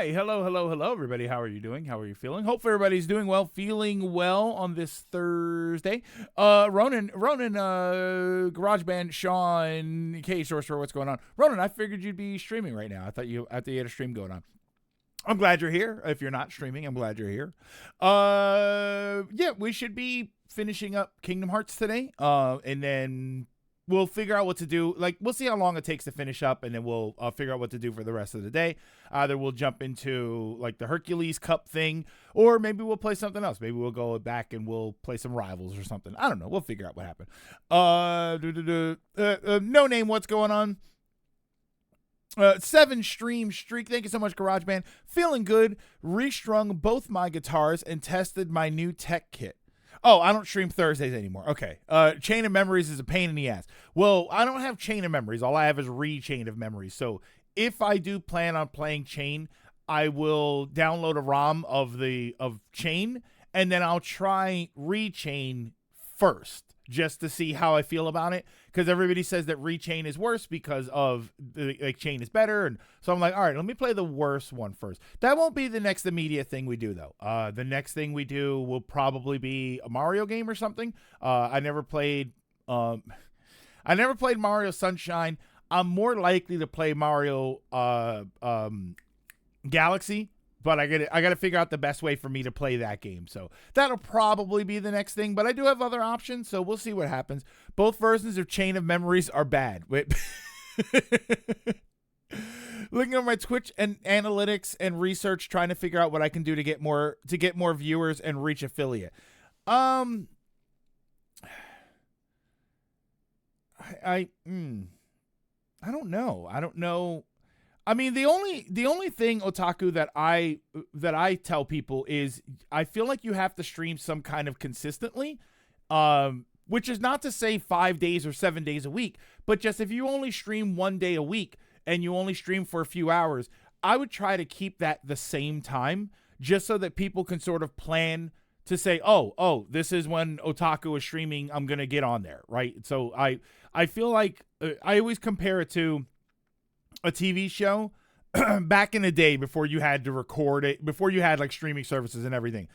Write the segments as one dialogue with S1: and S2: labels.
S1: Hi, hello, everybody. How are you doing? How are you feeling? Hope everybody's doing well, feeling well on this Thursday. Ronan, GarageBand, Sean, K Sorcerer, what's going on? Ronan, I figured you'd be streaming right now. I thought you had a stream going on. I'm glad you're here. If you're not streaming, I'm glad you're here. Yeah, we should be finishing up Kingdom Hearts today. And then we'll figure out what to do. Like, we'll see how long it takes to finish up, and then we'll figure out what to do for the rest of the day. Either we'll jump into like the Hercules Cup thing, or maybe we'll play something else. Maybe we'll go back and we'll play some Rivals or something. I don't know. We'll figure out what happened. No name. What's going on? 7 stream streak. Thank you so much, GarageBand. Feeling good. Restrung both my guitars and tested my new tech kit. Oh, I don't stream Thursdays anymore. Okay. Chain of Memories is a pain in the ass. Well, I don't have Chain of Memories. All I have is Chain of Memories. So if I do plan on playing Chain, I will download a ROM of Chain, and then I'll try Chain first, just to see how I feel about it, because everybody says that Chain is worse because of Chain is better, and so I'm like, all right, let me play the worst one first. That won't be the next immediate thing we do, though. The next thing we do will probably be a Mario game or something. I never played Mario Sunshine. I'm more likely to play Mario Galaxy. But I got to figure out the best way for me to play that game. So that'll probably be the next thing. But I do have other options, so we'll see what happens. Both versions of Chain of Memories are bad. Wait. Looking at my Twitch and analytics and research, trying to figure out what I can do to get more viewers and reach affiliate. I don't know. I mean, the only thing, Otaku, that I tell people is I feel like you have to stream some kind of consistently, which is not to say 5 days or 7 days a week, but just if you only stream 1 day a week and you only stream for a few hours, I would try to keep that the same time, just so that people can sort of plan to say, oh, this is when Otaku is streaming, I'm going to get on there, right? So I feel like I always compare it to a TV show back in the day before you had to record it, before you had like streaming services and everything.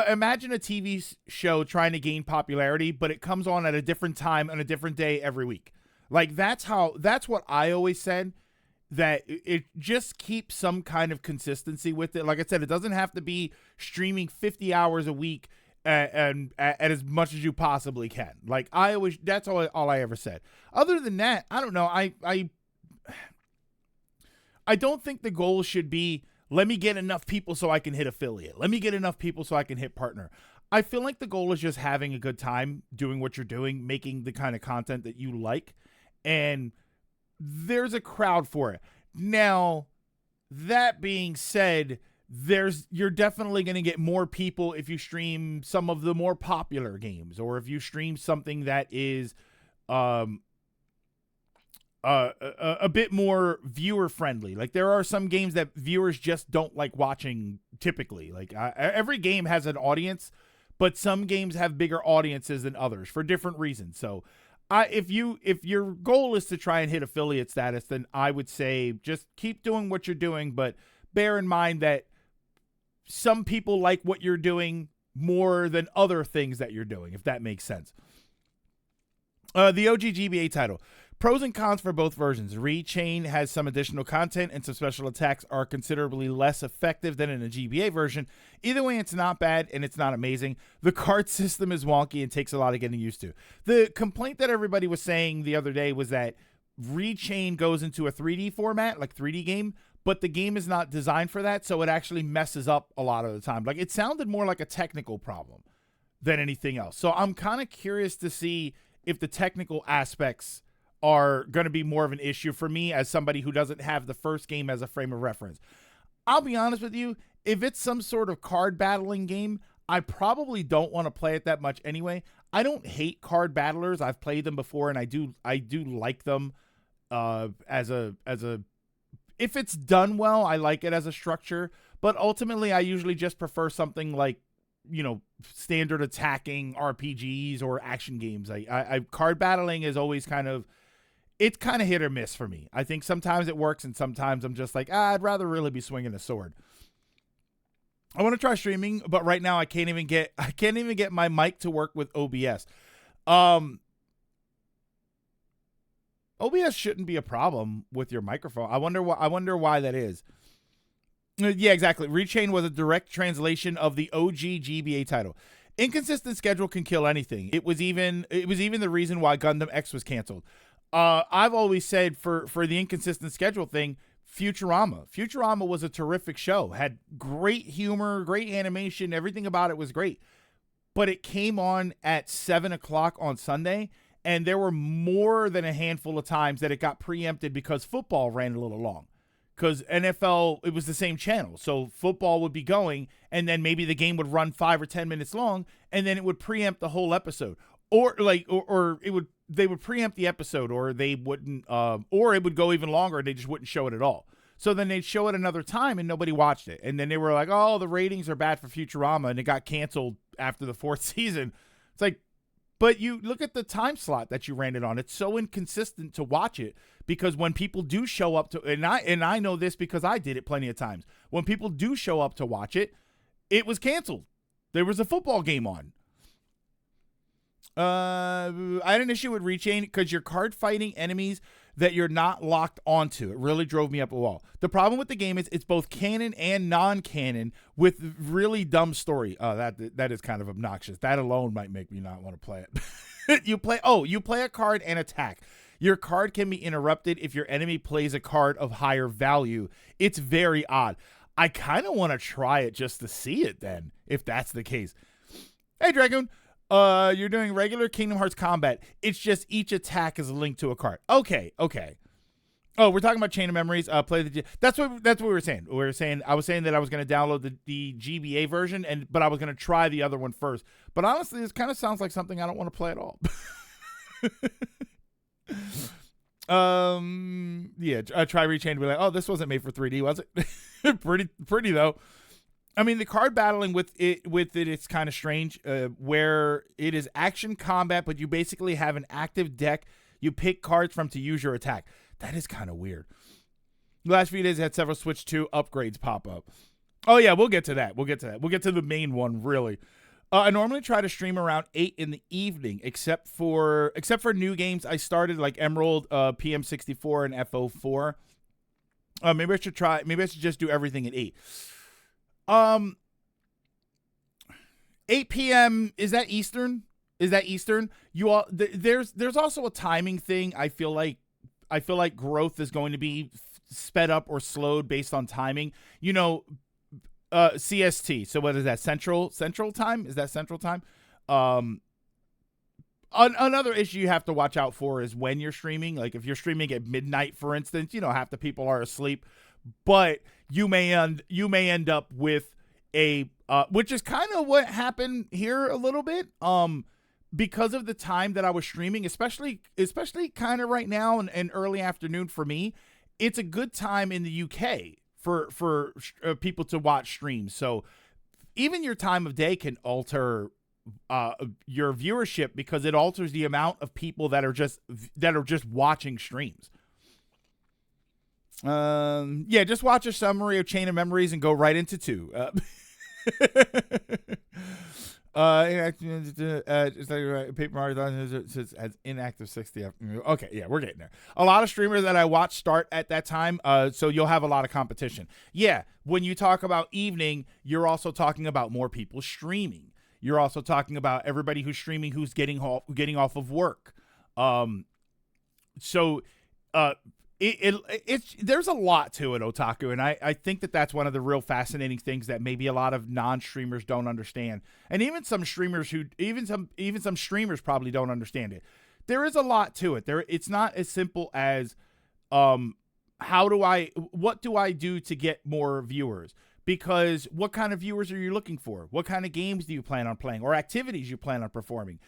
S1: Imagine a TV show trying to gain popularity, but it comes on at a different time on a different day every week. Like that's what I always said, that it just keeps some kind of consistency with it. Like I said, it doesn't have to be streaming 50 hours a week and at as much as you possibly can. Like that's all I ever said. Other than that, I don't know. I don't think the goal should be, let me get enough people so I can hit affiliate. Let me get enough people so I can hit partner. I feel like the goal is just having a good time doing what you're doing, making the kind of content that you like, and there's a crowd for it. Now, that being said, you're definitely going to get more people if you stream some of the more popular games, or if you stream something that is a bit more viewer friendly. Like there are some games that viewers just don't like watching typically. Like every game has an audience, but some games have bigger audiences than others for different reasons. So if your goal is to try and hit affiliate status, then I would say just keep doing what you're doing, but bear in mind that some people like what you're doing more than other things that you're doing, if that makes sense. The OG GBA title. Pros and cons for both versions. Chain has some additional content, and some special attacks are considerably less effective than in a GBA version. Either way, it's not bad, and it's not amazing. The card system is wonky and takes a lot of getting used to. The complaint that everybody was saying the other day was that Chain goes into a 3D format, like 3D game, but the game is not designed for that, so it actually messes up a lot of the time. Like, it sounded more like a technical problem than anything else. So I'm kind of curious to see if the technical aspects are going to be more of an issue for me as somebody who doesn't have the first game as a frame of reference. I'll be honest with you, if it's some sort of card battling game, I probably don't want to play it that much anyway. I don't hate card battlers. I've played them before, and I do like them as a if it's done well, I like it as a structure, but ultimately I usually just prefer something like, you know, standard attacking RPGs or action games. I card battling is always kind of, it's kind of hit or miss for me. I think sometimes it works and sometimes I'm just like, I'd rather really be swinging a sword. I want to try streaming, but right now I can't even get my mic to work with OBS. OBS shouldn't be a problem with your microphone. I wonder why that is. Yeah, exactly. Rechain was a direct translation of the OG GBA title. Inconsistent schedule can kill anything. It was even the reason why Gundam X was canceled. I've always said for the inconsistent schedule thing, Futurama was a terrific show. Had great humor, great animation, everything about it was great. But it came on at 7:00 on Sunday, and there were more than a handful of times that it got preempted because football ran a little long. Because NFL, it was the same channel. So football would be going, and then maybe the game would run 5 or 10 minutes long, and then it would preempt the whole episode. Or they would preempt the episode, or they wouldn't, or it would go even longer and they just wouldn't show it at all. So then they'd show it another time and nobody watched it. And then they were like, oh, the ratings are bad for Futurama, and it got canceled after the 4th season. It's like, but you look at the time slot that you ran it on. It's so inconsistent to watch it, because when people do show up to, and I know this because I did it plenty of times. When people do show up to watch it, it was canceled. There was a football game on. I had an issue with Rechain because you're card fighting enemies that you're not locked onto. It really drove me up a wall. The problem with the game is it's both canon and non-canon with really dumb story. Oh, that is kind of obnoxious. That alone might make me not want to play it. You play a card and attack. Your card can be interrupted if your enemy plays a card of higher value. It's very odd. I kind of want to try it just to see it then, if that's the case. Hey, Dragoon. You're doing regular Kingdom Hearts combat. It's just each attack is linked to a card. Okay. Oh, we're talking about Chain of Memories. That's what we were saying. I was saying that I was going to download the GBA version, but I was going to try the other one first. But honestly, this kind of sounds like something I don't want to play at all. Yeah. Try Rechain to be like, oh, this wasn't made for 3D, was it? pretty though. I mean, the card battling with it's kind of strange, where it is action combat, but you basically have an active deck you pick cards from to use your attack. That is kind of weird. The last few days I had several Switch 2 upgrades pop up. Oh, yeah, we'll get to that. We'll get to the main one, really. I normally try to stream around 8 in the evening, except for new games I started, like Emerald, PM64, and FO4. Maybe I should just do everything at 8. 8 p.m. Is that Eastern? You all there's also a timing thing. I feel like growth is going to be sped up or slowed based on timing. You know, CST. So what is that? Central time? Is that Central time? Another issue you have to watch out for is when you're streaming. Like if you're streaming at midnight, for instance, half the people are asleep. But you may end up with a which is kind of what happened here a little bit, because of the time that I was streaming, especially kind of right now and early afternoon for me. It's a good time in the UK for people to watch streams. So even your time of day can alter your viewership, because it alters the amount of people that are just watching streams. Yeah, just watch a summary of Chain of Memories and go right into 2. Paper Mario has inactive 60. Okay, yeah, we're getting there. A lot of streamers that I watch start at that time, so you'll have a lot of competition. Yeah, when you talk about evening, you're also talking about more people streaming. You're also talking about everybody who's streaming who's getting off of work. It's there's a lot to it, Otaku, and I think that's one of the real fascinating things that maybe a lot of non-streamers don't understand, and even some streamers some streamers probably don't understand it. There is a lot to it. It's not as simple as what do I do to get more viewers? Because what kind of viewers are you looking for? What kind of games do you plan on playing, or activities you plan on performing?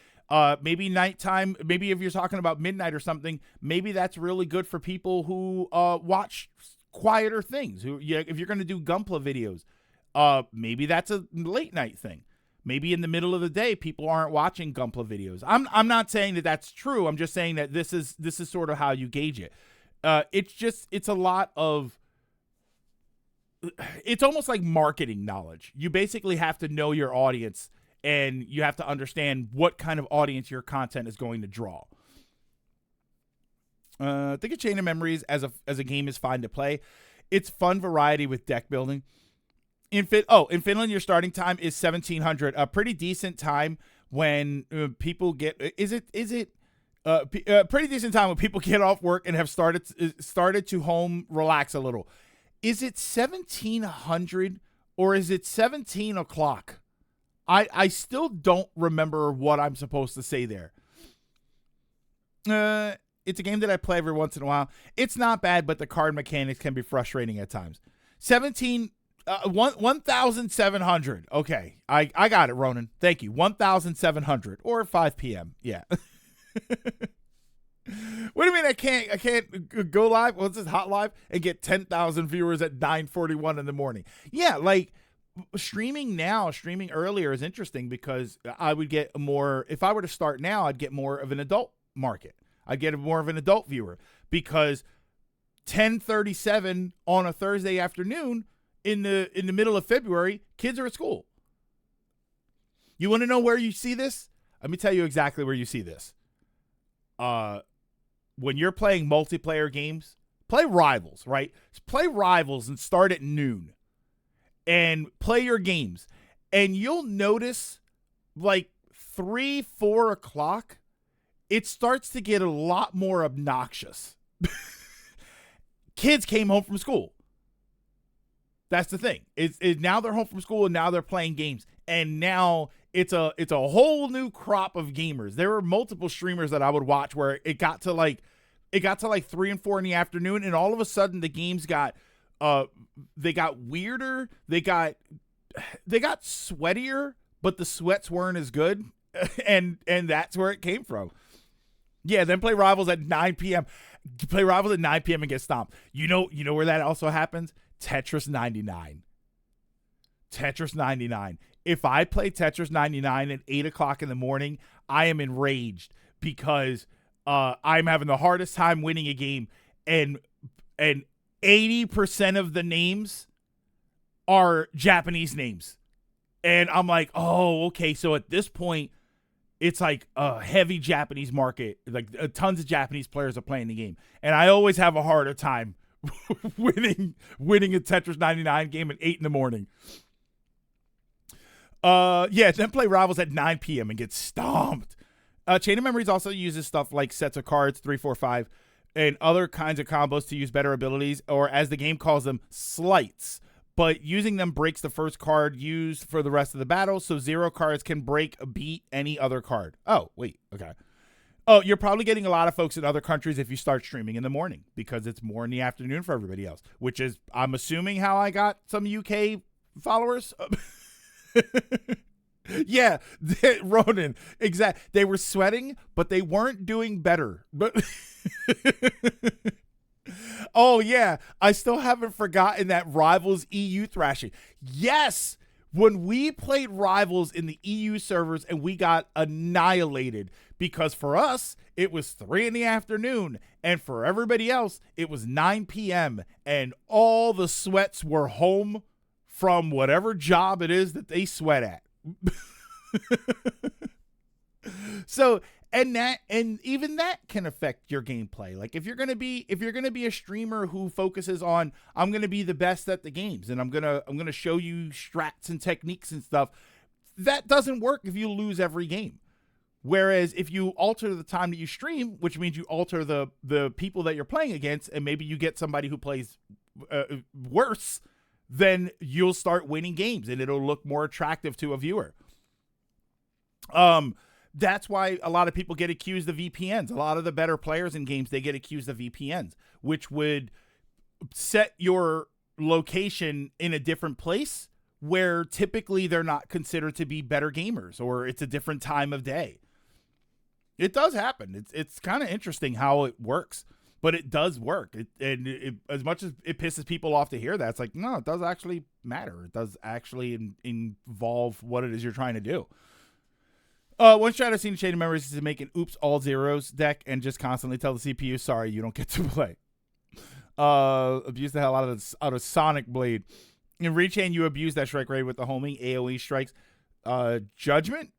S1: Maybe nighttime, maybe if you're talking about midnight or something, maybe that's really good for people who watch quieter things. If you're going to do Gunpla videos, maybe that's a late night thing. Maybe in the middle of the day, people aren't watching Gunpla videos. I'm not saying that that's true. I'm just saying that this is sort of how you gauge it. It's a lot of, it's almost like marketing knowledge. You basically have to know your audience, and you have to understand what kind of audience your content is going to draw. I think a Chain of Memories as a game is fine to play. It's fun variety with deck building. In Finland, your starting time is 1700, a pretty decent time when people get pretty decent time when people get off work and have started to home relax a little. Is it 1700 or is it 17 o'clock? I still don't remember what I'm supposed to say there. It's a game that I play every once in a while. It's not bad, but the card mechanics can be frustrating at times. 1,700. Okay, I got it, Ronan. Thank you. 1,700 or 5 p.m. Yeah. What do you mean I can't go live? Well, this is hot live and get 10,000 viewers at 9:41 in the morning. Yeah, like streaming earlier is interesting because I would get more, if I were to start now, I'd get more of an adult market. I'd get more of an adult viewer because 10:37 on a Thursday afternoon in the middle of February, kids are at school. You want to know where you see this? Let me tell you exactly where you see this. When you're playing multiplayer games, play Rivals, right? Play Rivals and start at noon and play your games. And you'll notice like 3-4 o'clock, it starts to get a lot more obnoxious. Kids came home from school. That's the thing. It's now they're home from school and now they're playing games. And now it's a whole new crop of gamers. There were multiple streamers that I would watch where it got to like 3 and 4 in the afternoon, and all of a sudden the games got they got weirder. They got sweatier, but the sweats weren't as good. and that's where it came from. Yeah, then play Rivals at 9 p.m. Play Rivals at 9 p.m. and get stomped. You know where that also happens? Tetris 99. Tetris 99. If I play Tetris 99 at 8 o'clock in the morning, I am enraged because I'm having the hardest time winning a game, and 80% of the names are Japanese names. And I'm like, oh, okay, so at this point, it's like a heavy Japanese market. Like tons of Japanese players are playing the game. And I always have a harder time winning a Tetris 99 game at 8 in the morning. Then play Rivals at 9 p.m. and get stomped. Chain of Memories also uses stuff like sets of cards, 3, 4, 5, and other kinds of combos to use better abilities, or as the game calls them, slights. But using them breaks the first card used for the rest of the battle, so 0 cards can beat any other card. Oh, wait, okay. Oh, you're probably getting a lot of folks in other countries if you start streaming in the morning because it's more in the afternoon for everybody else, which is, I'm assuming, how I got some UK followers. Yeah, Ronan, exactly. They were sweating, but they weren't doing better. But oh yeah, I still haven't forgotten that Rivals EU thrashing. Yes, when we played Rivals in the EU servers and we got annihilated because for us it was 3 in the afternoon and for everybody else it was 9 p.m. and all the sweats were home from whatever job it is that they sweat at. So, and even that can affect your gameplay. Like if you're gonna be a streamer who focuses on, I'm gonna be the best at the games and I'm gonna show you strats and techniques and stuff, that doesn't work if you lose every game. Whereas if you alter the time that you stream, which means you alter the people that you're playing against, and maybe you get somebody who plays worse, then you'll start winning games and it'll look more attractive to a viewer. That's why a lot of people get accused of VPNs. A lot of the better players in games, they get accused of VPNs, which would set your location in a different place where typically they're not considered to be better gamers, or it's a different time of day. It does happen. It's kind of interesting how it works. but it does work. As much as it pisses people off to hear that, it's like, no, it does actually matter. It does actually involve what it is you're trying to do. One strat I've seen in Shaded Memories is to make an oops all zeros deck and just constantly tell the CPU, sorry, you don't get to play. Abuse the hell out of Sonic Blade. In Rechain, you abuse that strike rate with the homing AoE strikes. Judgment?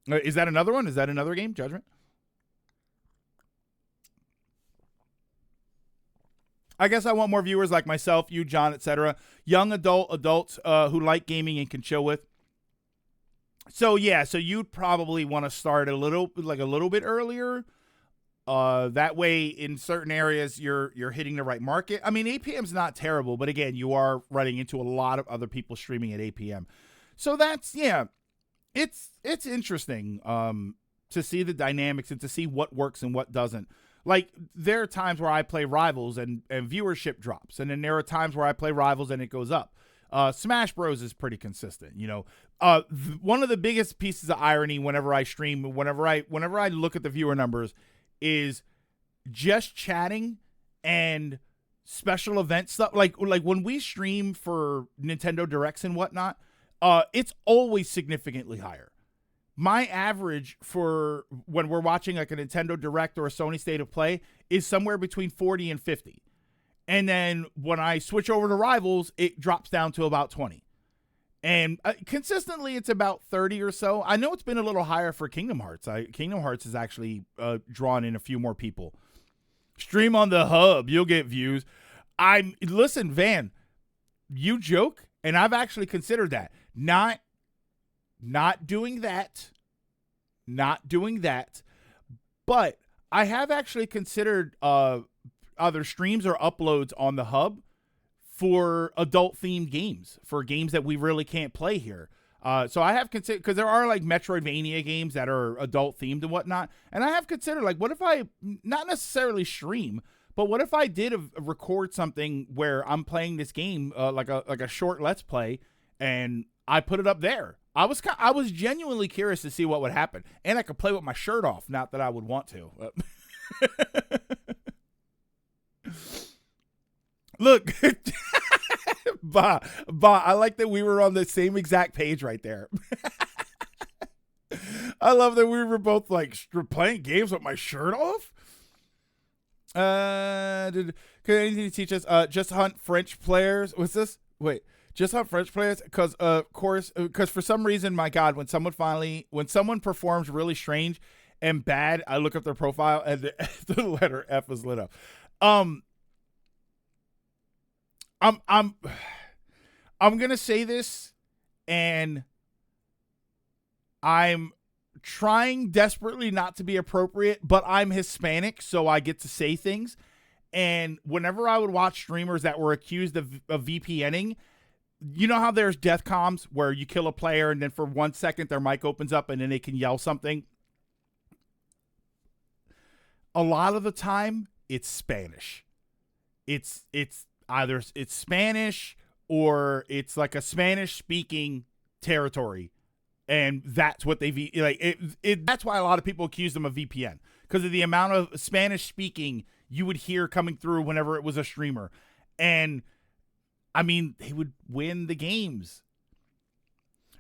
S1: Is that another one? Is that another game? Judgment? I guess I want more viewers like myself, you, John, etc. Young adults who like gaming and can chill with. So yeah, so you'd probably want to start a little bit earlier. That way, in certain areas, you're hitting the right market. I mean, 8 p.m.'s not terrible, but again, you are running into a lot of other people streaming at 8 p.m. So that's it's interesting to see the dynamics and to see what works and what doesn't. Like, there are times where I play Rivals and viewership drops, and then there are times where I play Rivals and it goes up. Smash Bros is pretty consistent, you know. One of the biggest pieces of irony whenever I stream, whenever I look at the viewer numbers, is just chatting and special event stuff. Like when we stream for Nintendo Directs and whatnot, it's always significantly higher. My average for when we're watching like a Nintendo Direct or a Sony State of Play is somewhere between 40 and 50. And then when I switch over to Rivals, it drops down to about 20. And consistently, it's about 30 or so. I know it's been a little higher for Kingdom Hearts. Kingdom Hearts has actually drawn in a few more people. Stream on the hub. You'll get views. Listen, Van, you joke, and I've actually considered that. Not doing that. Not doing that. But I have actually considered either streams or uploads on the hub for adult-themed games, for games that we really can't play here. So I have considered, because there are like Metroidvania games that are adult-themed and whatnot, and I have considered, like, what if I, not necessarily stream, but what if I did record something where I'm playing this game, like a short Let's Play, and I put it up there. I was genuinely curious to see what would happen, and I could play with my shirt off, not that I would want to. Look, I like that we were on the same exact page right there. I love that we were both like playing games with my shirt off. Could anything teach us? Just hunt French players. What's this? Wait, just hunt French players? Because for some reason, my God, when someone performs really strange and bad, I look up their profile and the letter F is lit up. I'm gonna say this, and I'm trying desperately not to be appropriate, but I'm Hispanic, so I get to say things. And whenever I would watch streamers that were accused of VPNing, you know how there's death comms where you kill a player and then for 1 second their mic opens up and then they can yell something? A lot of the time, it's Spanish. It's either it's Spanish or it's like a Spanish speaking territory, and that's what they that's why a lot of people accuse them of VPN, because of the amount of Spanish speaking you would hear coming through whenever it was a streamer. And I mean, they would win the games.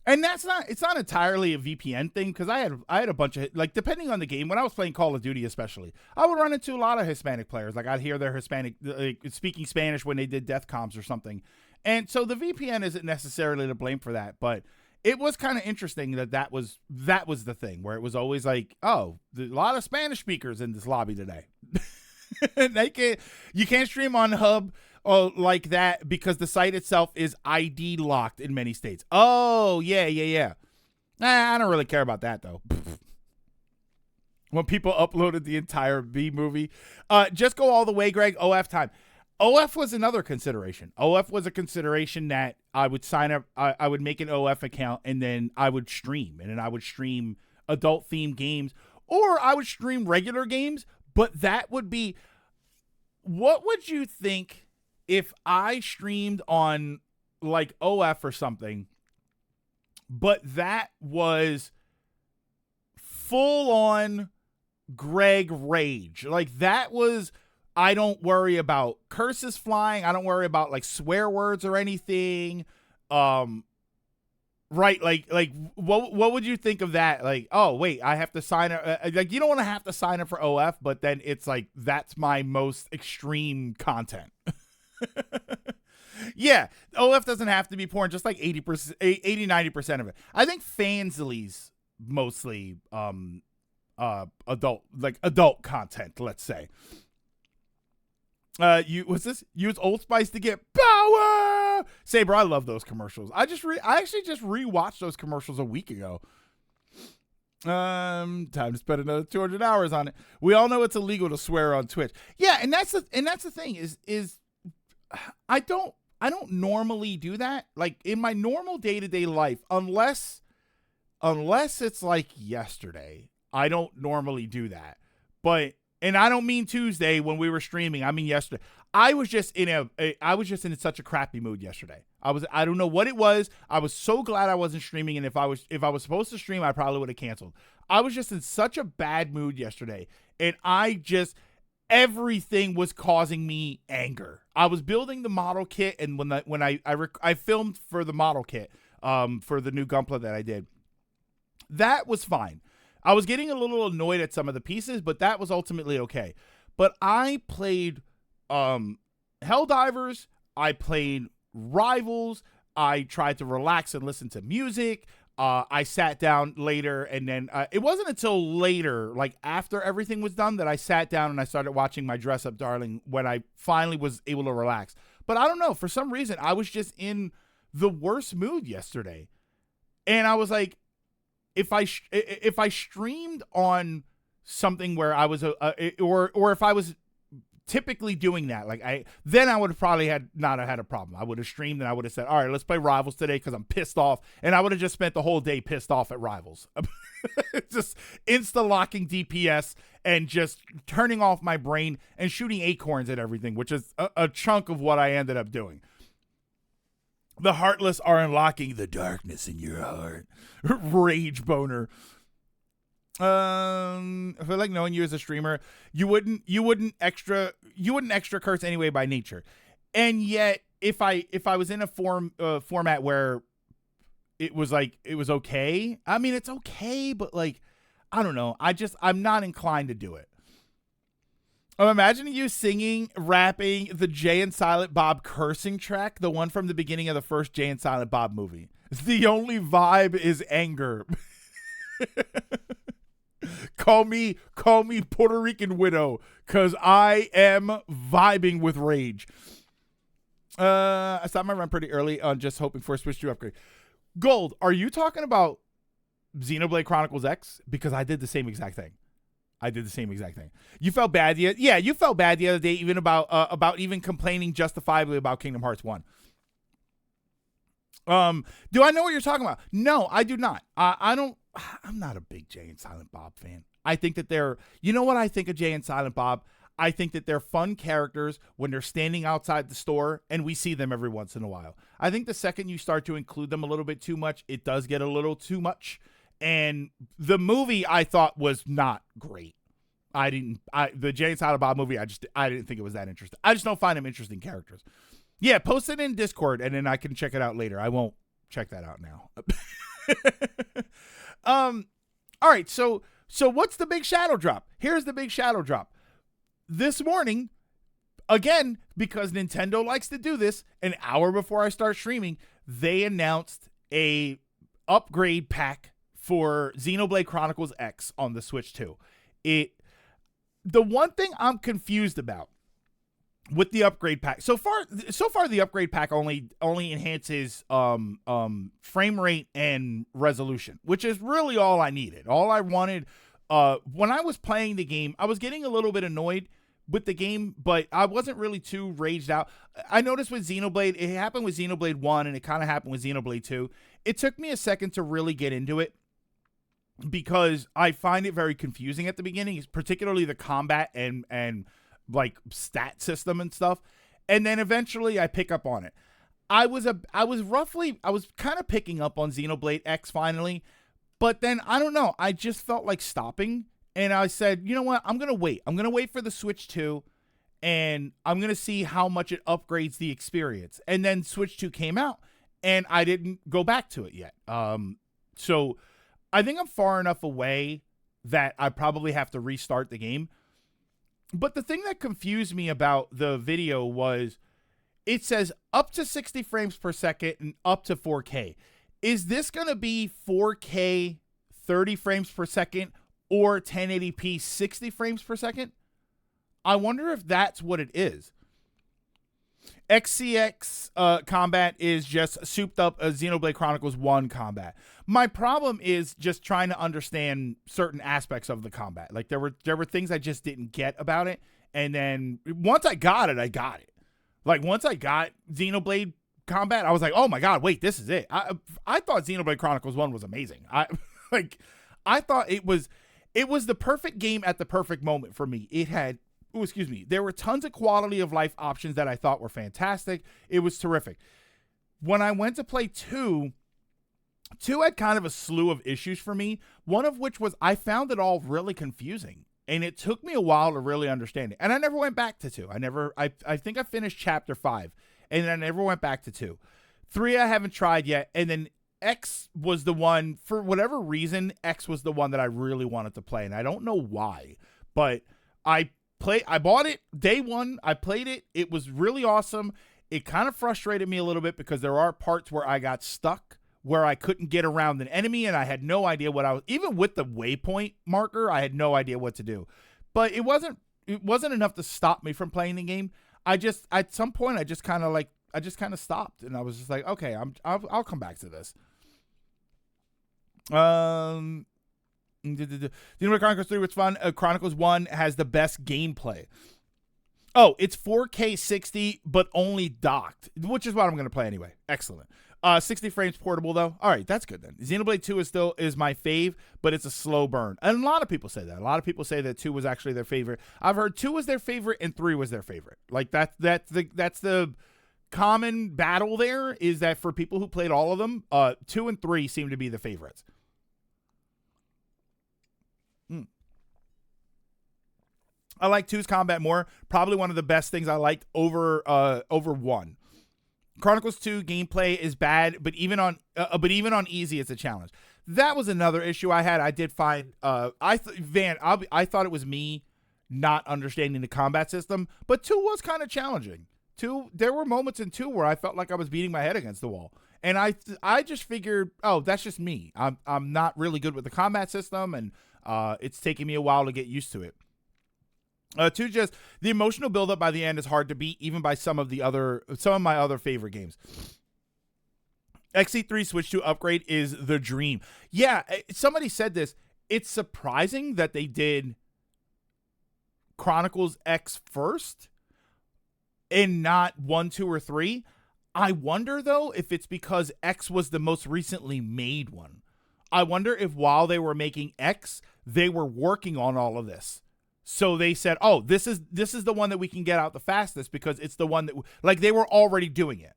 S1: And it's not entirely a VPN thing, because I had a bunch of, like, depending on the game, when I was playing Call of Duty especially, I would run into a lot of Hispanic players. Like, I'd hear their Hispanic speaking Spanish when they did death comms or something. And so the VPN isn't necessarily to blame for that, but it was kind of interesting that was the thing, where it was always like, oh, a lot of Spanish speakers in this lobby today. You can't stream on Hub like that because the site itself is ID locked in many states. Oh, yeah. I don't really care about that, though. When people uploaded the entire B movie. Just go all the way, Greg. OF time. OF was another consideration. OF was a consideration that I would sign up. I would make an OF account, and then I would stream. And then I would stream adult-themed games. Or I would stream regular games. But that would be... What would you think if I streamed on, like, OF or something, but that was full-on Greg rage. Like that was, I don't worry about curses flying. I don't worry about like swear words or anything. Right, like what would you think of that? Like, oh wait, I have to sign up. Like you don't want to have to sign up for OF, but then it's like that's my most extreme content. Yeah, OF doesn't have to be porn. Just like 80%, 80-90% of it. I think Fansly's mostly adult content. Let's say. What's this? Use Old Spice to get power. Saber, I love those commercials. I actually just rewatched those commercials a week ago. Time to spend another 200 hours on it. We all know it's illegal to swear on Twitch. Yeah, and that's the thing is I don't normally do that. Like in my normal day-to-day life, unless it's like yesterday, I don't normally do that. But and I don't mean Tuesday when we were streaming. I mean yesterday. I was just in such a crappy mood yesterday. I don't know what it was. I was so glad I wasn't streaming, and if I was supposed to stream, I probably would have canceled. I was just in such a bad mood yesterday, and everything was causing me anger. I was building the model kit, and when I filmed for the model kit for the new Gunpla that I did, that was fine. I was getting a little annoyed at some of the pieces, but that was ultimately okay. But I played Helldivers, I played Rivals, I tried to relax and listen to music. I sat down later, and then it wasn't until later, like after everything was done, that I sat down and I started watching my Dress Up Darling when I finally was able to relax. But I don't know, for some reason, I was just in the worst mood yesterday. And I was like, if I streamed on something where I was or if I was typically doing that, then I would have probably not had a problem. I would have streamed and I would have said, all right, let's play Rivals today because I'm pissed off, and I would have just spent the whole day pissed off at Rivals. Just insta-locking DPS and just turning off my brain and shooting acorns at everything, which is a chunk of what I ended up doing. The Heartless are unlocking the darkness in your heart. Rage boner. I feel like knowing you as a streamer, you wouldn't extra curse anyway by nature. And yet if I was in a format where it was okay, I mean it's okay, but like I don't know, I'm not inclined to do it. I'm imagining you singing, rapping the Jay and Silent Bob cursing track, the one from the beginning of the first Jay and Silent Bob movie. The only vibe is anger. Call me Puerto Rican widow, cause I am vibing with rage. I stopped my run pretty early on just hoping for a Switch 2 upgrade. Gold, are you talking about Xenoblade Chronicles X? Because I did the same exact thing. You felt bad. Yeah, you felt bad the other day, even about even complaining justifiably about Kingdom Hearts 1. Do I know what you're talking about? No, I do not. I'm not a big Jay and Silent Bob fan. I think that you know what I think of Jay and Silent Bob? I think that they're fun characters when they're standing outside the store and we see them every once in a while. I think the second you start to include them a little bit too much, it does get a little too much. And the movie I thought was not great. The Jay and Silent Bob movie, I didn't think it was that interesting. I just don't find them interesting characters. Yeah, post it in Discord and then I can check it out later. I won't check that out now. All right, so what's the big shadow drop? Here's the big shadow drop. This morning, again, because Nintendo likes to do this, an hour before I start streaming, they announced a upgrade pack for Xenoblade Chronicles X on the Switch 2. The one thing I'm confused about with the upgrade pack, so far the upgrade pack only enhances frame rate and resolution, which is really all I needed. All I wanted when I was playing the game, I was getting a little bit annoyed with the game, but I wasn't really too raged out. I noticed with Xenoblade, it happened with Xenoblade 1 and it kind of happened with Xenoblade 2. It took me a second to really get into it because I find it very confusing at the beginning, particularly the combat and like stat system and stuff. And then eventually I pick up on it. I was kind of picking up on Xenoblade X finally, but then I don't know, I just felt like stopping. And I said, you know what? I'm going to wait. I'm going to wait for the Switch 2, and I'm going to see how much it upgrades the experience. And then Switch 2 came out, and I didn't go back to it yet. So I think I'm far enough away that I probably have to restart the game. But the thing that confused me about the video was it says up to 60 frames per second and up to 4K. Is this going to be 4K 30 frames per second or 1080p 60 frames per second? I wonder if that's what it is. XCX combat is just souped up Xenoblade Chronicles 1 combat. My problem is just trying to understand certain aspects of the combat. Like there were things I just didn't get about it, and then once I got it, I got it. Like once I got Xenoblade combat, I was like, oh my god, wait, this is it. I thought Xenoblade Chronicles 1 was amazing. I thought it was the perfect game at the perfect moment for me. It had there were tons of quality of life options that I thought were fantastic. It was terrific. When I went to play 2 had kind of a slew of issues for me, one of which was I found it all really confusing, and it took me a while to really understand it. And I never went back to 2. I think I finished chapter 5, and then I never went back to 2. 3 I haven't tried yet, and then X was the one, for whatever reason, X was the one that I really wanted to play, and I don't know why, but I bought it day one. I played it. It was really awesome. It kind of frustrated me a little bit because there are parts where I got stuck, where I couldn't get around an enemy, and I had no idea what I was, even with the waypoint marker, I had no idea what to do. But it wasn't enough to stop me from playing the game. At some point, I just kind of stopped, and I was just like, okay, I'll come back to this. Xenoblade Chronicles 3 was fun. Chronicles 1 has the best gameplay. Oh, it's 4K 60, but only docked, which is what I'm going to play anyway. Excellent. 60 frames portable, though. All right, that's good then. Xenoblade 2 is my fave, but it's a slow burn. And a lot of people say that. A lot of people say that 2 was actually their favorite. I've heard 2 was their favorite and 3 was their favorite. Like that's the common battle there, is that for people who played all of them, 2 and 3 seem to be the favorites. I like 2's combat more. Probably one of the best things I liked over 1. Chronicles 2 gameplay is bad, but even on easy, it's a challenge. That was another issue I had. I did find I thought it was me not understanding the combat system, but 2 was kind of challenging. 2, there were moments in 2 where I felt like I was beating my head against the wall, and I just figured, oh, that's just me. I'm not really good with the combat system, and it's taking me a while to get used to it. 2, just the emotional buildup by the end is hard to beat, even by some of my other favorite games. XC3 Switch 2 upgrade is the dream. Yeah, somebody said this. It's surprising that they did Chronicles X first and not 1, 2, or 3. I wonder, though, if it's because X was the most recently made one. I wonder if while they were making X, they were working on all of this. So they said, oh, this is the one that we can get out the fastest because it's the one that, like, they were already doing it.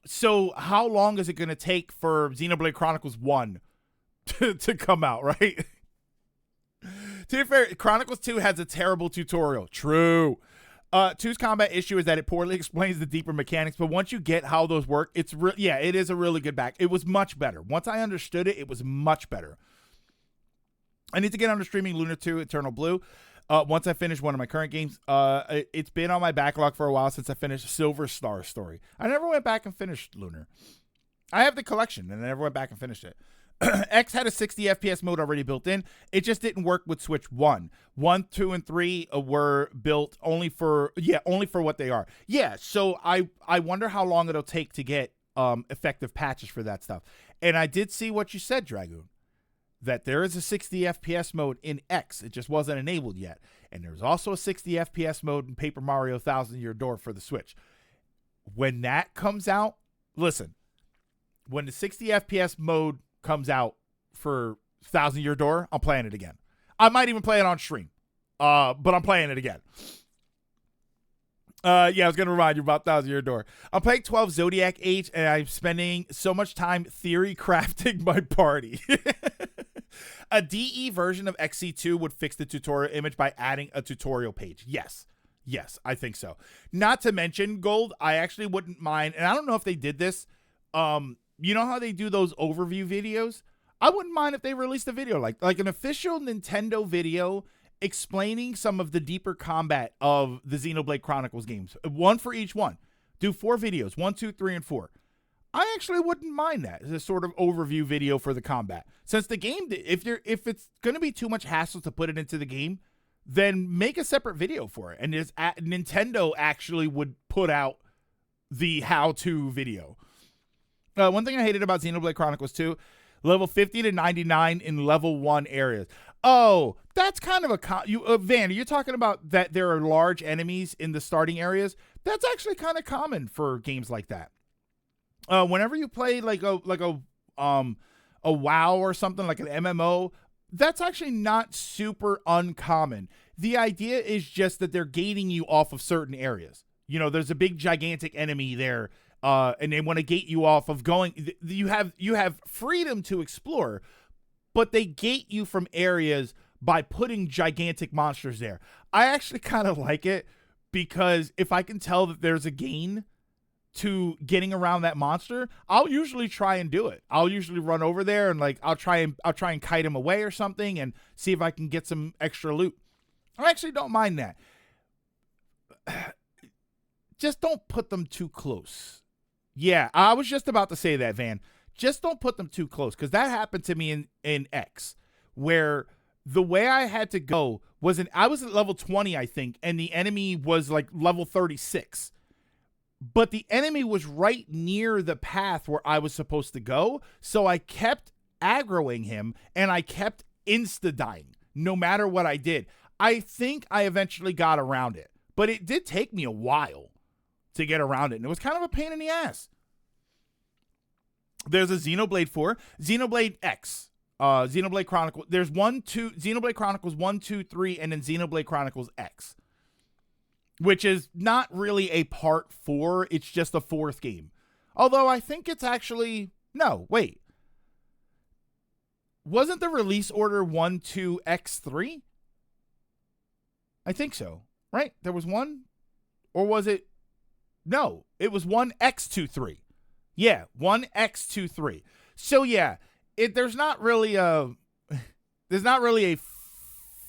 S1: So how long is it going to take for Xenoblade Chronicles 1 to come out, right? To be fair, Chronicles 2 has a terrible tutorial. True. 2's combat issue is that it poorly explains the deeper mechanics, but once you get how those work, it is a really good back. It was much better. Once I understood it, it was much better. I need to get on to streaming Lunar 2 Eternal Blue. Once I finish one of my current games, it's been on my backlog for a while since I finished Silver Star Story. I never went back and finished Lunar. I have the collection, and I never went back and finished it. X had a 60 FPS mode already built in. It just didn't work with Switch 1. 1, 2, and 3 were built only for what they are. Yeah, so I wonder how long it'll take to get effective patches for that stuff. And I did see what you said, Dragoon, that there is a 60 FPS mode in X. It just wasn't enabled yet. And there's also a 60 FPS mode in Paper Mario Thousand Year Door for the Switch. When that comes out, listen, when the 60 FPS mode comes out for Thousand Year Door, I'm playing it again. I might even play it on stream, but I'm playing it again. I was going to remind you about Thousand Year Door. I'm playing 12 Zodiac Age, and I'm spending so much time theory crafting my party. A DE version of XC2 would fix the tutorial image by adding a tutorial page. Yes. Yes, I think so. Not to mention, Gold, I actually wouldn't mind, and I don't know if they did this. You know how they do those overview videos? I wouldn't mind if they released a video like an official Nintendo video explaining some of the deeper combat of the Xenoblade Chronicles games. One for each one. Do 4 videos, 1, 2, 3, and 4. I actually wouldn't mind that as a sort of overview video for the combat. Since the game, if it's going to be too much hassle to put it into the game, then make a separate video for it. And Nintendo actually would put out the how-to video. One thing I hated about Xenoblade Chronicles 2, level 50 to 99 in level 1 areas. Oh, that's kind of Van, are you talking about that there are large enemies in the starting areas? That's actually kind of common for games like that. Whenever you play like a WoW or something like an MMO, that's actually not super uncommon. The idea is just that they're gating you off of certain areas. You know, there's a big gigantic enemy there, and they want to gate you off of going. You have freedom to explore, but they gate you from areas by putting gigantic monsters there. I actually kind of like it because if I can tell that there's a gain to getting around that monster, I'll usually try and do it. I'll usually run over there and I'll try and kite him away or something and see if I can get some extra loot. I actually don't mind that. Just don't put them too close. Yeah, I was just about to say that, Van. Just don't put them too close, because that happened to me in X, where the way I had to go was I was at level 20, I think, and the enemy was like level 36. But the enemy was right near the path where I was supposed to go, so I kept aggroing him, and I kept insta-dying, no matter what I did. I think I eventually got around it, but it did take me a while to get around it, and it was kind of a pain in the ass. There's a Xenoblade 4, Xenoblade X, Xenoblade Chronicles. There's Xenoblade Chronicles 1, 2, 3, and then Xenoblade Chronicles X, which is not really a part 4. It's just a 4th game. Although I think it's actually, no, wait. Wasn't the release order 1, 2, X3? I think so, right? There was 1, or was it? No, it was 1X23. Yeah, 1X23. So yeah, there's not really a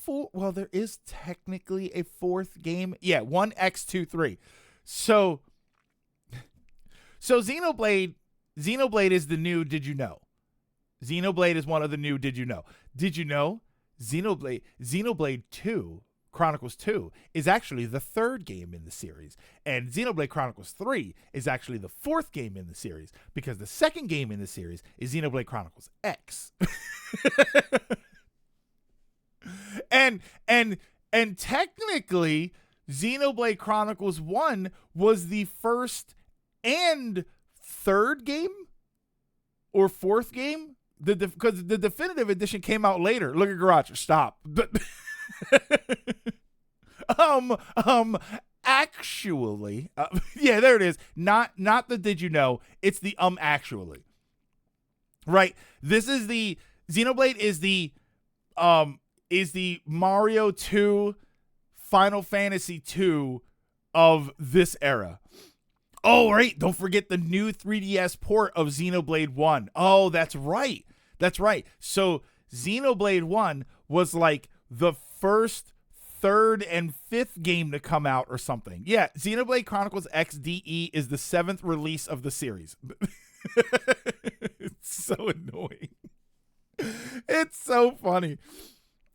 S1: well, there is technically a 4th game. Yeah, 1X23. So Xenoblade is the new Did You Know? Xenoblade is one of the new Did You Know? Did you know Xenoblade 2 Chronicles 2 is actually the 3rd game in the series, and Xenoblade Chronicles 3 is actually the 4th game in the series, because the 2nd game in the series is Xenoblade Chronicles X. and technically Xenoblade Chronicles 1 was the 1st and 3rd game or 4th game, because the definitive edition came out later. Look at Garage, stop. Actually, yeah, there it is. Not the Did You Know? It's the actually. Right. This is the Xenoblade is the Mario 2, Final Fantasy 2 of this era. Oh, right. Don't forget the new 3DS port of Xenoblade 1. Oh, that's right. That's right. So Xenoblade 1 was like the first, 3rd, and 5th game to come out or something. Yeah, Xenoblade Chronicles XDE is the 7th release of the series. It's so annoying. It's so funny.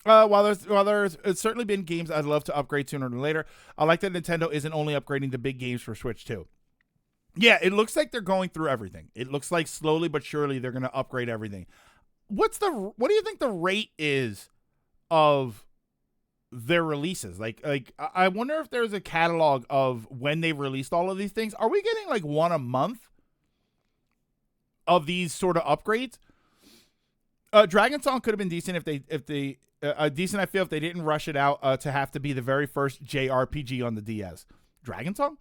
S1: While there's certainly been games I'd love to upgrade sooner than later, I like that Nintendo isn't only upgrading the big games for Switch 2. Yeah, it looks like they're going through everything. It looks like slowly but surely they're going to upgrade everything. What do you think the rate is of their releases? Like I wonder if there's a catalog of when they've released all of these things. Are we getting like one a month of these sort of upgrades? Dragon Song could have been decent if they decent, I feel, if they didn't rush it out to have to be the very first JRPG on the DS. Dragon Song?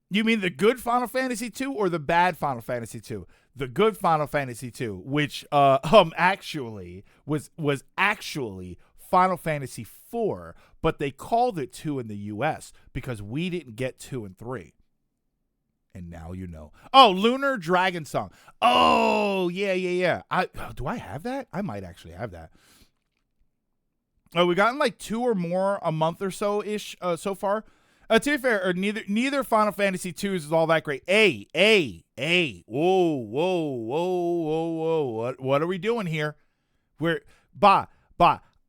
S1: You mean the good Final Fantasy 2 or the bad Final Fantasy 2? The good Final Fantasy 2, which actually was actually Final Fantasy 4, but they called it 2 in the US because we didn't get 2 and 3. And now you know. Oh, Lunar Dragon Song. Oh, yeah. Do I have that? I might actually have that. Oh, we gotten like 2 or more a month or so ish so far. To be fair, neither Final Fantasy 2s is all that great. Whoa. What are we doing here?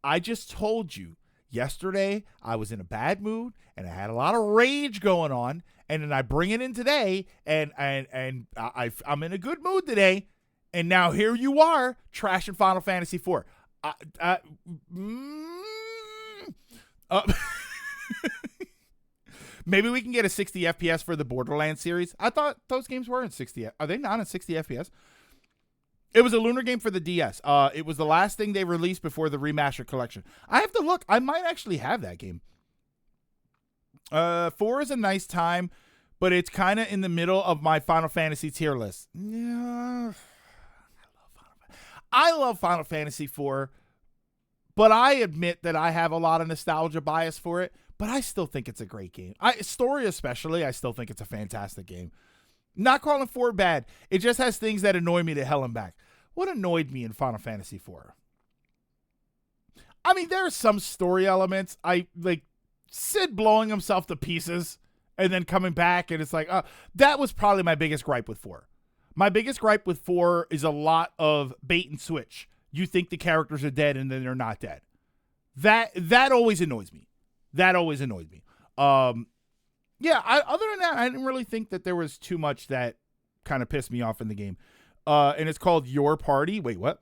S1: I just told you yesterday I was in a bad mood and I had a lot of rage going on, and then I bring it in today, and I'm in a good mood today, and now here you are trashing Final Fantasy 4. Maybe we can get a 60 FPS for the Borderlands series. I thought those games were in 60. Are they not in 60 FPS? It was a Lunar game for the DS. It was the last thing they released before the remaster collection. I have to look. I might actually have that game. 4 is a nice time, but it's kind of in the middle of my Final Fantasy tier list. Yeah, I love Final Fantasy 4, but I admit that I have a lot of nostalgia bias for it. But I still think it's a great game. Story especially, I still think it's a fantastic game. Not calling 4 bad. It just has things that annoy me to hell and back. What annoyed me in Final Fantasy 4? I mean, there are some story elements. I like Sid blowing himself to pieces and then coming back, and it's like, that was probably my biggest gripe with 4. My biggest gripe with 4 is a lot of bait and switch. You think the characters are dead and then they're not dead. That always annoys me. Other than that, I didn't really think that there was too much that kind of pissed me off in the game. And it's called Your Party. Wait, what?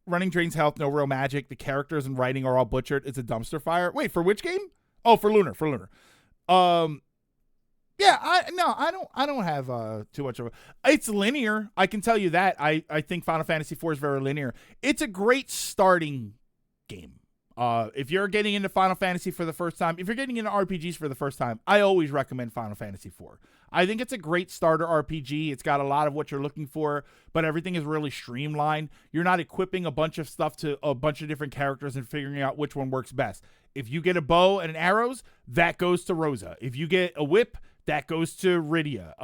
S1: Running drains health, no real magic. The characters and writing are all butchered. It's a dumpster fire. Wait, for which game? Oh, for Lunar. I don't have too much of it's linear. I can tell you that. I think Final Fantasy 4 is very linear. It's a great starting game. If you're getting into Final Fantasy for the first time, if you're getting into RPGs for the first time, I always recommend Final Fantasy 4. I think it's a great starter RPG. It's got a lot of what you're looking for, but everything is really streamlined. You're not equipping a bunch of stuff to a bunch of different characters and figuring out which one works best. If you get a bow and arrows, that goes to Rosa. If you get a whip, that goes to Rydia.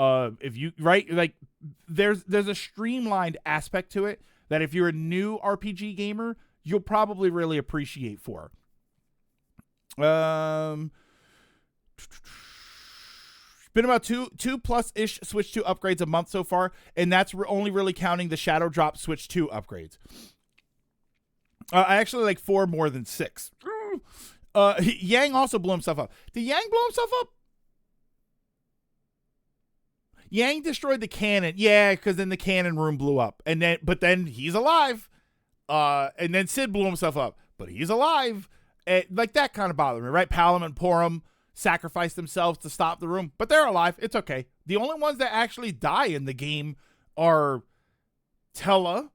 S1: There's a streamlined aspect to it that if you're a new RPG gamer, you'll probably really appreciate 4. Been about two plus ish Switch 2 upgrades a month so far, and that's only really counting the Shadow Drop Switch 2 upgrades. I actually like 4 more than 6. Yang also blew himself up. Did Yang blow himself up? Yang destroyed the cannon. Yeah, because then the cannon room blew up, but then he's alive. And then Sid blew himself up, but he's alive. Like, that kind of bothered me, right? Palom and Porum sacrificed themselves to stop the room, but they're alive. It's okay. The only ones that actually die in the game are Tella,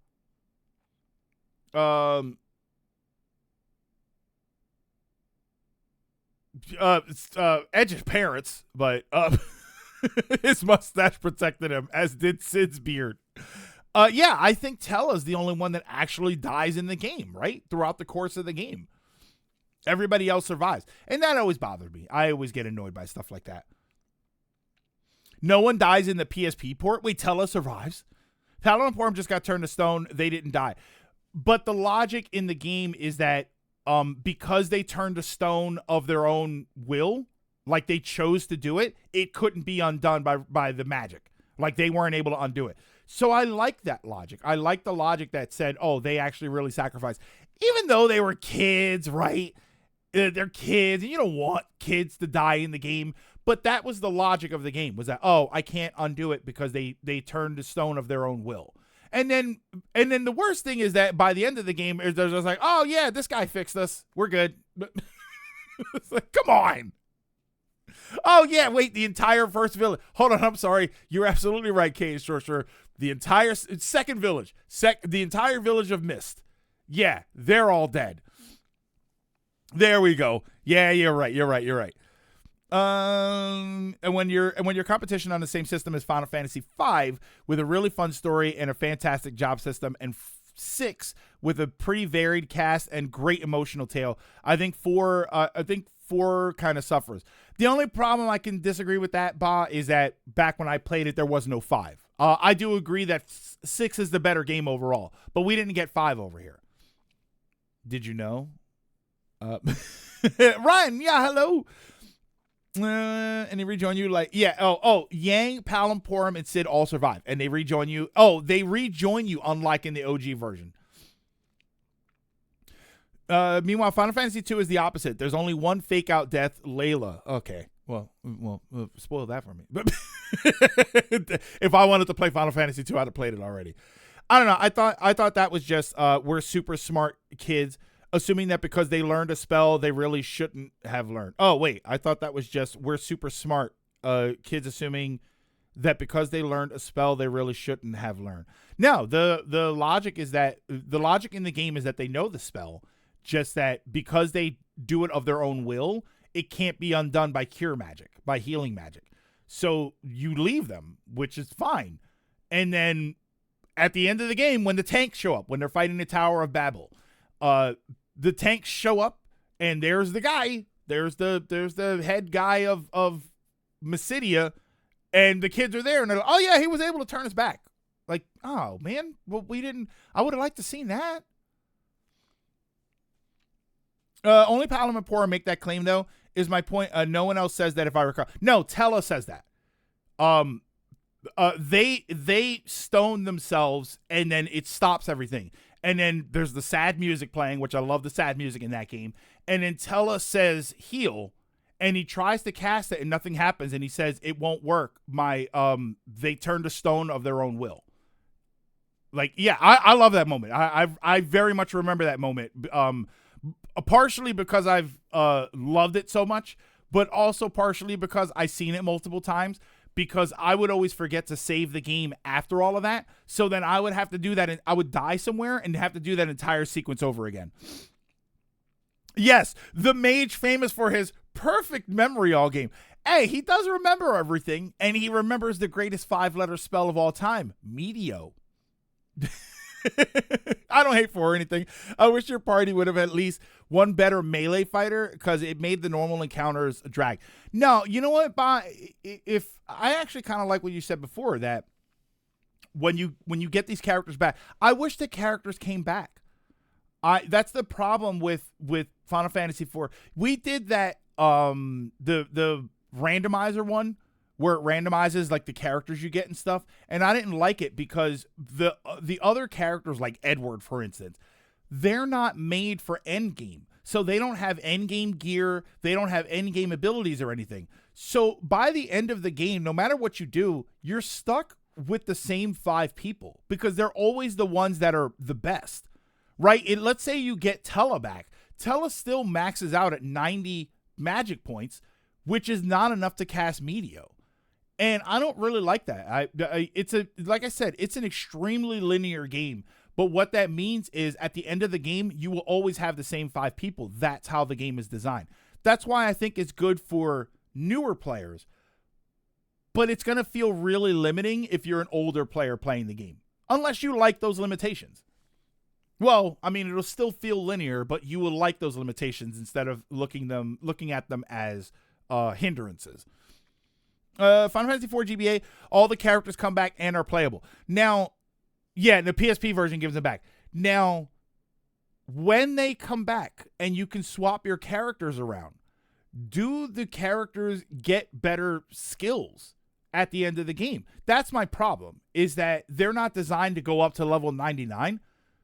S1: Edge's parents, but his mustache protected him, as did Sid's beard. I think Tella's the only one that actually dies in the game, right? Throughout the course of the game. Everybody else survives. And that always bothered me. I always get annoyed by stuff like that. No one dies in the PSP port. Wait, Tella survives. Palom and Porum just got turned to stone. They didn't die. But the logic in the game is that because they turned to stone of their own will, like they chose to do it, it couldn't be undone by the magic. Like they weren't able to undo it. So I like that logic. I like the logic that said, oh, they actually really sacrificed. Even though they were kids, right? They're kids, and you don't want kids to die in the game. But that was the logic of the game, was that, oh, I can't undo it because they turned to stone of their own will. And then the worst thing is that by the end of the game, they're just like, oh, yeah, this guy fixed us. We're good. It's like, come on. Oh, yeah, wait, the entire first village. Hold on, I'm sorry. You're absolutely right, Kate. Sure. The entire second village, the entire village of Mist. Yeah, they're all dead. There we go. Yeah, you're right. And when your competition on the same system as Final Fantasy V with a really fun story and a fantastic job system, and 6 with a pretty varied cast and great emotional tale, I think 4 kind of suffers. The only problem I can disagree with that, Ba, is that back when I played it, there was no 5. I do agree that 6 is the better game overall, but we didn't get 5 over here. Did you know? Ryan, yeah, hello. And they rejoin you like, yeah. Oh, Yang, Palamporum, and Sid all survive, and they rejoin you. Oh, they rejoin you, unlike in the OG version. Meanwhile, Final Fantasy 2 is the opposite. There's only one fake out death, Layla. Okay, well, spoil that for me. But if I wanted to play Final Fantasy 2, I'd have played it already. I don't know. I thought that was just we're super smart kids, assuming that because they learned a spell, they really shouldn't have learned. Oh, wait. I thought that was just we're super smart kids, assuming that because they learned a spell, they really shouldn't have learned. No, the logic is that the logic in the game is that they know the spell, just that because they do it of their own will, it can't be undone by cure magic, by healing magic. So you leave them, which is fine. And then at the end of the game, when the tanks show up, when they're fighting the Tower of Babel, the tanks show up, and there's the guy. There's the head guy of Mysidia, and the kids are there, and they're like, oh yeah, he was able to turn his back. Like, oh man, well we didn't. I would have liked to seen that. Only Palamporum make that claim though. Is my point? No one else says that. If I recall, no, Tella says that. They stone themselves, and then it stops everything. And then there's the sad music playing, which I love the sad music in that game. And then Tella says heal, and he tries to cast it, and nothing happens. And he says it won't work. They turned to stone of their own will. Like, yeah, I love that moment. I very much remember that moment. Partially because I've loved it so much, but also partially because I've seen it multiple times. Because I would always forget to save the game after all of that. So then I would have to do that, and I would die somewhere and have to do that entire sequence over again. Yes, the mage famous for his perfect memory all game. Hey, he does remember everything, and he remembers the greatest 5-letter spell of all time, Meteo. I don't hate for anything. I wish your party would have at least one better melee fighter, because it made the normal encounters a drag. No, you know what, if I actually kind of like what you said before, that when you get these characters back, I wish the characters came back. That's the problem with Final Fantasy IV. We did that the randomizer one, where it randomizes like the characters you get and stuff, and I didn't like it because the other characters, like Edward, for instance, they're not made for endgame. So they don't have endgame gear, they don't have endgame abilities or anything. So by the end of the game, no matter what you do, you're stuck with the same 5 people, because they're always the ones that are the best, right? Let's say you get Tella back. Tella still maxes out at 90 magic points, which is not enough to cast Meteo. And I don't really like that. Like I said, it's an extremely linear game. But what that means is at the end of the game, you will always have the same 5 people. That's how the game is designed. That's why I think it's good for newer players. But it's going to feel really limiting if you're an older player playing the game. Unless you like those limitations. Well, I mean, it'll still feel linear, but you will like those limitations instead of looking at them as hindrances. Final Fantasy IV GBA, all the characters come back and are playable. Now, yeah, the PSP version gives them back. Now, when they come back and you can swap your characters around, do the characters get better skills at the end of the game? That's my problem, is that they're not designed to go up to level 99.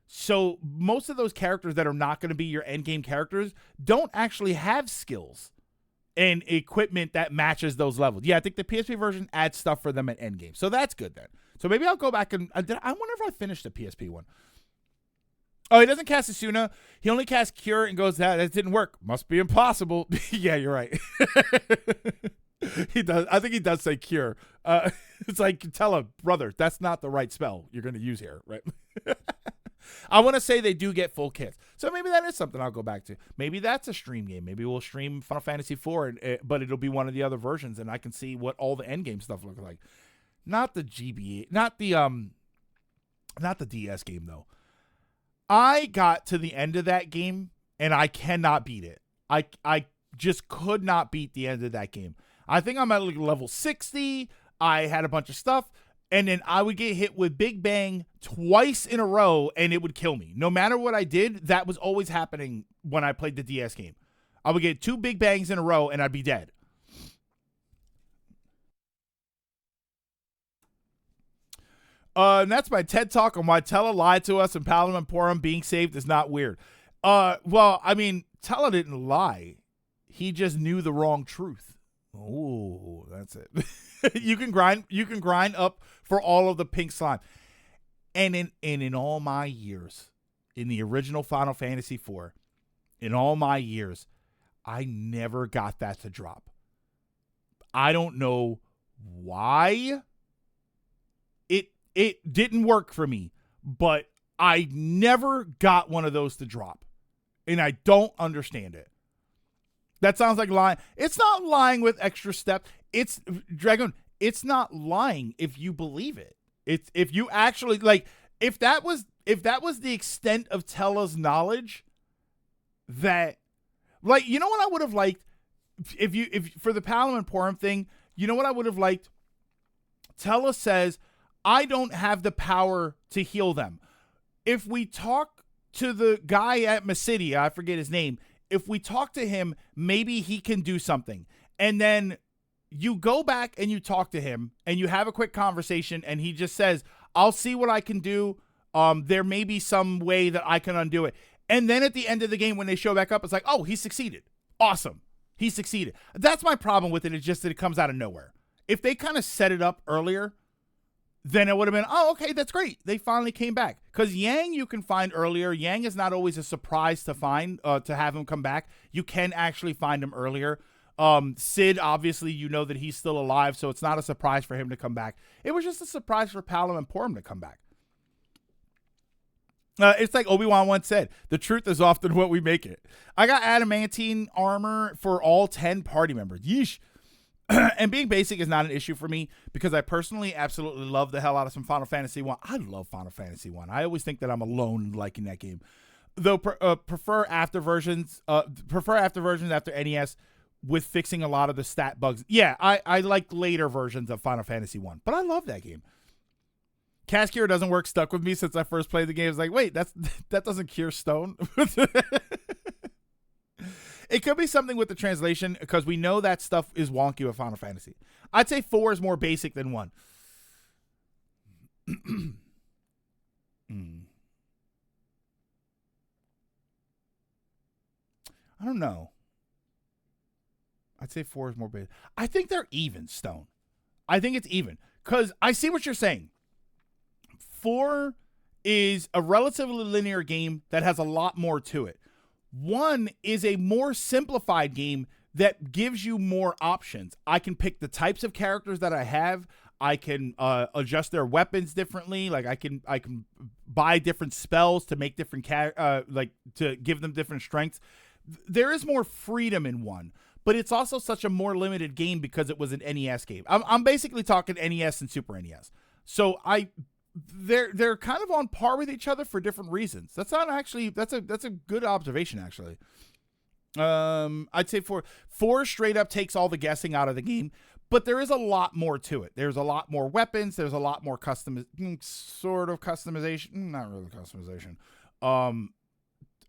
S1: So most of those characters that are not going to be your endgame characters don't actually have skills and equipment that matches those levels. Yeah, I think the PSP version adds stuff for them at endgame. So that's good then. So maybe I'll go back and I wonder if I finished the PSP one. Oh, he doesn't cast Asuna. He only casts Cure and goes, that didn't work. Must be impossible. Yeah, you're right. He does. I think he does say Cure. It's like, tell him, brother, that's not the right spell you're going to use here, right? I want to say they do get full kits. So maybe that is something I'll go back to. Maybe that's a stream game. Maybe we'll stream Final Fantasy IV, but it'll be one of the other versions, and I can see what all the endgame stuff looks like. Not the GBA, not the DS game though. I got to the end of that game and I cannot beat it. I just could not beat the end of that game. I think I'm at like level 60. I had a bunch of stuff, and then I would get hit with Big Bang twice in a row and it would kill me. No matter what I did, that was always happening when I played the DS game. I would get 2 Big Bangs in a row and I'd be dead. And that's my TED Talk on why Tella lied to us and Paladin Emporium being saved is not weird. Well, I mean, Tella didn't lie. He just knew the wrong truth. Oh, that's it. you can grind up for all of the pink slime. And in all my years, in the original Final Fantasy IV, in all my years, I never got that to drop. I don't know why. It didn't work for me, but I never got one of those to drop. And I don't understand it. That sounds like lying. It's not lying with extra step. It's Dragon. It's not lying if you believe it. It's if you actually like if that was the extent of Tella's knowledge, that like, you know what I would have liked if for the Paladin Emporium thing, you know what I would have liked? Tella says, I don't have the power to heal them. If we talk to the guy at Mysidia, I forget his name, if we talk to him, maybe he can do something. And then you go back and you talk to him and you have a quick conversation and he just says, I'll see what I can do. There may be some way that I can undo it. And then at the end of the game, when they show back up, it's like, oh, he succeeded. Awesome. He succeeded. That's my problem with it. It's just that it comes out of nowhere. If they kind of set it up earlier, then it would have been, oh, okay, that's great. They finally came back. Because Yang you can find earlier. Yang is not always a surprise to find, to have him come back. You can actually find him earlier. Sid, obviously, you know that he's still alive, so it's not a surprise for him to come back. It was just a surprise for Paladin Emporium to come back. It's like Obi-Wan once said, the truth is often what we make it. I got adamantine armor for all 10 party members. Yeesh. And being basic is not an issue for me because I personally absolutely love the hell out of some Final Fantasy 1. I love Final Fantasy 1. I always think that I'm alone liking that game. Though prefer after versions after NES with fixing a lot of the stat bugs. Yeah, I like later versions of Final Fantasy 1, but I love that game. Cast Cure doesn't work, stuck with me since I first played the game. It's like, wait, that doesn't cure stone. It could be something with the translation because we know that stuff is wonky with Final Fantasy. I'd say 4 is more basic than 1. I don't know. I'd say 4 is more basic. I think they're even, Stone. I think it's even because I see what you're saying. 4 is a relatively linear game that has a lot more to it. 1 is a more simplified game that gives you more options. I can pick the types of characters that I have. I can adjust their weapons differently. Like I can buy different spells to make different to give them different strengths. There is more freedom in 1, but it's also such a more limited game because it was an NES game. I'm basically talking NES and Super NES. So they're kind of on par with each other for different reasons. That's a good observation actually. I'd say 4 straight up takes all the guessing out of the game, but there is a lot more to it. There's a lot more weapons. There's a lot more sort of customization. Not really customization.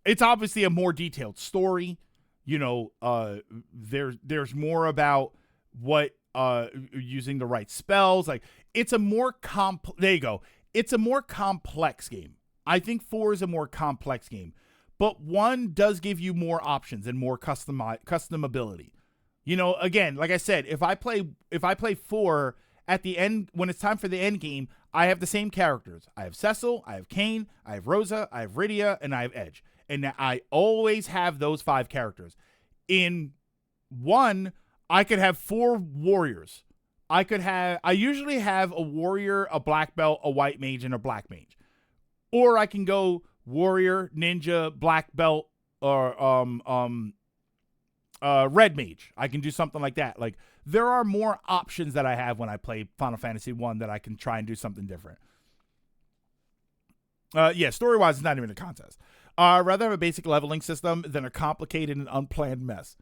S1: It's obviously a more detailed story. You know, there's more about what using the right spells. Like it's a more there you go. It's a more complex game. I think 4 is a more complex game, but 1 does give you more options and more customability. You know, again, like I said, if I play 4 at the end, when it's time for the end game, I have the same characters. I have Cecil, I have Kain, I have Rosa, I have Rydia, and I have Edge. And I always have those 5 characters. In 1, I could have 4 warriors. I usually have a warrior, a black belt, a white mage, and a black mage. or I can go warrior, ninja, black belt, or red mage. I can do something like that. Like, there are more options that I have when I play Final Fantasy 1 that I can try and do something different. Yeah, story-wise, it's not even a contest. I'd rather have a basic leveling system than a complicated and unplanned mess.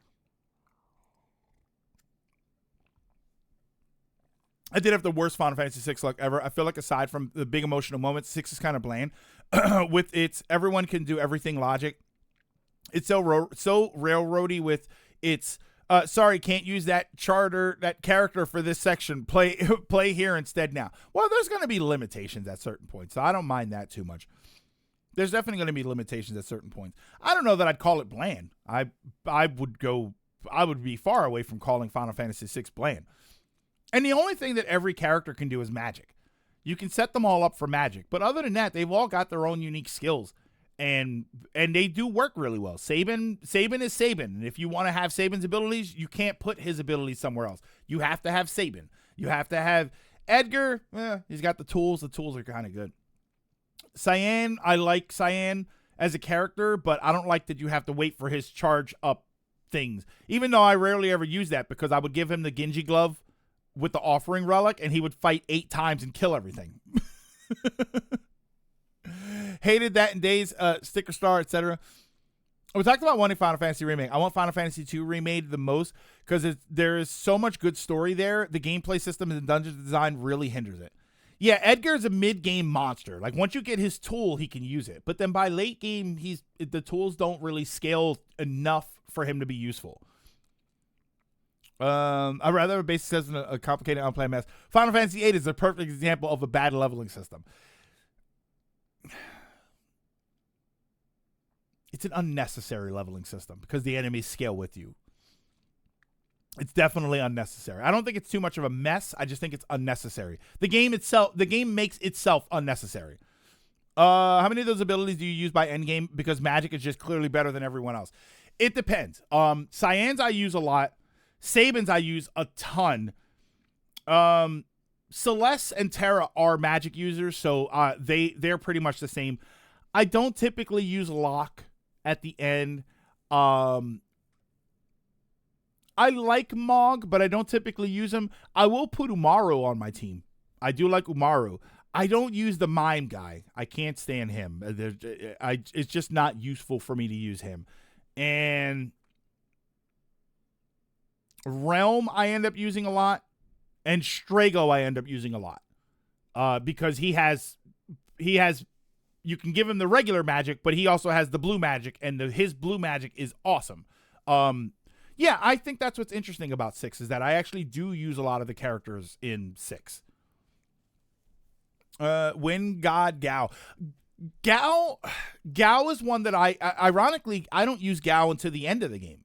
S1: I did have the worst Final Fantasy 6 luck ever. I feel like aside from the big emotional moments, 6 is kind of bland. With its everyone can do everything logic. It's so railroady with its sorry, can't use that character for this section. Play here instead now. Well, there's going to be limitations at certain points, so I don't mind that too much. There's definitely going to be limitations at certain points. I don't know that I'd call it bland. I would be far away from calling Final Fantasy 6 bland. And the only thing that every character can do is magic. You can set them all up for magic, but other than that, they've all got their own unique skills, and they do work really well. Sabin is Sabin, and if you want to have Sabin's abilities, you can't put his abilities somewhere else. You have to have Sabin. You have to have Edgar. He's got the tools. The tools are kind of good. Cyan, I like Cyan as a character, but I don't like that you have to wait for his charge up things. Even though I rarely ever use that, because I would give him the Genji glove with the offering relic, and he would fight 8 times and kill everything. Hated that in Days, Sticker Star, etc. We talked about wanting Final Fantasy Remake. I want Final Fantasy 2 remade the most because there is so much good story there. The gameplay system and the dungeon design really hinders it. Yeah, Edgar's a mid-game monster. Like, once you get his tool, he can use it. But then by late game, the tools don't really scale enough for him to be useful. I'd rather have a basic system than a complicated, unplanned mess. Final Fantasy VIII is a perfect example of a bad leveling system. It's an unnecessary leveling system because the enemies scale with you. It's definitely unnecessary. I don't think it's too much of a mess. I just think it's unnecessary. The game makes itself unnecessary. How many of those abilities do you use by endgame? Because magic is just clearly better than everyone else. It depends. Cyan's I use a lot. Sabin's I use a ton. Celeste and Terra are magic users, so they're pretty much the same. I don't typically use Locke at the end. I like Mog, but I don't typically use him. I will put Umaru on my team. I do like Umaru. I don't use the mime guy. I can't stand him. It's just not useful for me to use him. And Realm I end up using a lot, and Strago I end up using a lot, because he has you can give him the regular magic, but he also has the blue magic, and his blue magic is awesome. Yeah, I think that's what's interesting about 6 is that I actually do use a lot of the characters in 6. Wind God Gao. Gao is one that ironically, I don't use Gao until the end of the game,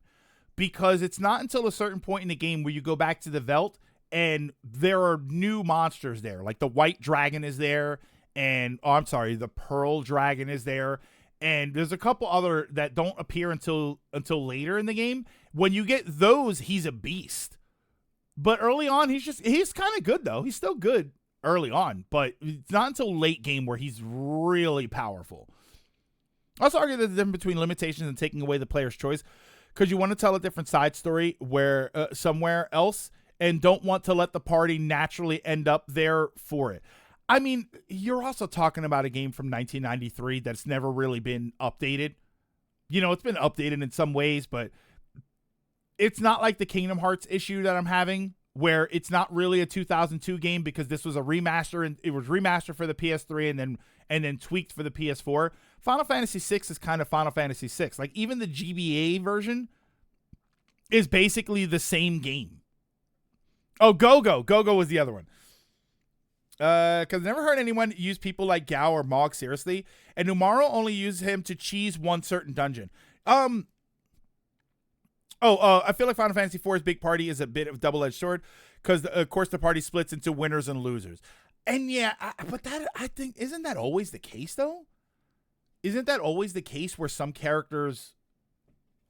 S1: because it's not until a certain point in the game where you go back to the Veldt and there are new monsters there. Like the White Dragon is there, and the Pearl Dragon is there, and there's a couple other that don't appear until later in the game. When you get those, he's a beast. But early on, he's kind of good though. He's still good early on, but it's not until late game where he's really powerful. I also argue that the difference between limitations and taking away the player's choice, because you want to tell a different side story where somewhere else, and don't want to let the party naturally end up there for it. I mean, you're also talking about a game from 1993 that's never really been updated. You know, it's been updated in some ways, but it's not like the Kingdom Hearts issue that I'm having, where it's not really a 2002 game because this was a remaster, and it was remastered for the PS3 and then tweaked for the PS4. Final Fantasy VI is kind of Final Fantasy VI. Like, even the GBA version is basically the same game. Oh, Go-Go. Go-Go was the other one. Because I've never heard anyone use people like Gao or Mog seriously, and Umaru only uses him to cheese one certain dungeon. I feel like Final Fantasy IV's big party is a bit of a double-edged sword, because of course the party splits into winners and losers. And yeah, but that, I think, isn't that always the case though? Isn't that always the case where some characters,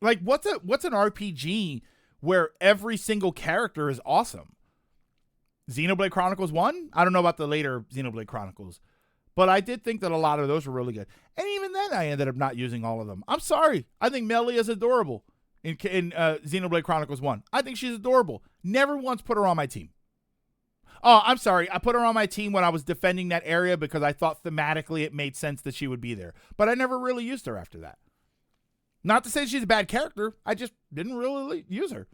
S1: like, what's an RPG where every single character is awesome? Xenoblade Chronicles 1? I don't know about the later Xenoblade Chronicles, But I did think that a lot of those were really good. And even then, I ended up not using all of them. I'm sorry. I think Melia is adorable in Xenoblade Chronicles 1. I think she's adorable. Never once put her on my team. Oh, I'm sorry. I put her on my team when I was defending that area because I thought thematically it made sense that she would be there. But I never really used her after that. Not to say she's a bad character. I just didn't really use her.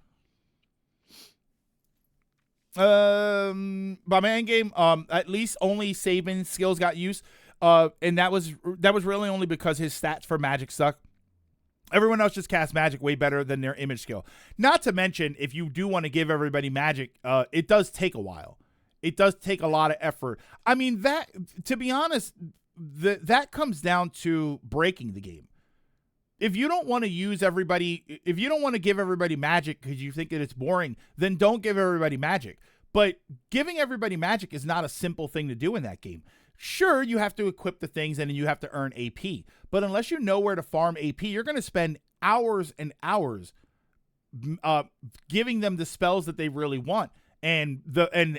S1: By my end game, at least only Sabin's skills got used. And that was really only because his stats for magic suck. Everyone else just casts magic way better than their image skill. Not to mention, if you do want to give everybody magic, it does take a while. It does take a lot of effort. I mean, that, to be honest, that comes down to breaking the game. If you don't want to use everybody, if you don't want to give everybody magic because you think that it's boring, then don't give everybody magic. But giving everybody magic is not a simple thing to do in that game. Sure, you have to equip the things and you have to earn AP. But unless you know where to farm AP, you're going to spend hours and hours giving them the spells that they really want and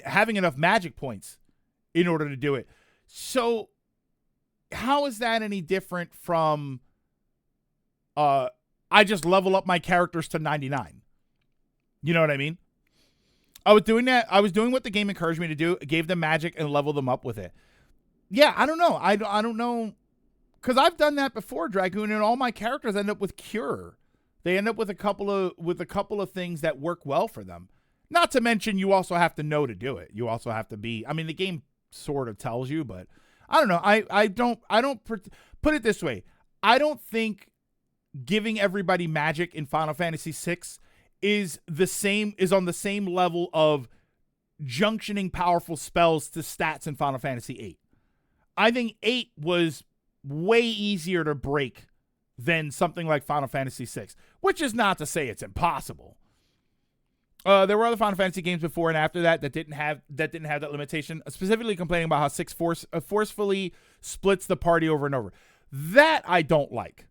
S1: having enough magic points in order to do it. So how is that any different from I just level up my characters to 99? You know what I mean? I was doing that. I was doing what the game encouraged me to do. It gave them magic and leveled them up with it. Yeah, I don't know. I don't know. Because I've done that before, Dragoon, and all my characters end up with Cure. They end up with a couple of things that work well for them. Not to mention, you also have to know to do it. You also have to be. I mean, the game sort of tells you, but I don't know. I don't put it this way. I don't think giving everybody magic in Final Fantasy VI is on the same level of junctioning powerful spells to stats in Final Fantasy VIII. I think 8 was way easier to break than something like Final Fantasy VI, which is not to say it's impossible. There were other Final Fantasy games before and after that didn't have that limitation, specifically complaining about how 6 forcefully splits the party over and over. That I don't like.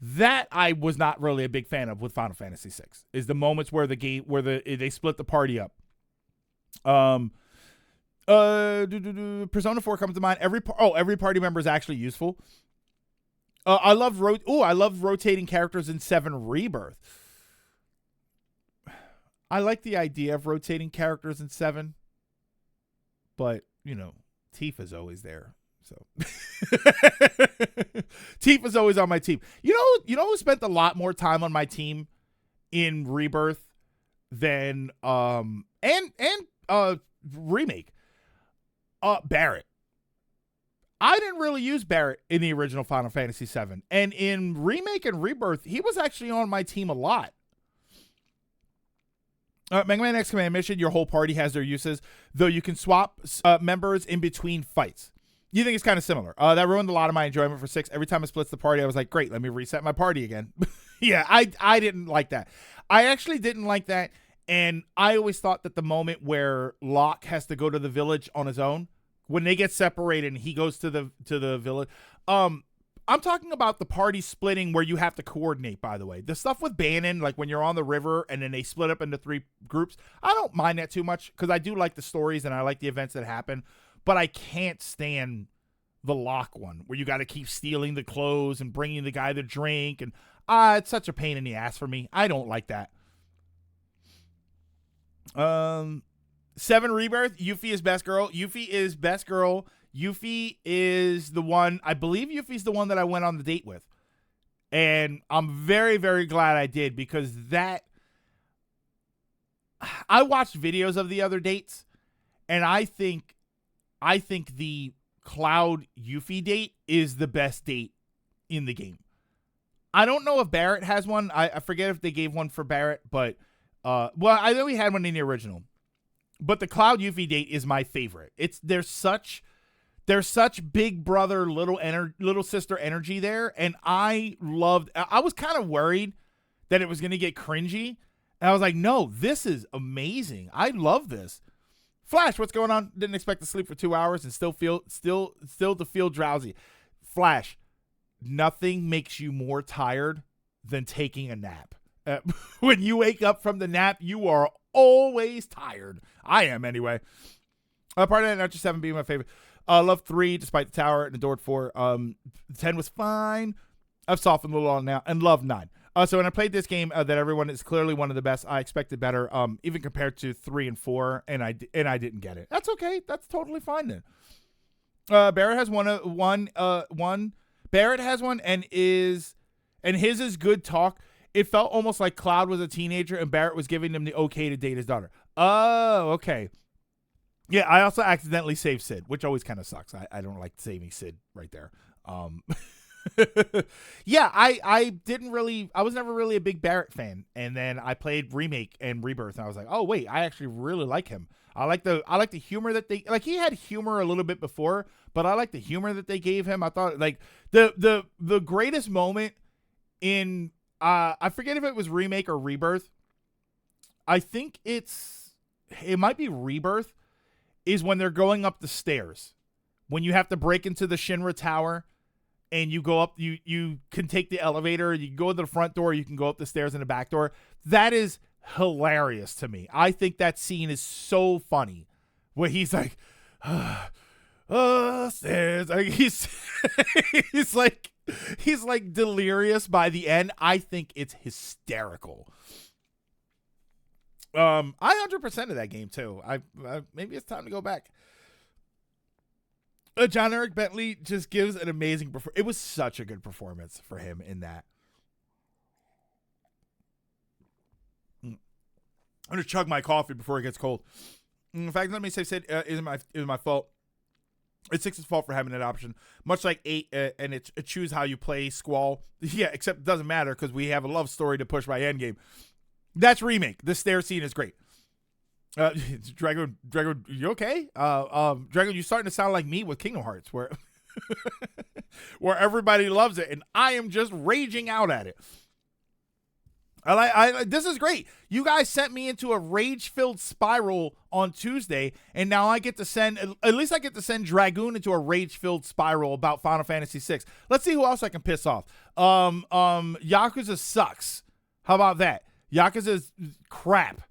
S1: That I was not really a big fan of with Final Fantasy VI, is the moments where they split the party up. Persona 4 comes to mind. Every party member is actually useful. I love rotating characters in 7 Rebirth. I like the idea of rotating characters in 7, but Tifa's always there. So Tifa's always on my team. You know who spent a lot more time on my team in Rebirth than Remake? Barret. I didn't really use Barret in the original Final Fantasy VII. And in Remake and Rebirth, he was actually on my team a lot. Mega Man X Command Mission, your whole party has their uses, though you can swap members in between fights. You think it's kind of similar. That ruined a lot of my enjoyment for 6. Every time it splits the party, I was like, great, let me reset my party again. Yeah, I didn't like that. I actually didn't like that. And I always thought that the moment where Locke has to go to the village on his own, when they get separated and he goes to the village, I'm talking about the party splitting where you have to coordinate, by the way. The stuff with Banon, like when you're on the river and then they split up into 3 groups, I don't mind that too much because I do like the stories and I like the events that happen, but I can't stand the Locke one where you got to keep stealing the clothes and bringing the guy the drink, and it's such a pain in the ass for me. I don't like that. 7 Rebirth, Yuffie is best girl. Yuffie is best girl. Yuffie is the one, I believe Yuffie's the one that I went on the date with. And I'm very, very glad I did, because I watched videos of the other dates, and I think the Cloud Yuffie date is the best date in the game. I don't know if Barret has one. I forget if they gave one for Barret, but well, I know he had one in the original. But the Cloud Yuffie date is my favorite. There's such big brother, little sister energy there, and I was kind of worried that it was going to get cringy, and I was like, no, this is amazing. I love this. Flash, what's going on? Didn't expect to sleep for 2 hours and still to feel drowsy. Flash, nothing makes you more tired than taking a nap. When you wake up from the nap, you are always tired. I am anyway. Part of that, not just 7 being my favorite. Love 3 despite the tower and adored 4. 10 was fine. I've softened a little on now, and love 9. So when I played this game, that everyone is clearly one of the best, I expected better, even compared to 3 and 4, and I didn't get it. That's okay. That's totally fine then. Barrett has one. Barrett has one, and his is good talk. It felt almost like Cloud was a teenager, and Barrett was giving him the okay to date his daughter. Oh, okay. Yeah, I also accidentally saved Sid, which always kind of sucks. I don't like saving Sid right there. Yeah, I was never really a big Barrett fan, and then I played Remake and Rebirth, and I was like, oh wait, I actually really like him. I like the humor that they like. He had humor a little bit before, but I like the humor that they gave him. I thought like the greatest moment in I forget if it was Remake or Rebirth. I think it might be Rebirth, is when they're going up the stairs, when you have to break into the Shinra Tower. And you go up, you can take the elevator, you can go to the front door, you can go up the stairs and the back door. That is hilarious to me. I think that scene is so funny, where he's like, stairs. Like he's like delirious by the end. I think it's hysterical. I 100% of that game too. I maybe it's time to go back. John Eric Bentley just gives an amazing performance. It was such a good performance for him in that. I'm gonna chug my coffee before it gets cold. In fact, let me say, Sid, isn't my fault. It's 6's fault for having that option. Much like 8, and it choose how you play Squall. Yeah, except it doesn't matter because we have a love story to push by Endgame. That's Remake. The stair scene is great. Dragon, you okay? Dragon, you're starting to sound like me with Kingdom Hearts, where where everybody loves it, and I am just raging out at it. This is great. You guys sent me into a rage-filled spiral on Tuesday, and now I get to send, at least I get to send Dragoon into a rage-filled spiral about Final Fantasy VI. Let's see who else I can piss off. Yakuza sucks. How about that? Yakuza's crap.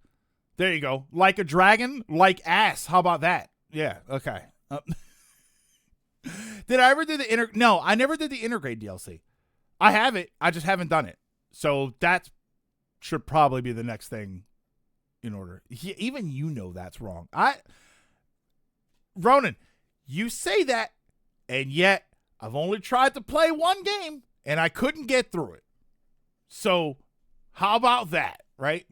S1: There you go. Like a dragon, like ass. How about that? Yeah, okay. Did I ever do the No, I never did the Intergrade DLC. I have it. I just haven't done it. So that should probably be the next thing in order. Even you know that's wrong. Ronan, you say that, and yet I've only tried to play one game, and I couldn't get through it. So how about that, right?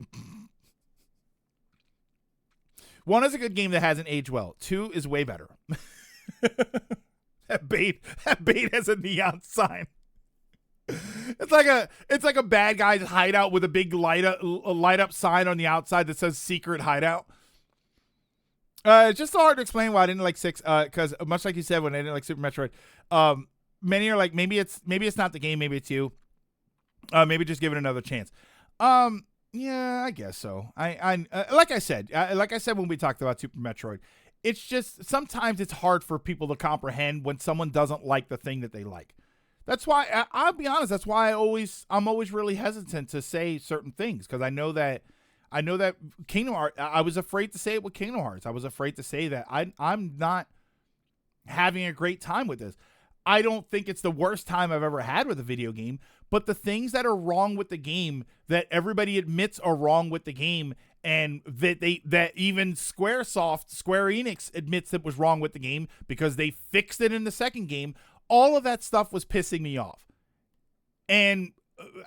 S1: 1 is a good game that hasn't aged well. 2 is way better. That bait has a neon sign. It's like a bad guy's hideout with a big light up sign on the outside that says secret hideout. It's just so hard to explain why I didn't like 6. Because much like you said when I didn't like Super Metroid, many are like maybe it's not the game, maybe it's you. Maybe just give it another chance. Yeah, I guess so. Like I said when we talked about Super Metroid, it's just sometimes it's hard for people to comprehend when someone doesn't like the thing that they like. That's why I'll be honest. That's why I'm always really hesitant to say certain things, because I know that Kingdom Hearts. I was afraid to say it with Kingdom Hearts. I was afraid to say that I'm not having a great time with this. I don't think it's the worst time I've ever had with a video game, but the things that are wrong with the game that everybody admits are wrong with the game, and that even Square Enix admits that was wrong with the game because they fixed it in the second game, all of that stuff was pissing me off. And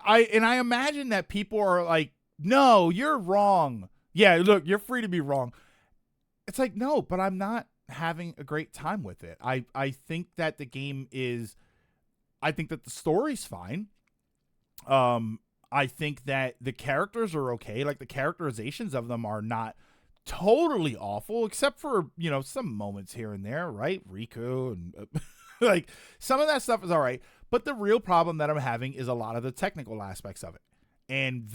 S1: I imagine that people are like, no, you're wrong. Yeah, look, you're free to be wrong. It's like, no, but I'm not having a great time with it. I think that the game is, I think that the story's fine. I think that the characters are okay. Like the characterizations of them are not totally awful, except for, some moments here and there, right? Riku and like some of that stuff is all right. But the real problem that I'm having is a lot of the technical aspects of it. And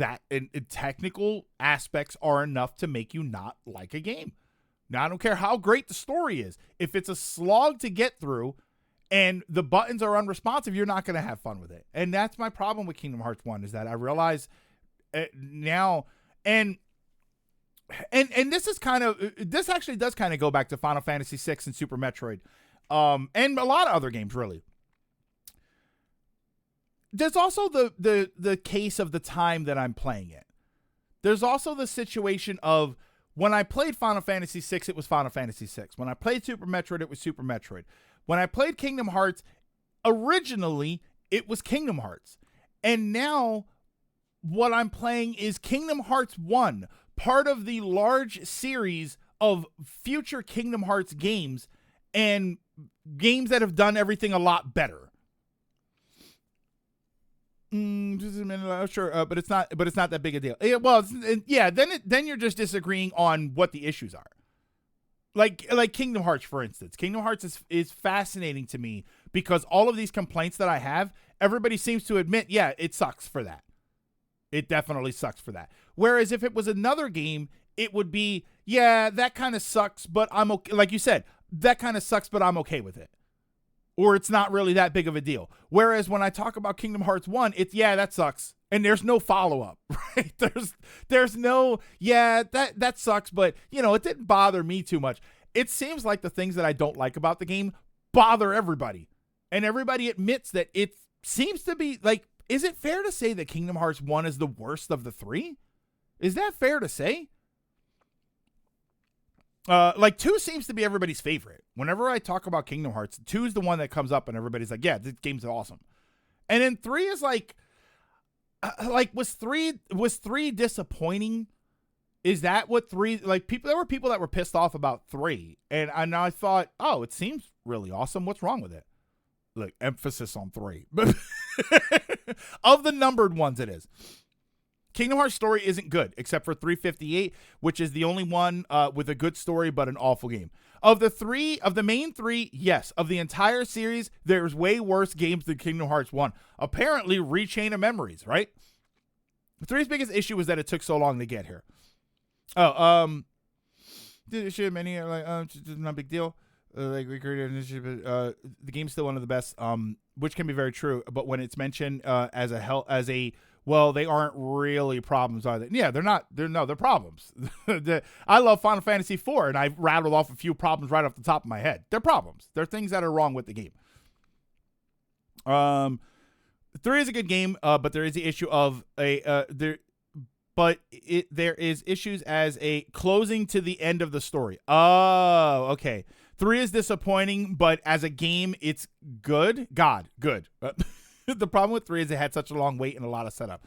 S1: technical aspects are enough to make you not like a game. Now, I don't care how great the story is. If it's a slog to get through and the buttons are unresponsive, you're not going to have fun with it. And that's my problem with Kingdom Hearts 1, is that I realize now, and this actually does kind of go back to Final Fantasy VI and Super Metroid. and a lot of other games really. There's also the case of the time that I'm playing it. There's also the situation of when I played Final Fantasy VI, it was Final Fantasy VI. When I played Super Metroid, it was Super Metroid. When I played Kingdom Hearts, originally it was Kingdom Hearts. And now what I'm playing is Kingdom Hearts 1, part of the large series of future Kingdom Hearts games and games that have done everything a lot better. Just a minute, sure, but it's not that big a deal. Well, then you're just disagreeing on what the issues are. Like Kingdom Hearts, for instance. Kingdom Hearts is fascinating to me because all of these complaints that I have, everybody seems to admit, yeah, it sucks for that. It definitely sucks for that. Whereas if it was another game, it would be, yeah, that kind of sucks, but I'm okay. Like you said, that kind of sucks, but I'm okay with it. Or it's not really that big of a deal. Whereas when I talk about Kingdom Hearts 1, it's, yeah, that sucks. And there's no follow-up, right? There's no, yeah, that sucks, but, you know, it didn't bother me too much. It seems like the things that I don't like about the game bother everybody. And everybody admits that it seems to be, like, is it fair to say that Kingdom Hearts 1 is the worst of the three? Is that fair to say? Like 2 seems to be everybody's favorite. Whenever I talk about Kingdom Hearts, 2 is the one that comes up and everybody's like, yeah, this game's awesome. And then 3 is like was 3 disappointing? Is that what 3, like, there were people that were pissed off about 3. And I thought, oh, it seems really awesome. What's wrong with it? Like, emphasis on 3. Of the numbered ones, it is. Kingdom Hearts story isn't good, except for 358, which is the only one with a good story but an awful game. Of the main 3, yes. Of the entire series, there's way worse games than Kingdom Hearts 1. Apparently, Rechain of Memories, right? 3's biggest issue was that it took so long to get here. Shit, many like just not a big deal. Like we created an initiative, but the game's still one of the best. Which can be very true, but when it's mentioned as a well, they aren't really problems, are they? Yeah, they're not. They're problems. I love Final Fantasy IV, and I've rattled off a few problems right off the top of my head. They're problems. They're things that are wrong with the game. 3 is a good game, but there is the issue of there is issues as a closing to the end of the story. Oh, okay. 3 is disappointing, but as a game, it's good. Good. The problem with 3 is it had such a long wait and a lot of setup.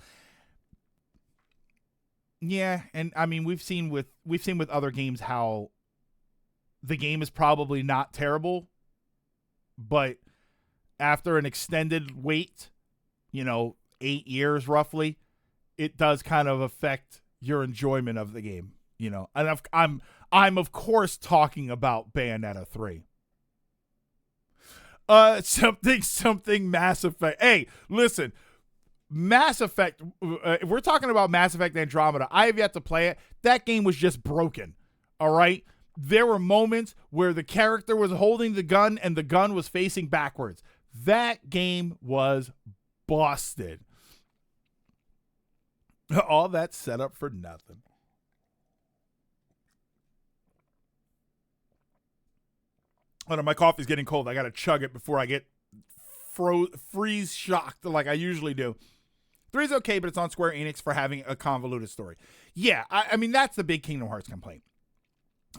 S1: Yeah, and I mean we've seen with other games how the game is probably not terrible, but after an extended wait, 8 years roughly, it does kind of affect your enjoyment of the game, And I'm of course talking about Bayonetta 3. Something Mass Effect. Hey, listen, Mass Effect. If we're talking about Mass Effect Andromeda, I have yet to play it. That game was just broken. All right. There were moments where the character was holding the gun and the gun was facing backwards. That game was busted. All that set up for nothing. Oh, no, my coffee's getting cold. I got to chug it before I get freeze shocked like I usually do. 3 is okay, but it's on Square Enix for having a convoluted story. Yeah, I mean, that's the big Kingdom Hearts complaint.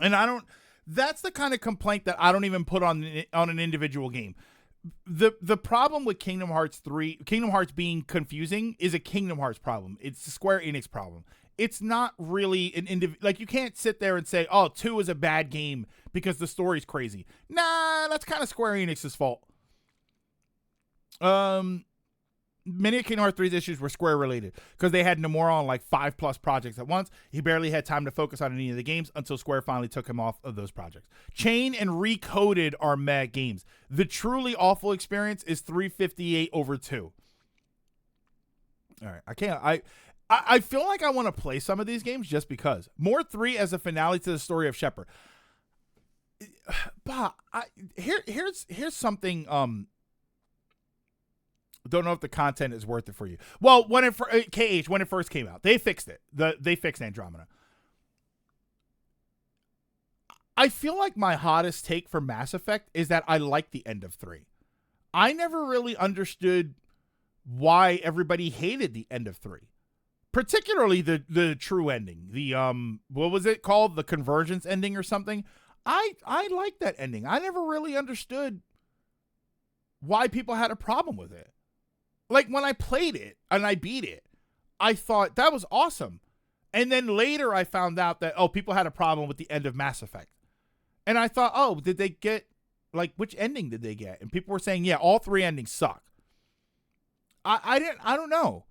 S1: And that's the kind of complaint that I don't even put on an individual game. The problem with Kingdom Hearts 3, Kingdom Hearts being confusing, is a Kingdom Hearts problem. It's a Square Enix problem. It's not really an like, you can't sit there and say, oh, 2 is a bad game because the story's crazy. Nah, that's kind of Square Enix's fault. Many of Kingdom Hearts 3's issues were Square related because they had Nomura on like 5+ projects at once. He barely had time to focus on any of the games until Square finally took him off of those projects. Chain and Recoded are mad games. The truly awful experience is 358 over 2. All right, I feel like I want to play some of these games just because. More 3 as a finale to the story of Shepard. But here's something. Don't know if the content is worth it for you. Well, when it first came out, they fixed it. They fixed Andromeda. I feel like my hottest take for Mass Effect is that I like the end of 3. I never really understood why everybody hated the end of 3. Particularly the true ending. The what was it called? The Convergence ending or something? I like that ending. I never really understood why people had a problem with it. Like when I played it and I beat it, I thought that was awesome. And then later I found out that, people had a problem with the end of Mass Effect. And I thought, did they get, like, which ending did they get? And people were saying, yeah, all 3 endings suck. I don't know.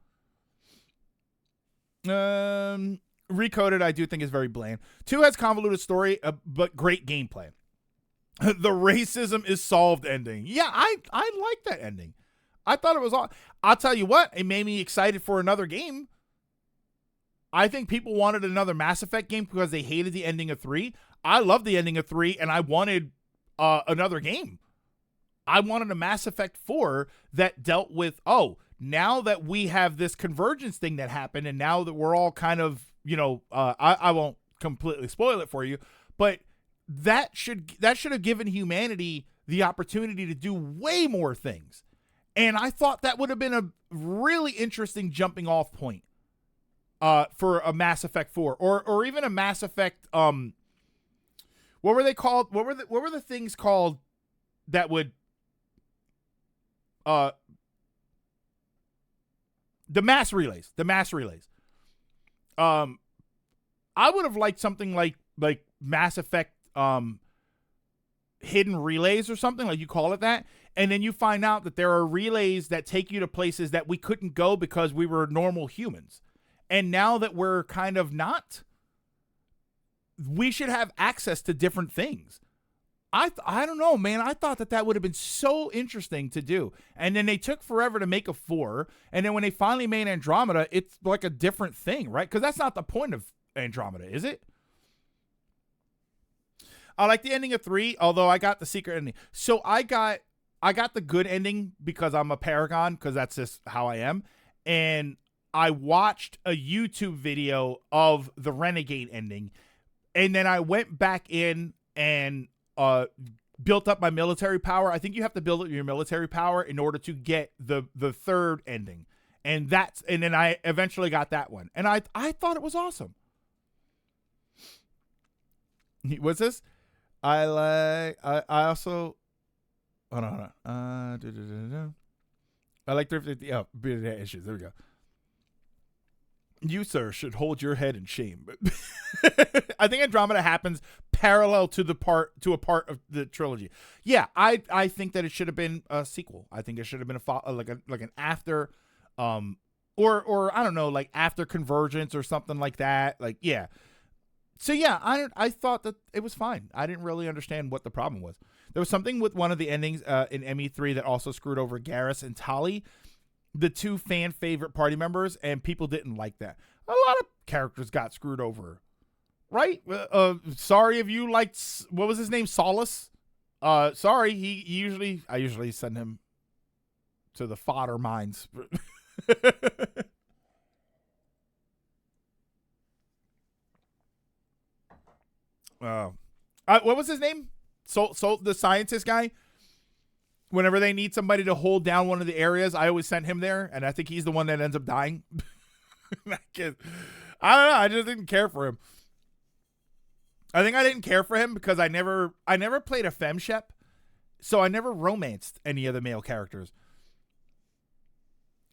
S1: Recoded, I do think is very bland. 2 has convoluted story, but great gameplay. The racism is solved ending. Yeah, I like that ending. I thought it was all. I'll tell you what, it made me excited for another game. I think people wanted another Mass Effect game because they hated the ending of 3. I love the ending of 3, and I wanted another game. I wanted a Mass Effect 4 that dealt with, now that we have this convergence thing that happened, and now that we're all kind of, I won't completely spoil it for you, but that should have given humanity the opportunity to do way more things. And I thought that would have been a really interesting jumping off point for a Mass Effect 4 or even a Mass Effect what were they called? What were the things called that would the mass relays. I would have liked something like Mass Effect hidden relays or something, like you call it that. And then you find out that there are relays that take you to places that we couldn't go because we were normal humans. And now that we're kind of not, we should have access to different things. I don't know, man. I thought that would have been so interesting to do. And then they took forever to make a 4. And then when they finally made Andromeda, it's like a different thing, right? Because that's not the point of Andromeda, is it? I like the ending of 3, although I got the secret ending. So I got the good ending because I'm a Paragon, because that's just how I am. And I watched a YouTube video of the Renegade ending. And then I went back in and built up my military power. I think you have to build up your military power in order to get the third ending. And then I eventually got that one. And I thought it was awesome. What's this? I also, hold on. I like 350. Oh, issues. There we go. You, sir, should hold your head in shame. I think Andromeda happens parallel to a part of the trilogy. Yeah, I think that it should have been a sequel. I think it should have been like an after, or I don't know, like after Convergence or something like that. Like, yeah. So yeah, I thought that it was fine. I didn't really understand what the problem was. There was something with one of the endings in ME3 that also screwed over Garrus and Tali, the 2 fan favorite party members, and people didn't like that. A lot of characters got screwed over, right? Sorry if you liked, what was his name? Solace. Sorry, I usually send him to the fodder mines. What was his name? So the scientist guy. Whenever they need somebody to hold down one of the areas, I always send him there, and I think he's the one that ends up dying. I don't know. I just didn't care for him. I think I didn't care for him because I never played a femshep, so I never romanced any of the male characters.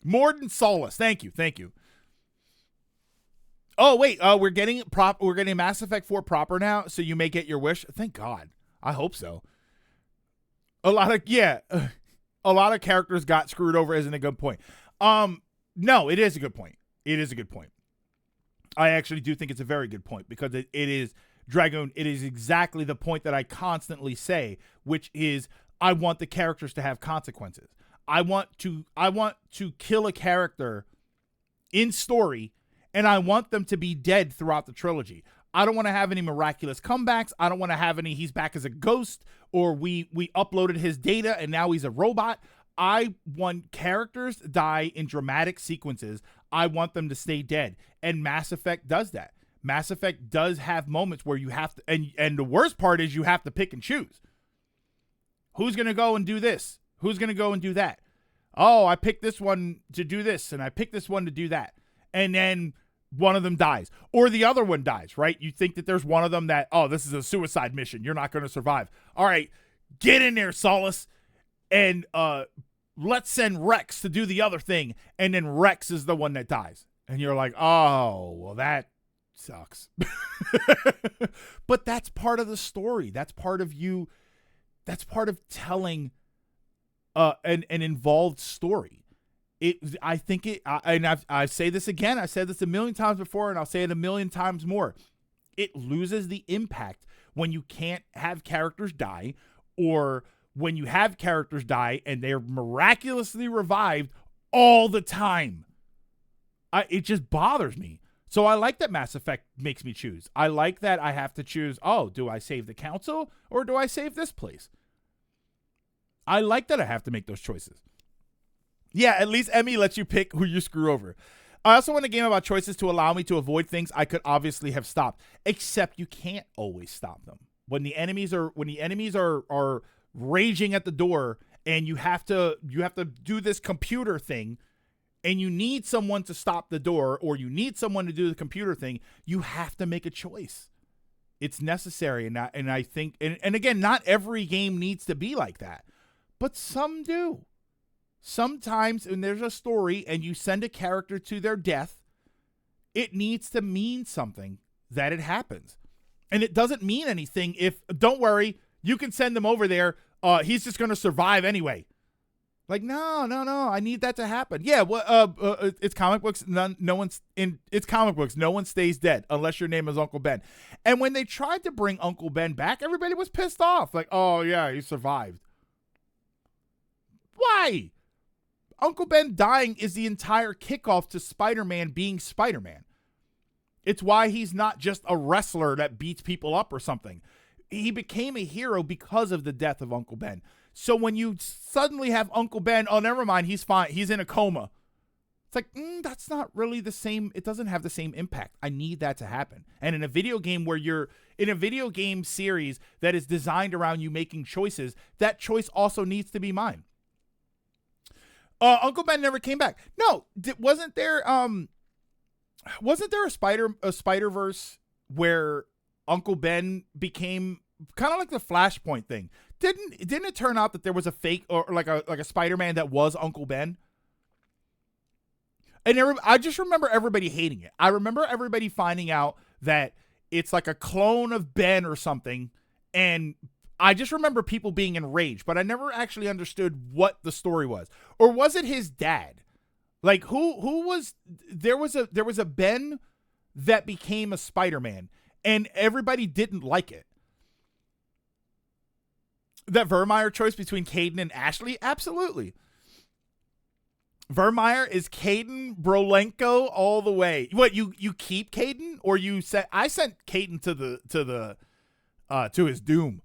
S1: Mordin Solus, thank you. Oh wait, we're getting Mass Effect 4 proper now, so you may get your wish. Thank God. I hope so. A lot of characters got screwed over. Isn't a good point. No, it is a good point. I actually do think it's a very good point because it is Dragoon. It is exactly the point that I constantly say, which is I want the characters to have consequences. I want to kill a character in story, and I want them to be dead throughout the trilogy. I don't want to have any miraculous comebacks. I don't want to have any he's back as a ghost or we uploaded his data and now he's a robot. I want characters to die in dramatic sequences. I want them to stay dead. And Mass Effect does that. Mass Effect does have moments where you have to, and the worst part is you have to pick and choose. Who's going to go and do this? Who's going to go and do that? Oh, I picked this one to do this, and I picked this one to do that. And then one of them dies. Or the other one dies, right? You think that there's one of them that, oh, this is a suicide mission. You're not going to survive. All right, get in there, Solace, and let's send Rex to do the other thing. And then Rex is the one that dies. And you're like, oh, well, that sucks. But that's part of the story. That's part of you. That's part of telling an involved story. I think I say this again. I said this a million times before, and I'll say it a million times more. It loses the impact when you can't have characters die, or when you have characters die and they're miraculously revived all the time. It just bothers me. So I like that Mass Effect makes me choose. I like that I have to choose, oh, do I save the council or do I save this place? I like that I have to make those choices. Yeah, at least Emmy lets you pick who you screw over. I also want a game about choices to allow me to avoid things I could obviously have stopped, except you can't always stop them. When the enemies are raging at the door and you have to do this computer thing, and you need someone to stop the door, or you need someone to do the computer thing, you have to make a choice. It's necessary, and I think, and again, not every game needs to be like that, but some do. Sometimes when there's a story and you send a character to their death, it needs to mean something that it happens. And it doesn't mean anything if, don't worry, you can send them over there, he's just going to survive anyway. Like, no, I need that to happen. Yeah, well, it's comic books. It's comic books. No one stays dead unless your name is Uncle Ben. And when they tried to bring Uncle Ben back, everybody was pissed off. Like, oh yeah, he survived. Why? Uncle Ben dying is the entire kickoff to Spider-Man being Spider-Man. It's why he's not just a wrestler that beats people up or something. He became a hero because of the death of Uncle Ben. So when you suddenly have Uncle Ben, oh, never mind, he's fine. He's in a coma. It's like, that's not really the same. It doesn't have the same impact. I need that to happen. And in a video game where you're in a video game series that is designed around you making choices, that choice also needs to be mine. Uncle Ben never came back. No, wasn't there a Spider-Verse where Uncle Ben became kind of like the Flashpoint thing? Didn't it turn out that there was a fake or like a Spider-Man that was Uncle Ben? And I just remember everybody hating it. I remember everybody finding out that it's like a clone of Ben or something, and I just remember people being enraged, but I never actually understood what the story was. Or was it his dad? Like who was there was a Ben that became a Spider-Man, and everybody didn't like it. That Vermeer choice between Caden and Ashley? Absolutely. Vermeer is Caden Brolenko all the way. What, you keep Caden, or you said I sent Caden to his doom.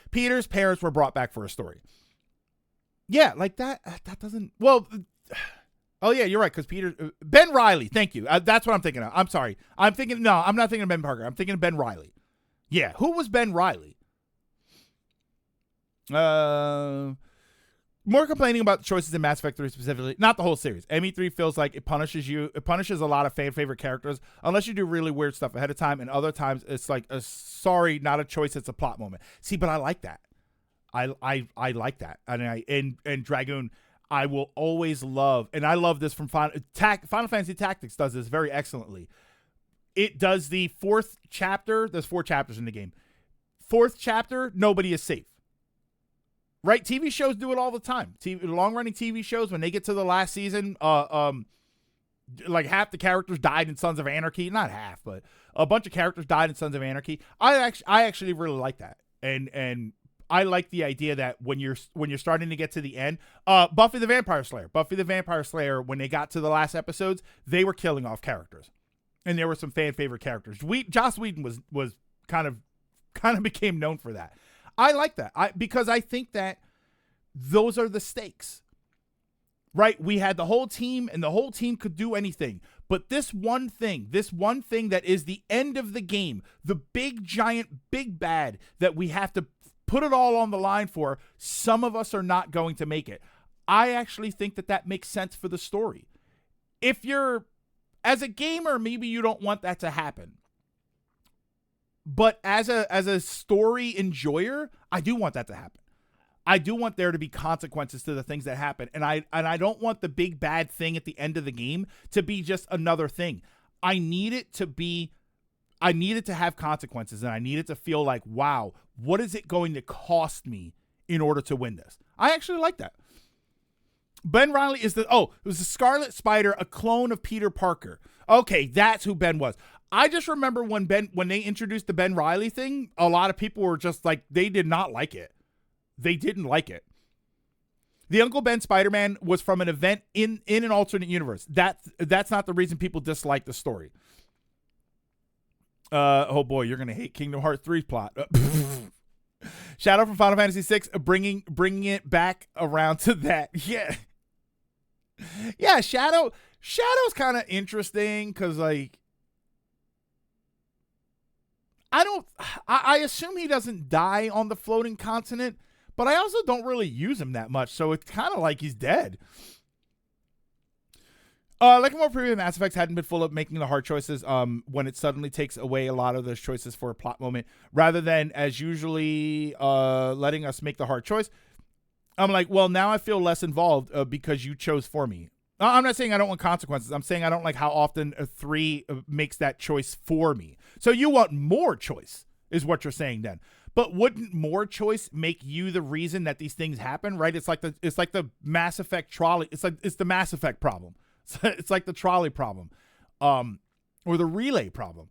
S1: Peter's parents were brought back for a story. Yeah, like that doesn't, well, oh yeah, you're right, because Ben Reilly, thank you. That's what I'm thinking of. I'm sorry. I'm not thinking of Ben Parker. I'm thinking of Ben Reilly. Yeah, who was Ben Reilly? More complaining about the choices in Mass Effect 3 specifically, not the whole series. ME3 feels like it punishes a lot of fan favorite characters unless you do really weird stuff ahead of time, and other times it's like sorry, not a choice, it's a plot moment. See, but I like that. I like that. And Dragoon, I will always love, and I love this from Final Fantasy Tactics does this very excellently. It does the fourth chapter. There's 4 chapters in the game. Fourth chapter, nobody is safe. Right? TV shows do it all the time. Long-running TV shows, when they get to the last season, like half the characters died in Sons of Anarchy. Not half, but a bunch of characters died in Sons of Anarchy. I actually really like that. And I like the idea that when you're starting to get to the end, Buffy the Vampire Slayer, when they got to the last episodes, they were killing off characters. And there were some fan favorite characters. Joss Whedon was kind of became known for that. I like that. Because I think that those are the stakes. Right? We had the whole team, and the whole team could do anything. But this one thing that is the end of the game, the big, giant, big bad that we have to put it all on the line for, some of us are not going to make it. I actually think that makes sense for the story. If you're, as a gamer, maybe you don't want that to happen. But as a story enjoyer, I do want that to happen. I do want there to be consequences to the things that happen. And I don't want the big bad thing at the end of the game to be just another thing. I need it to have consequences, and I need it to feel like, wow, what is it going to cost me in order to win this? I actually like that. Ben Reilly it was the Scarlet Spider, a clone of Peter Parker. Okay, that's who Ben was. I just remember when they introduced the Ben Reilly thing, a lot of people were just like, they did not like it. They didn't like it. The Uncle Ben Spider-Man was from an event in an alternate universe. That's not the reason people dislike the story. Oh boy, you're gonna hate Kingdom Hearts 3's plot. Shadow from Final Fantasy VI, bringing it back around to that. Yeah. Shadow's kind of interesting because like I assume he doesn't die on the floating continent, but I also don't really use him that much, so it's kind of like he's dead. Like more previous Mass Effects hadn't been full of making the hard choices when it suddenly takes away a lot of those choices for a plot moment, rather than as usually letting us make the hard choice. I'm like, well, now I feel less involved because you chose for me. I'm not saying I don't want consequences. I'm saying I don't like how often a 3 makes that choice for me. So you want more choice is what you're saying then. But wouldn't more choice make you the reason that these things happen, right? It's like the Mass Effect trolley. It's the Mass Effect problem. It's like the trolley problem, or the relay problem.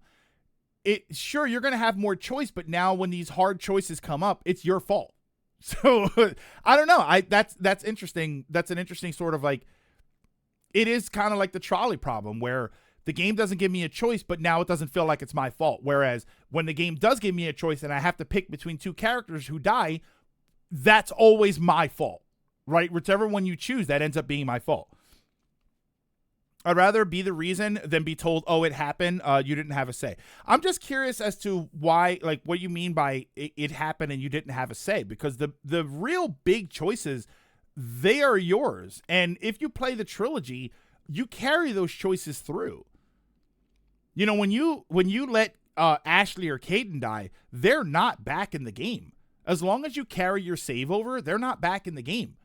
S1: Sure, you're going to have more choice, but now when these hard choices come up, it's your fault. So I don't know. That's interesting. That's an interesting sort of like, it is kind of like the trolley problem where the game doesn't give me a choice, but now it doesn't feel like it's my fault. Whereas when the game does give me a choice and I have to pick between two characters who die, that's always my fault, right? Whichever one you choose, that ends up being my fault. I'd rather be the reason than be told, oh, it happened, you didn't have a say. I'm just curious as to why, like, what you mean by it happened and you didn't have a say, because the real big choices, they are yours. And if you play the trilogy, you carry those choices through. You know, when you let Ashley or Caden die, they're not back in the game. As long as you carry your save over, they're not back in the game.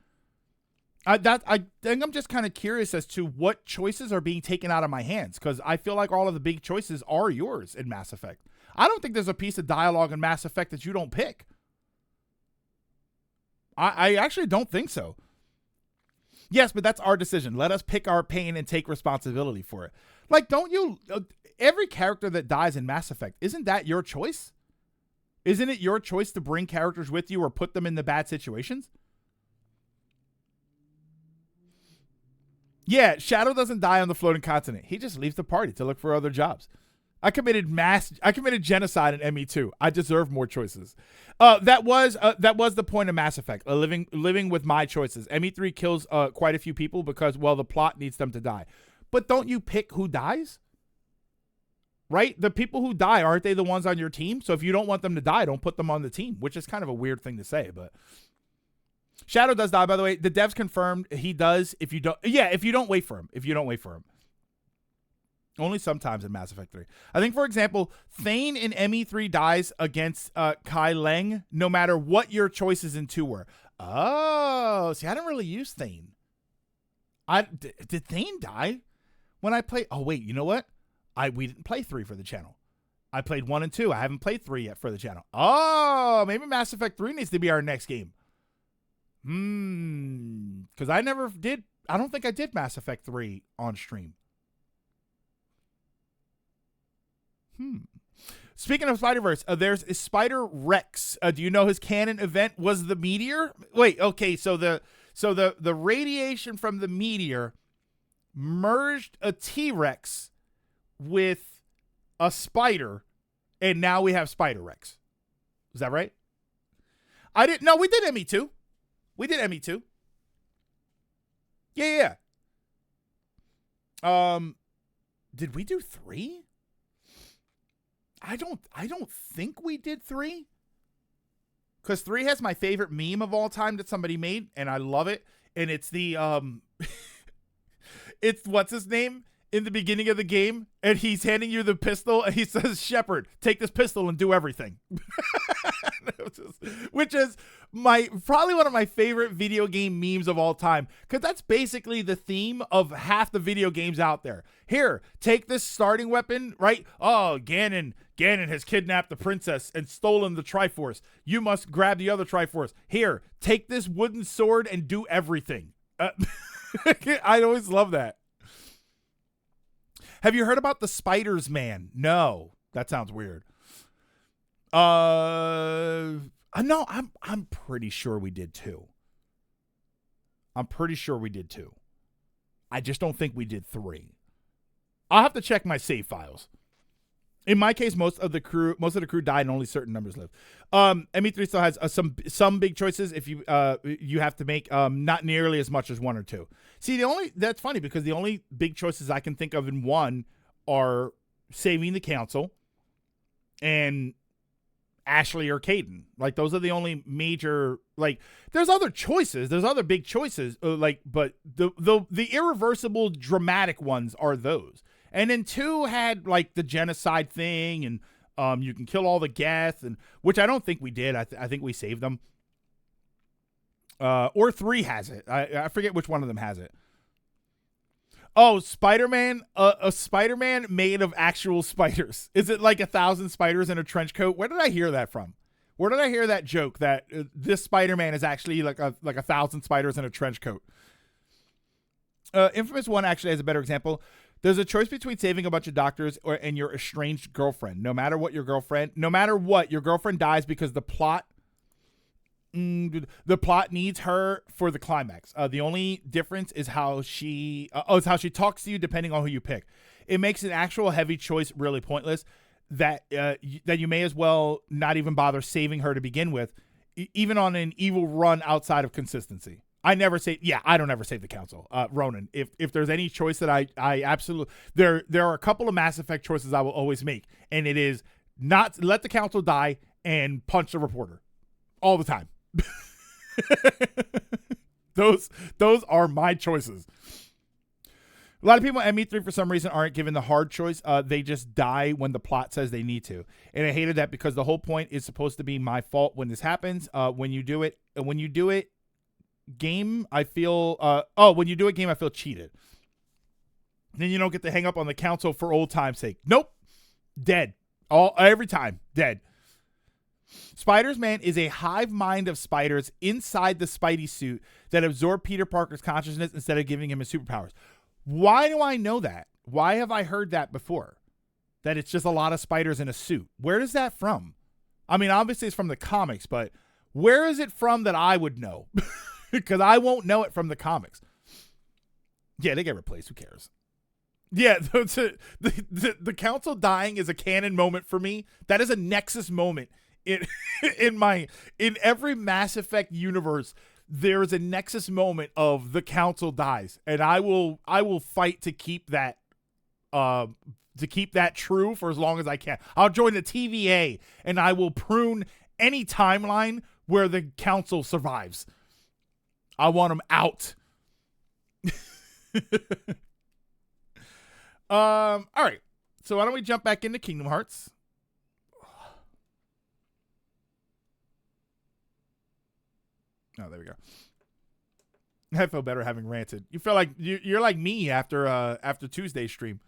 S1: I think I'm just kind of curious as to what choices are being taken out of my hands, because I feel like all of the big choices are yours in Mass Effect. I don't think there's a piece of dialogue in Mass Effect that you don't pick. I actually don't think so. Yes, but that's our decision. Let us pick our pain and take responsibility for it. Like, don't you... every character that dies in Mass Effect, isn't that your choice? Isn't it your choice to bring characters with you or put them in the bad situations? Yeah, Shadow doesn't die on the floating continent. He just leaves the party to look for other jobs. I committed genocide in ME2. I deserve more choices. That was the point of Mass Effect. Living with my choices. ME3 kills quite a few people because, well, the plot needs them to die. But don't you pick who dies? Right? The people who die, aren't they the ones on your team? So if you don't want them to die, don't put them on the team, which is kind of a weird thing to say, but... Shadow does die, by the way. The devs confirmed he does if you don't... Yeah, if you don't wait for him. Only sometimes in Mass Effect 3. I think, for example, Thane in ME3 dies against Kai Leng, no matter what your choices in 2 were. Oh, see, I didn't really use Thane. Did Thane die when I played? Oh, wait, you know what? We didn't play 3 for the channel. I played 1 and 2. I haven't played 3 yet for the channel. Oh, maybe Mass Effect 3 needs to be our next game. Because I never did. I don't think I did Mass Effect 3 on stream. Speaking of Spider-Verse, there's Spider Rex. Do you know his canon event was the meteor? Wait, okay, so the radiation from the meteor merged a T-Rex with a spider, and now we have Spider Rex. Is that right? We did ME2. We did ME2. Yeah. Did we do 3? I don't think we did 3. Because 3 has my favorite meme of all time that somebody made, and I love it. And it's the it's what's his name in the beginning of the game, and he's handing you the pistol, and he says, "Shepard, take this pistol and do everything." Which is probably one of my favorite video game memes of all time, because that's basically the theme of half the video games out there. Here, take this starting weapon, right? Oh, Ganon has kidnapped the princess and stolen the Triforce. You must grab the other Triforce. Here, take this wooden sword and do everything. I always love that. Have you heard about the Spiders Man? No, that sounds weird. No, I'm pretty sure we did 2. I'm pretty sure we did 2. I just don't think we did 3. I'll have to check my save files. In my case, most of the crew died and only certain numbers live. ME3 still has some big choices if you have to make, not nearly as much as 1 or 2. See, that's funny because the only big choices I can think of in 1 are saving the council and Ashley or Caden. Like, those are the only major, like, there's other choices. There's other big choices, but the irreversible dramatic ones are those. And then 2 had, like, the genocide thing, and you can kill all the Geth, and which I don't think we did. I think we saved them. Or 3 has it. I forget which one of them has it. Oh, Spider-Man, a Spider-Man made of actual spiders. Is it like 1,000 spiders in a trench coat? Where did I hear that from? Where did I hear that joke that this Spider-Man is actually like 1,000 spiders in a trench coat? Infamous 1 actually has a better example. There's a choice between saving a bunch of doctors and your estranged girlfriend. No matter what, your girlfriend dies because the plot needs her for the climax. The only difference is how she talks to you depending on who you pick. It makes an actual heavy choice really pointless that you may as well not even bother saving her to begin with, even on an evil run outside of consistency. I don't ever save the council. Ronan, if there's any choice that I absolutely, there are a couple of Mass Effect choices I will always make, and it is not let the council die and punch the reporter all the time. Those are my choices. A lot of people at ME3 for some reason aren't given the hard choice. They just die when the plot says they need to. And I hated that because the whole point is supposed to be my fault when this happens. When you do it game, I feel I feel cheated. Then you don't get to hang up on the council for old time's sake. Nope. Dead. Every time. Dead. Spiders-Man is a hive mind of spiders inside the Spidey suit that absorb Peter Parker's consciousness instead of giving him his superpowers. Why do I know that? Why have I heard that before? That it's just a lot of spiders in a suit. Where is that from? I mean, obviously it's from the comics, but where is it from that I would know? Because I won't know it from the comics. Yeah, they get replaced. Who cares? Yeah, the council dying is a canon moment for me. That is a Nexus moment. In every Mass Effect universe, there is a Nexus moment of the council dies, and I will fight to keep that true for as long as I can. I'll join the TVA, and I will prune any timeline where the council survives. I want them out. All right. So why don't we jump back into Kingdom Hearts? Oh, there we go. I feel better having ranted. You feel like you're like me after Tuesday's stream.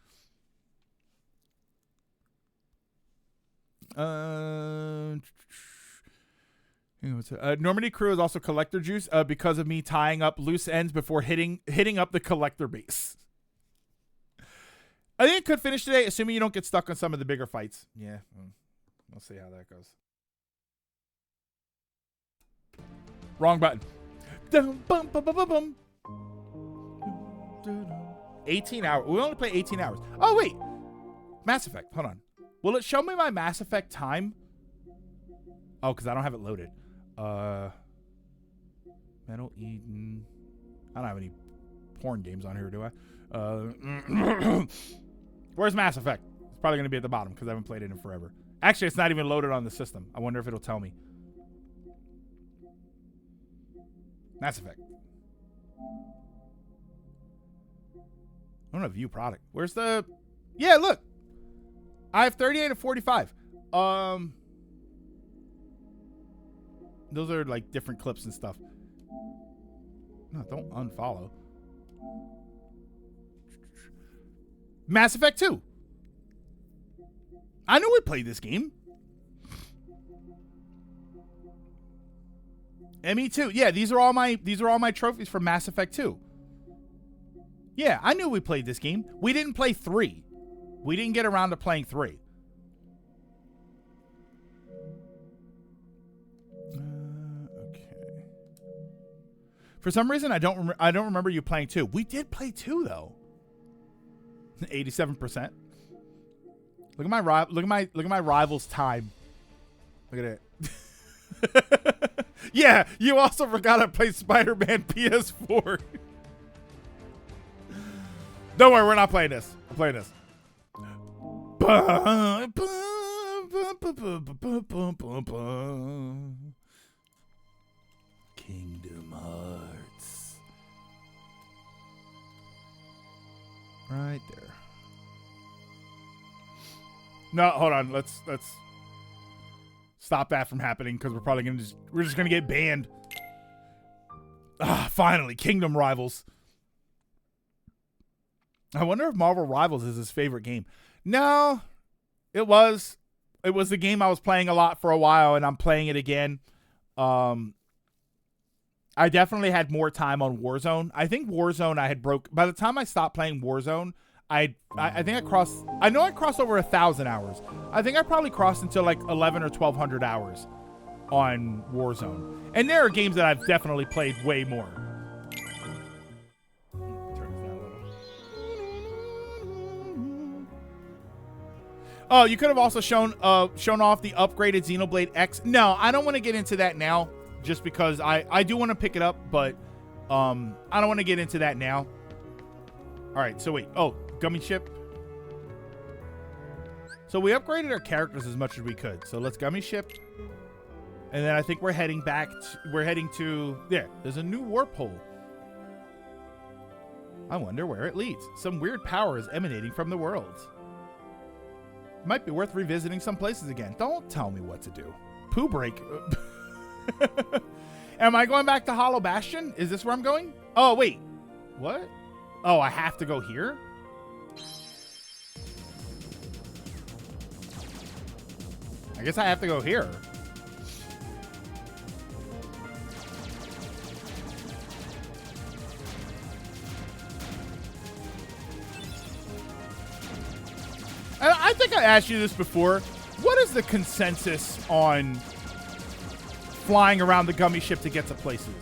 S1: Normandy Crew is also collector juice because of me tying up loose ends before hitting up the collector base. I think it could finish today, assuming you don't get stuck on some of the bigger fights. Yeah, we'll see how that goes. Wrong button. 18 hours. We only play 18 hours. Oh, wait. Mass Effect. Hold on. Will it show me my Mass Effect time? Oh, because I don't have it loaded. Metal Eden. I don't have any porn games on here, do I? Where's Mass Effect? It's probably going to be at the bottom because I haven't played it in forever. Actually, it's not even loaded on the system. I wonder if it'll tell me. Mass Effect. I don't know, view product. Where's the... Yeah, look. I have 38 and 45. Those are like different clips and stuff. No, don't unfollow. Mass Effect 2. I know we played this game. ME2. Yeah, these are all my trophies for Mass Effect 2. Yeah, I knew we played this game. We didn't play 3. We didn't get around to playing 3. Okay. For some reason, I don't remember you playing 2. We did play 2 though. 87%. Look at my rival's time. Look at it. Yeah, you also forgot I played Spider-Man PS4. Don't worry, we're not playing this. We're playing this. Kingdom Hearts. Right there. No, hold on. Let's stop that from happening because we're just gonna get banned. Ah, finally, Kingdom Rivals. I wonder if Marvel Rivals is his favorite game. No, it was the game I was playing a lot for a while, and I'm playing it again. I definitely had more time on Warzone. I think Warzone I had broke by the time I stopped playing Warzone. I think I crossed. I know I crossed over 1,000 hours. I think I probably crossed into like 11 or 1,200 hours on Warzone. And there are games that I've definitely played way more. Oh, you could have also shown off the upgraded Xenoblade X. No, I don't want to get into that now, just because I do want to pick it up, but I don't want to get into that now. All right, so wait. Oh, Gummy Ship. So we upgraded our characters as much as we could. So let's Gummy Ship, and then I think we're heading back. We're heading to there. There's a new warp hole. I wonder where it leads. Some weird power is emanating from the world. Might be worth revisiting some places again. Don't tell me what to do. Poo break. Am I going back to Hollow Bastion? Is this where I'm going? Oh, wait. What? Oh, I have to go here? I guess I have to go here. I think I asked you this before. What is the consensus on flying around the Gummy Ship to get to places?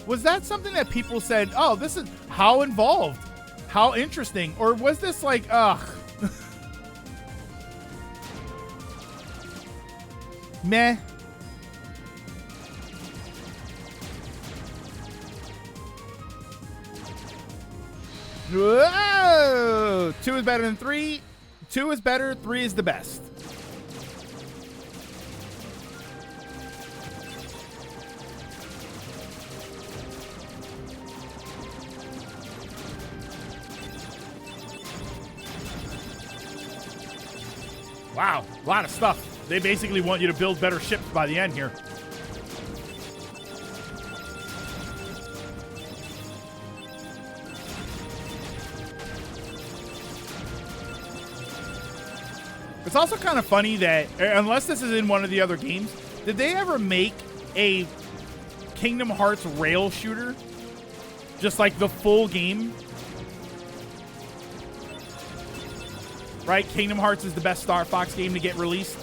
S1: Was that something that people said, oh, this is how involved, how interesting? Or was this like, ugh. Meh. Whoa! 2 is better than 3. 2 is better, 3 is the best. Wow, a lot of stuff. They basically want you to build better ships by the end here. It's also kind of funny that, unless this is in one of the other games, did they ever make a Kingdom Hearts rail shooter? Just like the full game? Right? Kingdom Hearts is the best Star Fox game to get released.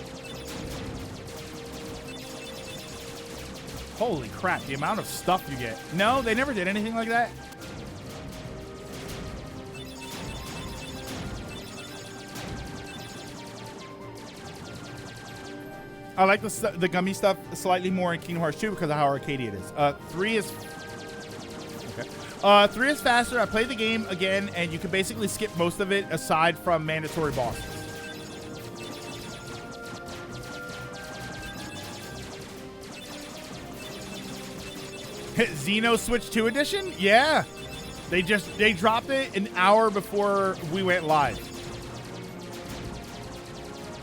S1: Holy crap, the amount of stuff you get. No, they never did anything like that. I like the gummy stuff slightly more in Kingdom Hearts 2 because of how arcadey it is. 3 is... Okay. 3 is faster. I played the game again, and you can basically skip most of it aside from mandatory bosses. Xeno Switch 2 edition? Yeah. They dropped it an hour before we went live.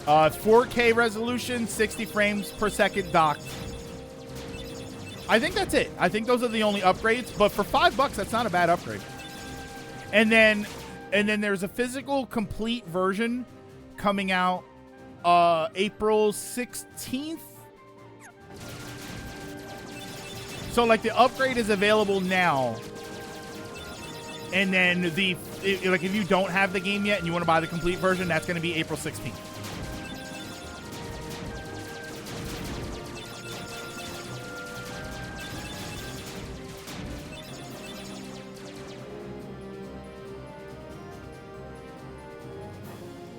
S1: 4K resolution, 60 frames per second docked. I think that's it. I think those are the only upgrades, but for $5, that's not a bad upgrade. And then there's a physical complete version coming out April 16th. So like the upgrade is available now. And then like if you don't have the game yet and you want to buy the complete version, that's going to be April 16th.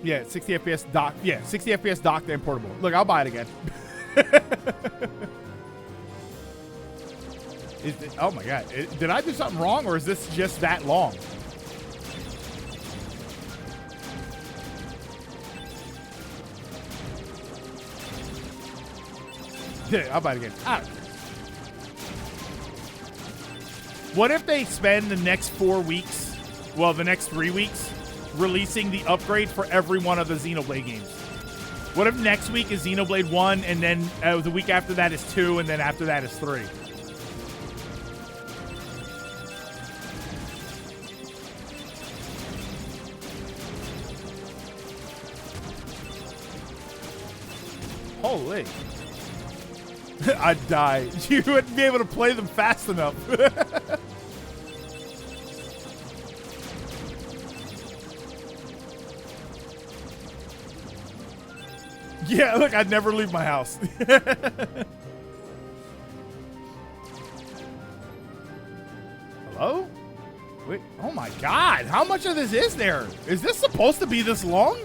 S1: Yeah, 60 FPS dock. Yeah, 60 FPS docked and portable. Look, I'll buy it again. Oh my god. Did I do something wrong, or is this just that long? Yeah, I'll buy it again. I don't care. What if they spend the next 4 weeks, well, the next 3 weeks, releasing the upgrade for every one of the Xenoblade games? What if next week is Xenoblade 1, and then the week after that is 2, and then after that is 3? Holy. I'd die. You wouldn't be able to play them fast enough. Yeah, look, I'd never leave my house. Hello? Wait, oh my god, how much of this is there? Is this supposed to be this long?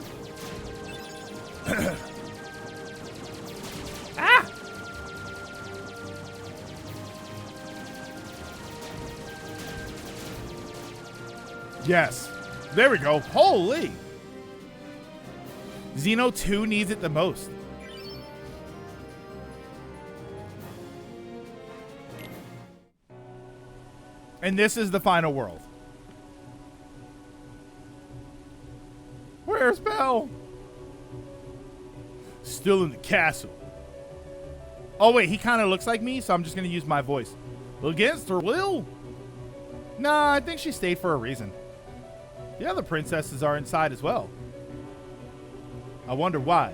S1: Ah! Yes. There we go. Holy. Xeno 2 needs it the most. And this is the final world. Where's Belle? Still in the castle. Oh, wait, he kind of looks like me, so I'm just going to use my voice. Against her will? Nah, I think she stayed for a reason. The other princesses are inside as well. I wonder why.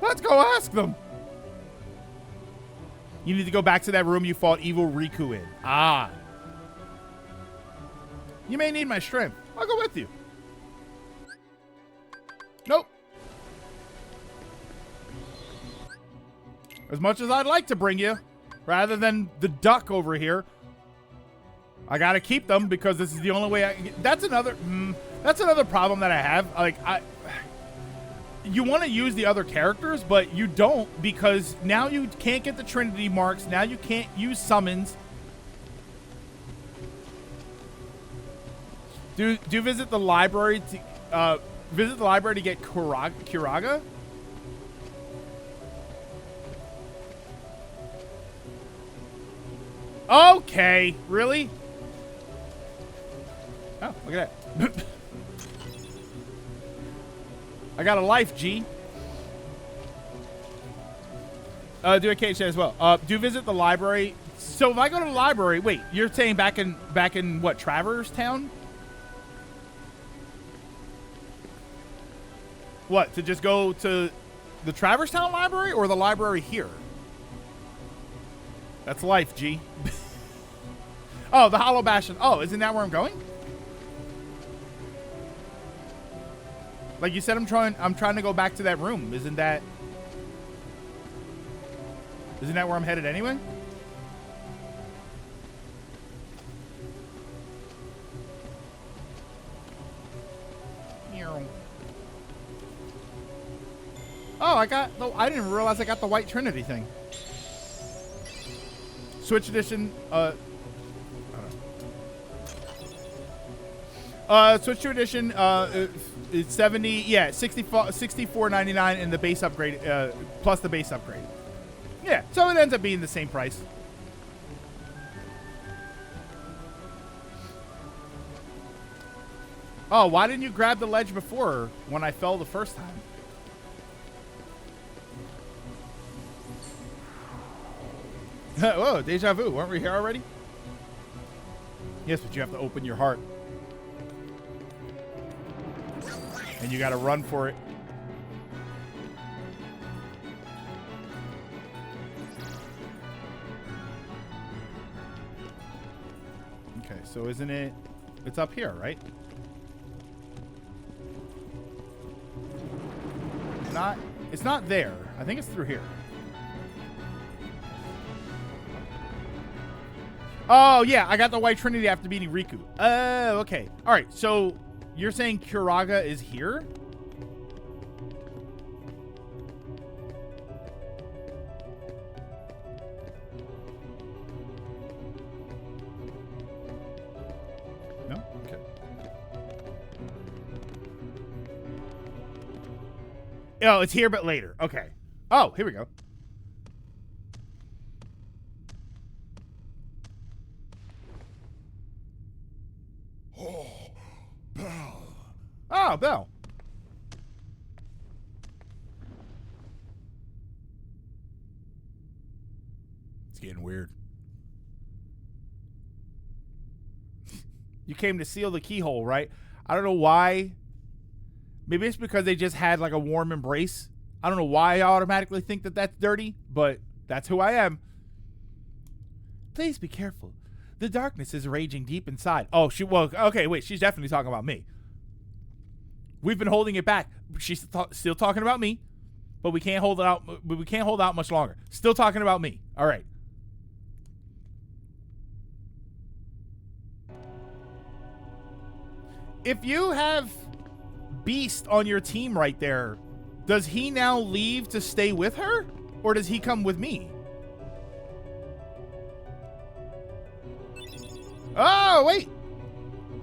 S1: Let's go ask them. You need to go back to that room you fought evil Riku in. Ah. You may need my strength. I'll go with you. Nope. As much as I'd like to bring you, rather than the duck over here, I gotta keep them because this is the only way I can get. That's another problem that I have. Like, you want to use the other characters, but you don't, because now you can't get the Trinity marks. Now you can't use summons. Do visit the library to get Kuraga? Okay, really? Oh, look at that. I got a life, G. Do a cage as well. Do visit the library. So if I go to the library, wait, you're saying back in what, Traverse Town? What, to just go to the Traverse Town library or the library here? That's life, G. Oh, the Hollow Bastion. Oh, isn't that where I'm going? Like you said, I'm trying to go back to that room. Isn't that where I'm headed anyway? Oh, I didn't realize I got the White Trinity thing. Switch edition, Switch 2 edition, it's 70, yeah, 64.99 in the base upgrade, plus the base upgrade. Yeah, so it ends up being the same price. Oh, why didn't you grab the ledge before when I fell the first time? Whoa, deja vu. Weren't we here already? Yes, but you have to open your heart. And you gotta run for it. Okay, so isn't it... It's up here, right? It's not there. I think it's through here. Oh, yeah, I got the White Trinity after beating Riku. Oh, okay. All right, so you're saying Curaga is here? No? Okay. Oh, it's here, but later. Okay. Oh, here we go. Oh, Bell. It's getting weird. You came to seal the keyhole, right? I don't know why. Maybe it's because they just had like a warm embrace. I don't know why I automatically think that that's dirty, but that's who I am. Please be careful. The darkness is raging deep inside. Oh, well, okay, wait. She's definitely talking about me. We've been holding it back. She's still talking about me, but we can't hold it out. We can't hold out much longer. Still talking about me. All right. If you have Beast on your team right there, does he now leave to stay with her, or does he come with me? Oh, wait.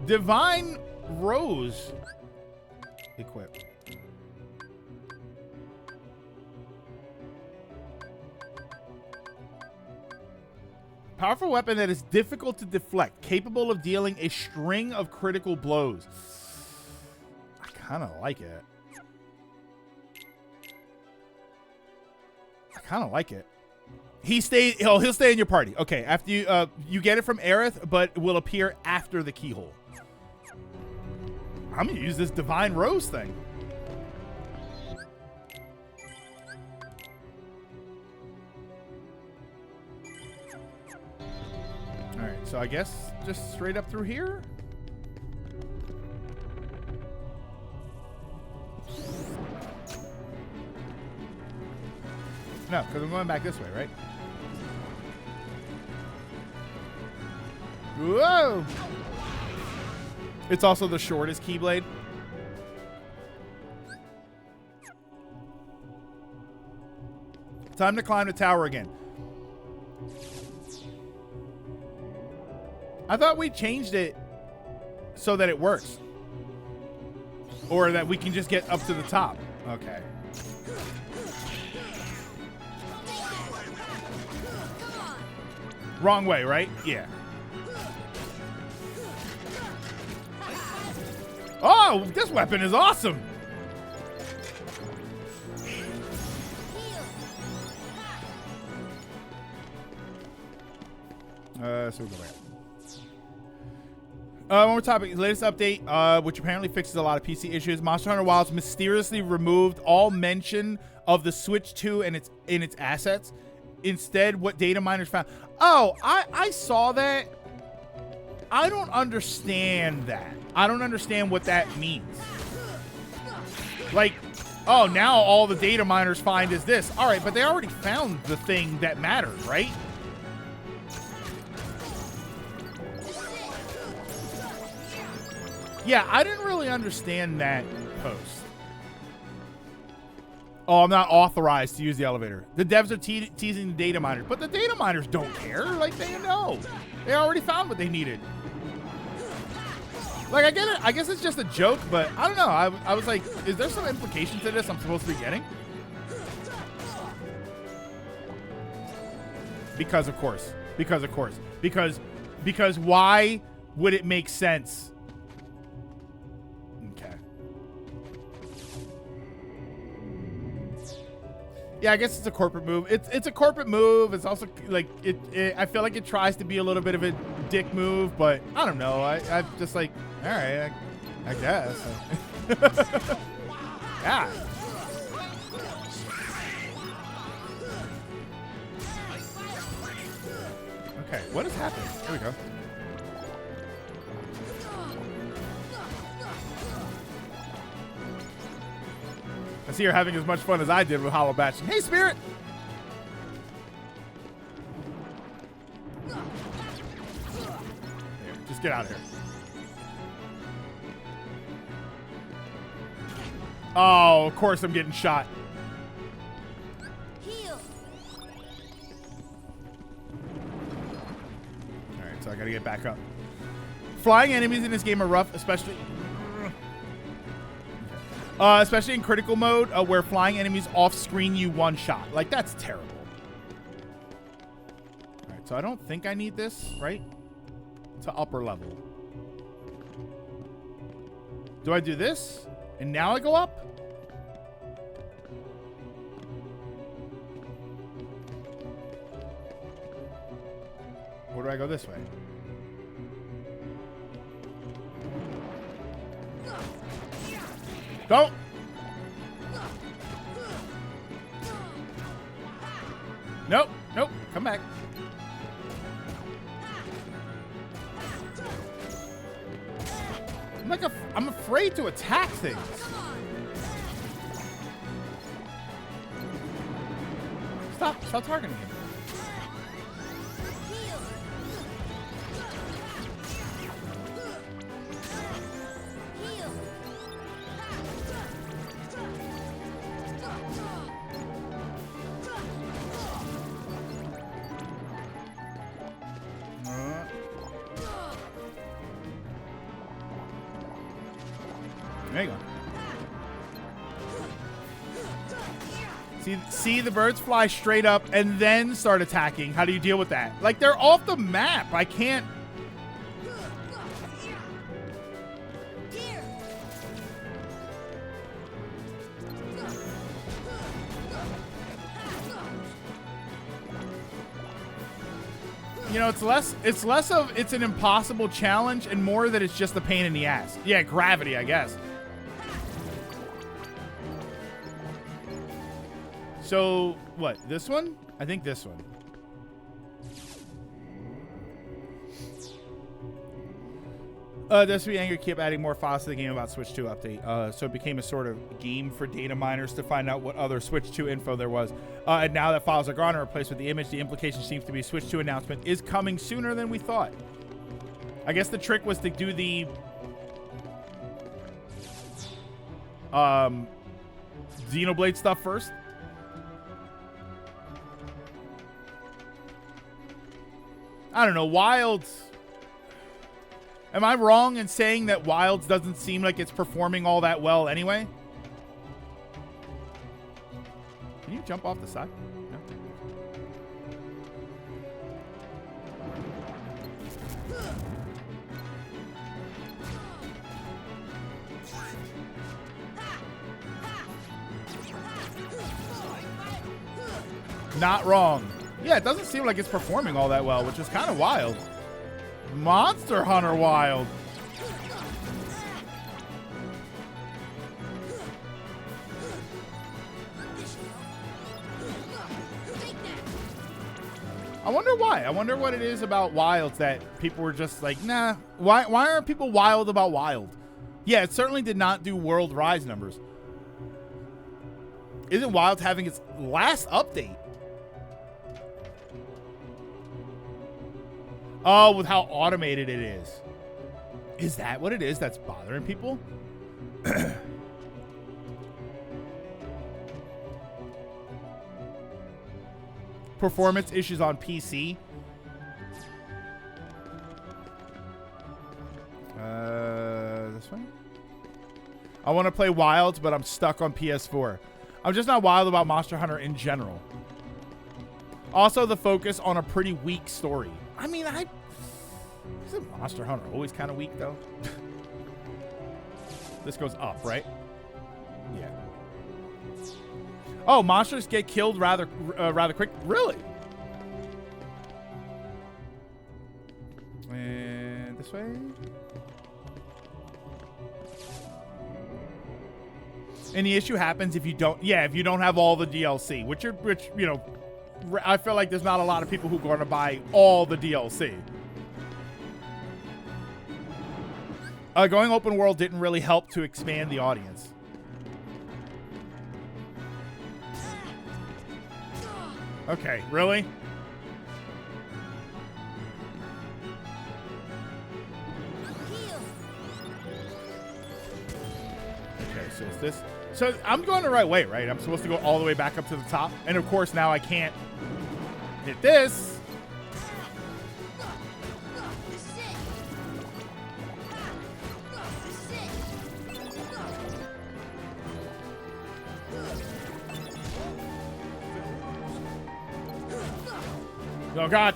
S1: Divine Rose. Equip. Powerful weapon that is difficult to deflect, capable of dealing a string of critical blows. I kind of like it. He'll stay in your party. Okay, after you get it from Aerith, but will appear after the keyhole. I'm gonna use this Divine Rose thing. All right, so I guess just straight up through here. No, because I'm going back this way, right? Whoa! It's also the shortest Keyblade. Time to climb the tower again. I thought we changed it so that it works. Or that we can just get up to the top. Okay. Wrong way, right? Yeah. Oh, this weapon is awesome. So we'll go back. One more topic. Latest update, which apparently fixes a lot of PC issues. Monster Hunter Wilds mysteriously removed all mention of the Switch 2 and its assets. Instead, what data miners found. Oh, I saw that. I don't understand that. I don't understand what that means. Like, oh, now all the data miners find is this. All right, but they already found the thing that mattered, right? Yeah, I didn't really understand that post. Oh, I'm not authorized to use the elevator. The devs are teasing the data miners, but the data miners don't care. Like, they know. They already found what they needed. Like, I get it. I guess it's just a joke, but I don't know. I was like, is there some implication to this I'm supposed to be getting? Because of course. Because why would it make sense? Okay. Yeah, I guess it's a corporate move. It's a corporate move. It's also like I feel like it tries to be a little bit of a dick move, but I don't know. I'm just like, all right, I guess. Yeah. Okay, what is happening? Here we go. I see you're having as much fun as I did with Hollow Batching. Hey, Spirit! Here, just get out of here. Oh, of course I'm getting shot. Alright, so I gotta get back up. Flying enemies in this game are rough, especially in critical mode, where flying enemies off-screen you one-shot. Like, that's terrible. Alright, so I don't think I need this, right? To upper level. Do I do this? And now I go up? Or do I go this way? Don't! Nope, nope, come back. I'm afraid to attack things. Stop targeting him. There you go. See the birds fly straight up and then start attacking. How do you deal with that? Like, they're off the map. I can't. You know, it's less of it's an impossible challenge and more that it's just a pain in the ass. Yeah, gravity, I guess. So, what? This one? I think this one. Destiny Anger kept adding more files to the game about Switch 2 update. So it became a sort of game for data miners to find out what other Switch 2 info there was. And now that files are gone and replaced with the image, the implication seems to be Switch 2 announcement is coming sooner than we thought. I guess the trick was to do the Xenoblade stuff first. I don't know, Wilds. Am I wrong in saying that Wilds doesn't seem like it's performing all that well anyway? Can you jump off the side? No. Not wrong. Yeah, it doesn't seem like it's performing all that well, which is kind of wild. Monster Hunter Wild. I wonder why. I wonder what it is about Wilds that people were just like, nah. Why aren't people wild about Wild? Yeah, it certainly did not do World Rise numbers. Isn't Wild having its last update? Oh, with how automated it is. Is that what it is that's bothering people? Performance issues on PC. I want to play Wilds, but I'm stuck on PS4. I'm just not wild about Monster Hunter in general. Also, the focus on a pretty weak story. I mean, isn't Monster Hunter always kind of weak, though? This goes up, right? Yeah. Oh, monsters get killed rather quick. Really? And this way. And the issue happens if you don't. Yeah, if you don't have all the DLC, which you know, I feel like there's not a lot of people who are going to buy all the DLC. Going open world didn't really help to expand the audience. Okay, really? Okay, so it's this. So I'm going the right way, right? I'm supposed to go all the way back up to the top. And of course, now I can't hit this. Oh, God.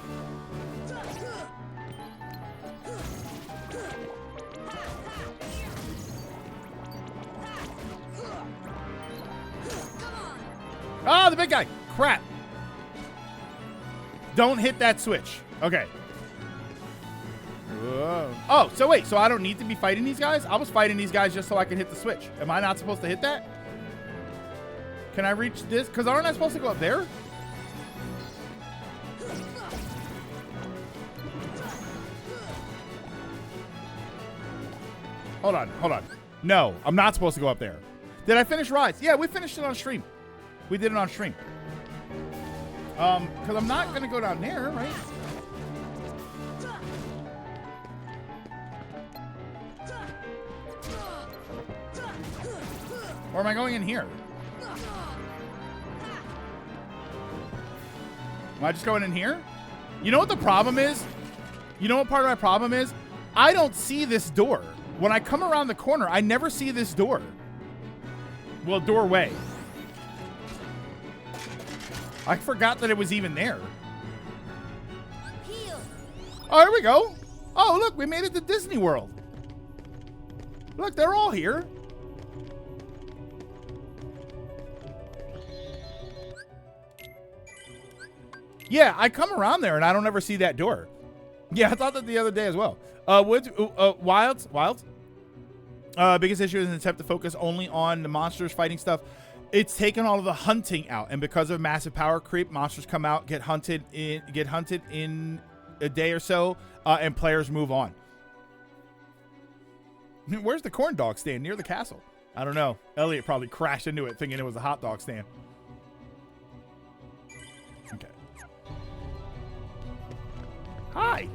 S1: Ah, the big guy. Crap. Don't hit that switch. Okay. Whoa. Oh, so wait. So I don't need to be fighting these guys? I was fighting these guys just so I could hit the switch. Am I not supposed to hit that? Can I reach this? Because aren't I supposed to go up there? Hold on, hold on. No, I'm not supposed to go up there. Did I finish Rise? Yeah, we finished it on stream. We did it on stream. Because I'm not going to go down there, right? Or am I going in here? Am I just going in here? You know what the problem is? You know what part of my problem is? I don't see this door. When I come around the corner, I never see this door. Well, doorway. I forgot that it was even there. Oh, here we go. Oh, look, we made it to Disney World. Look, they're all here. Yeah, I come around there and I don't ever see that door. Yeah, I thought that the other day as well. Wilds. Biggest issue is an attempt to focus only on the monsters fighting stuff. It's taken all of the hunting out, and because of massive power creep, monsters come out, get hunted in a day or so, and players move on. Where's the corn dog stand? Near the castle. I don't know. Elliot probably crashed into it thinking it was a hot dog stand. Okay. Hi.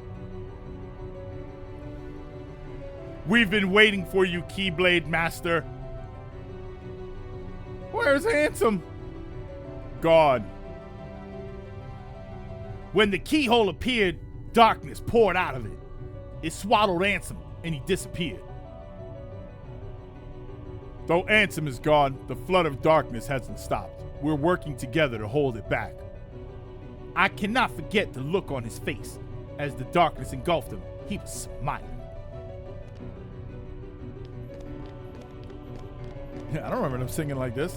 S1: We've been waiting for you, Keyblade Master. Where's Ansem? Gone. When the keyhole appeared, darkness poured out of it. It swaddled Ansem, and he disappeared. Though Ansem is gone, the flood of darkness hasn't stopped. We're working together to hold it back. I cannot forget the look on his face. As the darkness engulfed him, he was smiling. Yeah, I don't remember them singing like this.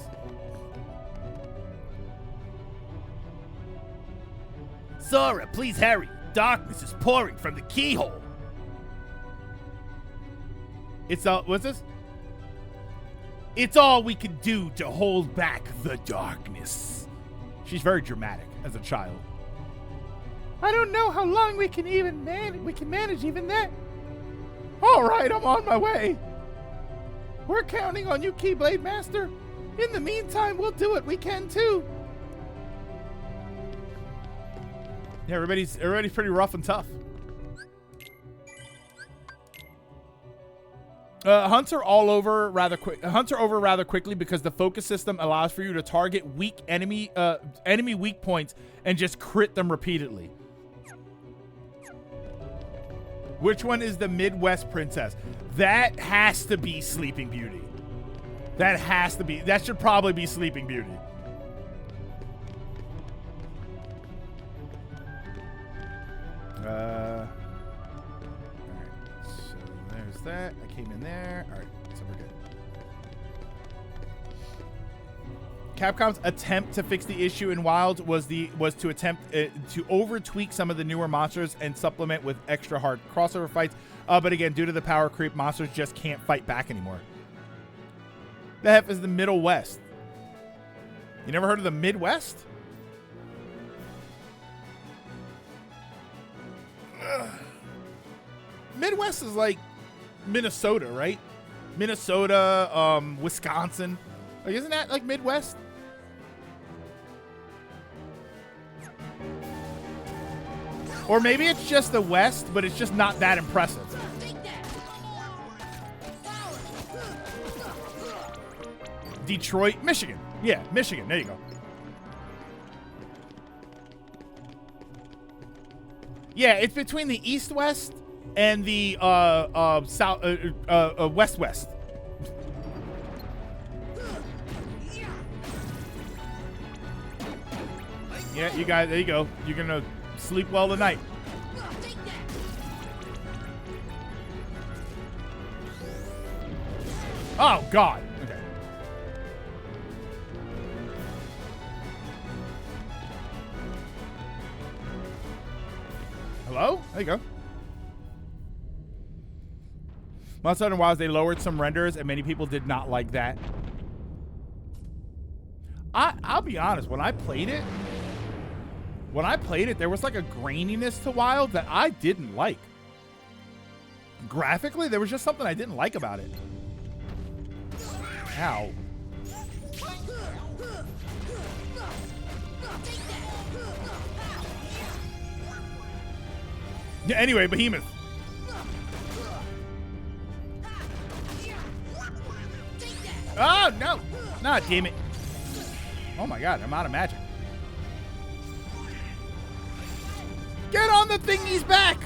S1: Sora, please hurry. Darkness is pouring from the keyhole. It's all, what's this? It's all we can do to hold back the darkness. She's very dramatic as a child. I don't know how long we can manage even that. All right, I'm on my way. We're counting on you, Keyblade Master. In the meantime, we'll do what we can too. Yeah, everybody's pretty rough and tough. Hunts are over rather quickly because the focus system allows for you to target weak enemy weak points and just crit them repeatedly. Which one is the Midwest princess? That has to be Sleeping Beauty. That has to be. That should probably be Sleeping Beauty. Alright. So there's that. I came in there. Alright, so we're good. Capcom's attempt to fix the issue in Wild was to attempt to over tweak some of the newer monsters and supplement with extra hard crossover fights. But again, due to the power creep, monsters just can't fight back anymore. The F is the Middle West. You never heard of the Midwest? Midwest is like Minnesota, right? Minnesota, Wisconsin. Like, isn't that like Midwest? Or maybe it's just the West, but it's just not that impressive. Detroit, Michigan. Yeah, Michigan. There you go. Yeah, it's between the East-West and the South West-West. Yeah, you guys, there you go. You're gonna sleep well tonight. Oh God. Okay. Hello? There you go. Monster Hunter Wilds, they lowered some renders, and many people did not like that. I'll be honest, when I played it, there was like a graininess to Wild that I didn't like. Graphically, there was just something I didn't like about it. Ow. Yeah, anyway, Behemoth. Oh, no. Nah, damn it. Oh my God, I'm out of magic. Get on the thingy's back!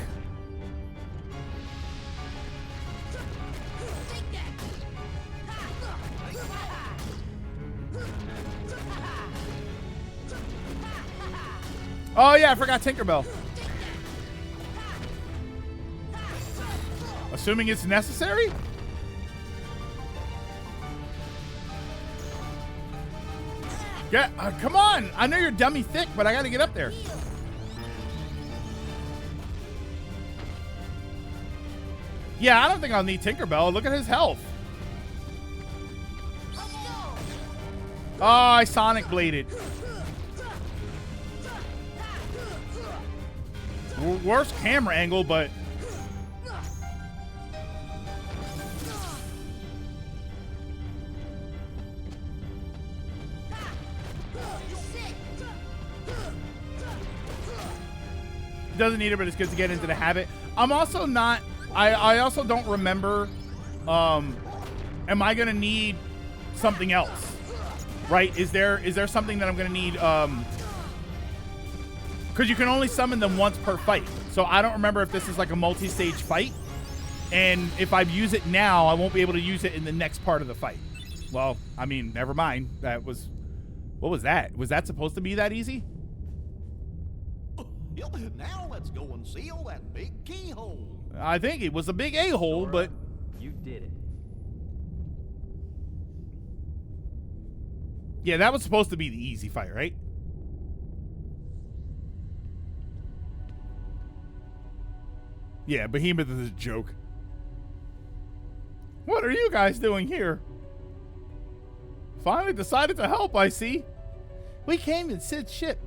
S1: Oh yeah, I forgot Tinkerbell. Assuming it's necessary? Yeah, come on! I know you're dummy thick, but I gotta get up there. Yeah, I don't think I'll need Tinkerbell. Look at his health. Oh, I Sonic Bladed. Worst camera angle, but... Doesn't need it, but it's good to get into the habit. I'm also not... I also don't remember, am I going to need something else? Right? Is there something that I'm going to need, because you can only summon them once per fight. So I don't remember if this is like a multi-stage fight. And if I use it now, I won't be able to use it in the next part of the fight. Well, I mean, never mind. That was, what was that? Was that supposed to be that easy?
S2: Now let's go and seal that big keyhole.
S1: I think it was a big a-hole, but...
S3: You did it.
S1: Yeah, that was supposed to be the easy fight, right? Yeah, Behemoth is a joke. What are you guys doing here? Finally decided to help, I see. We came in Sid's ship.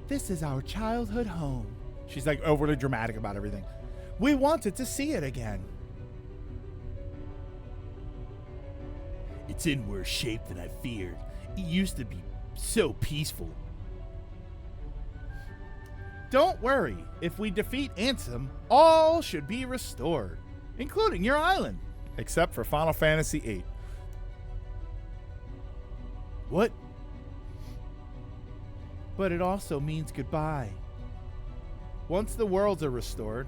S1: This is our childhood home. She's like overly dramatic about everything. We wanted to see it again. It's in worse shape than I feared. It used to be so peaceful. Don't worry. If we defeat Ansem, all should be restored, including your island. Except for Final Fantasy VIII. What? But it also means goodbye. Once the worlds are restored,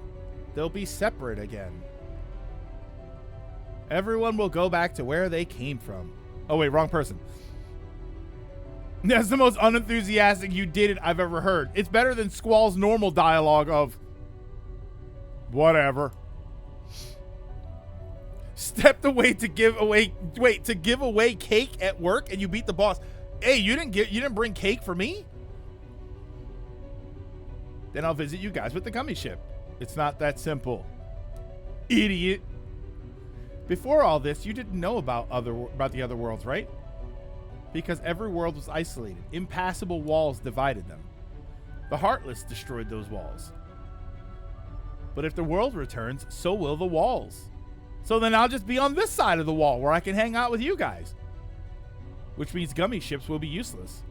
S1: they'll be separate again. Everyone will go back to where they came from. Oh, wait, wrong person. That's the most unenthusiastic "you did it" I've ever heard. It's better than Squall's normal dialogue of, whatever. Stepped away to give away cake at work and you beat the boss. Hey, you didn't bring cake for me? Then I'll visit you guys with the gummy ship. It's not that simple. Idiot. Before all this, you didn't know about the other worlds, right? Because every world was isolated. Impassable walls divided them. The Heartless destroyed those walls. But if the world returns, so will the walls. So then I'll just be on this side of the wall where I can hang out with you guys. Which means gummy ships will be useless.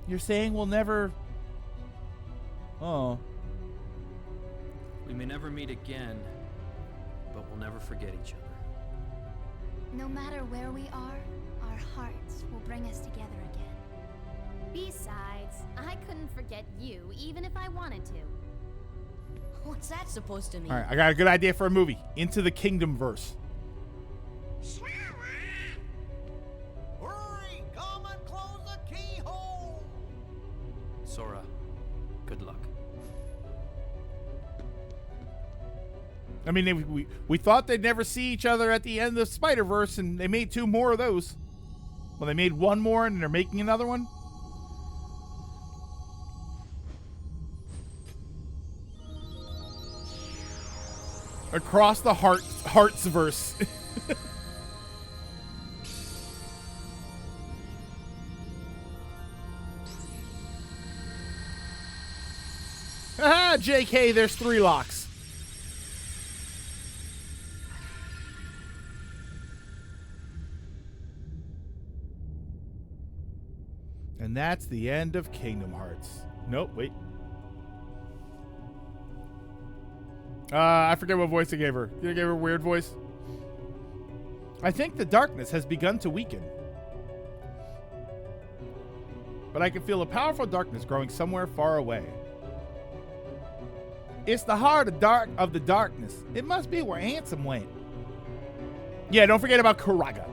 S1: You're saying we'll never... Oh.
S3: We may never meet again, but we'll never forget each other.
S4: No matter where we are, our hearts will bring us together again.
S5: Besides, I couldn't forget you, even if I wanted to.
S6: What's that supposed to mean?
S1: All right, I got a good idea for a movie. Into the Kingdom verse.
S2: Hurry, come and close the keyhole.
S3: Sora, good luck.
S1: I mean, we thought they'd never see each other at the end of Spider-Verse, and they made 2 more of those. Well, they made 1 more, and they're making another one. Across the Hearts verse. Haha, JK, there's 3 locks. And that's the end of Kingdom Hearts. Nope, wait. I forget what voice I gave her. Did I give her a weird voice? I think the darkness has begun to weaken. But I can feel a powerful darkness growing somewhere far away. It's the heart of the darkness. It must be where Ansem went. Yeah, don't forget about Karaga.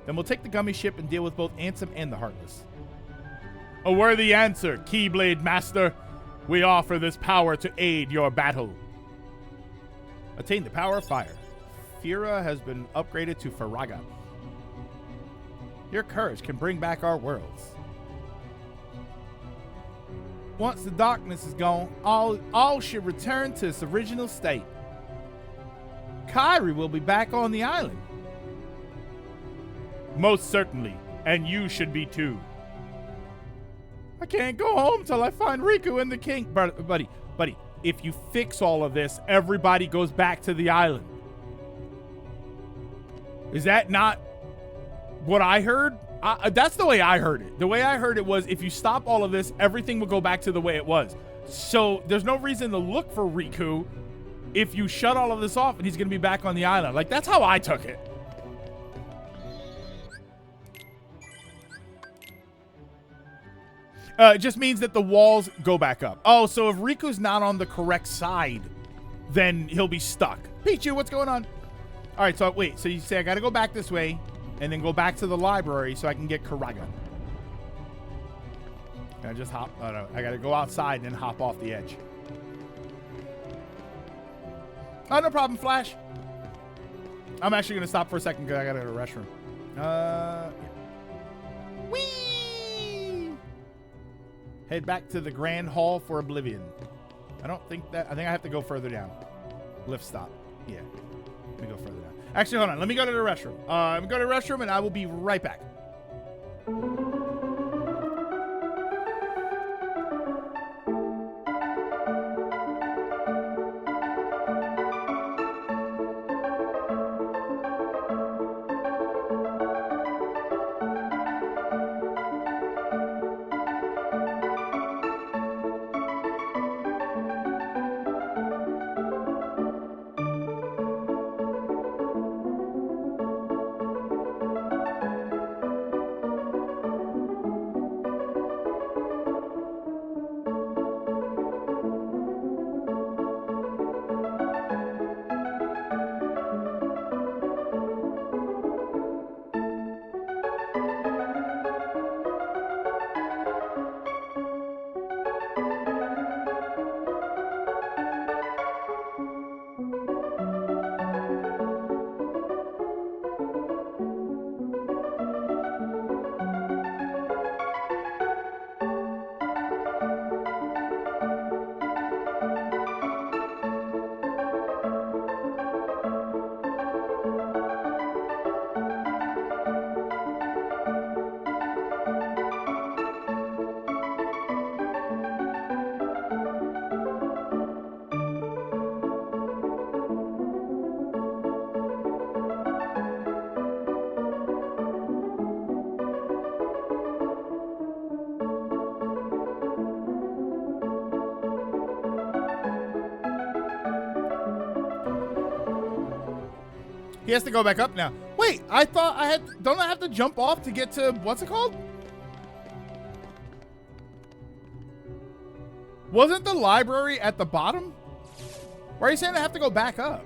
S1: Then we'll take the gummy ship and deal with both Ansem and the Heartless. A worthy answer, Keyblade Master. We offer this power to aid your battle. Attain the power of fire. Fira has been upgraded to Faraga. Your courage can bring back our worlds. Once the darkness is gone, all should return to its original state. Kairi will be back on the island. Most certainly, and you should be too. I can't go home till I find Riku and the king. Buddy, if you fix all of this, everybody goes back to the island. Is that not what I heard? That's the way I heard it. The way I heard it was, if you stop all of this, everything will go back to the way it was. So there's no reason to look for Riku if you shut all of this off and he's going to be back on the island. Like, that's how I took it. It just means that the walls go back up. Oh, so if Riku's not on the correct side, then he'll be stuck. Pichu, what's going on? All right, so wait. So you say I got to go back this way and then go back to the library so I can get Karaga. Can I just hop? Oh, no. I got to go outside and then hop off the edge. Oh, no problem, Flash. I'm actually going to stop for a second because I got to go to the restroom. Yeah. Whee! Head back to the Grand Hall for Oblivion. I think I have to go further down. Lift stop. Yeah. Let me go further down. Actually, hold on. Let me go to the restroom. Let me go to the restroom and I will be right back. He has to go back up now. Wait, I thought I had... Don't I have to jump off to get to... What's it called? Wasn't the library at the bottom? Why are you saying I have to go back up?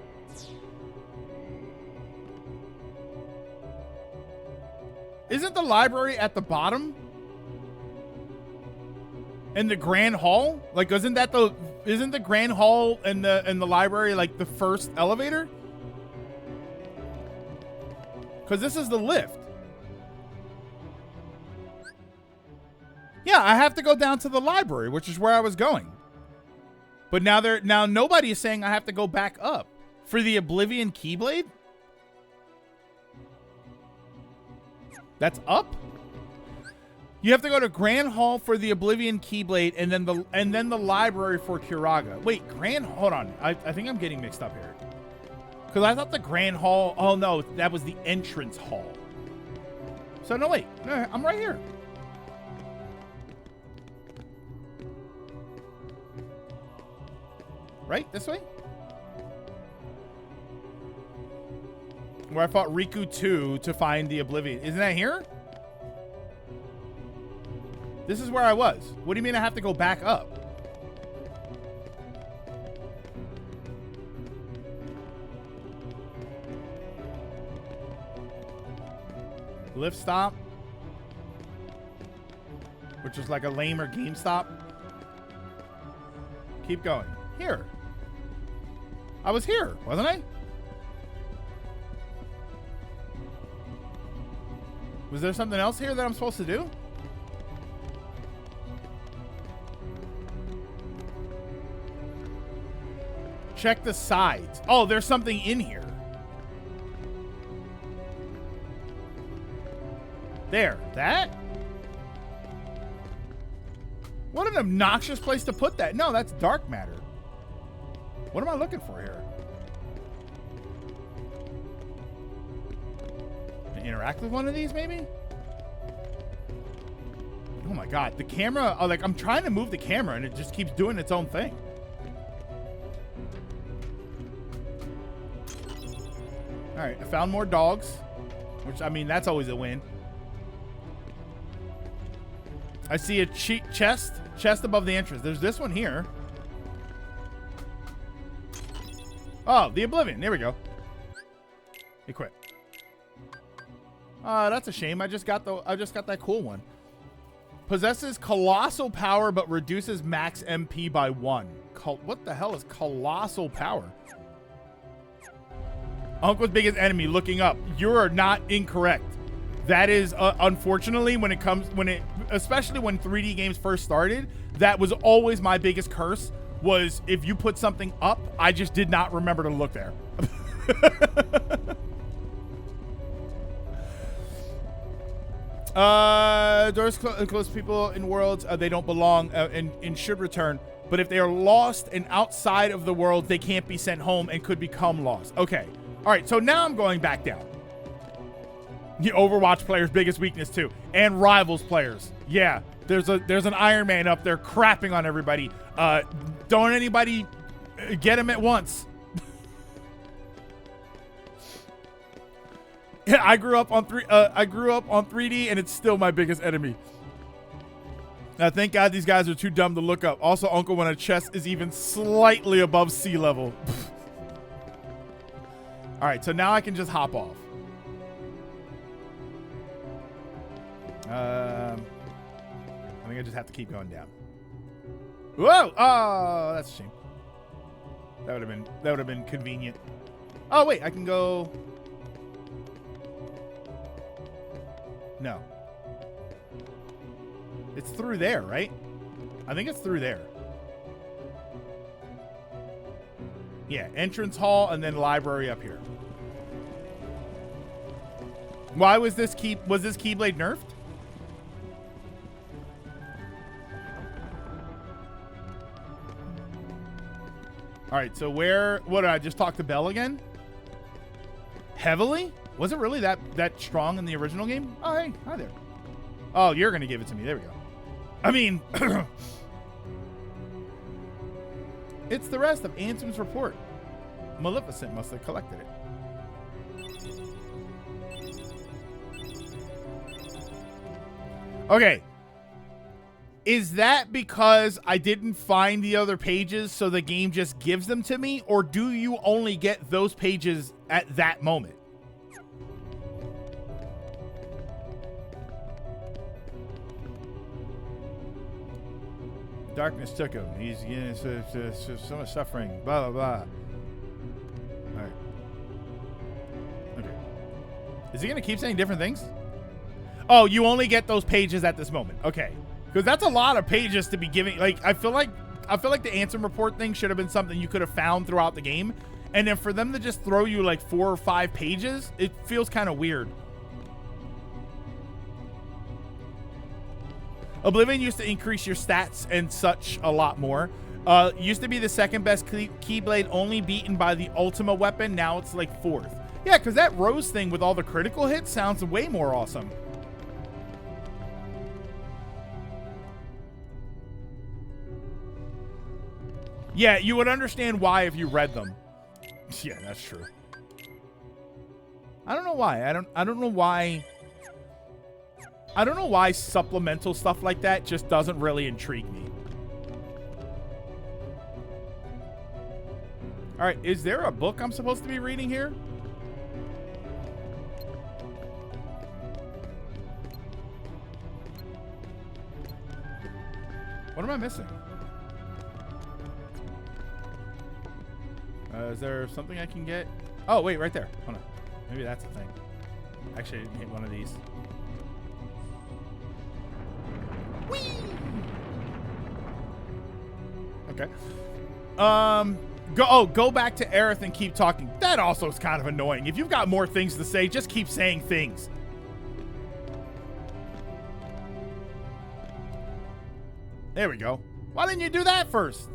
S1: Isn't the library at the bottom? In the Grand Hall? Like, isn't the Grand Hall and the library like the first elevator? Because this is the lift. Yeah, I have to go down to the library, which is where I was going. But now nobody is saying I have to go back up for the Oblivion Keyblade. That's up. You have to go to Grand Hall for the Oblivion Keyblade, and then the library for Curaga. Wait, hold on. I think I'm getting mixed up here. Because I thought the Grand Hall... Oh, no. That was the entrance hall. So, no, wait. No, I'm right here. Right? This way? Where I fought Riku 2 to find the Oblivion. Isn't that here? This is where I was. What do you mean I have to go back up? Lift stop. Which is like a lamer GameStop. Keep going. Here. I was here, wasn't I? Was there something else here that I'm supposed to do? Check the sides. Oh, there's something in here. There. That? What an obnoxious place to put that. No, that's dark matter. What am I looking for here? Interact with one of these, maybe? Oh my god, the camera, like I'm trying to move the camera and it just keeps doing its own thing. All right, I found more dogs, which, I mean, that's always a win. I see a chest above the entrance. There's this one here. Oh, the Oblivion. There we go. Equip. That's a shame. I just got that cool one. Possesses colossal power but reduces max MP by 1. What the hell is colossal power? Uncle's biggest enemy, looking up. You're not incorrect. That is, unfortunately, especially when 3D games first started, that was always my biggest curse, was if you put something up, I just did not remember to look there. Doors close people in worlds they don't belong and should return. But if they are lost and outside of the world, they can't be sent home and could become lost. Okay. All right, so now I'm going back down. The Overwatch player's biggest weakness too, and Rivals players. Yeah, there's an Iron Man up there crapping on everybody. Don't anybody get him at once. Yeah, I grew up on 3D, and it's still my biggest enemy. Thank God these guys are too dumb to look up. Also, Uncle, when a chest is even slightly above sea level. All right, so now I can just hop off. I think I just have to keep going down. Whoa! Oh, that's a shame. That would have been convenient. Oh wait, I can go. No. It's through there, right? I think it's through there. Yeah, entrance hall and then library up here. Why was this Keyblade nerfed? All right, so what did I just talk to Belle again? Heavily? Was it really that strong in the original game? Oh, hey, hi there. Oh, you're going to give it to me. There we go. I mean, it's the rest of Ansem's report. Maleficent must have collected it. Okay. Is that because I didn't find the other pages, so the game just gives them to me? Or do you only get those pages at that moment? Darkness took him. He's getting so much suffering. Blah, blah, blah. All right. Okay. Is he going to keep saying different things? Oh, you only get those pages at this moment. Okay. Because that's a lot of pages to be giving. Like, I feel like the Ansem report thing should have been something you could have found throughout the game. And then for them to just throw you like 4 or 5 pages, it feels kind of weird. Oblivion used to increase your stats and such a lot more. Used to be the second best Keyblade, only beaten by the Ultima weapon. Now it's like 4th. Yeah, because that Rose thing with all the critical hits sounds way more awesome. Yeah, you would understand why if you read them. Yeah, that's true. I don't know why. I don't know why. I don't know why supplemental stuff like that just doesn't really intrigue me. All right, is there a book I'm supposed to be reading here? What am I missing? Is there something I can get? Oh, wait, right there. Hold on. Maybe that's the thing. Actually, I didn't hit one of these. Whee! Okay. Go back to Aerith and keep talking. That also is kind of annoying. If you've got more things to say, just keep saying things. There we go. Why didn't you do that first?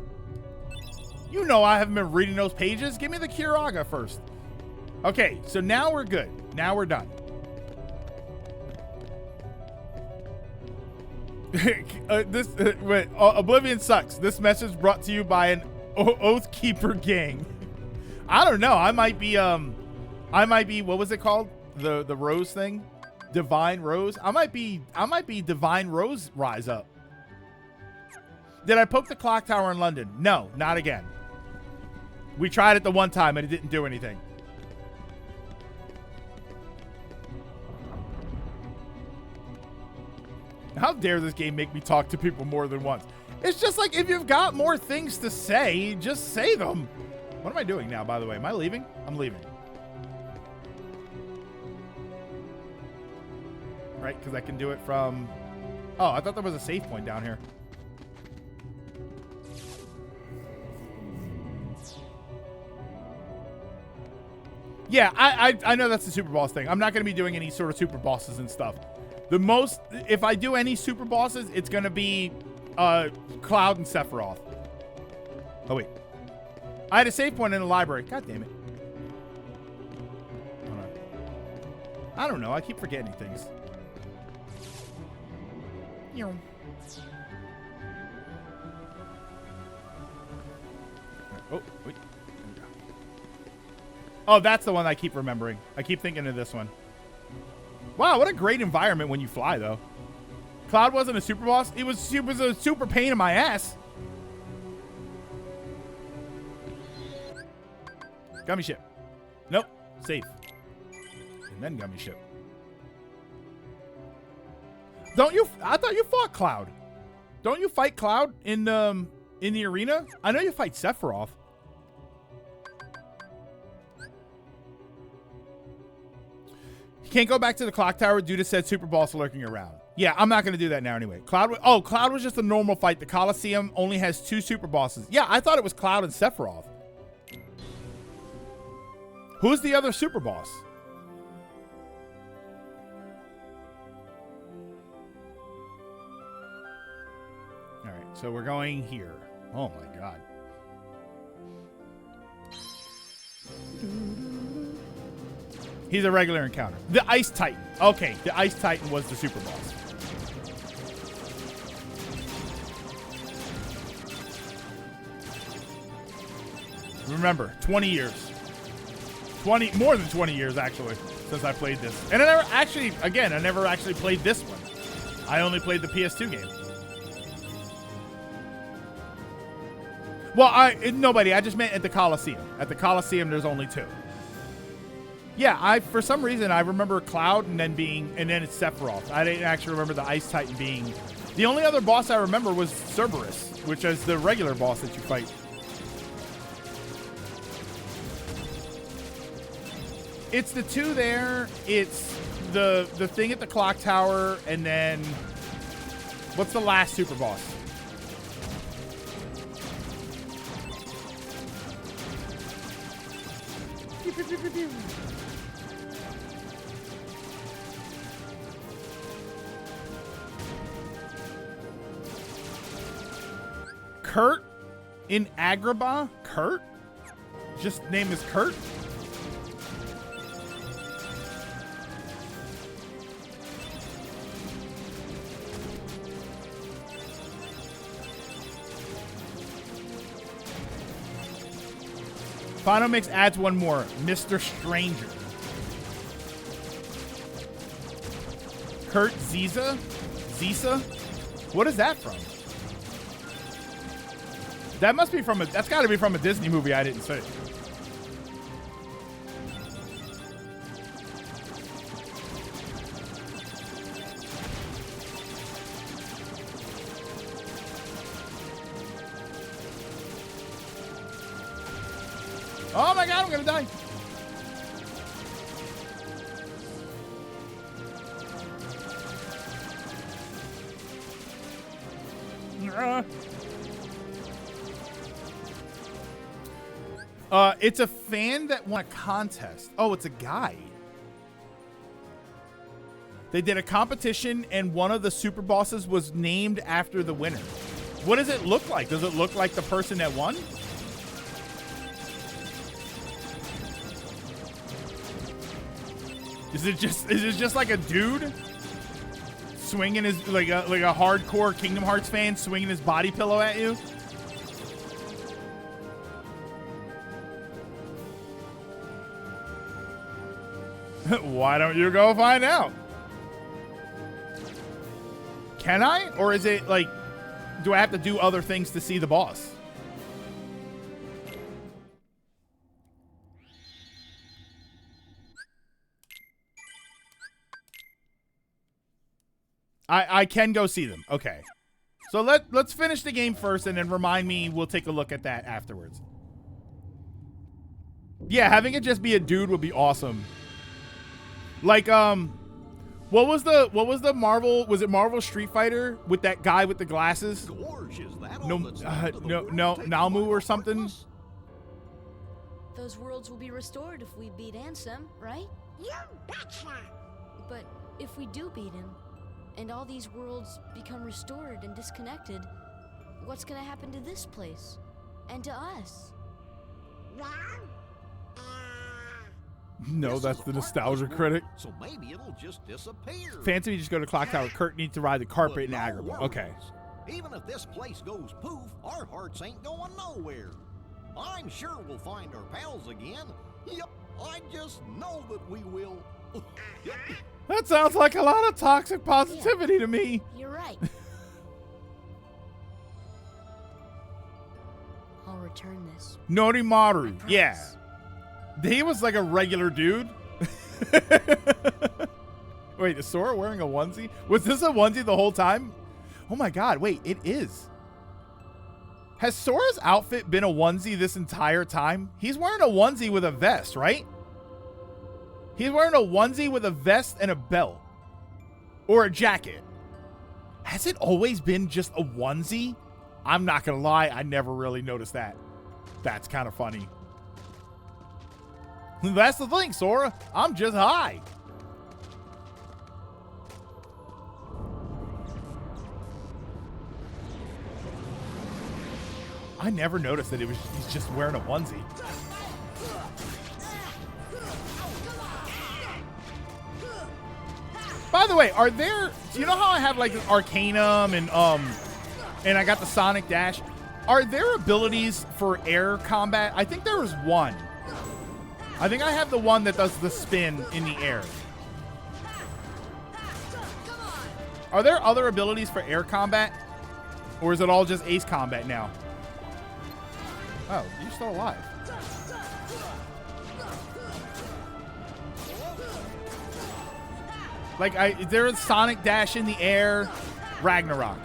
S1: You know I haven't been reading those pages. Give me the Kiraga first. Okay, so now we're good. Now we're done. Oblivion sucks. This message brought to you by an Oathkeeper gang. I don't know. I might be what was it called? The Rose thing? Divine Rose? I might be Divine Rose Rise Up. Did I poke the clock tower in London? No, not again. We tried it the one time and it didn't do anything. How dare this game make me talk to people more than once? It's just like, if you've got more things to say, just say them. What am I doing now, by the way? Am I leaving? I'm leaving. Right, because I can do it from... Oh, I thought there was a save point down here. Yeah, I know that's the super boss thing. I'm not going to be doing any sort of super bosses and stuff. The most, if I do any super bosses, it's going to be Cloud and Sephiroth. Oh, wait. I had a save point in the library. God damn it. Hold on. I don't know. I keep forgetting things. Oh, wait. Oh, that's the one I keep remembering. I keep thinking of this one. Wow, what a great environment when you fly, though. Cloud wasn't a super boss. It was a super pain in my ass. Gummy ship. Nope. Safe. And then gummy ship. Don't you? I thought you fought Cloud. Don't you fight Cloud in the arena? I know you fight Sephiroth. Can't go back to the clock tower due to said super boss lurking around. Yeah, I'm not going to do that now anyway. Cloud was just a normal fight. The Colosseum only has 2 super bosses. Yeah, I thought it was Cloud and Sephiroth. Who's the other super boss? All right, so we're going here. Oh my god. He's a regular encounter. The Ice Titan. Okay, the Ice Titan was the super boss. Remember, 20 years. More than 20 years, actually, since I played this. And I never actually played this one. I only played the PS2 game. Well, nobody. I just meant at the Coliseum. At the Coliseum, there's only 2. Yeah, for some reason I remember Cloud and then it's Sephiroth. I didn't actually remember the Ice Titan being. The only other boss I remember was Cerberus, which is the regular boss that you fight. It's the 2 there. It's the thing at the clock tower, and then what's the last super boss? Kurt in Agrabah? Kurt? Just name is Kurt? Final Mix adds one more. Mr. Stranger. Kurt Ziza? Zisa? What is that from? That must be from that's got to be from a Disney movie I didn't see. Oh my god, I'm gonna die. It's a fan that won a contest. Oh, it's a guy. They did a competition and one of the super bosses was named after the winner. What does it look like? Does it look like the person that won? Is it just like a dude swinging his like a hardcore Kingdom Hearts fan swinging his body pillow at you? Why don't you go find out? Can I? Or is it like, do I have to do other things to see the boss? I can go see them. Okay. So let's finish the game first and then remind me, we'll take a look at that afterwards. Yeah, having it just be a dude would be awesome. Like, what was the Marvel, was it Marvel Street Fighter with that guy with the glasses?
S2: Gorge, is that
S1: No,
S2: all that's left of the world taking
S1: Nalmu or
S2: apart from
S1: something?
S2: us?
S6: Those worlds will be restored if we beat Ansem, right?
S7: You betcha!
S6: But if we do beat him, and all these worlds become restored and disconnected, what's gonna happen to this place? And to us?
S7: Well,
S1: No,
S2: This
S1: that's
S2: is
S1: the
S2: a
S1: nostalgia
S2: heartless
S1: critic.
S2: world, so maybe it'll just disappear.
S1: Fancy me just go to Clock Tower. Kurt needs to ride the carpet in
S2: But no
S1: Agrabah. Okay.
S2: worries. Even if this place goes poof, our hearts ain't going nowhere. I'm sure we'll find our pals again. Yep, I just know that we will. Yep.
S1: That sounds like a lot of toxic positivity to me.
S6: You're right. I'll return this.
S1: Norimaru.
S6: I
S1: Yeah.
S6: promise.
S1: He was like a regular dude. Wait, is Sora wearing a onesie? Was this a onesie the whole time? Oh my god, wait, it is. Has Sora's outfit been a onesie this entire time? He's wearing a onesie with a vest, right? He's wearing a onesie with a vest and a belt. Or a jacket. Has it always been just a onesie? I'm not gonna lie, I never really noticed that. That's kind of funny. That's the thing, Sora. I'm just high. I never noticed that he's just wearing a onesie. By the way, are there, do you know how I have like an Arcanum and I got the Sonic Dash? Are there abilities for air combat? I think there was one. I think I have the one that does the spin in the air. Are there other abilities for air combat? Or is it all just ace combat now? Oh, you're still alive. Like, there is Sonic Dash in the air, Ragnarok.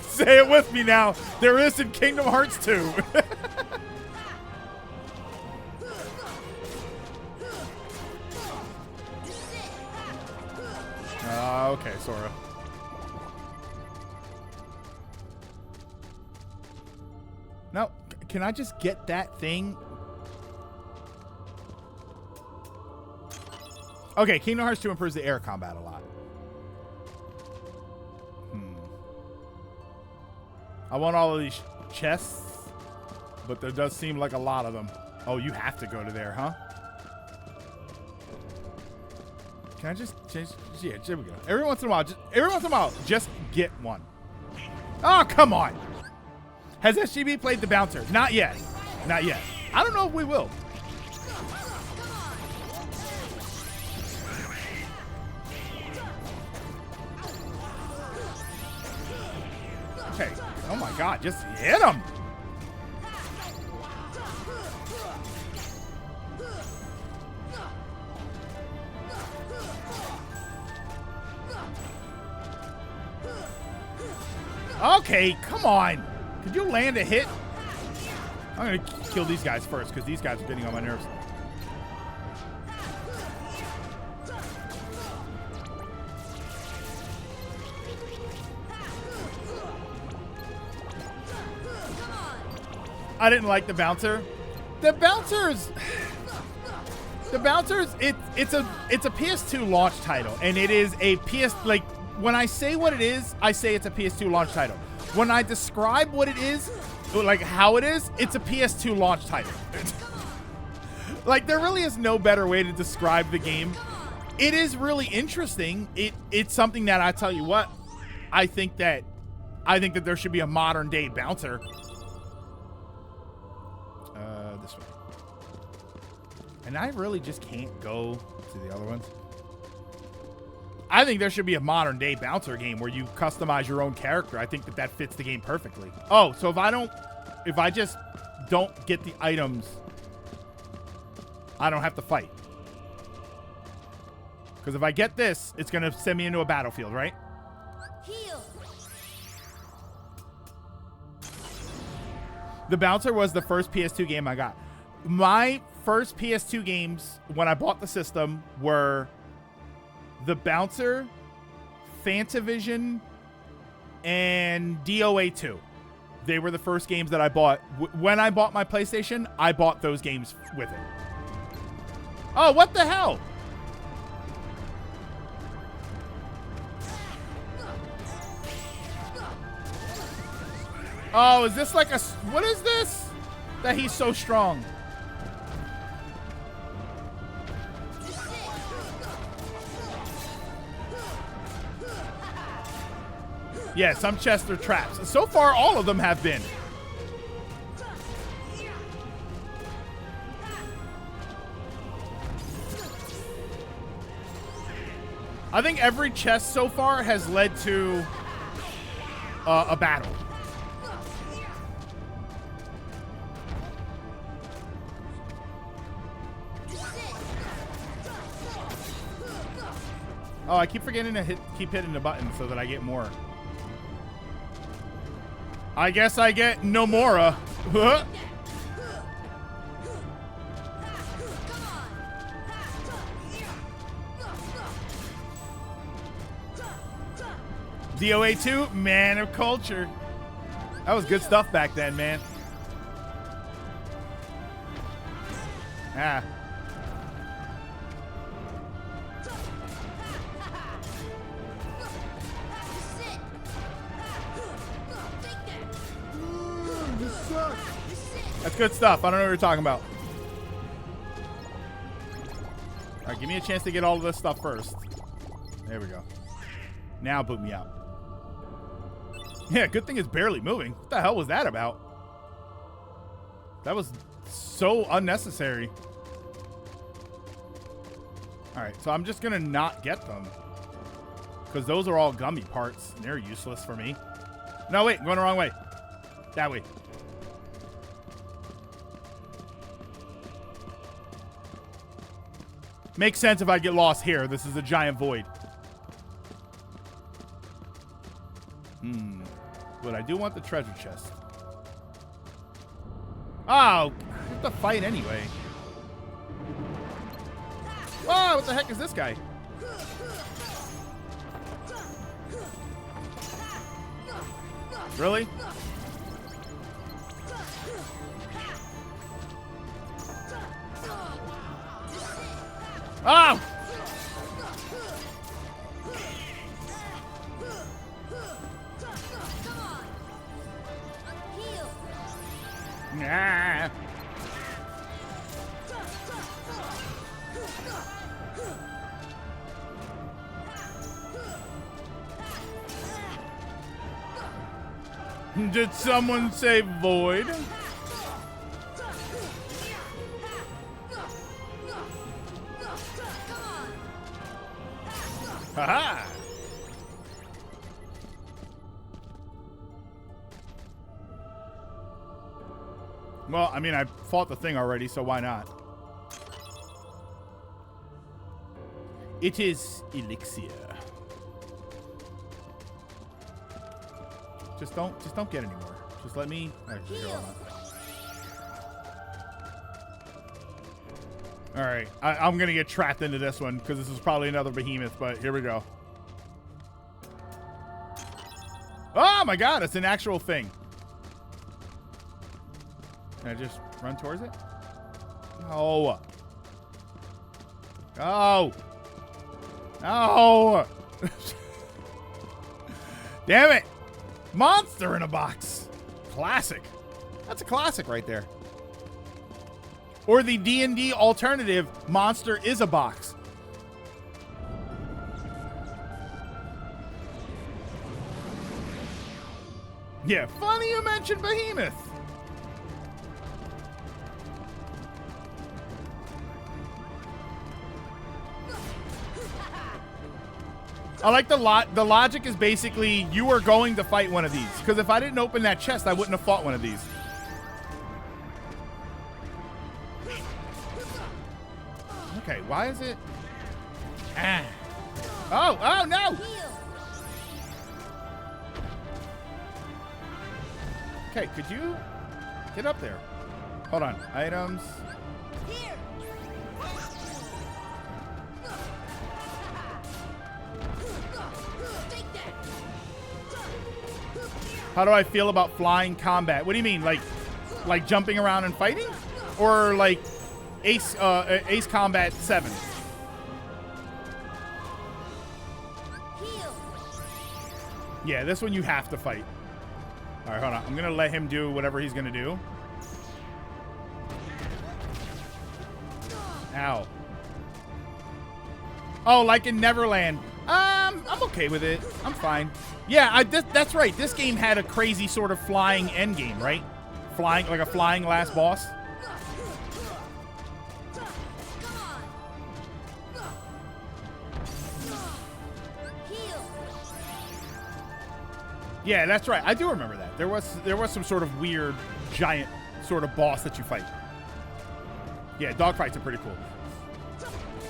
S1: Say it with me now. There is in Kingdom Hearts 2. Okay, Sora. No, can I just get that thing? Okay, Kingdom Hearts 2 improves the air combat a lot. I want all of these chests, but there does seem like a lot of them. Oh, you have to go to there, huh? Can I just change? Yeah, there we go. Every once in a while, just get one. Oh, come on. Has SGB played the bouncer? Not yet. Not yet. I don't know if we will. Okay. Oh my God, just hit him. Okay, come on. Could you land a hit? I'm going to kill these guys first because these guys are getting on my nerves. I didn't like the bouncer. The bouncers, it's a PS2 launch title, and it is a PS, like, when I say what it is, I say it's a PS2 launch title. When I describe what it is, like how it is, it's a PS2 launch title. Like, there really is no better way to describe the game. It is really interesting. It's something that, I tell you what, I think that there should be a modern day bouncer. This way. And I really just can't go to the other ones. I think there should be a modern day bouncer game where you customize your own character. I think that fits the game perfectly. Oh, so if I just don't get the items, I don't have to fight. Because if I get this, it's going to send me into a battlefield, right?
S6: Heal.
S1: The bouncer was the first PS2 game I got. My first PS2 games when I bought the system were the bouncer, Fantavision, and DOA 2. They were the first games that I bought. When I bought my PlayStation, I bought those games with it. Oh, what the hell? Oh, is this like a... What is this? That he's so strong. Yeah, some chests are traps. So far, all of them have been. I think every chest so far has led to a battle. Oh, I keep forgetting to keep hitting the button so that I get more. I guess I get Nomura. DOA 2, Man of Culture. That was good stuff back then, man. Ah. That's good stuff. I don't know what you're talking about. All right, give me a chance to get all of this stuff first. There we go. Now boot me out. Yeah, good thing it's barely moving. What the hell was that about? That was so unnecessary. All right, so I'm just going to not get them. Because those are all gummy parts. And they're useless for me. No, wait. I'm going the wrong way. That way. Makes sense if I get lost here. This is a giant void. But I do want the treasure chest. Oh, I have to fight anyway. Whoa, what the heck is this guy? Really? Oh! Nah. Did someone say void? Haha! Well, I mean, I fought the thing already, so why not? It is elixir. Just don't get any more. Just let me. Actually, here, hold on. All right, I'm gonna get trapped into this one because this is probably another behemoth. But here we go. Oh my God, it's an actual thing. Can I just run towards it? No. Oh. No. Damn it. Monster in a box. Classic. That's a classic right there. Or the D&D alternative, monster is a box. Yeah, funny you mentioned behemoth. I like the logic is basically you are going to fight one of these. Because if I didn't open that chest, I wouldn't have fought one of these. Okay, why is it? Ah. Oh, no! Okay, could you get up there? Hold on. Items.
S7: Here.
S1: How do I feel about flying combat? What do you mean? Like jumping around and fighting? Or like Ace Combat 7? Yeah, this one you have to fight. All right, hold on. I'm going to let him do whatever he's going to do. Ow. Oh, like in Neverland. I'm okay with it. I'm fine. Yeah, that's right. This game had a crazy sort of flying end game, right? Flying, like a flying last boss. Yeah, that's right. I do remember that. There was some sort of weird giant sort of boss that you fight. Yeah, dogfights are pretty cool.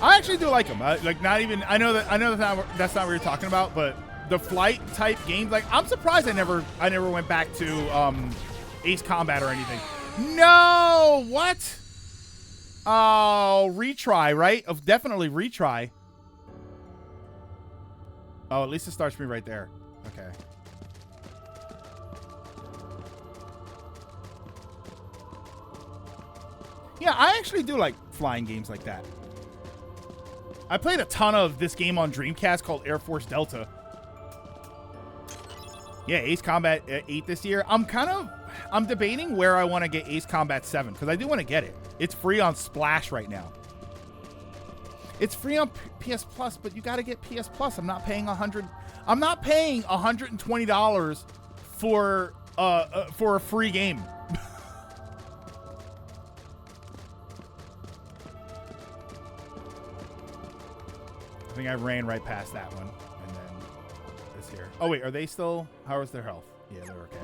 S1: I actually do like them. Like not even. I know that's not what you're talking about, but the flight type games. Like I'm surprised I never went back to Ace Combat or anything. No, what? Oh, retry, right? Definitely retry. Oh, at least it starts me right there. Okay. Yeah, I actually do like flying games like that. I played a ton of this game on Dreamcast called Air Force Delta. Yeah, Ace Combat 8 this year. I'm debating where I want to get Ace Combat 7 because I do want to get it. It's free on Splash right now. It's free on PS Plus, but you got to get PS Plus. I'm not paying $120 for a free game. I think I ran right past that one, and then here. Oh wait, are they still? How is their health? Yeah, they're okay.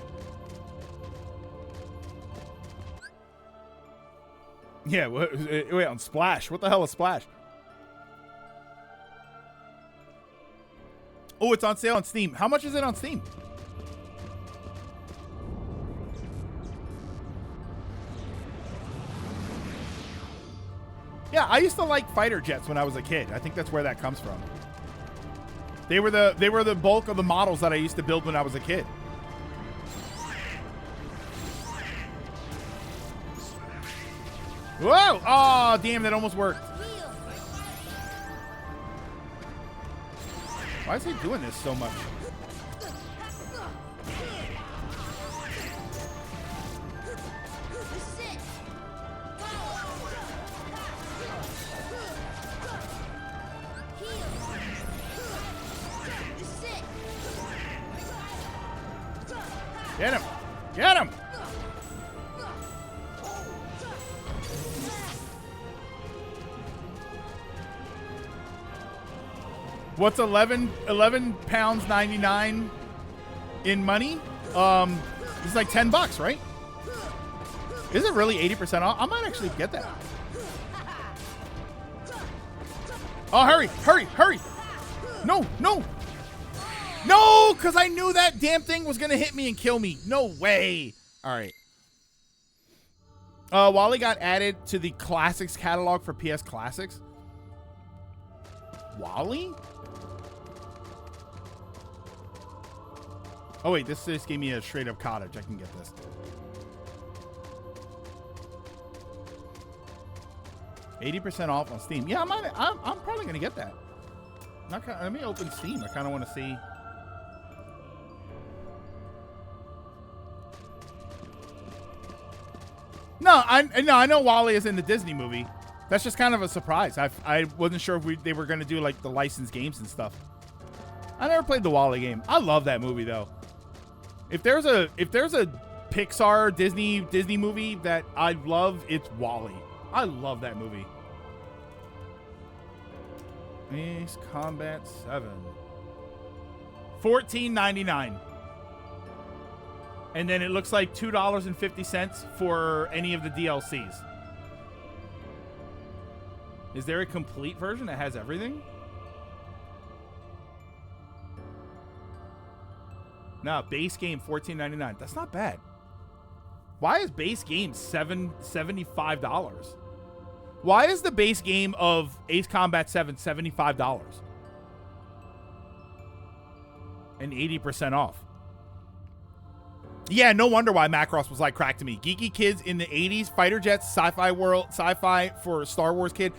S1: Yeah, wait, on Splash. What the hell is Splash? Oh, it's on sale on Steam. How much is it on Steam? Yeah, I used to like fighter jets when I was a kid. I think that's where that comes from. They were the bulk of the models that I used to build when I was a kid. Whoa! Oh, damn, that almost worked. Why is he doing this so much? Get him! Get him! What's 11 pounds 99 in money? It's like $10, right? Is it really 80% off? I might actually get that. Oh, hurry, hurry, hurry! No, no! No, because I knew that damn thing was going to hit me and kill me. No way. All right. Wally got added to the Classics catalog for PS Classics. Wally? Oh, wait. This just gave me a straight-up cottage. I can get this. $80% off on Steam. Yeah, I'm probably going to get that. Let me open Steam. I kind of want to see... No, I know Wally is in the Disney movie. That's just kind of a surprise. I wasn't sure if they were going to do like the licensed games and stuff. I never played the Wally game. I love that movie though. If there's a Pixar Disney movie that I love, it's Wally. I love that movie. Ace Combat 7. $14.99. And then it looks like $2.50 for any of the DLCs. Is there a complete version that has everything? No, base game $14.99. That's not bad. Why is base game $75? Why is the base game of Ace Combat 7 $75? And 80% off. Yeah, no wonder why Macross was like crack to me. Geeky kids in the 80s, fighter jets, sci-fi world, sci-fi for Star Wars kid.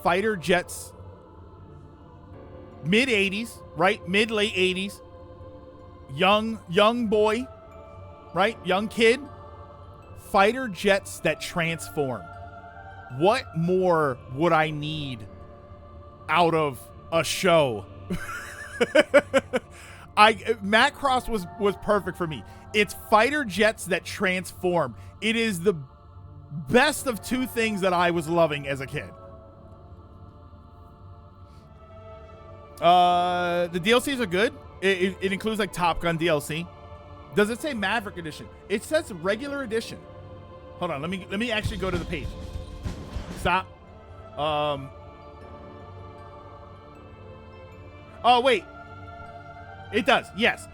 S1: Fighter jets, mid 80s, right? Mid late 80s. Young boy, right? Young kid. Fighter jets that transform. What more would I need out of a show? Macross was perfect for me. It's fighter jets that transform. It is the best of two things that I was loving as a kid. The DLCs are good. It includes like Top Gun DLC. Does it say Maverick Edition? It says regular edition. Hold on, let me actually go to the page. Stop. Oh wait. It does, yes.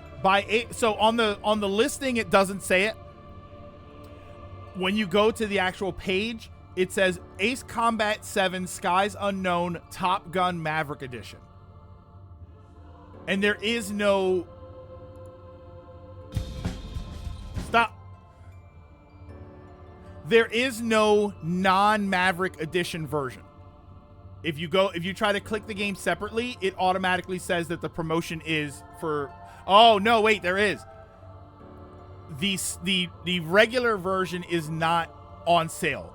S1: So on the listing, it doesn't say it. When you go to the actual page, it says Ace Combat 7 Skies Unknown Top Gun Maverick Edition. And there is no... Stop. There is no non-Maverick Edition version. If you try to click the game separately, it automatically says that the promotion is for... Oh, no, wait, there is. The regular version is not on sale.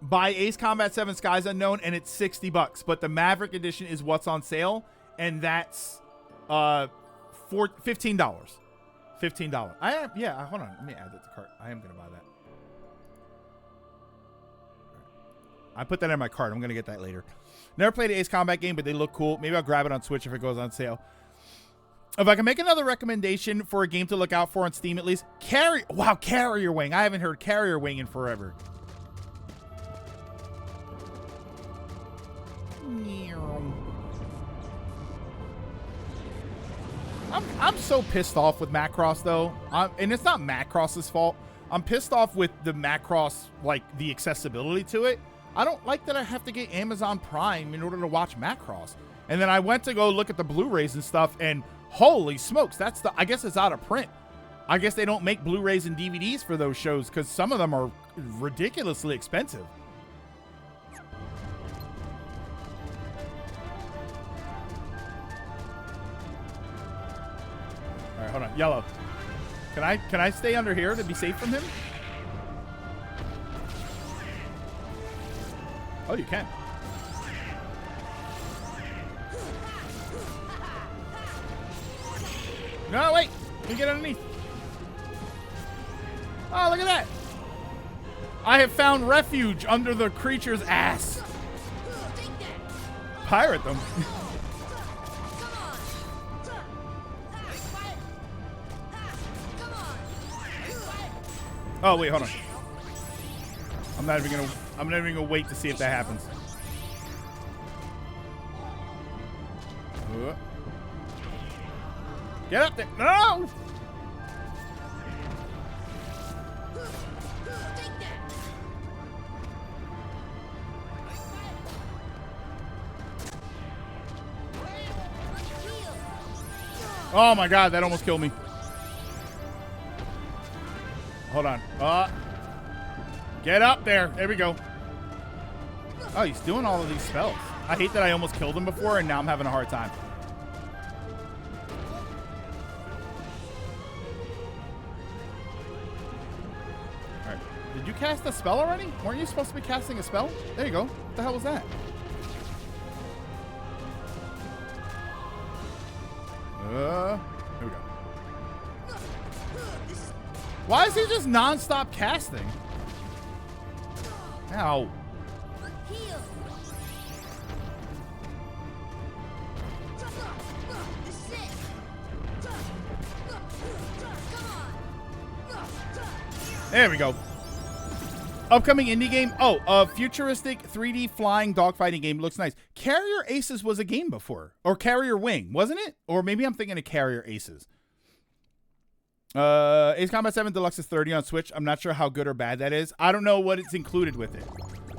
S1: Buy Ace Combat 7 Skies Unknown, and it's $60. But the Maverick Edition is what's on sale, and that's $15. $15. Hold on. Let me add that to cart. I am going to buy that. I put that in my cart. I'm going to get that later. Never played an Ace Combat game, but they look cool. Maybe I'll grab it on Switch if it goes on sale. If I can make another recommendation for a game to look out for on Steam at least, Carrier Wing. I haven't heard Carrier Wing in forever. I'm so pissed off with Macross though, and it's not Macross's fault. I'm pissed off with the Macross, like the accessibility to it. I don't like that I have to get Amazon Prime in order to watch Macross. And then I went to go look at the Blu-rays and stuff, and holy smokes, I guess it's out of print. I guess they don't make Blu-rays and DVDs for those shows because some of them are ridiculously expensive. All right, hold on. Yellow. Can I stay under here to be safe from him? Oh, you can. No, wait. Let me get underneath. Oh, look at that. I have found refuge under the creature's ass. Pirate them. Oh, wait, hold on. I'm not even gonna wait to see if that happens. Get up there. No! Oh my god, that almost killed me. Hold on. Get up there. There we go. Oh, he's doing all of these spells. I hate that I almost killed him before, and now I'm having a hard time. Alright. Did you cast a spell already? Weren't you supposed to be casting a spell? There you go. What the hell was that? Here we go. Why is he just non-stop casting? Ow. There we go. Upcoming indie game. Oh, a futuristic 3D flying dogfighting game. Looks nice. Carrier Aces was a game before. Or Carrier Wing, wasn't it? Or maybe I'm thinking of Carrier Aces. Ace Combat 7 Deluxe is $30 on Switch. I'm not sure how good or bad that is. I don't know what it's included with it.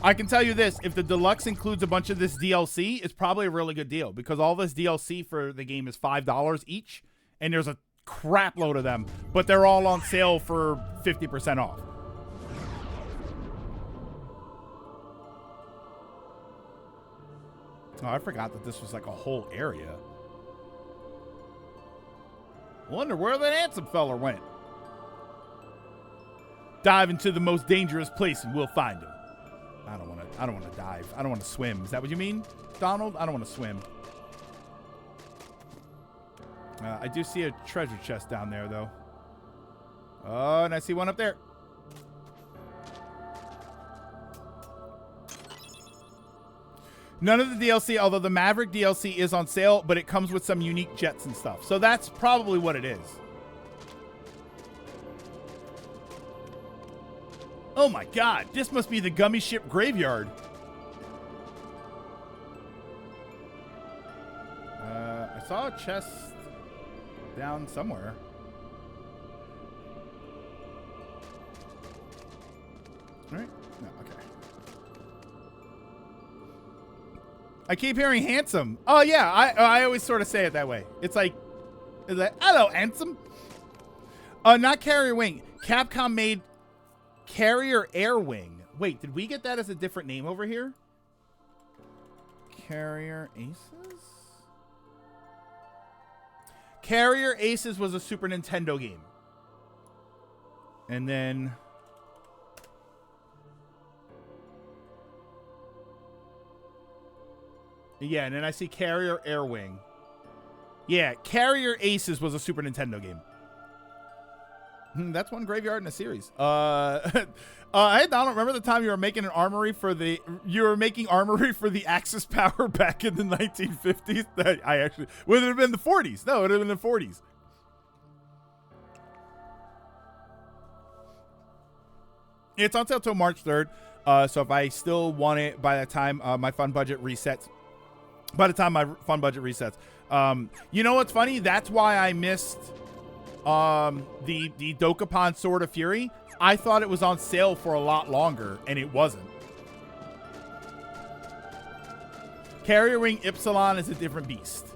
S1: I can tell you this. If the Deluxe includes a bunch of this DLC, it's probably a really good deal. Because all this DLC for the game is $5 each. And there's a crap load of them. But they're all on sale for 50% off. Oh, I forgot that this was like a whole area. Wonder where that handsome fella went. Dive into the most dangerous place and we'll find him. I don't want to dive. I don't want to swim. Is that what you mean, Donald? I don't want to swim. I do see a treasure chest down there, though. Oh, and I see one up there. None of the DLC, although the Maverick DLC is on sale, but it comes with some unique jets and stuff. So that's probably what it is. Oh my god, this must be the Gummy Ship Graveyard. I saw a chest down somewhere. All right? No, okay. I keep hearing handsome. Oh yeah, I always sort of say it that way. It's like hello, handsome. Not Carrier Wing. Capcom made Carrier Air Wing. Wait, did we get that as a different name over here? Carrier Aces? Carrier Aces was a Super Nintendo game. And then yeah, and then I see Carrier Air Wing. Yeah, Carrier Aces was a Super Nintendo game. That's one graveyard in a series. Hey Donald, remember the time you were making an armory for the Axis power back in the 1950s? I actually would it have been the 40s? No, it would have been the 40s. It's on sale till March 3rd. So if I still want it by the time my fun budget resets, you know what's funny? That's why I missed the Dokapon Sword of Fury. I thought it was on sale for a lot longer, and it wasn't. Carrier Wing Ypsilon is a different beast.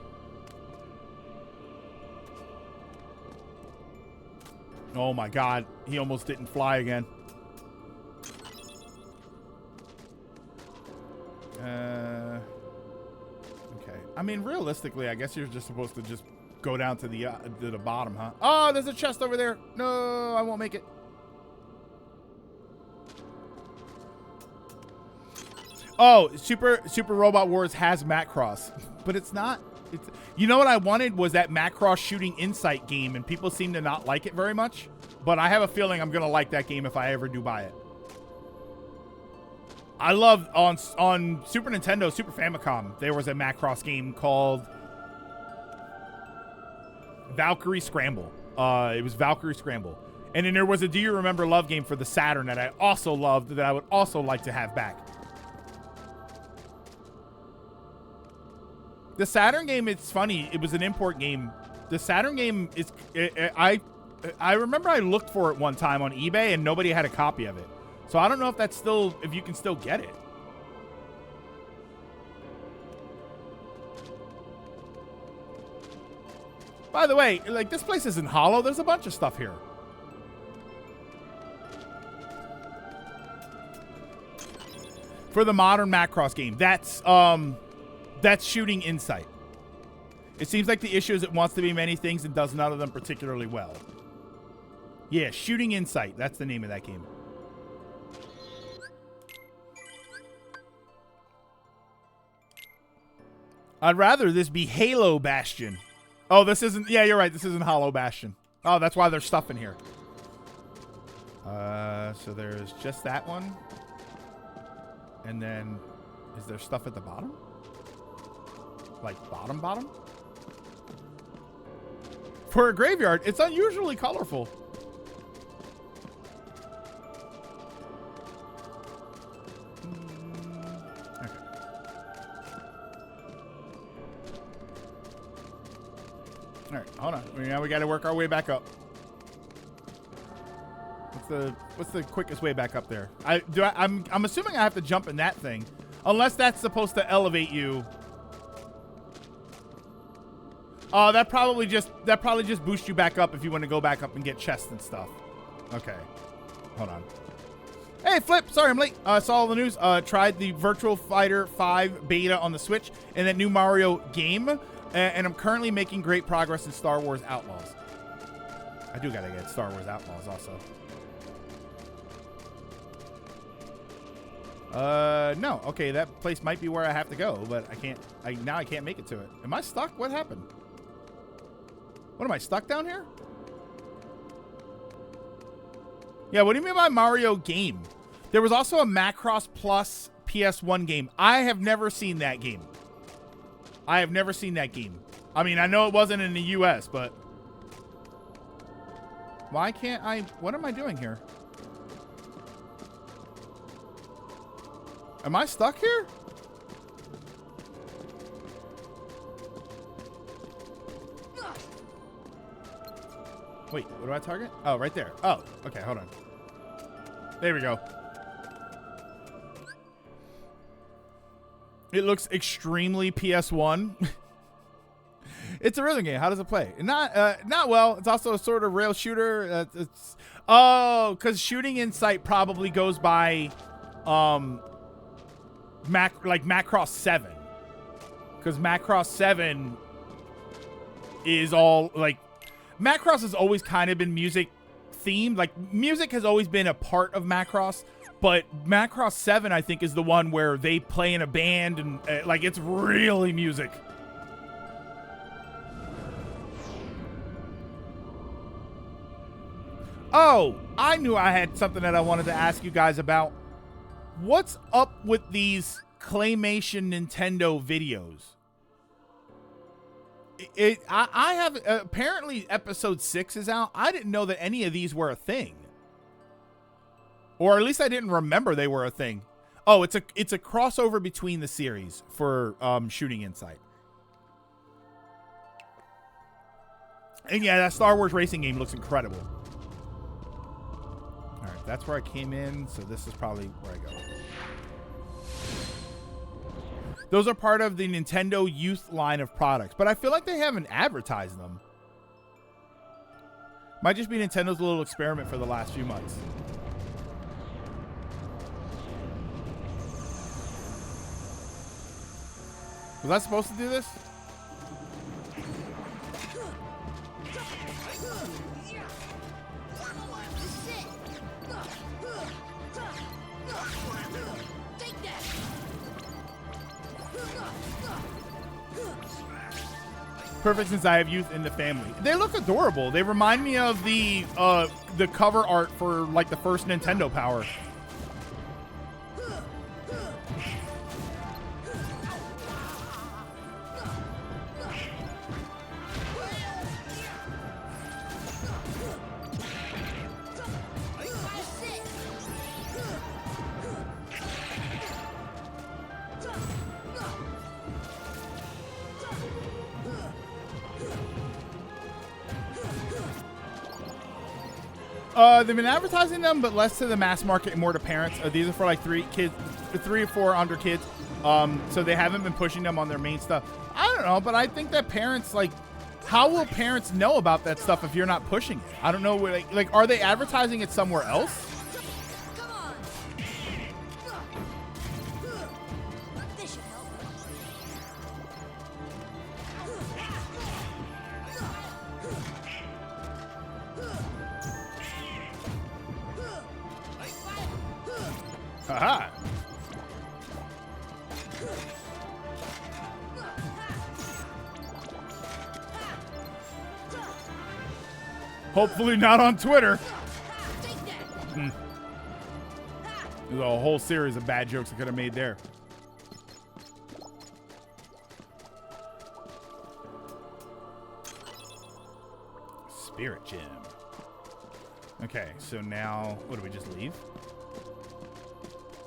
S1: Oh my god, he almost didn't fly again. Okay. I mean, realistically, I guess you're just supposed to just go down to the bottom, huh? Oh, there's a chest over there. No, I won't make it. Oh, Super Robot Wars has Macross, but it's not. You know what I wanted was that Macross Shooting Insight game, and people seem to not like it very much. But I have a feeling I'm gonna like that game if I ever do buy it. I love on Super Nintendo, Super Famicom, there was a Macross game called Valkyrie Scramble. It was Valkyrie Scramble. And then there was a Do You Remember Love game for the Saturn that I also loved that I would also like to have back. The Saturn game, it's funny. It was an import game. The Saturn game is... I remember I looked for it one time on eBay and nobody had a copy of it. So I don't know if that's still... if you can still get it. By the way, like, this place isn't hollow. There's a bunch of stuff here. For the modern Macross game, that's Shooting Insight. It seems like the issue is it wants to be many things and does none of them particularly well. Yeah, Shooting Insight. That's the name of that game. I'd rather this be Halo Bastion. Oh, this isn't... yeah, you're right. This isn't Hollow Bastion. Oh, that's why there's stuff in here. So there's just that one. And then... is there stuff at the bottom? Like bottom? For a graveyard, it's unusually colorful. Okay. All right, hold on. Now we got to work our way back up. What's the quickest way back up there? I'm assuming I have to jump in that thing, unless that's supposed to elevate you. Oh, that probably just boosts you back up if you want to go back up and get chests and stuff. Okay. Hold on. Hey, Flip. Sorry I'm late. Saw all the news. Tried the Virtual Fighter 5 beta on the Switch and that new Mario game. And I'm currently making great progress in Star Wars Outlaws. I do gotta get Star Wars Outlaws also. No. Okay, that place might be where I have to go, but I can't. Now I can't make it to it. Am I stuck? What happened? What, am I stuck down here? Yeah, what do you mean by Mario game? There was also a Macross Plus PS1 game. I have never seen that game. I mean, I know it wasn't in the US, but... why can't I... what am I doing here? Am I stuck here? Wait, what do I target? Oh, right there. Oh, okay, hold on. There we go. It looks extremely PS1. It's a rhythm game. How does it play? Not well. It's also a sort of rail shooter. Because Shooting Insight probably goes by Macross 7. Because Macross 7 is all like... Macross has always kind of been music themed. Like, music has always been a part of Macross, but Macross 7, I think, is the one where they play in a band and like, it's really music. Oh, I knew I had something that I wanted to ask you guys about. What's up with these claymation Nintendo videos? I have apparently episode 6 is out. I didn't know that any of these were a thing, or at least I didn't remember they were a thing. Oh, it's a crossover between the series for Shooting Insight. And yeah, that Star Wars racing game looks incredible. All right, that's where I came in, so this is probably where I go. Those are part of the Nintendo Youth line of products, but I feel like they haven't advertised them. Might just be Nintendo's little experiment for the last few months. Was I supposed to do this? Perfect, since I have youth in the family. They look adorable. They remind me of the cover art for like the first Nintendo Power. They've been advertising them, but less to the mass market and more to parents. These are for like 3 or 4 under kids. So they haven't been pushing them on their main stuff. I don't know, but I think that parents, like, how will parents know about that stuff if you're not pushing it? I don't know. Like, are they advertising it somewhere else? Haha. Hopefully not on Twitter. There's a whole series of bad jokes I could have made there. Spirit Gem. Okay, so now, what do we just leave?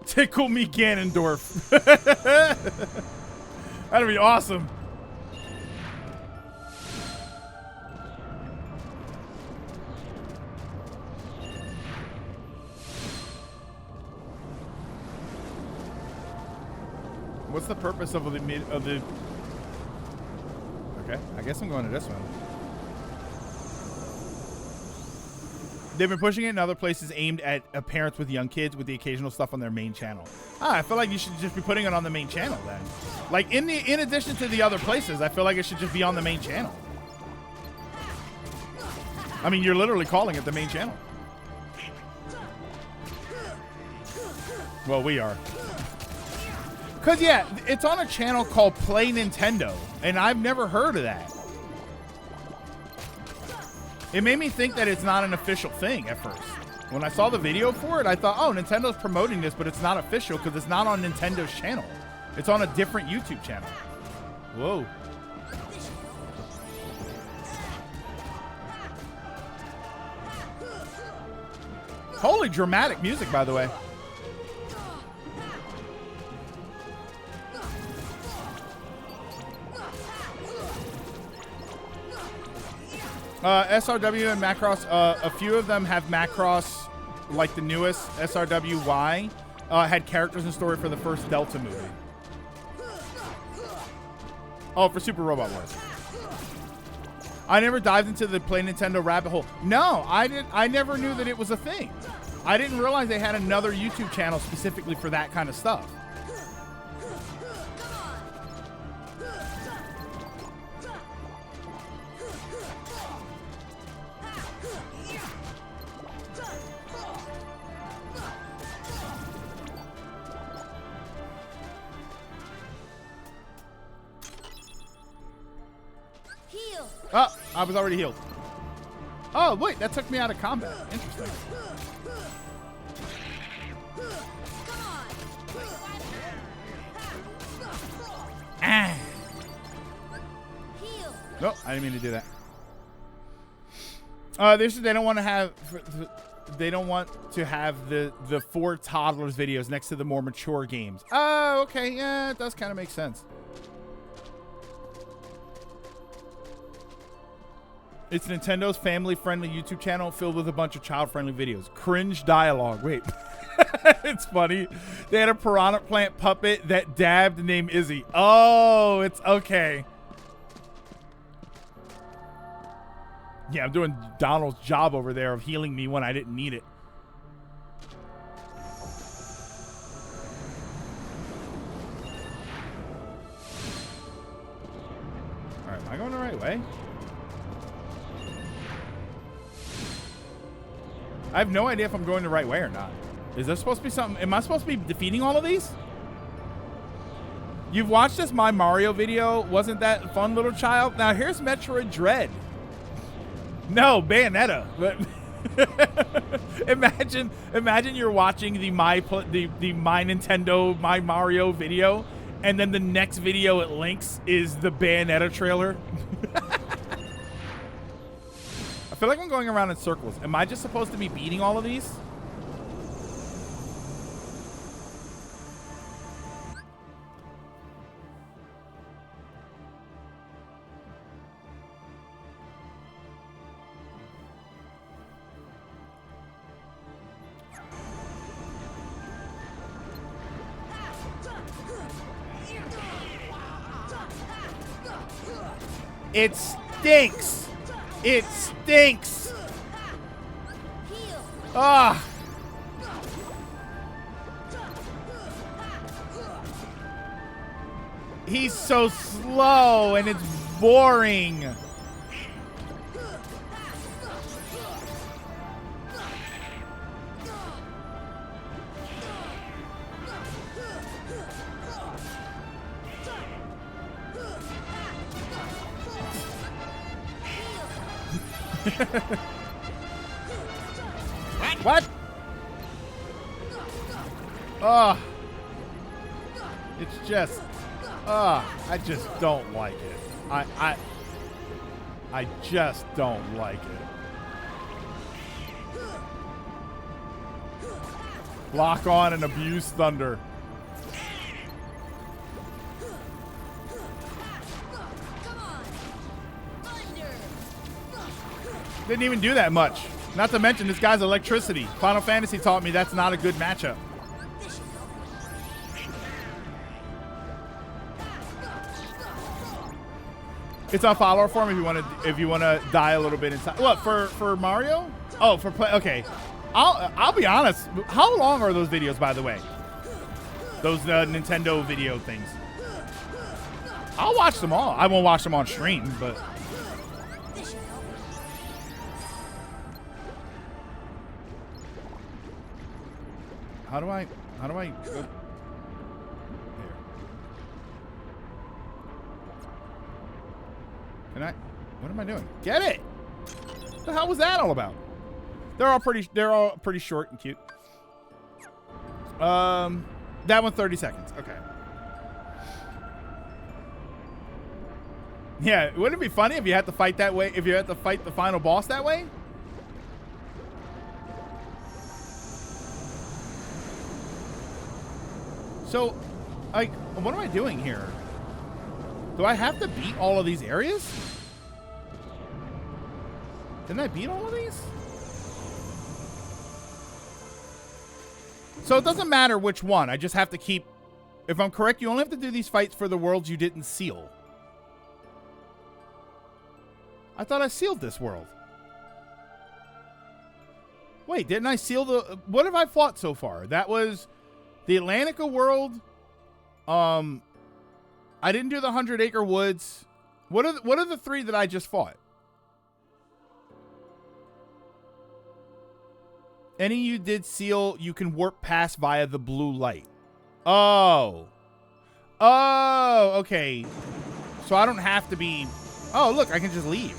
S1: Tickle me Ganondorf. That'd be awesome. What's the purpose of the Okay, I guess I'm going to this one. They've been pushing it in other places aimed at parents with young kids, with the occasional stuff on their main channel. I feel like you should just be putting it on the main channel then. Like in addition to the other places, I feel like it should just be on the main channel. I mean, you're literally calling it the main channel. Well, we are. Cause yeah, it's on a channel called Play Nintendo, and I've never heard of that. It made me think that it's not an official thing at first. When I saw the video for it, I thought, oh, Nintendo's promoting this, but it's not official because it's not on Nintendo's channel. It's on a different YouTube channel. Whoa. Holy dramatic music, by the way. SRW and Macross, a few of them have Macross, like the newest SRW-Y, had characters and story for the first Delta movie. Oh, for Super Robot Wars. I never dived into the Play Nintendo rabbit hole. No, I never knew that it was a thing. I didn't realize they had another YouTube channel specifically for that kind of stuff. Oh, I was already healed. Oh, wait, that took me out of combat. Interesting. Ah. Nope, I didn't mean to do that. They don't want to have. They don't want to have the for toddlers videos next to the more mature games. Oh, okay, yeah, it does kind of make sense. It's Nintendo's family-friendly YouTube channel filled with a bunch of child-friendly videos. Cringe dialogue. Wait. It's funny. They had a Piranha Plant puppet that dabbed named Izzy. Oh, it's okay. Yeah, I'm doing Donald's job over there of healing me when I didn't need it. All right, am I going the right way? I have no idea if I'm going the right way or not. Is there supposed to be something? Am I supposed to be defeating all of these? You've watched this My Mario video. Wasn't that fun, little child? Now here's Metroid Dread. No, Bayonetta. But imagine you're watching the My Nintendo My Mario video, and then the next video it links is the Bayonetta trailer. I feel like I'm going around in circles. Am I just supposed to be beating all of these? It stinks. It stinks. Ah. He's so slow and it's boring. What? Oh. It's just, I just don't like it. I just don't like it. Lock on and abuse thunder. Didn't even do that much. Not to mention this guy's electricity. Final Fantasy taught me that's not a good matchup. It's on follower form if you want to die a little bit inside. What for Mario? Oh, for play. Okay, I'll be honest. How long are those videos, by the way? Those Nintendo video things. I'll watch them all. I won't watch them on stream, but. How do I go? Here. Can I? What am I doing? Get it! What the hell was that all about? They're all pretty short and cute. That one 30 seconds. Okay. Yeah, wouldn't it be funny if you had to fight that way? If you had to fight the final boss that way? So, like, what am I doing here? Do I have to beat all of these areas? Didn't I beat all of these? So it doesn't matter which one. I just have to keep... If I'm correct, you only have to do these fights for the worlds you didn't seal. I thought I sealed this world. Wait, didn't I seal the... What have I fought so far? That was... The Atlantica world, I didn't do the 100 Acre Woods. What are the three that I just fought? Any you did seal, you can warp past via the blue light. Oh. Oh, okay. So I don't have to be... Oh, look, I can just leave.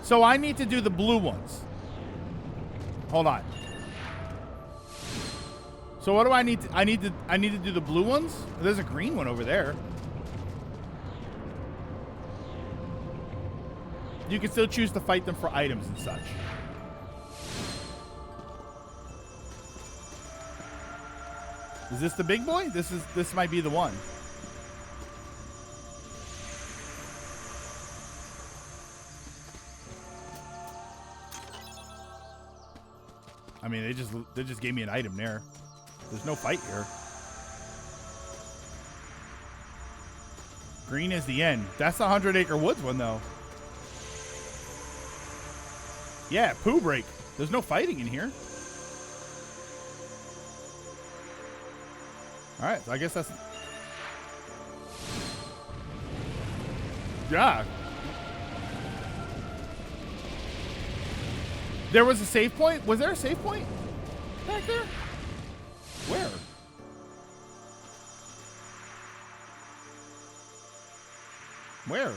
S1: So I need to do the blue ones. Hold on. So what do I need to, I need to do the blue ones? There's a green one over there. You can still choose to fight them for items and such. Is this the big boy? This might be the one. I mean, they just gave me an item there. There's no fight here. Green is the end. That's the 100 Acre Woods one, though. Yeah, Pooh Break. There's no fighting in here. All right, so I guess that's... Yeah. There was a save point? Was there a save point back there? Where? Where?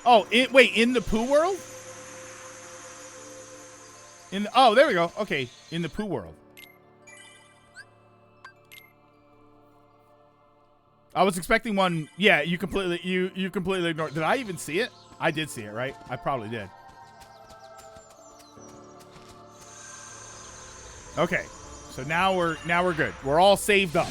S1: Oh, wait, in the Pooh world? Oh, there we go. Okay, in the Pooh world. I was expecting one. Yeah, you completely ignored. Did I even see it? I did see it, right? I probably did. Okay, so now we're good. We're all saved up.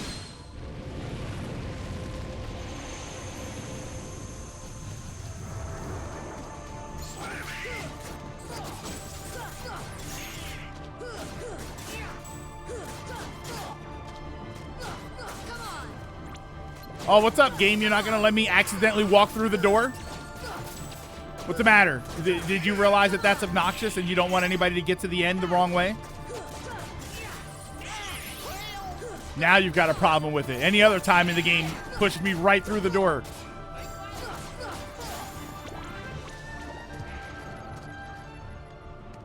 S1: Oh, what's up, game? You're not gonna let me accidentally walk through the door? What's the matter? Did you realize that that's obnoxious and you don't want anybody to get to the end the wrong way? Now you've got a problem with it. Any other time in the game, pushed me right through the door.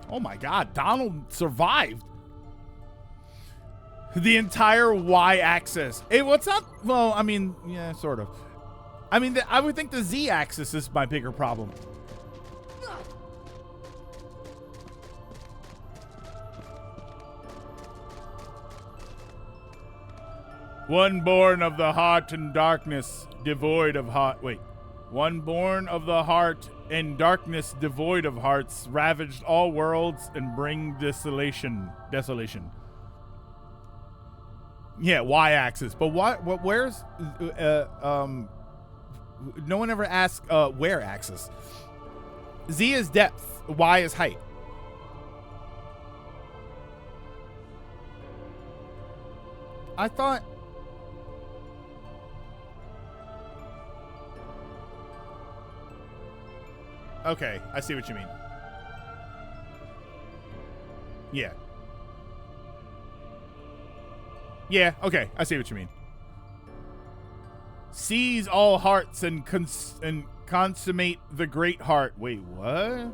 S1: Oh my God, Donald survived. The entire Y-axis. Hey, what's up? Well, I mean, yeah, sort of. I mean, I would think the Z-axis is my bigger problem. One born of the heart and darkness, devoid of heart. Wait. One born of the heart and darkness, devoid of hearts, ravaged all worlds and bring desolation. Yeah, Y-axis. But where's no one ever asked where axis. Z is depth, Y is height. I thought okay, I see what you mean. Yeah. Yeah, okay, I see what you mean. Seize all hearts and consummate the great heart. Wait, what?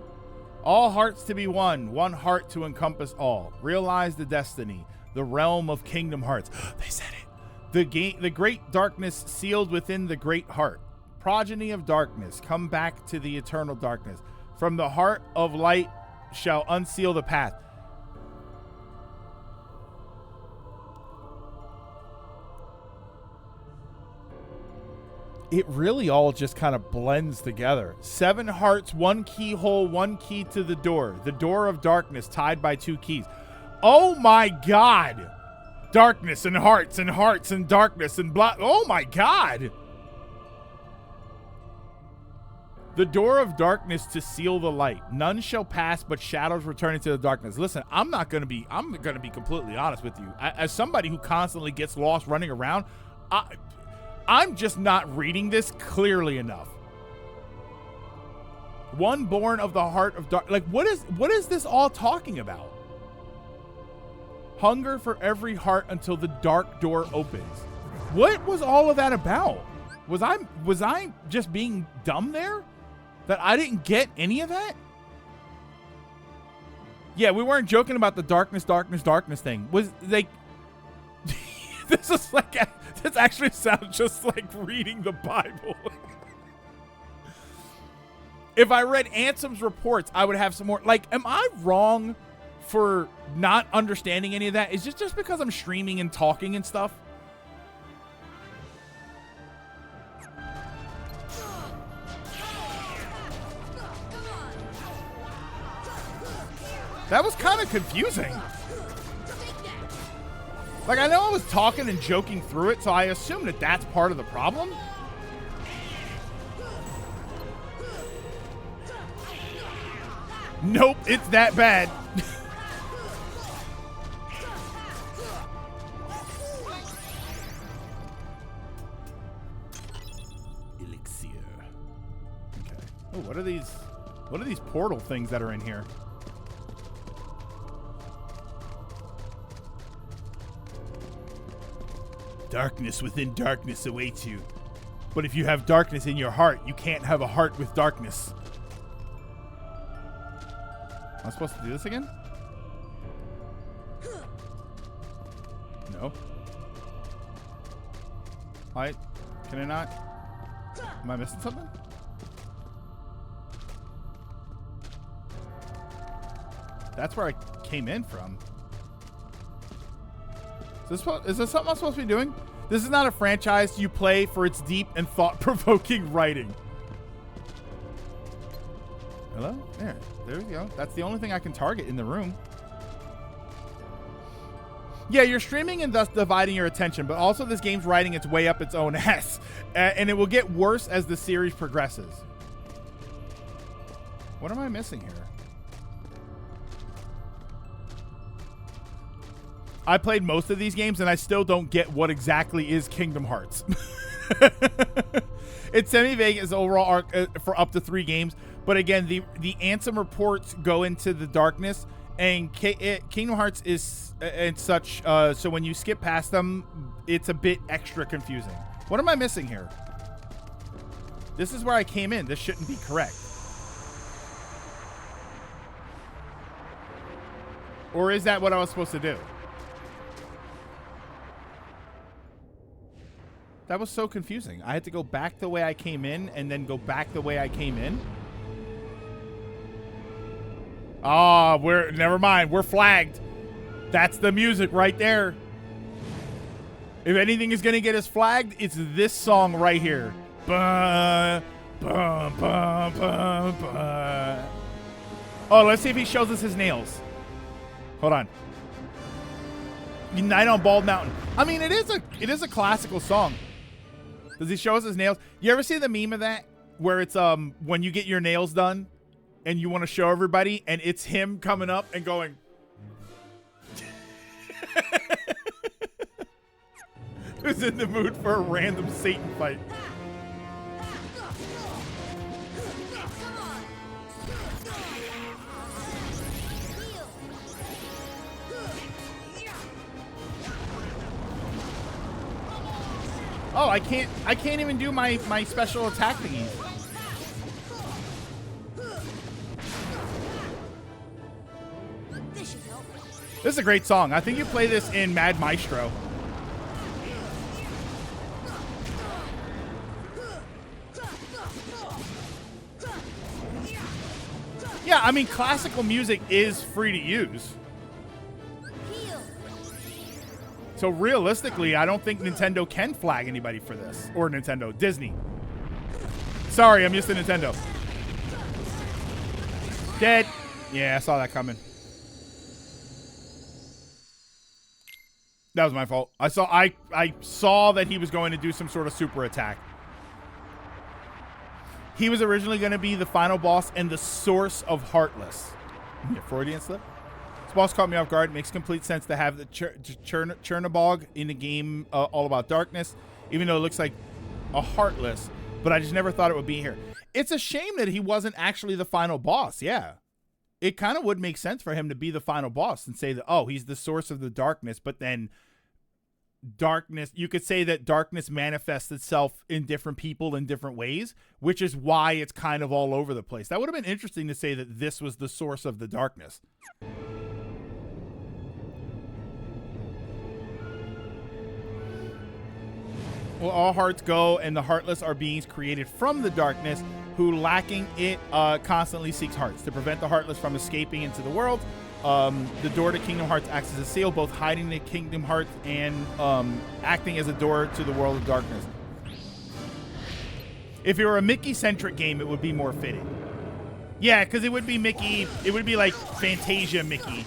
S1: All hearts to be one heart to encompass all. Realize the destiny, the realm of Kingdom Hearts. They said it. The great darkness sealed within the great heart. Progeny of darkness, come back to the eternal darkness. From the heart of light shall unseal the path. It really all just kind of blends together. 7 hearts, 1 keyhole, 1 key to the door of darkness tied by 2 keys. Oh my God. Darkness and hearts and darkness and blah. Oh my God. The door of darkness to seal the light. None shall pass but shadows returning to the darkness. Listen, I'm going to be completely honest with you. As somebody who constantly gets lost running around, I'm just not reading this clearly enough. One born of the heart of dark. Like, what is this all talking about? Hunger for every heart until the dark door opens. What was all of that about? Was I just being dumb there? That I didn't get any of that? Yeah, we weren't joking about the darkness thing. Was like this actually sounds just like reading the Bible. If I read Ansem's reports, I would have some more. Like, am I wrong for not understanding any of that? Is it just because I'm streaming and talking and stuff? That was kind of confusing. Like, I know I was talking and joking through it, so I assume that that's part of the problem. Nope, it's that bad. Elixir. Okay. Oh, what are these? What are these portal things that are in here? Darkness within darkness awaits you. But if you have darkness in your heart, you can't have a heart with darkness. Am I supposed to do this again? No. Can I not? Am I missing something? That's where I came in from. Is this something I'm supposed to be doing? This is not a franchise you play for its deep and thought-provoking writing. Hello? There we go. That's the only thing I can target in the room. Yeah, you're streaming and thus dividing your attention, but also this game's riding its way up its own ass. And it will get worse as the series progresses. What am I missing here? I played most of these games, and I still don't get what exactly is Kingdom Hearts. It's semi-vague as overall arc for up to 3 games. But again, the Ansem reports go into the darkness, and Kingdom Hearts is and such. So when you skip past them, it's a bit extra confusing. What am I missing here? This is where I came in. This shouldn't be correct. Or is that what I was supposed to do? That was so confusing. I had to go back the way I came in and then go back the way I came in. Ah, never mind. We're flagged. That's the music right there. If anything is going to get us flagged, it's this song right here. Bah, bah, bah, bah, bah. Oh, let's see if he shows us his nails. Hold on. Night on Bald Mountain. I mean, it is a classical song. Does he show us his nails? You ever see the meme of that? Where it's when you get your nails done and you want to show everybody and it's him coming up and going. Who's in the mood for a random Satan fight? Oh, I can't even do my special attack thingy. This is a great song. I think you play this in Mad Maestro. Yeah, I mean, classical music is free to use. So realistically, I don't think Nintendo can flag anybody for this. Or Disney. Sorry, I'm used to Nintendo. Dead. Yeah, I saw that coming. That was my fault. I saw that he was going to do some sort of super attack. He was originally going to be the final boss and the source of Heartless. Yeah, Freudian slip. This boss caught me off guard. It makes complete sense to have the Chernobog in a game all about darkness, even though it looks like a Heartless, but I just never thought it would be here. It's a shame that he wasn't actually the final boss, yeah. It kind of would make sense for him to be the final boss and say that, oh, he's the source of the darkness, but then darkness, you could say that darkness manifests itself in different people in different ways, which is why it's kind of all over the place. That would have been interesting to say that this was the source of the darkness. Well, all hearts go, and the heartless are beings created from the darkness who lacking it constantly seeks hearts. To prevent the Heartless from escaping into the world, the door to Kingdom Hearts acts as a seal, both hiding the Kingdom Hearts and acting as a door to the world of darkness. If it were a Mickey-centric game, it would be more fitting. Yeah, because it would be Mickey. It would be like Fantasia Mickey.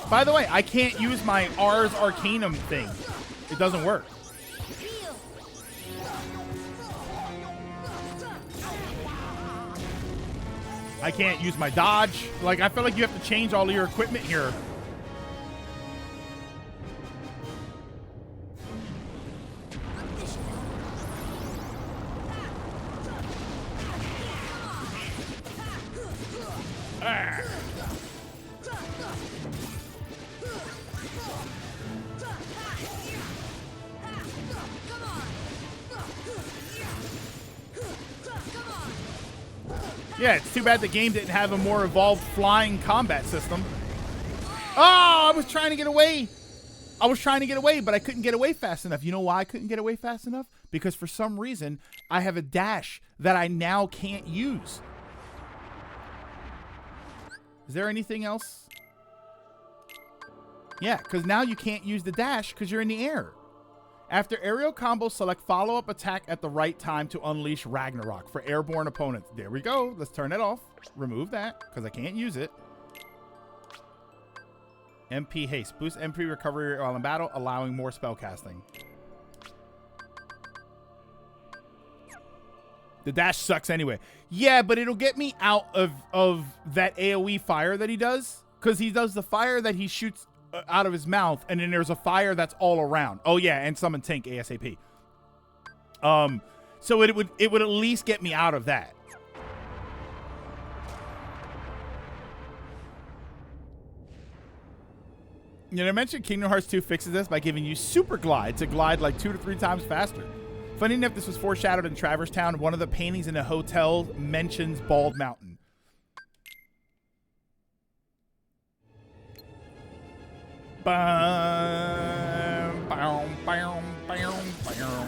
S1: By the way, I can't use my Ars Arcanum thing. It doesn't work. I can't use my dodge. Like, I feel like you have to change all of your equipment here. Yeah, it's too bad the game didn't have a more evolved flying combat system. Oh, I was trying to get away. But I couldn't get away fast enough. You know why I couldn't get away fast enough? Because for some reason, I have a dash that I now can't use. Is there anything else? Yeah, because now you can't use the dash because you're in the air. After aerial combo, select follow-up attack at the right time to unleash Ragnarok for airborne opponents. There we go. Let's turn it off. Remove that because I can't use it. MP haste. Boost MP recovery while in battle, allowing more spell casting. The dash sucks anyway. Yeah, but it'll get me out of that AoE fire that he does. Because he does the fire that he shoots out of his mouth, and then there's a fire that's all around. Oh yeah, and summon tank ASAP. So it would at least get me out of that. You know, I mentioned Kingdom Hearts 2 fixes this by giving you Super Glide to glide like 2 to 3 times faster. Funny enough, this was foreshadowed in Traverse Town. One of the paintings in a hotel mentions Bald Mountain. Bam, bam, bam, bam, bam.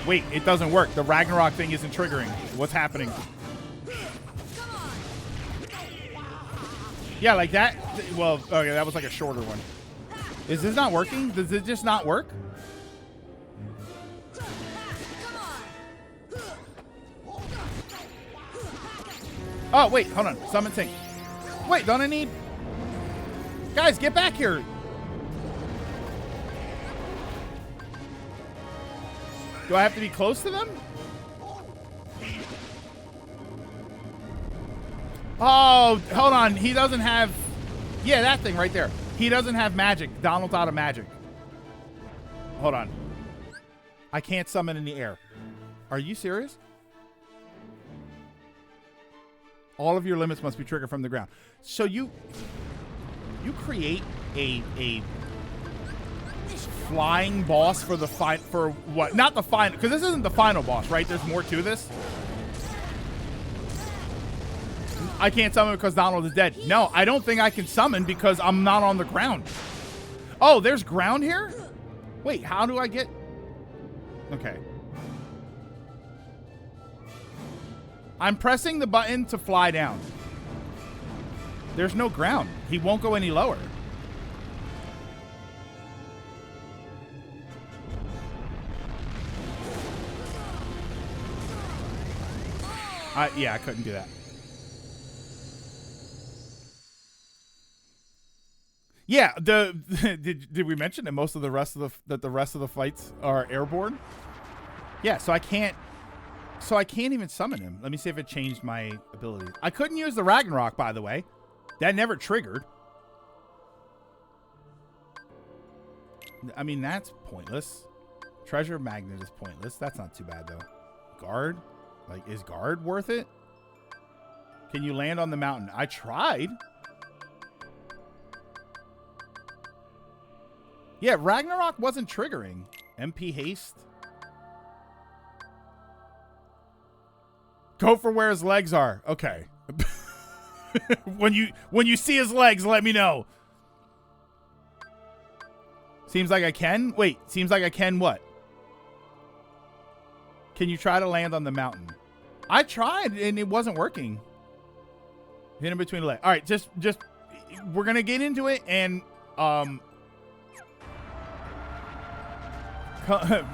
S1: Wait, it doesn't work. The Ragnarok thing isn't triggering. What's happening? Yeah, like that. Well, okay, that was like a shorter one. Is this not working? Does it just not work? Oh, wait, hold on. Summon Tank. Wait, don't I need... Guys, get back here. Do I have to be close to them? Oh, hold on. He doesn't have... Yeah, that thing right there. He doesn't have magic. Donald's out of magic. Hold on. I can't summon in the air. Are you serious? All of your limits must be triggered from the ground. So you create a flying boss for the for what? Not the final, because this isn't the final boss, right? There's more to this. I can't summon because Donald is dead. No, I don't think I can summon because I'm not on the ground. Oh, there's ground here? Wait, how do I get... Okay. I'm pressing the button to fly down. There's no ground. He won't go any lower. Yeah, I couldn't do that. Yeah, did we mention that most of the rest of the fights are airborne? Yeah, so I can't even summon him. Let me see if it changed my abilities. I couldn't use the Ragnarok, by the way. That never triggered. I mean, that's pointless. Treasure Magnet is pointless. That's not too bad, though. Guard? Like, is Guard worth it? Can you land on the mountain? I tried. Yeah, Ragnarok wasn't triggering. MP haste. Go for where his legs are. Okay. when you see his legs, let me know. Seems like I can? Wait, seems like I can what? Can you try to land on the mountain? I tried and it wasn't working. Hit in between the legs. All right, just we're gonna get into it and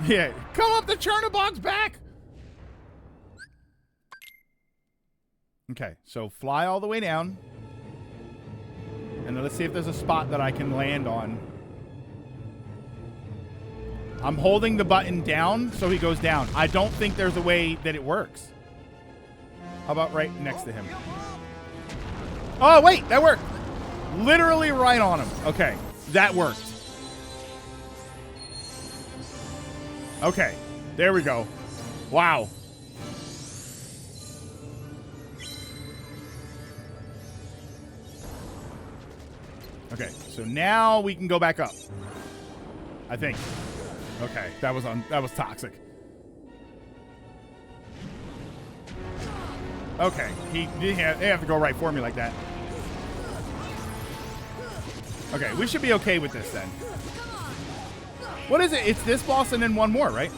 S1: yeah, come up the Chernobog's back. Okay, so fly all the way down. And then let's see if there's a spot that I can land on. I'm holding the button down so he goes down. I don't think there's a way that it works. How about right next to him? Oh, wait, that worked. Literally right on him. Okay, that worked. Okay, there we go. Wow. Okay, so now we can go back up. I think. Okay, that was toxic. Okay, they have to go right for me like that. Okay, we should be okay with this then. What is it? It's this boss and then one more, right?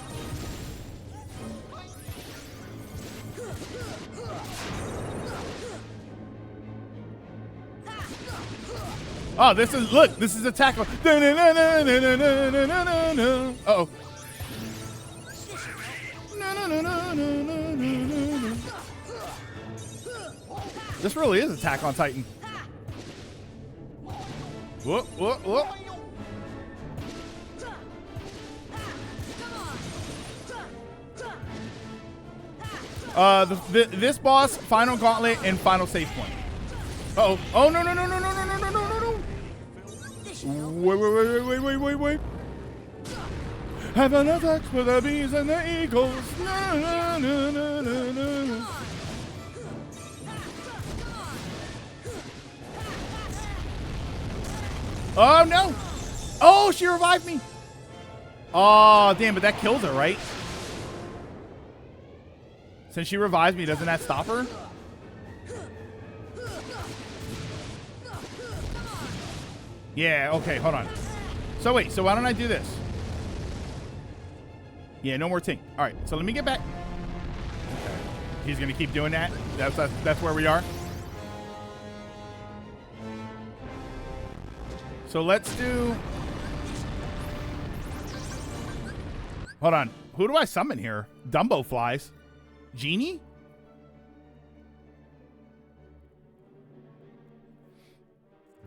S1: Oh, this is a tackle. Uh-oh. This really is Attack on Titan. Whoop, whoop, whoop. This boss, final gauntlet, and final save point. Uh-oh. Oh, no, no, no, no, no, no, no, no, no, no, no. Wait. Have enough sex with the bees and the eagles. Na, na, na, na, na, na. Oh, no. Oh, she revived me. Oh, damn, but that kills her, right? Since she revives me, doesn't that stop her? Yeah, okay, hold on. So wait, so why don't I do this? Yeah, no more ting. All right, so let me get back. Okay. He's gonna keep doing that. That's where we are. So let's do. Hold on. Who do I summon here? Dumbo flies. Genie?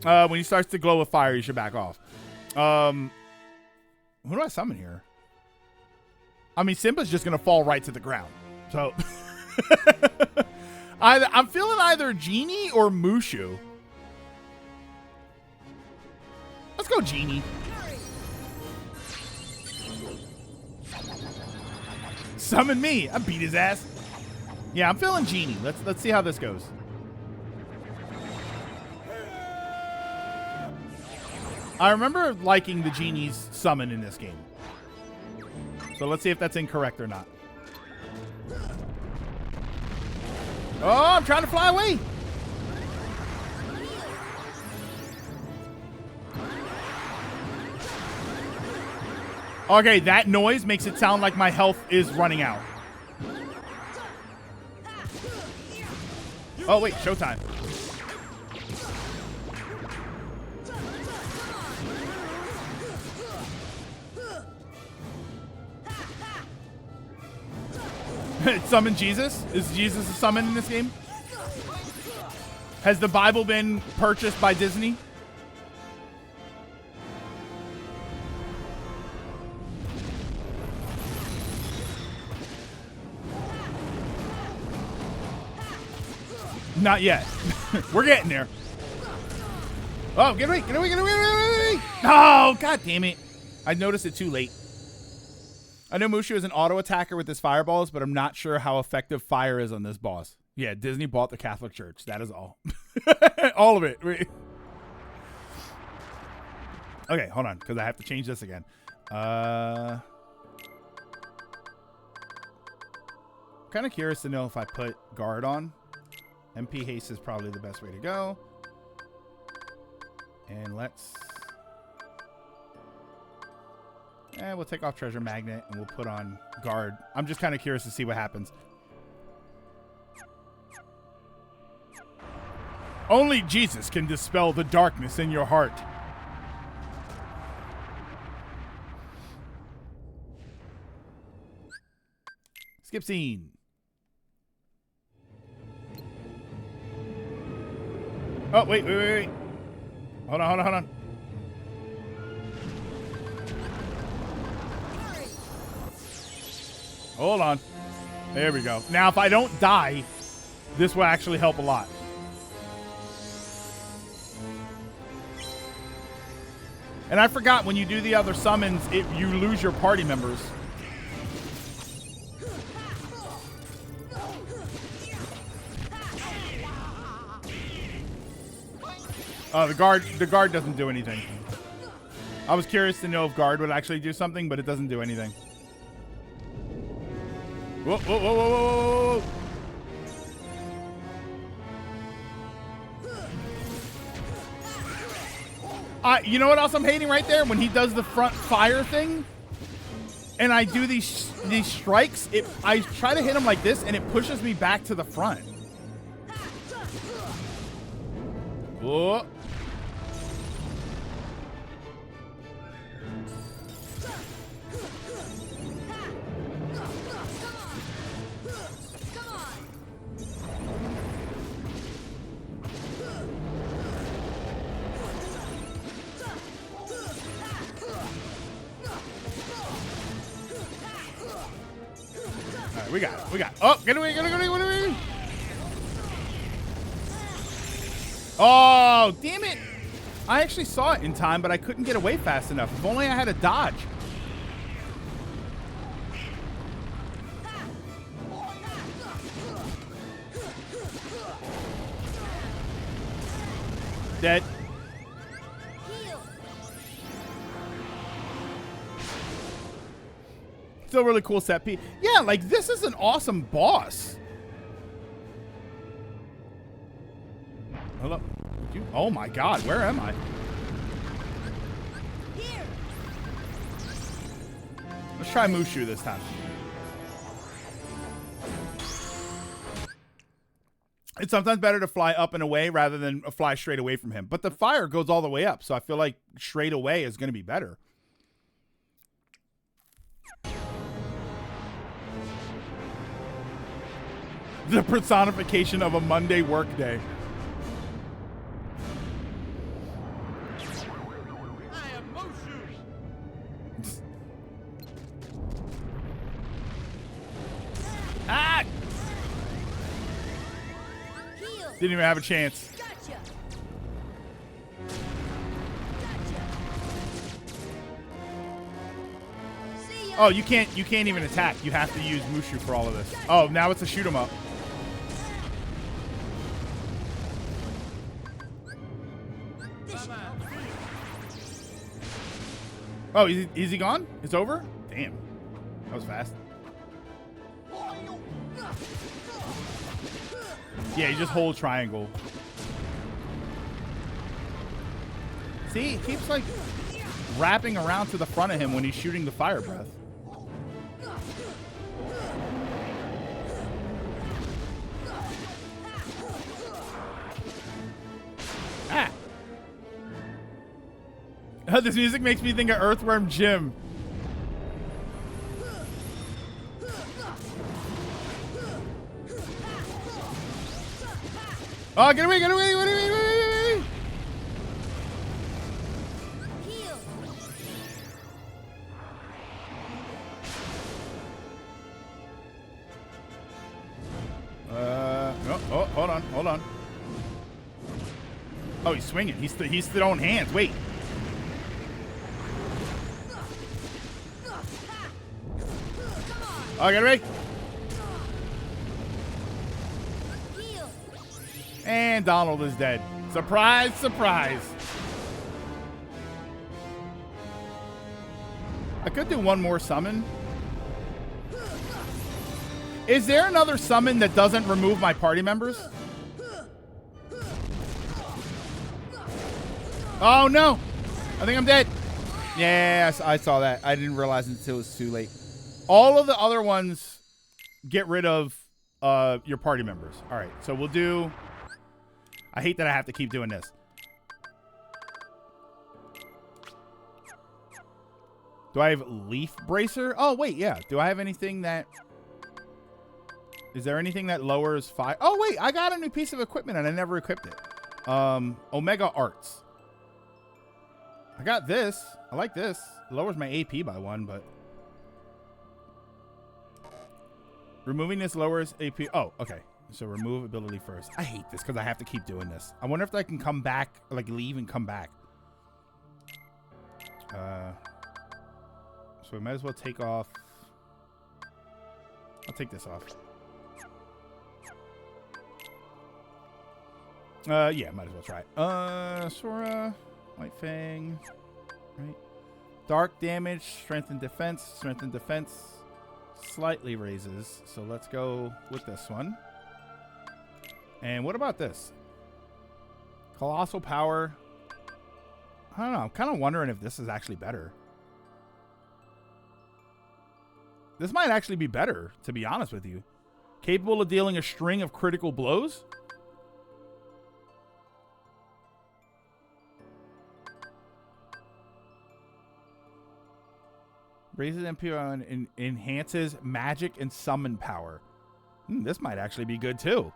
S1: When he starts to glow with fire, you should back off. Who do I summon here? I mean, Simba's just gonna fall right to the ground. So I'm feeling either Genie or Mushu. Let's go Genie. Summon me. I beat his ass. Yeah, I'm feeling Genie. Let's see how this goes. I remember liking the Genie's summon in this game. So let's see if that's incorrect or not. Oh, I'm trying to fly away. Okay, that noise makes it sound like my health is running out. Oh, wait, showtime. Summon Jesus? Is Jesus a summon in this game? Has the Bible been purchased by Disney? Not yet. We're getting there. Oh, get away, get away, get away, get away! Oh, god damn it. I noticed it too late. I know Mushu is an auto attacker with his fireballs, but I'm not sure how effective fire is on this boss. Yeah, Disney bought the Catholic Church. That is all. All of it. Okay, hold on, because I have to change this again. Kind of curious to know if I put guard on. MP haste is probably the best way to go. And let's... We'll take off Treasure Magnet and we'll put on Guard. I'm just kind of curious to see what happens. Only Jesus can dispel the darkness in your heart. Skip scene. Oh, wait. Hold on. Hold on. There we go. Now, if I don't die, this will actually help a lot. And I forgot, when you do the other summons, you lose your party members. The guard doesn't do anything. I was curious to know if Guard would actually do something, but it doesn't do anything. Whoa. You know what else I'm hating right there? When he does the front fire thing, and I do these strikes, I try to hit him like this, and it pushes me back to the front. Whoa. We got it. Oh, get away. Oh, damn it. I actually saw it in time, but I couldn't get away fast enough. If only I had a dodge. Dead. Still really cool set piece. Yeah, like this is an awesome boss. Hello. Oh my god, where am I?
S6: Here.
S1: Let's try Mushu this time. It's sometimes better to fly up and away rather than fly straight away from him. But the fire goes all the way up, so I feel like straight away is going to be better. The personification of a Monday workday.
S8: I am Mushu.
S1: Ah! Didn't even have a chance.
S6: Gotcha.
S1: Oh, you can't even attack. You have to use Mushu for all of this. Oh, now it's a shoot 'em up. Oh, is he gone? It's over? Damn. That was fast. Yeah, you just hold triangle. See, it keeps like wrapping around to the front of him when he's shooting the fire breath. Ah! This music makes me think of Earthworm Jim. Oh, get away, get away, get away, get away. Oh, hold on. Oh, he's swinging. He's throwing hands. Wait. Oh, get away. And Donald is dead. Surprise, surprise. I could do one more summon. Is there another summon that doesn't remove my party members? Oh no! I think I'm dead. Yes, I saw that. I didn't realize until it was too late. All of the other ones get rid of your party members. All right, so we'll do... I hate that I have to keep doing this. Do I have Leaf Bracer? Oh, wait, yeah. Do I have anything that... Is there anything that lowers fire? Oh, wait, I got a new piece of equipment and I never equipped it. Omega Arts. I got this. I like this. It lowers my AP by 1, but... Removing this lowers AP. Oh, okay. So remove ability first. I hate this because I have to keep doing this. I wonder if I can come back, like leave and come back. So we might as well take off. I'll take this off. Yeah, might as well try it. Sora, White Fang, right? Dark damage, strength and defense. Strength and defense slightly raises. So let's go with this one. And what about this? Colossal power. I don't know. I'm kind of wondering if this is actually better. This might actually be better, to be honest with you. Capable of dealing a string of critical blows? Raises MP and enhances magic and summon power. This might actually be good too.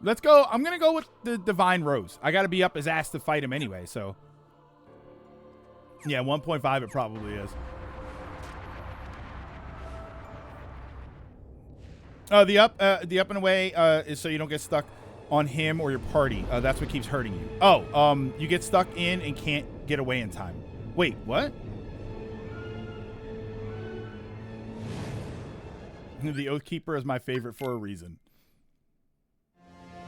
S1: Let's go. I'm going to go with the Divine Rose. I got to be up his ass to fight him anyway, so. Yeah, 1.5 it probably is. The up and away is so you don't get stuck on him or your party. That's what keeps hurting you. Oh, you get stuck in and can't get away in time. Wait, what? The Oathkeeper is my favorite for a reason.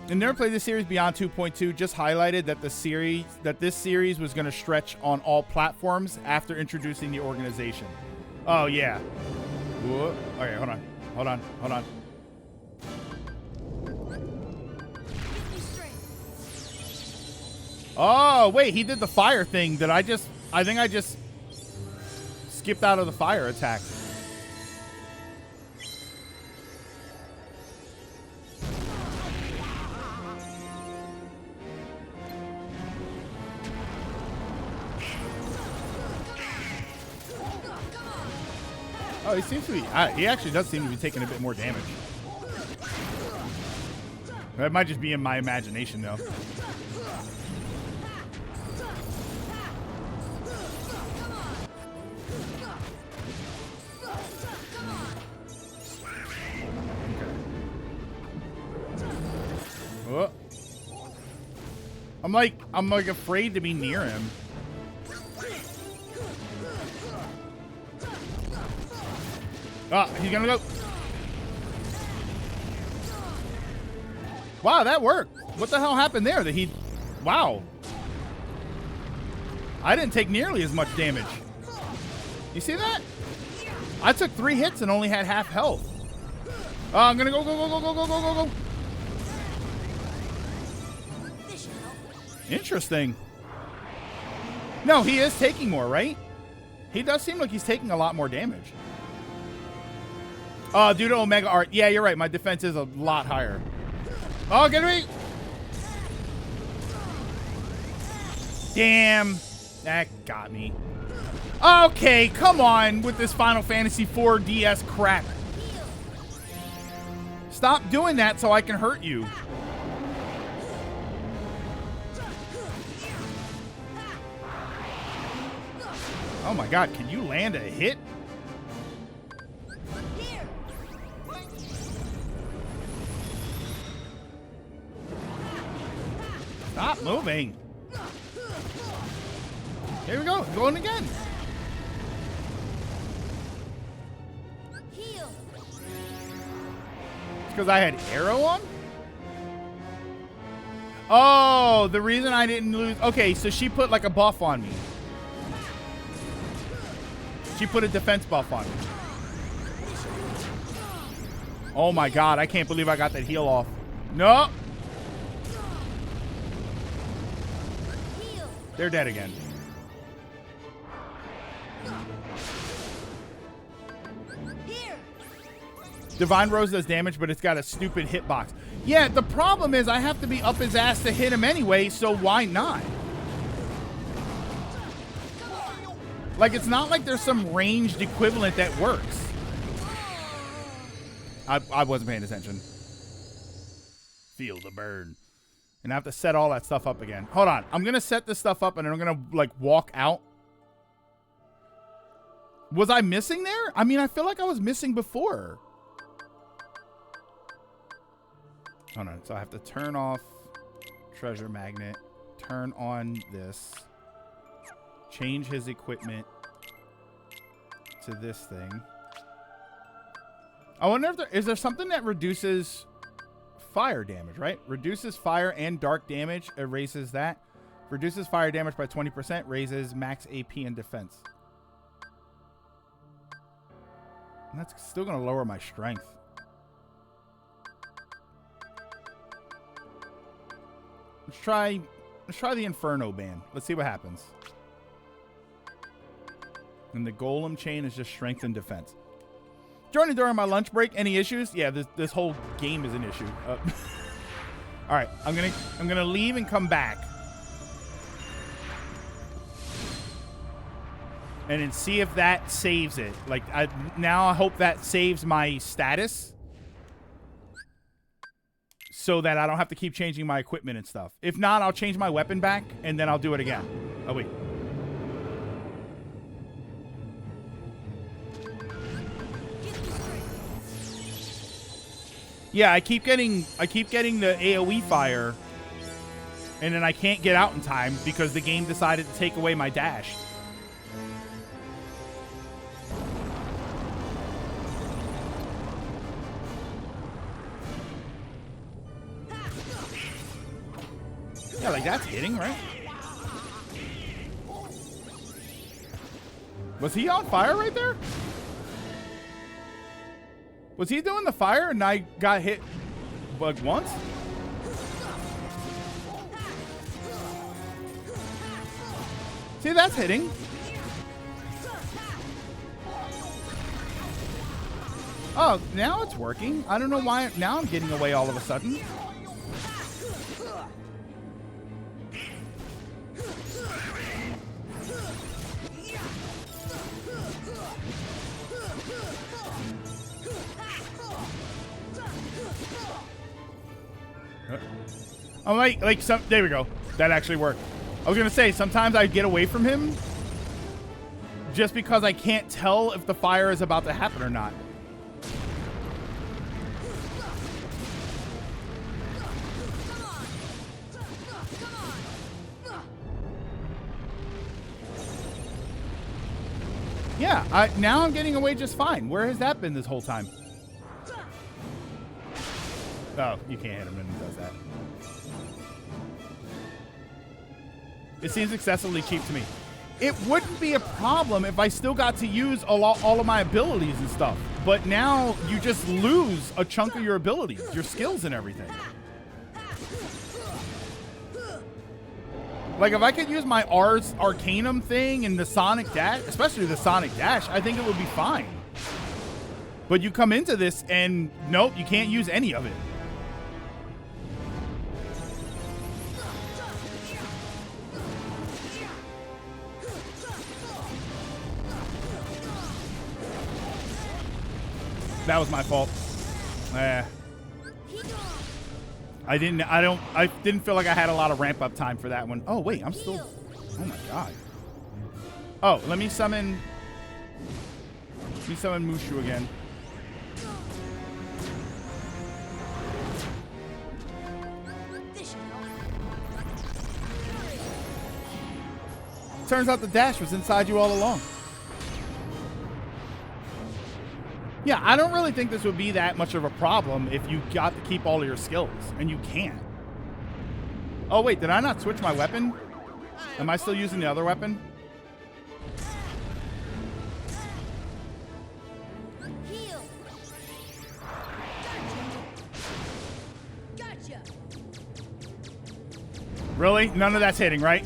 S1: And never played this series beyond 2.2. Just highlighted that this series was going to stretch on all platforms after introducing the organization. Oh yeah. Whoa. Okay, hold on. Oh wait, he did the fire thing that I think I just skipped out of the fire attack. Oh, he seems to be... he actually does seem to be taking a bit more damage. That might just be in my imagination, though. Oh. I'm like afraid to be near him. Ah, he's gonna go. Wow, that worked. What the hell happened there? That he... Wow. I didn't take nearly as much damage. You see that? I took 3 hits and only had half health. Oh, I'm gonna go. Interesting. No, he is taking more, right? He does seem like he's taking a lot more damage. Due to Omega Art. Yeah, you're right. My defense is a lot higher. Oh, get me! Damn. That got me. Okay, come on with this Final Fantasy IV DS crap. Stop doing that so I can hurt you. Oh my god, can you land a hit? Stop moving. Here we go. Going again. It's because I had arrow on? Oh, the reason I didn't lose. Okay, so she put like a buff on me. She put a defense buff on me. Oh my god, I can't believe I got that heal off. No. They're dead again.
S6: Here.
S1: Divine Rose does damage, but it's got a stupid hitbox. Yeah, the problem is I have to be up his ass to hit him anyway, so why not? Like, it's not like there's some ranged equivalent that works. I wasn't paying attention. Feel the burn. And I have to set all that stuff up again. Hold on. I'm going to set this stuff up and then I'm going to, like, walk out. Was I missing there? I mean, I feel like I was missing before. Hold on. So I have to turn off treasure magnet. Turn on this. Change his equipment to this thing. I wonder if is there something that reduces fire damage, right? Reduces fire and dark damage, erases that. Reduces fire damage by 20%, raises max AP and defense. And that's still going to lower my strength. Let's try the Inferno Band. Let's see what happens. And the Golem Chain is just strength and defense. Joining during my lunch break. Any issues? Yeah, this whole game is an issue. All right, I'm gonna leave and come back, and then see if that saves it. Like now, I hope that saves my status, so that I don't have to keep changing my equipment and stuff. If not, I'll change my weapon back, and then I'll do it again. Oh wait. Yeah, I keep getting the AoE fire, and then I can't get out in time because the game decided to take away my dash. Yeah, like that's hitting, right? Was he on fire right there? Was he doing the fire and I got hit like once? See, that's hitting. Oh, now it's working. I don't know why. Now I'm getting away all of a sudden. I'm like some. There we go. That actually worked. I was gonna say sometimes I get away from him just because I can't tell if the fire is about to happen or not. Yeah, now I'm getting away just fine. Where has that been this whole time? Oh, you can't hit him when he does that. It seems excessively cheap to me. It wouldn't be a problem if I still got to use all of my abilities and stuff. But now you just lose a chunk of your abilities, your skills and everything. Like if I could use my Ars Arcanum thing and the Sonic Dash, especially the Sonic Dash, I think it would be fine. But you come into this and nope, you can't use any of it. That was my fault. I didn't feel like I had a lot of ramp up time for that one. Oh wait, I'm still. Oh my god. Oh, let me summon Mushu again. Turns out the dash was inside you all along. Yeah, I don't really think this would be that much of a problem if you got to keep all of your skills, and you can't. Oh, wait, did I not switch my weapon? Am I still using the other weapon?
S6: Heal. Gotcha.
S1: Really? None of that's hitting, right?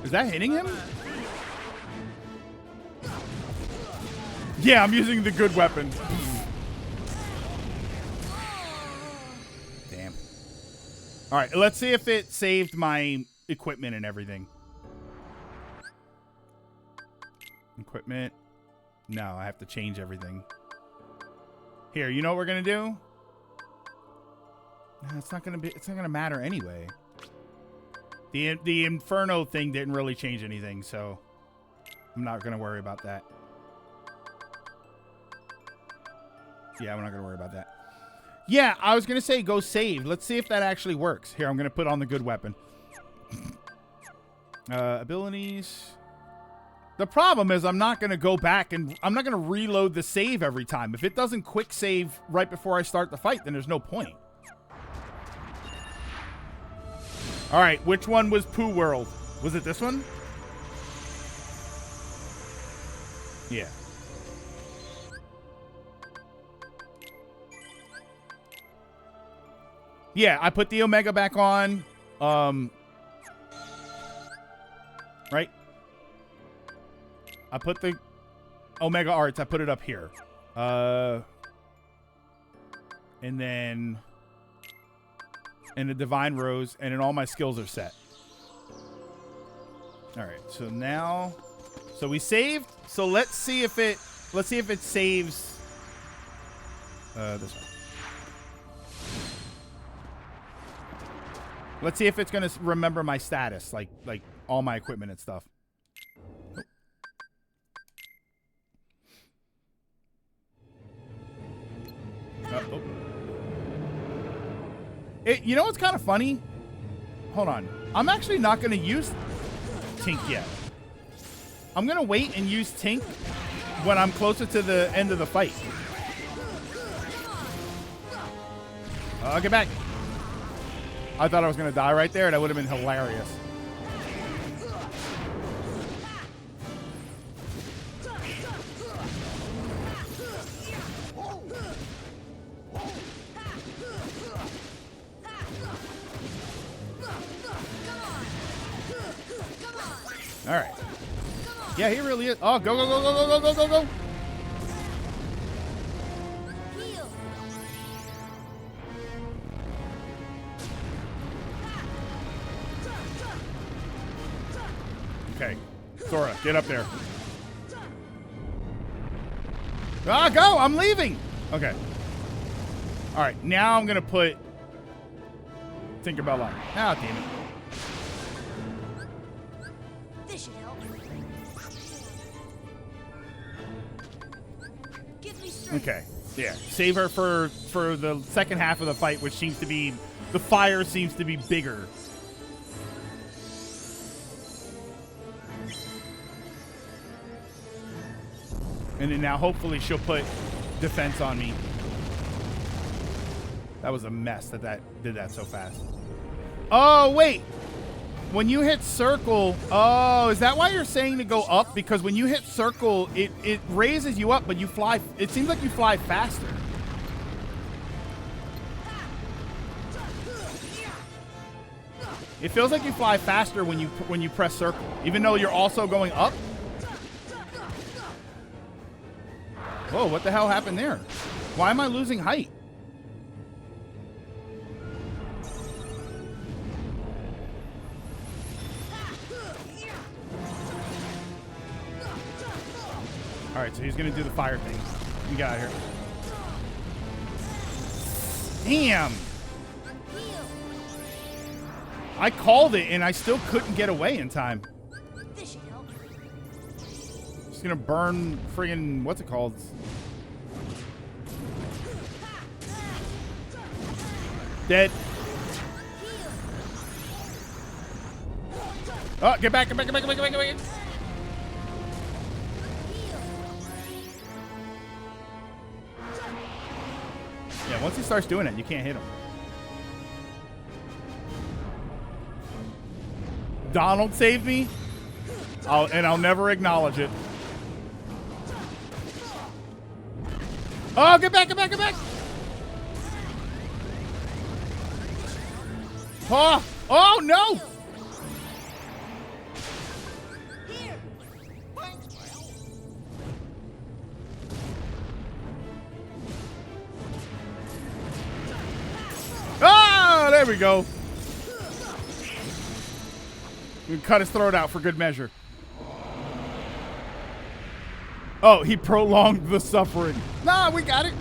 S1: Is that hitting him? Yeah, I'm using the good weapon. Damn. All right, let's see if it saved my equipment and everything. Equipment. No, I have to change everything. Here, you know what we're gonna do? No, it's not gonna matter anyway. The Inferno thing didn't really change anything, so I'm not gonna worry about that. Yeah, we're not gonna worry about that. Yeah, I was gonna say go save. Let's see if that actually works. Here, I'm gonna put on the good weapon. Abilities. The problem is I'm not gonna go back and I'm not gonna reload the save every time. If it doesn't quick save right before I start the fight, then there's no point. All right, which one was Pooh World? Was it this one? Yeah. Yeah, I put the Omega back on. Right? I put the Omega Arts, I put it up here. And then... and the Divine Rose, and then all my skills are set. All right, so now... so we saved. So let's see if it saves... this one. Let's see if it's going to remember my status, like all my equipment and stuff. Oh. You know what's kind of funny? Hold on. I'm actually not going to use Tink yet. I'm going to wait and use Tink when I'm closer to the end of the fight. Get back. I thought I was going to die right there. That would have been hilarious. All right. Yeah, he really is. Oh, go, go, go, go, go, go, go, go, go. Okay. Sora, get up there. Ah, go! I'm leaving! Okay. Alright, now I'm gonna put Tinkerbell on. Ah, damn it.
S6: This should help. Give me strength.
S1: Okay. Yeah. Save her for the second half of the fight, which seems to be... the fire seems to be bigger. And then now hopefully she'll put defense on me. That was a mess that did that so fast. Oh, wait. When you hit circle, oh, is that why you're saying to go up? Because when you hit circle, it raises you up, but you fly. It seems like you fly faster. It feels like you fly faster when you press circle, even though you're also going up. Whoa, what the hell happened there? Why am I losing height? All right, so he's going to do the fire thing. We got here. Damn. I called it, and I still couldn't get away in time. Just going to burn friggin', what's it called? Dead. Oh, get back, get back, get back, get back, get back, get back. Yeah, once he starts doing it, you can't hit him. Donald saved me, and I'll never acknowledge it. Oh, get back, get back, get back! Oh, oh no! There we go. We cut his throat out for good measure. Oh, he prolonged the suffering. Nah, we got it.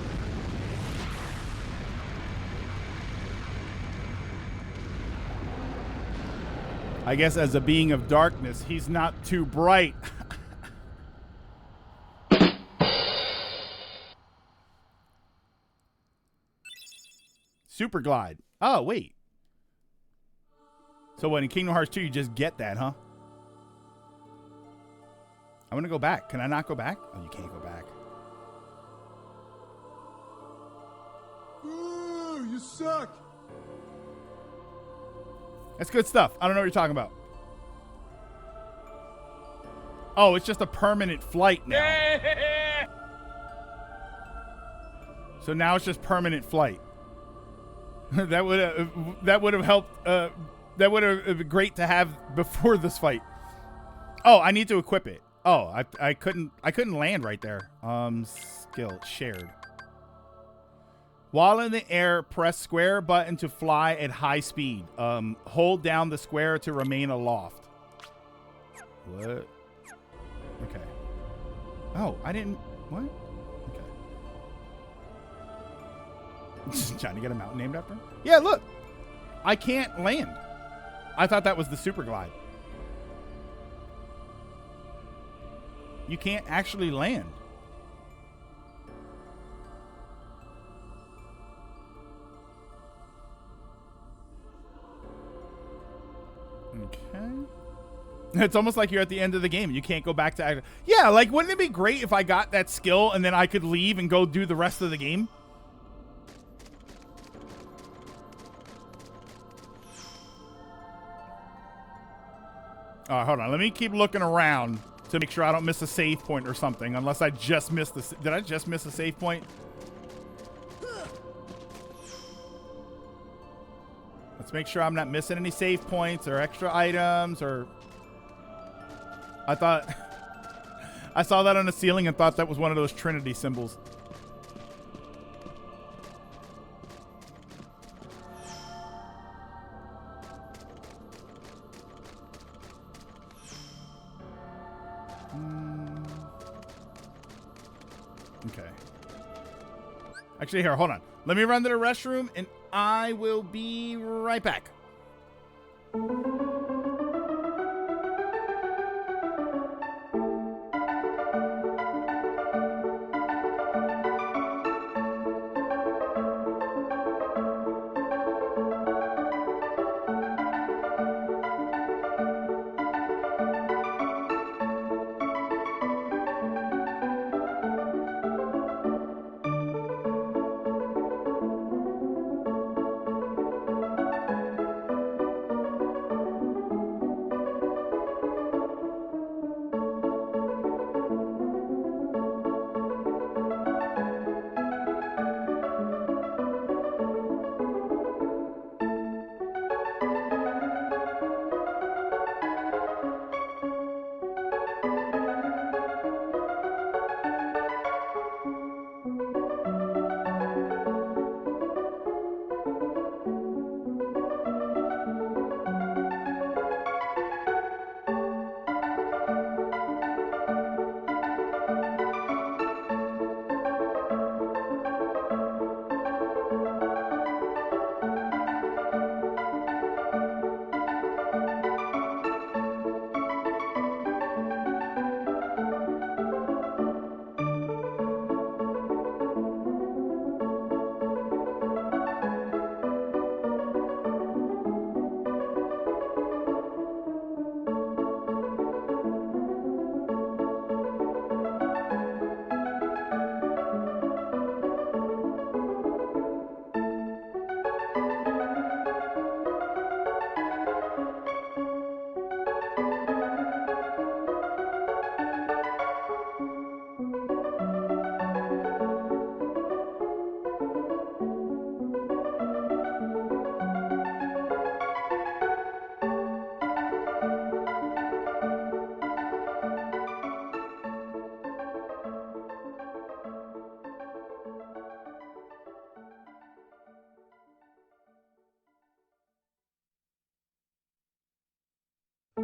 S1: I guess as a being of darkness, he's not too bright. Super glide. Oh, wait. So what, in Kingdom Hearts 2, you just get that, huh? I want to go back. Can I not go back? Oh, you can't go back.
S8: Ooh, you suck.
S1: That's good stuff. I don't know what you're talking about. Oh, it's just a permanent flight now. So now it's just permanent flight. that would have helped. That would have been great to have before this fight. Oh, I need to equip it. Oh, I couldn't land right there. Skill shared. While in the air, press square button to fly at high speed. Hold down the square to remain aloft. What? Okay. Oh, I didn't. What? Okay. Trying to get a mountain named after him? Yeah, look. I can't land. I thought that was the super glide. You can't actually land. Okay. It's almost like you're at the end of the game. You can't go back to act. Yeah, like wouldn't it be great if I got that skill and then I could leave and go do the rest of the game? All right, hold on. Let me keep looking around to make sure I don't miss a save point or something. Unless I just missed the... Did I just miss a save point? Let's make sure I'm not missing any save points or extra items or... I thought... I saw that on the ceiling and thought that was one of those Trinity symbols. Okay. Actually, here, hold on. Let me run to the restroom, and I will be right back. Sorry,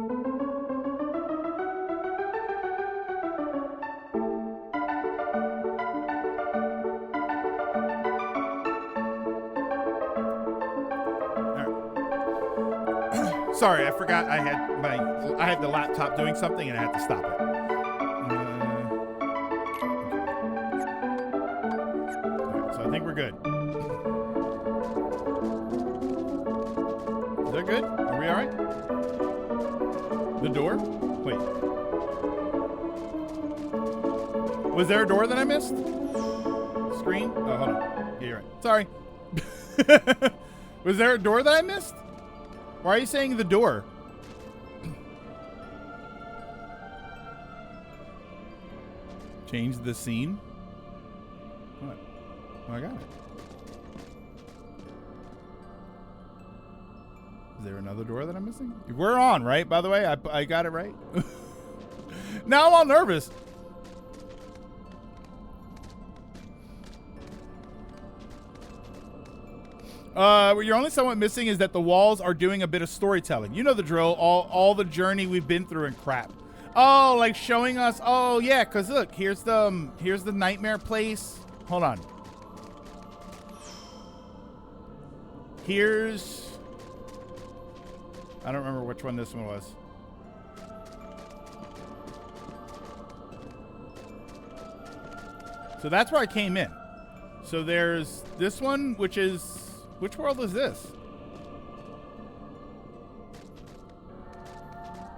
S1: I forgot I had the laptop doing something and I had to stop it. Alright, so I think we're good. Is that good? Are we alright? The door? Wait. Was there a door that I missed? Screen? Oh, hold on. Yeah, you're right. Sorry. Was there a door that I missed? Why are you saying the door? Change the scene? What? Oh, I got it. Is there another door that I'm missing? We're on, right? By the way, I got it right. Now I'm all nervous. What you're only somewhat missing is that the walls are doing a bit of storytelling. You know the drill. All the journey we've been through and crap. Oh, like showing us. Oh yeah, cause look, here's the nightmare place. Hold on. Here's. I don't remember which one this one was. So that's where I came in. So there's this one, which is. Which world is this?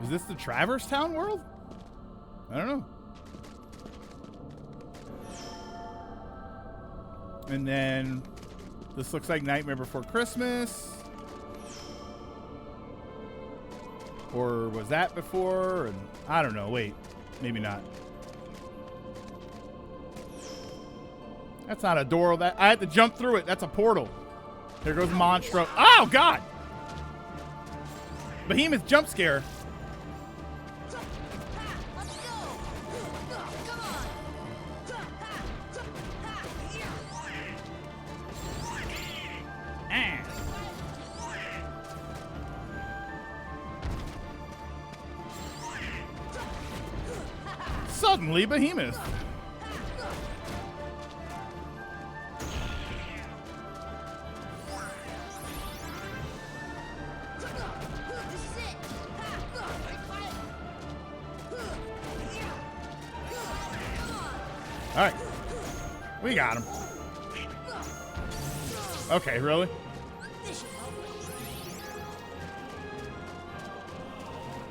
S1: Is this the Traverse Town world? I don't know. And then this looks like Nightmare Before Christmas. Or was that before? And I don't know. Wait, maybe not. That's not a door. That I had to jump through it. That's a portal. There goes Monstro. Oh, God! Behemoth jump scare. Suddenly, Behemoth. All right, we got him. Okay, really?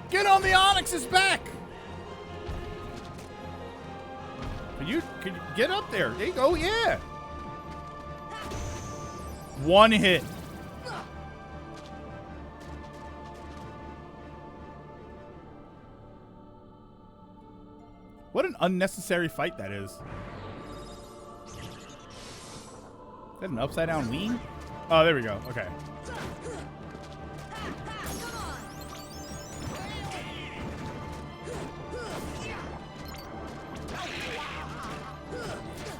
S1: Get on the Onyx's back. Could you get up there? There you go. Yeah. One hit. What an unnecessary fight that is. Is that an upside down wing? Oh, there we go. Okay.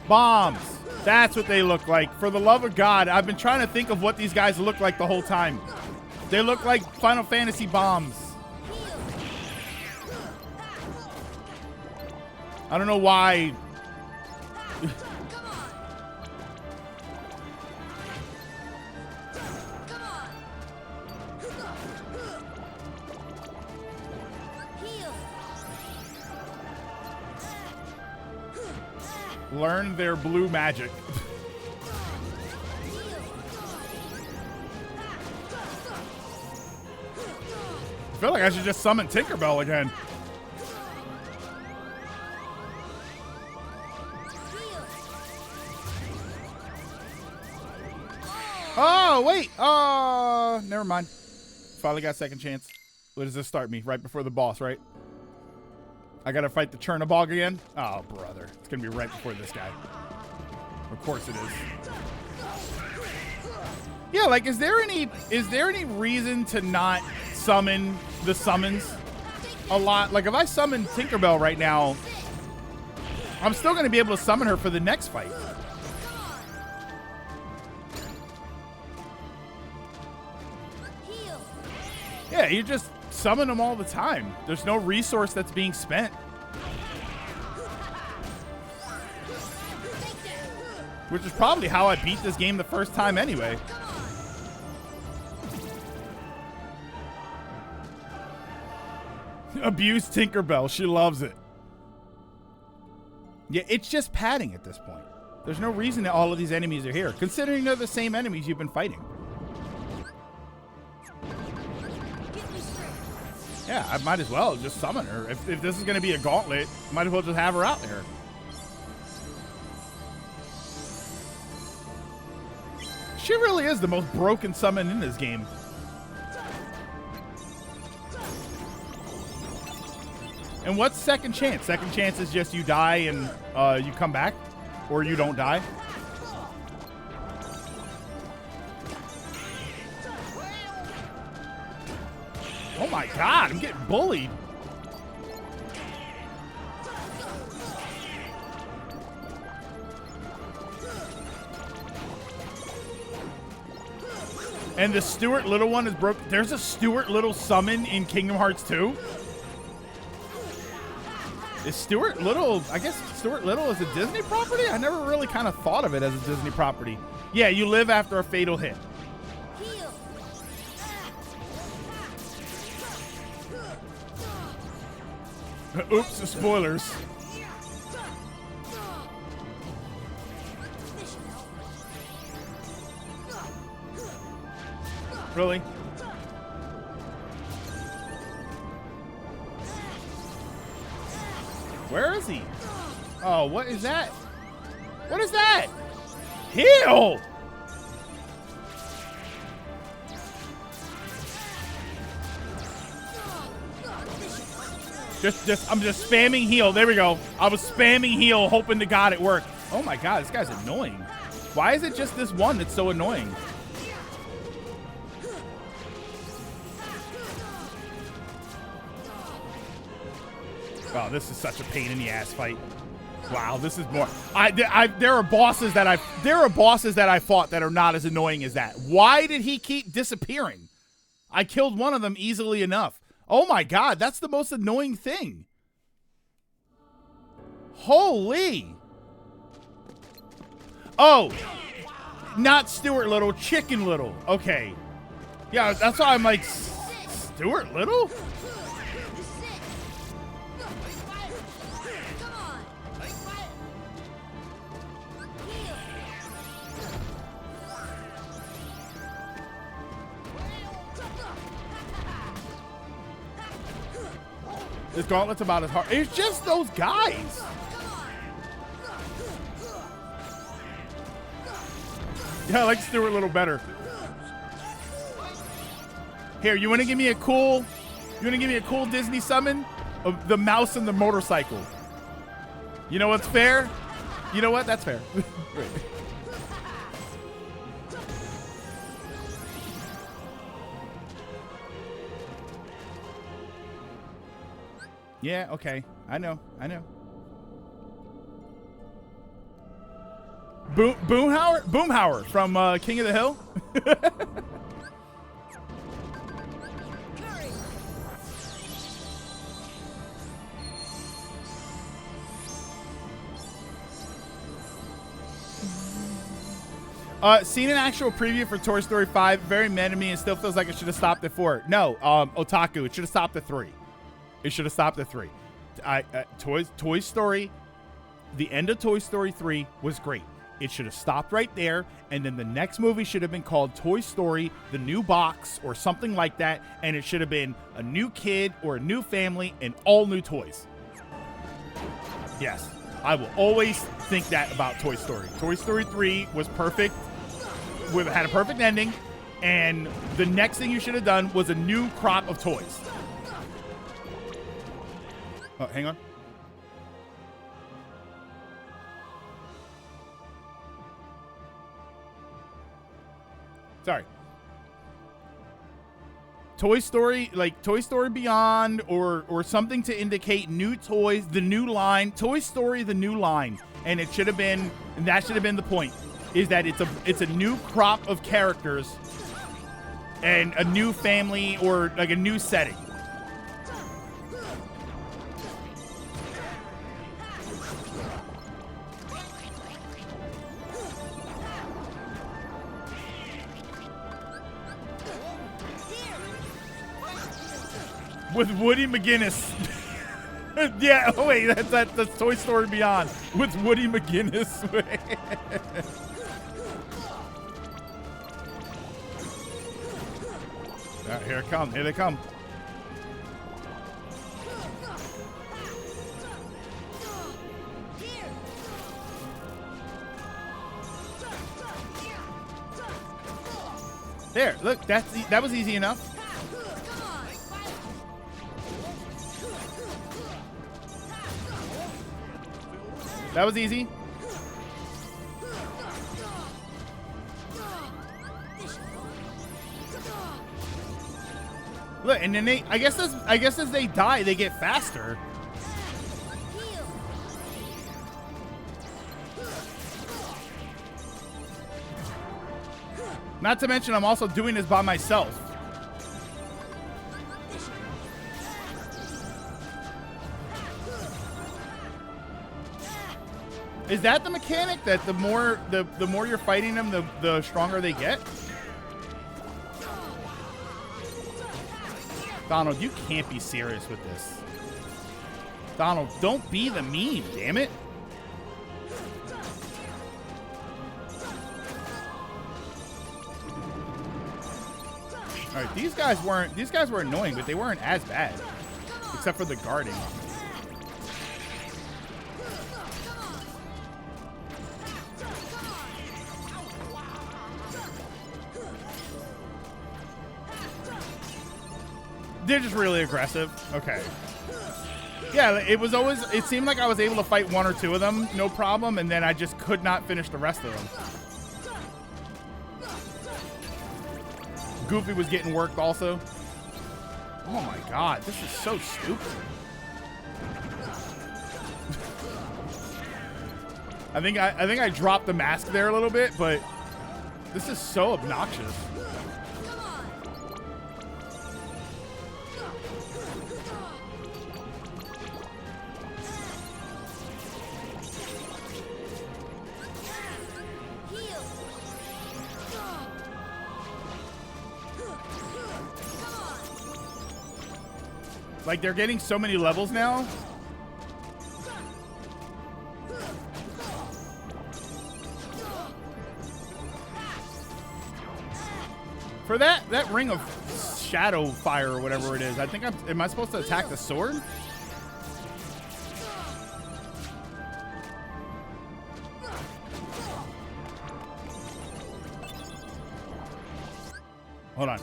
S1: Bombs. That's what they look like. For the love of God, I've been trying to think of what these guys look like the whole time. They look like Final Fantasy bombs. I don't know why. Learn their blue magic. I feel like I should just summon Tinkerbell again. Oh, wait. Oh, never mind. Finally got second chance. What does this start me? Right before the boss, right? I gotta fight the Chernobog again? Oh, brother. It's gonna be right before this guy. Of course it is. Yeah, like, is there any reason to not summon the summons a lot? Like, if I summon Tinkerbell right now, I'm still gonna be able to summon her for the next fight. Yeah, you just summon them all the time. There's no resource that's being spent. Which is probably how I beat this game the first time anyway. Abuse Tinkerbell. She loves it. Yeah, it's just padding at this point. There's no reason that all of these enemies are here, considering they're the same enemies you've been fighting. Yeah, I might as well just summon her. If this is going to be a gauntlet, might as well just have her out there. She really is the most broken summon in this game. And what's second chance? Second chance is just you die and you come back, or you don't die. Oh my God, I'm getting bullied. And the Stuart Little one is broke. There's a Stuart Little summon in Kingdom Hearts 2. Is Stuart Little, I guess Stuart Little is a Disney property? I never really kind of thought of it as a Disney property. Yeah, you live after a fatal hit. Oops, spoilers. Really? Where is he? Oh, what is that? What is that? Heal! I'm just spamming heal. There we go. I was spamming heal, hoping to God it worked. Oh my God, this guy's annoying. Why is it just this one that's so annoying? Wow, this is such a pain in the ass fight. Wow, this is more. There are bosses that I fought that are not as annoying as that. Why did he keep disappearing? I killed one of them easily enough. Oh my God, that's the most annoying thing. Holy. Oh, not Stuart Little, Chicken Little. Okay. Yeah, that's why I'm like, Stuart Little? This gauntlet's about as hard. It's just those guys. Yeah, I like Stuart Little better. Here, you want to give me a cool Disney summon of the mouse and the motorcycle? You know what's fair? You know what? That's fair. Right. Yeah, okay. I know. Boomhauer from King of the Hill. Seen an actual preview for Toy Story 5. Very mad at me and still feels like it should have stopped at 4. No, Otaku, it should have stopped at 3. It should have stopped at 3. Toy Story, the end of Toy Story 3 was great. It should have stopped right there, and then the next movie should have been called Toy Story, The New Box, or something like that, and it should have been a new kid or a new family and all new toys. Yes, I will always think that about Toy Story. Toy Story 3 was perfect, had a perfect ending, and the next thing you should have done was a new crop of toys. Oh, hang on. Sorry. Toy Story, like Toy Story Beyond or something to indicate new toys, the new line, Toy Story, the new line. And it should have been, and that should have been the point, is that it's a new crop of characters and a new family or like a new setting. With Woody McGinnis. Yeah, oh wait, that's Toy Story Beyond with Woody McGinnis. Here it come. Here they come. There, look, that was easy enough. That was easy. Look, and then I guess as they die, they get faster. Not to mention, I'm also doing this by myself. Is that the mechanic that the more you're fighting them, the stronger they get? Donald, you can't be serious with this. Donald, don't be the meme, damn it. All right, these guys were annoying, but they weren't as bad, except for the guarding. They're just really aggressive. Okay. Yeah, it seemed like I was able to fight one or two of them, no problem, and then I just could not finish the rest of them. Goofy was getting worked also. Oh my god, this is so stupid. I think I dropped the mask there a little bit, but this is so obnoxious. Like, they're getting so many levels now. For that ring of shadow fire or whatever it is, I think am I supposed to attack the sword? Hold on.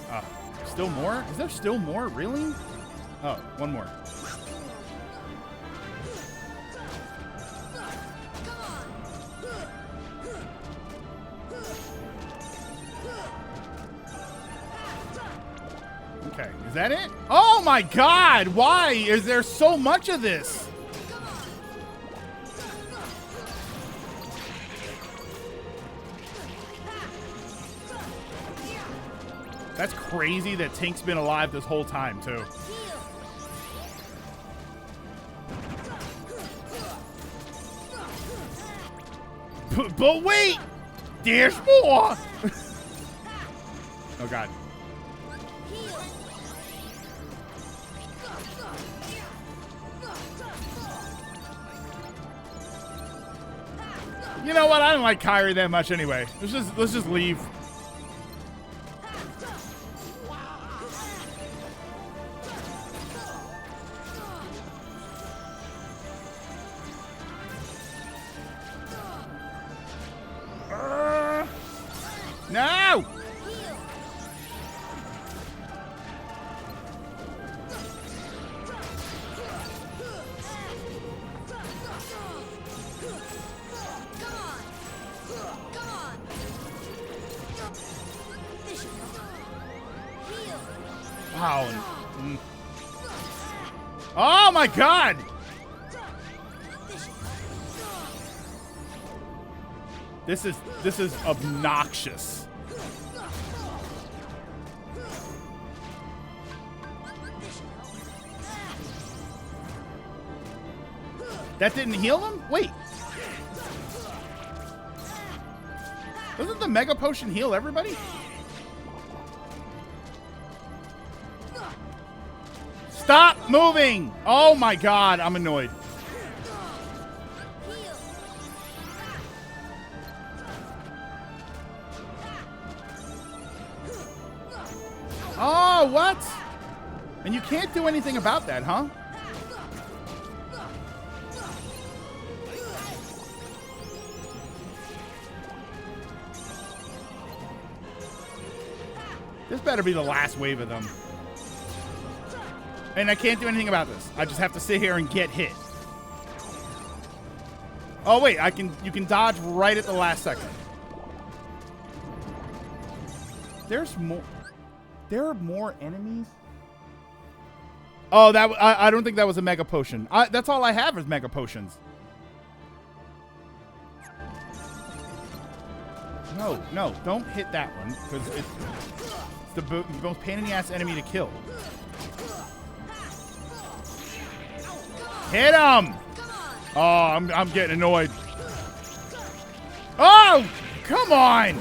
S1: Still more? Is there still more? Really? Oh, one more. Okay, is that it? Oh my god, why is there so much of this? That's crazy that Tink's been alive this whole time, too. But wait! There's more! Oh, God. You know what? I don't like Kyrie that much anyway. Let's just leave. No! Wow. Oh my god! This is obnoxious. That didn't heal him? Wait. Doesn't the Mega Potion heal everybody? Stop moving! Oh my god, I'm annoyed. Oh, what? And you can't do anything about that, huh? This better be the last wave of them. And I can't do anything about this. I just have to sit here and get hit. Oh wait, you can dodge right at the last second. There's more. There are more enemies? Oh, I don't think that was a mega potion. That's all I have is mega potions. No, don't hit that one because it's the most pain in the ass enemy to kill. Hit him! Oh, I'm getting annoyed. Oh, come on!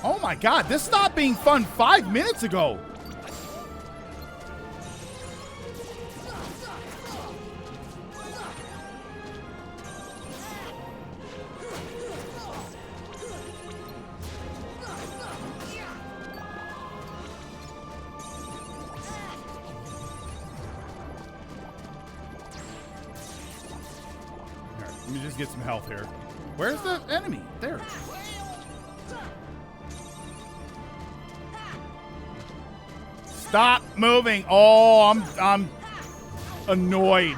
S1: Oh my god, this stopped being fun 5 minutes ago. Let me just get some health here. Where's the enemy? There. Stop moving. Oh, I'm annoyed.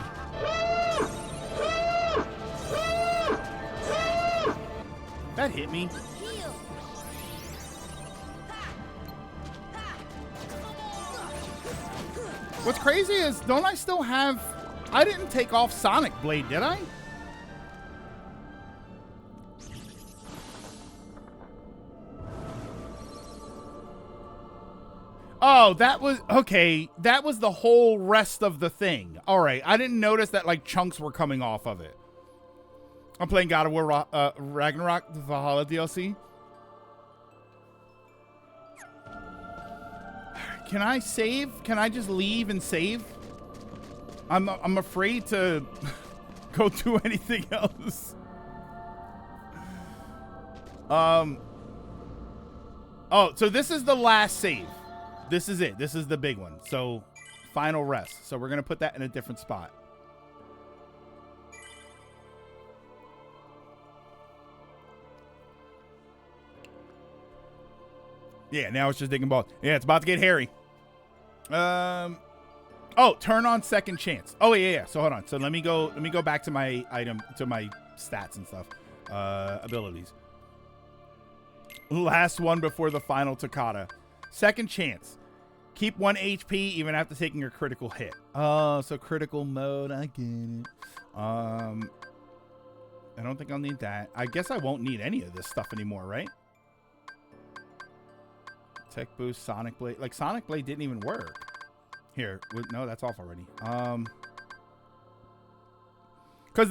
S1: That hit me. What's crazy is, don't I still have... I didn't take off Sonic Blade, did I? Oh, that was... Okay, that was the whole rest of the thing. All right, I didn't notice that, like, chunks were coming off of it. I'm playing God of War Ragnarok, the Valhalla DLC. Can I save? Can I just leave and save? I'm afraid to go do anything else. Oh, so this is the last save. This is it. This is the big one. So, final rest. So we're going to put that in a different spot. Yeah, now it's just digging balls. Yeah, it's about to get hairy. Oh, turn on second chance. Oh, yeah. So hold on. So let me go back to my item, to my stats and stuff. Abilities. Last one before the final Toccata. Second chance. Keep 1 HP even after taking your critical hit. Oh, so critical mode. I get it. I don't think I'll need that. I guess I won't need any of this stuff anymore, right? Tech boost, Sonic Blade. Like, Sonic Blade didn't even work. Here. No, that's off already. Because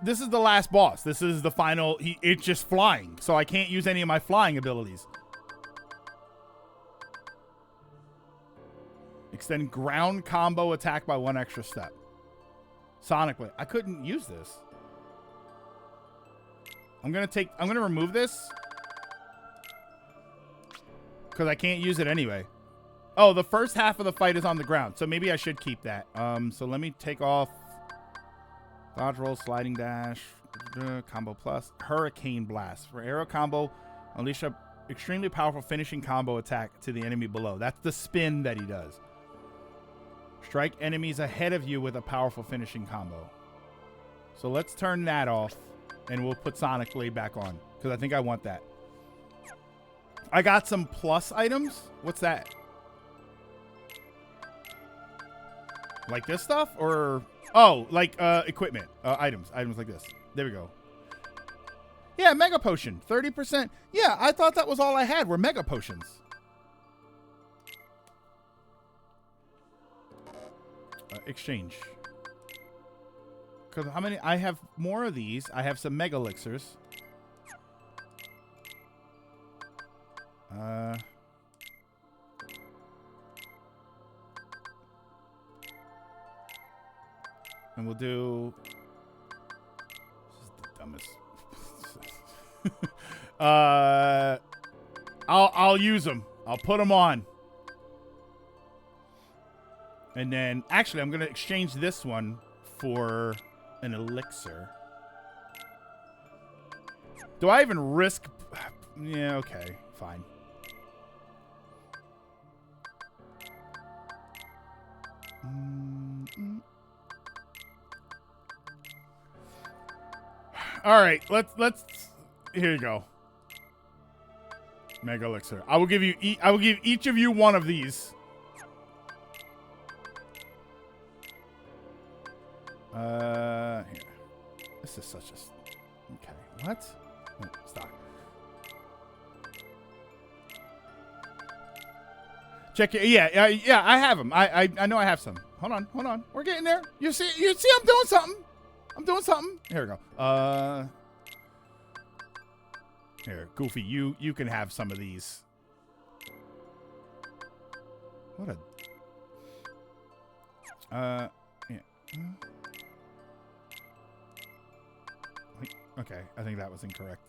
S1: this is the last boss. This is the final. It's just flying. So I can't use any of my flying abilities. Extend ground combo attack by 1 extra step. Sonic Blade. I couldn't use this. I'm gonna remove this. Because I can't use it anyway. Oh, the first half of the fight is on the ground. So maybe I should keep that. So let me take off dodge roll, sliding dash, combo plus, hurricane blast. For arrow combo, unleash a extremely powerful finishing combo attack to the enemy below. That's the spin that he does. Strike enemies ahead of you with a powerful finishing combo. So let's turn that off and we'll put Sonic Blade back on because I think I want that. I got some plus items. What's that? Like this stuff or... Oh, like equipment. Items like this. There we go. Yeah, Mega Potion. 30%. Yeah, I thought that was all I had were Mega Potions. Exchange. Because how many? I have more of these. I have some Mega Elixirs. And we'll do. This is the dumbest. I'll use them. I'll put them on. And then, actually, I'm gonna exchange this one for an elixir. Do I even risk? Yeah, okay, fine. All right, let's. Here you go. Mega elixir. I will give you. I will give each of you one of these. Here. This is such a. Okay. What? No, stop. Check it. Yeah. Yeah. I have them. I know I have some. Hold on. We're getting there. You see? I'm doing something. Here we go. Here, Goofy. You can have some of these. What a. Yeah. Okay, I think that was incorrect.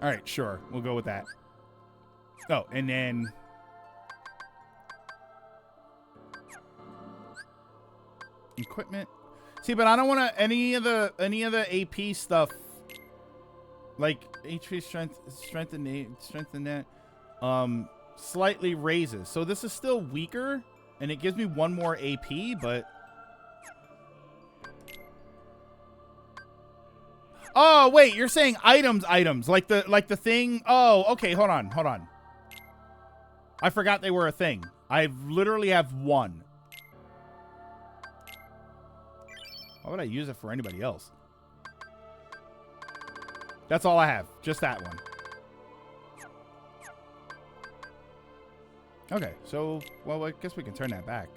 S1: All right, sure. We'll go with that. Oh, and then... equipment. See, but I don't want to any of the AP stuff. Like HP strength and that slightly raises. So this is still weaker and it gives me one more AP, but oh, wait, you're saying items like the thing. Oh, okay, hold on. I forgot they were a thing. I literally have one. Why would I use it for anybody else? That's all I have. Just that one. Okay, so, well, I guess we can turn that back.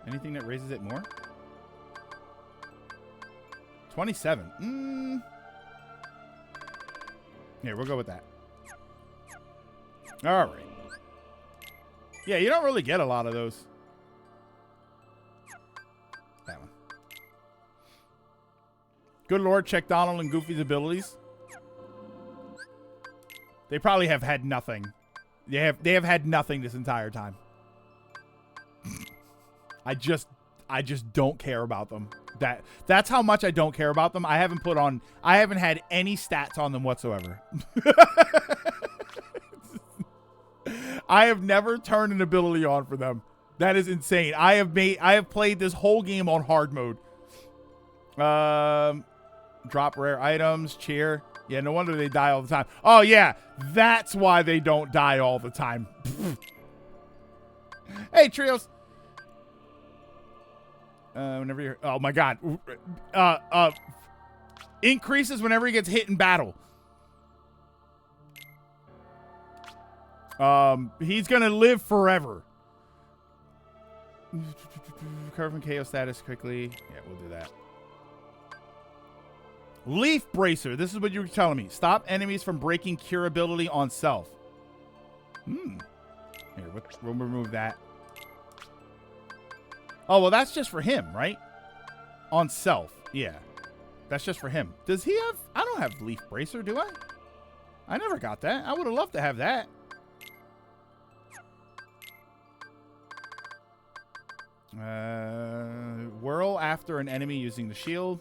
S1: Anything that raises it more? 27. Here, we'll go with that. All right. Yeah, you don't really get a lot of those. That one. Good Lord, check Donald and Goofy's abilities. They probably have had nothing. They have had nothing this entire time. I just don't care about them. That's how much I don't care about them. I haven't had any stats on them whatsoever. I have never turned an ability on for them. That is insane. I have played this whole game on hard mode. Drop rare items, cheer. Yeah, no wonder they die all the time. Oh yeah, that's why they don't die all the time. Hey, Trios. Whenever you're, oh my god, increases whenever he gets hit in battle. He's gonna live forever. Recover from KO status quickly. Yeah, we'll do that. Leaf Bracer. This is what you were telling me. Stop enemies from breaking cure ability on self. Here, we'll remove that. Oh, well, that's just for him, right? On self. Yeah. That's just for him. Does he have... I don't have Leaf Bracer, do I? I never got that. I would have loved to have that. Whirl after an enemy using the shield.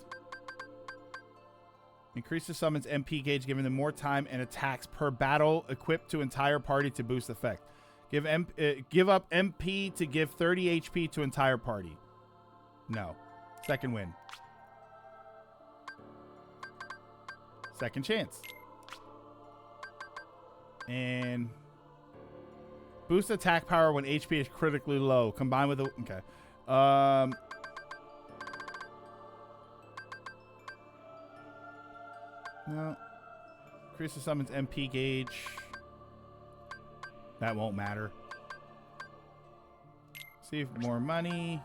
S1: Increases summons MP gauge, giving them more time and attacks per battle, equipped to entire party to boost effect. Give up MP to give 30 HP to entire party. No. Second win. Second chance. And boost attack power when HP is critically low. Combined with the... Okay. No. Increase the summons MP gauge. That won't matter. Save more money.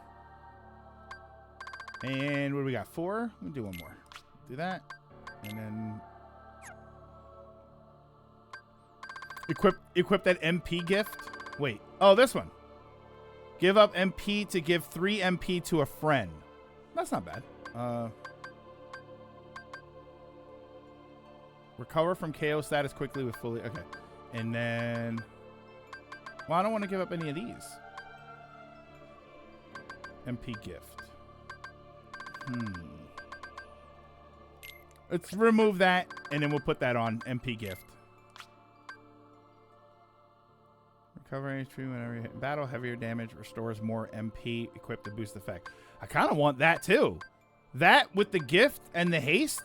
S1: And what do we got? 4? We'll do one more. Do that. And then... Equip that MP gift. Wait. Oh, this one. Give up MP to give 3 MP to a friend. That's not bad. Recover from KO status quickly with fully... Okay. And then... Well, I don't want to give up any of these. MP gift. Let's remove that, and then we'll put that on MP gift. Recover HP whenever you hit battle. Heavier damage. Restores more MP. Equipped to boost effect. I kind of want that, too. That with the gift and the haste...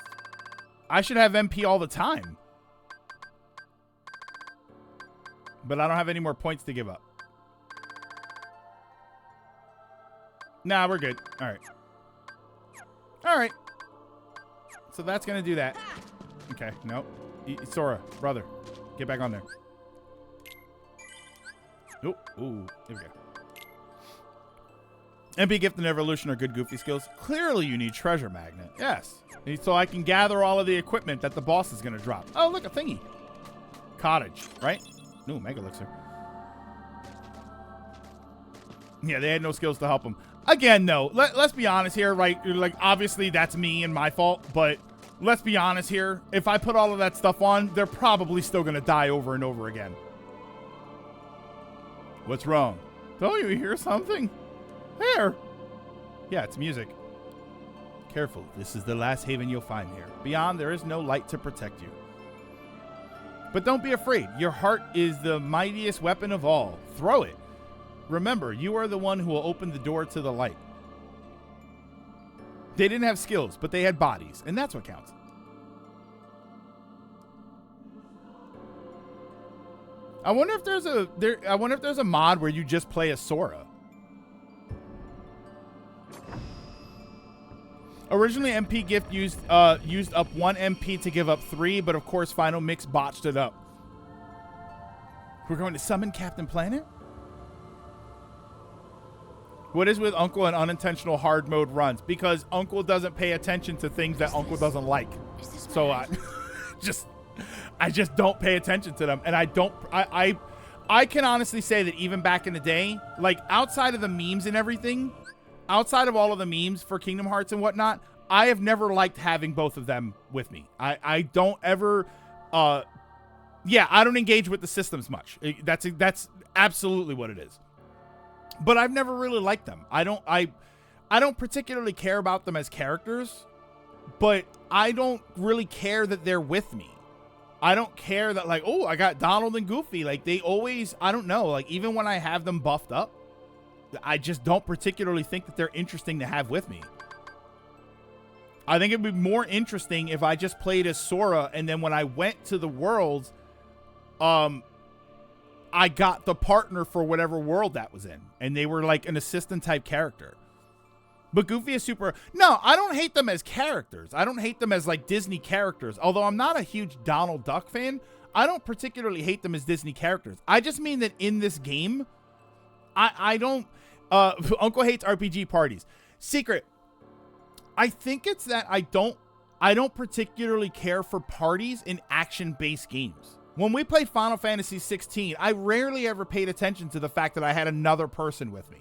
S1: I should have MP all the time. But I don't have any more points to give up. Nah, we're good. All right. All right. So that's going to do that. Okay, nope. Sora, brother, get back on there. Ooh, here we go. MP gift and evolution are good Goofy skills. Clearly you need treasure magnet. Yes. So I can gather all of the equipment that the boss is going to drop. Oh, look, a thingy. Cottage, right? Ooh, Mega Elixir. Yeah, they had no skills to help him. Again, though, let's be honest here, right? Like, obviously that's me and my fault, but let's be honest here. If I put all of that stuff on, they're probably still going to die over and over again. What's wrong? Don't you hear something? There. Yeah, it's music. Careful, this is the last haven you'll find here. Beyond, there is no light to protect you. But don't be afraid. Your heart is the mightiest weapon of all. Throw it. Remember, you are the one who will open the door to the light. They didn't have skills, but they had bodies, and that's what counts. I wonder if there's a mod where you just play as Sora. Originally, MP gift used up 1 MP to give up 3, but of course, Final Mix botched it up. We're going to summon Captain Planet? What is with Uncle and unintentional hard mode runs? Because Uncle doesn't pay attention to things that Uncle doesn't like. So I just don't pay attention to them. And I can honestly say that even back in the day, like outside of the memes and everything, outside of all of the memes for Kingdom Hearts and whatnot, I have never liked having both of them with me. I don't ever, I don't engage with the systems much. That's absolutely what it is. But I've never really liked them. I don't particularly care about them as characters, but I don't really care that they're with me. I don't care that like, oh, I got Donald and Goofy. Like they always, I don't know, like even when I have them buffed up, I just don't particularly think that they're interesting to have with me. I think it'd be more interesting if I just played as Sora and then when I went to the worlds, I got the partner for whatever world that was in. And they were like an assistant type character. But Goofy is super... No, I don't hate them as characters. I don't hate them as like Disney characters. Although I'm not a huge Donald Duck fan, I don't particularly hate them as Disney characters. I just mean that in this game, I don't... Uncle hates RPG parties. Secret. I think it's that I don't particularly care for parties in action-based games. When we played Final Fantasy 16, I rarely ever paid attention to the fact that I had another person with me.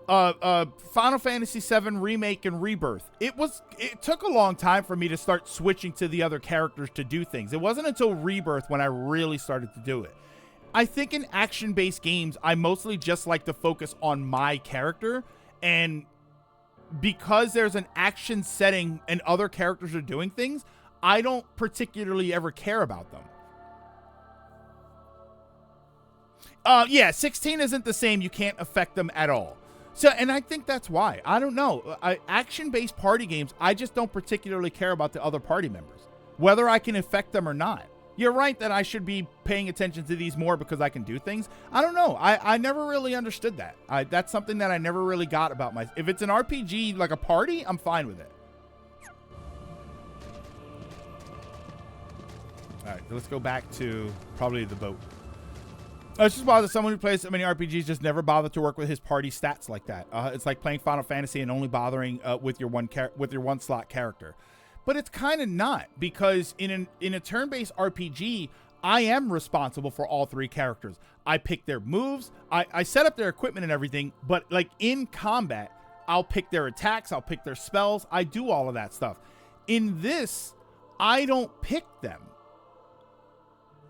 S1: Final Fantasy 7 Remake and Rebirth. It took a long time for me to start switching to the other characters to do things. It wasn't until Rebirth when I really started to do it. I think in action-based games, I mostly just like to focus on my character, and because there's an action setting and other characters are doing things, I don't particularly ever care about them. 16 isn't the same. You can't affect them at all. So, and I think that's why. I don't know. Action-based party games, I just don't particularly care about the other party members, whether I can affect them or not. You're right that I should be paying attention to these more because I can do things. I don't know. I never really understood that. That's something that I never really got about my... If it's an RPG, like a party, I'm fine with it. All right, let's go back to probably the boat. It's just bothered someone who plays so many RPGs just never bothered to work with his party stats like that. It's like playing Final Fantasy and only bothering with your one slot character. But it's kind of not, because in a turn-based RPG, I am responsible for all 3 characters. I pick their moves. I set up their equipment and everything, but like in combat, I'll pick their attacks. I'll pick their spells. I do all of that stuff. In this, I don't pick them.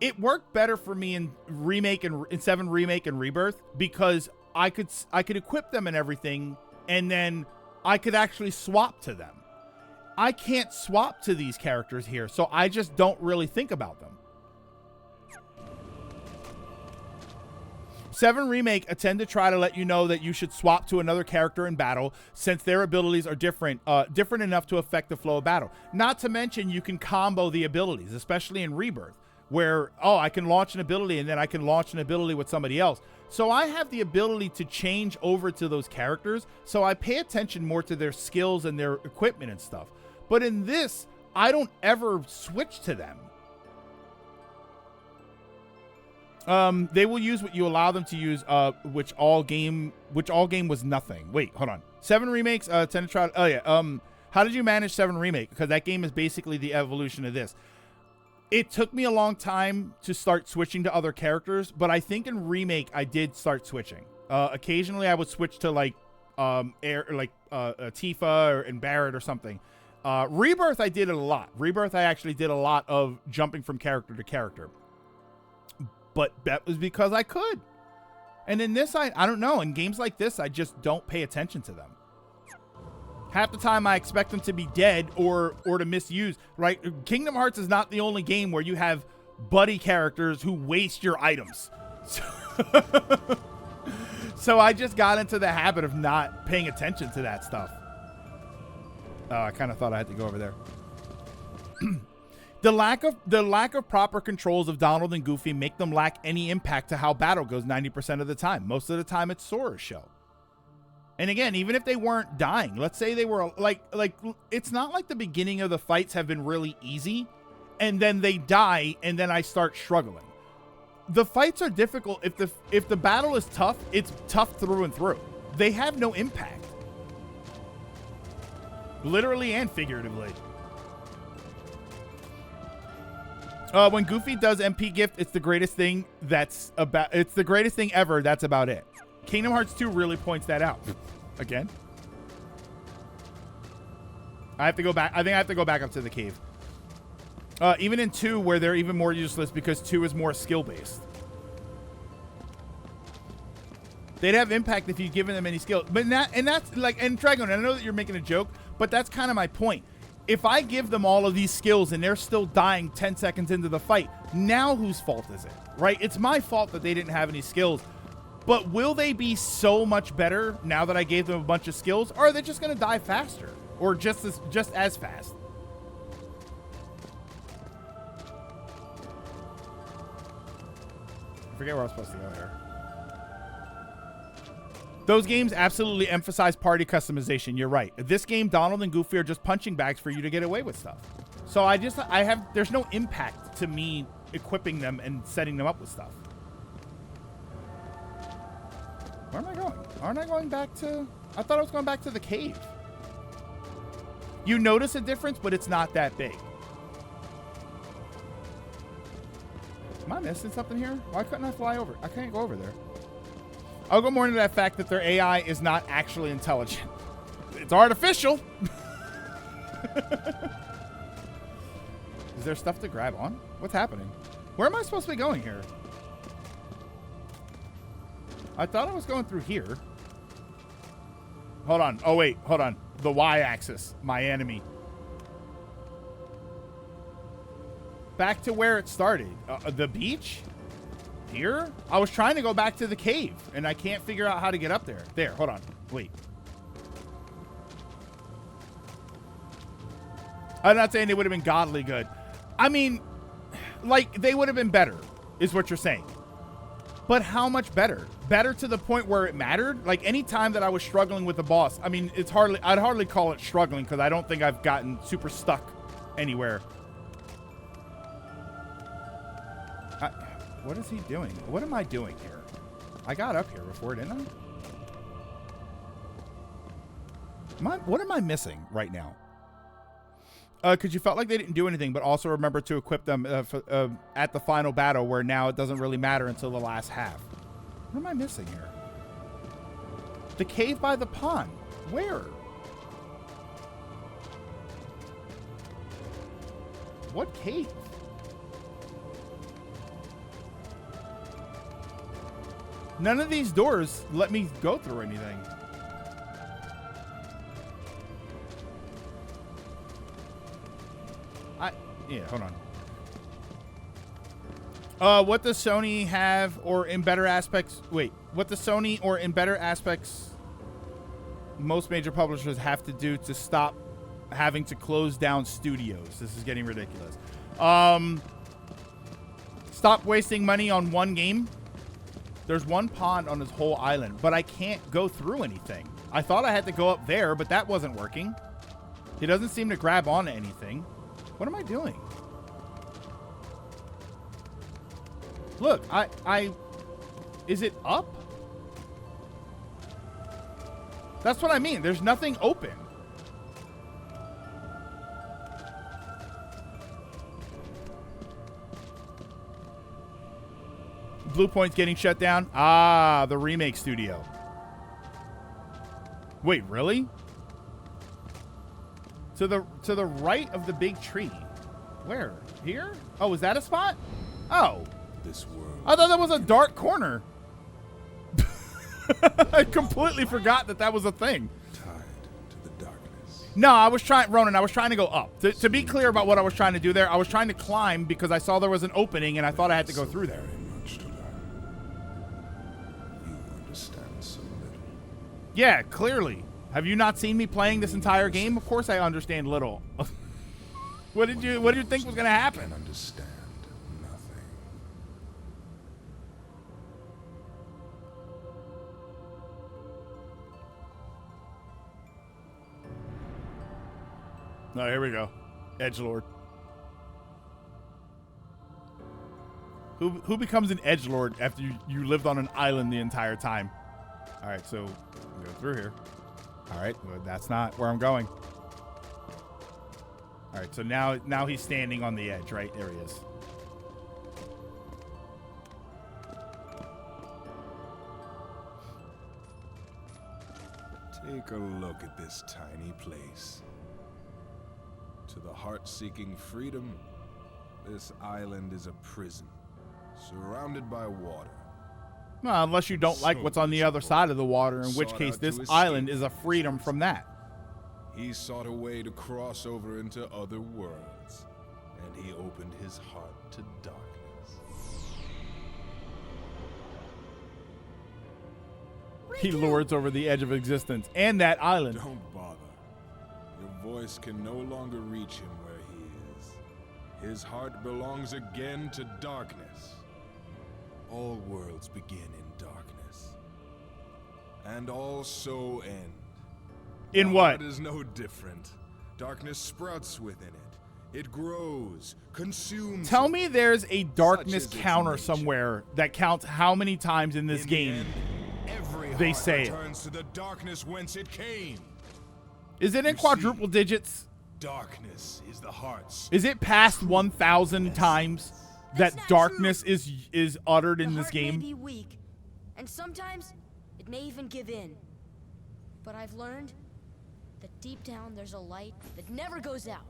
S1: It worked better for me in Remake and in 7 Remake and Rebirth because I could equip them and everything, and then I could actually swap to them. I can't swap to these characters here, so I just don't really think about them. 7 Remake tend to try to let you know that you should swap to another character in battle since their abilities are different enough to affect the flow of battle. Not to mention you can combo the abilities, especially in Rebirth, where, oh, I can launch an ability and then I can launch an ability with somebody else. So I have the ability to change over to those characters, so I pay attention more to their skills and their equipment and stuff. But in this, I don't ever switch to them. They will use what you allow them to use, which all game was nothing. Wait, hold on. 7 Remakes tend to try. Oh yeah. How did you manage 7 Remake? Because that game is basically the evolution of this. It took me a long time to start switching to other characters, but I think in Remake I did start switching. Occasionally I would switch to like Tifa and Barret or something. Rebirth I did it a lot. Rebirth I actually did a lot of jumping from character to character. But that was because I could. And in this, I don't know. In games like this, I just don't pay attention to them. Half the time, I expect them to be dead or to misuse, right? Kingdom Hearts is not the only game where you have buddy characters who waste your items. So I just got into the habit of not paying attention to that stuff. Oh, I kind of thought I had to go over there. The lack of proper controls of Donald and Goofy make them lack any impact to how battle goes 90% of the time. Most of the time, it's Sora's show. And again, even if they weren't dying, let's say they were like it's not like the beginning of the fights have been really easy, and then they die, and then I start struggling. The fights are difficult. If the battle is tough, it's tough through and through. They have no impact, literally and figuratively. When Goofy does MP gift, it's the greatest thing it's the greatest thing ever. That's about it. Kingdom Hearts 2 really points that out. Again. I have to go back. I think I have to go back up to the cave. Even in 2, where they're even more useless because 2 is more skill-based. They'd have impact if you'd given them any skill. But that's like, and Dragon, I know that you're making a joke, but that's kind of my point. If I give them all of these skills and they're still dying 10 seconds into the fight, now whose fault is it, right? It's my fault that they didn't have any skills. But will they be so much better now that I gave them a bunch of skills? Or are they just going to die faster? Or just as fast? I forget where I was supposed to go here. Those games absolutely emphasize party customization. You're right. This game, Donald and Goofy are just punching bags for you to get away with stuff. So there's no impact to me equipping them and setting them up with stuff. Where am I going? Aren't I going back to... I thought I was going back to the cave. You notice a difference, but it's not that big. Am I missing something here? Why couldn't I fly over? I can't go over there. I'll go more into that fact that their AI is not actually intelligent. It's artificial. Is there stuff to grab on? What's happening? Where am I supposed to be going here? I thought I was going through here. Hold on. Oh, wait. Hold on. The Y-axis. My enemy. Back to where it started. The beach? Here? I was trying to go back to the cave, and I can't figure out how to get up there. There. Hold on. Wait. I'm not saying they would have been godly good. I mean, like, they would have been better, is what you're saying. But how much better? Better to the point where it mattered? Like, any time that I was struggling with the boss, I mean, I'd hardly call it struggling, because I don't think I've gotten super stuck anywhere. What is he doing? What am I doing here? I got up here before, didn't I? What am I missing right now? Because you felt like they didn't do anything, but also remember to equip them at the final battle, where now it doesn't really matter until the last half. What am I missing here? The cave by the pond. Where? What cave? None of these doors let me go through anything. Yeah, hold on. What does Sony have, or in better aspects? Wait, what does Sony, or in better aspects, most major publishers have to do to stop having to close down studios? This is getting ridiculous. Stop wasting money on one game. There's one pond on this whole island, but I can't go through anything. I thought I had to go up there, but that wasn't working. He doesn't seem to grab onto anything. What am I doing? Look, is it up? That's what I mean. There's nothing open. Blue Point's getting shut down. Ah, the remake studio. Wait, really? To the right of the big tree. Where? Here? Oh, is that a spot? Oh.
S9: This world.
S1: I thought that was a dark corner. I completely forgot that was a thing.
S9: Tied to the darkness.
S1: No, I was trying, Ronan, I was trying to go up. To be clear about what I was trying to do there, I was trying to climb because I saw there was an opening and I thought I had to go through there.
S9: Very much to learn. You understand so little.
S1: Yeah, clearly. Have you not seen me playing this entire game? Of course I understand little. What did you think was going to happen?
S9: I understand nothing.
S1: No, here we go. Edgelord. Who becomes an edgelord after you lived on an island the entire time? All right, so we go through here. All right, well, that's not where I'm going. All right, so now he's standing on the edge, right? There he is.
S9: Take a look at this tiny place. To the heart-seeking freedom, this island is a prison, surrounded by water.
S1: Well, unless you don't like what's on the other side of the water, in which case this island is a freedom from that.
S9: He sought a way to cross over into other worlds, and he opened his heart to darkness.
S1: He lords over the edge of existence and that island.
S9: Don't bother. Your voice can no longer reach him where he is. His heart belongs again to darkness. All worlds begin in darkness, and all so end.
S1: In what?
S9: It is no different. Darkness sprouts within it. It grows, consumes.
S1: Tell
S9: it.
S1: me there's a darkness
S9: Such is its
S1: counter
S9: nature.
S1: somewhere that counts how many times in this
S9: In the
S1: game
S9: end, every
S1: they
S9: heart
S1: say it.
S9: returns to the darkness whence it came.
S1: Is it in
S9: You
S1: quadruple
S9: see,
S1: digits?
S9: Darkness is the heart's.
S1: Is it past 1,000 times that
S6: That's not
S1: darkness is uttered in
S6: The
S1: this
S6: heart may
S1: game?
S6: be weak, and sometimes it may even give in. But I've learned that deep down there's a light that never goes out.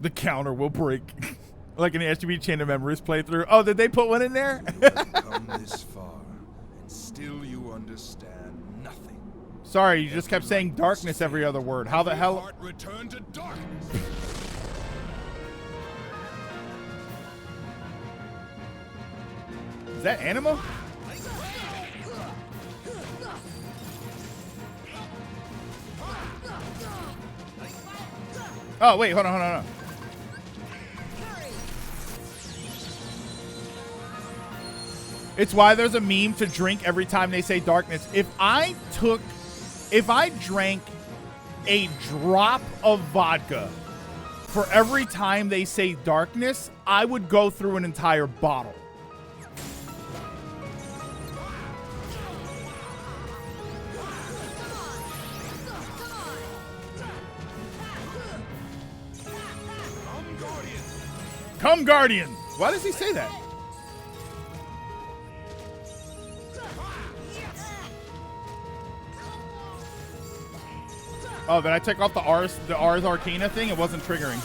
S1: The counter will break. Like an SGB Chain of Memories playthrough. Oh, did they put one in there?
S9: Come this far, and still you understand nothing.
S1: Sorry, you just kept saying darkness every other word. How the
S9: Every
S1: hell?
S9: heart return to darkness.
S1: Is that Anima? Oh, wait, hold on. It's why there's a meme to drink every time they say darkness. If I drank a drop of vodka for every time they say darkness, I would go through an entire bottle. Come Guardian. Why does he say that? Oh, did I take off the Ars Arcana thing? It wasn't triggering.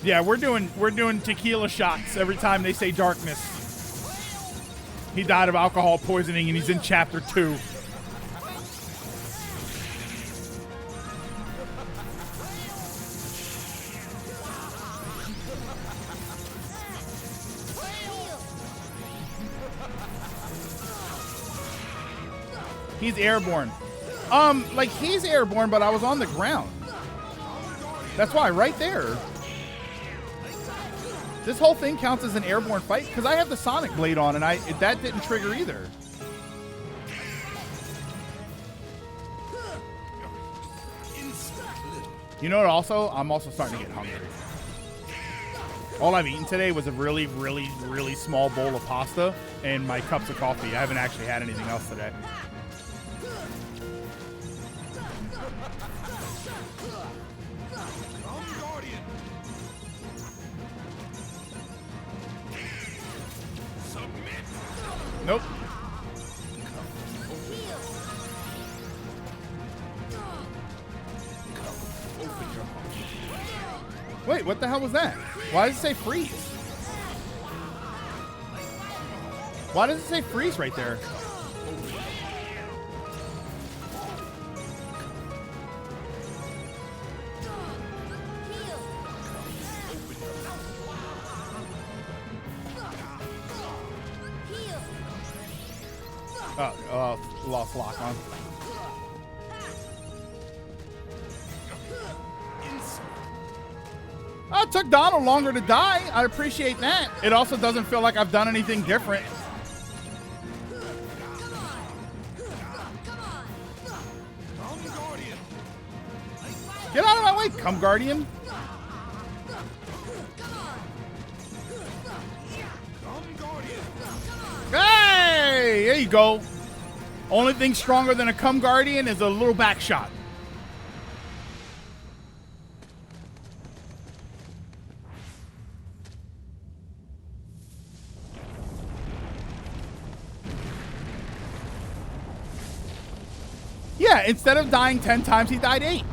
S1: Yeah, we're doing tequila shots every time they say darkness. He died of alcohol poisoning and he's in chapter 2. He's airborne. Like he's airborne, but I was on the ground. That's why, right there. This whole thing counts as an airborne fight because I have the Sonic Blade on, and that didn't trigger either. You know what? Also, I'm also starting to get hungry. All I've eaten today was a really, really, really small bowl of pasta and my cups of coffee. I haven't actually had anything else today. Nope. Wait, what the hell was that? Why does it say freeze? Why does it say freeze right there? Oh, lost lock on. Oh, it took Donald longer to die. I appreciate that. It also doesn't feel like I've done anything different. Get out of my way, Come Guardian. Hey, there you go. Only thing stronger than a Come Guardian is a little back shot. Yeah, instead of dying 10 times, he died 8.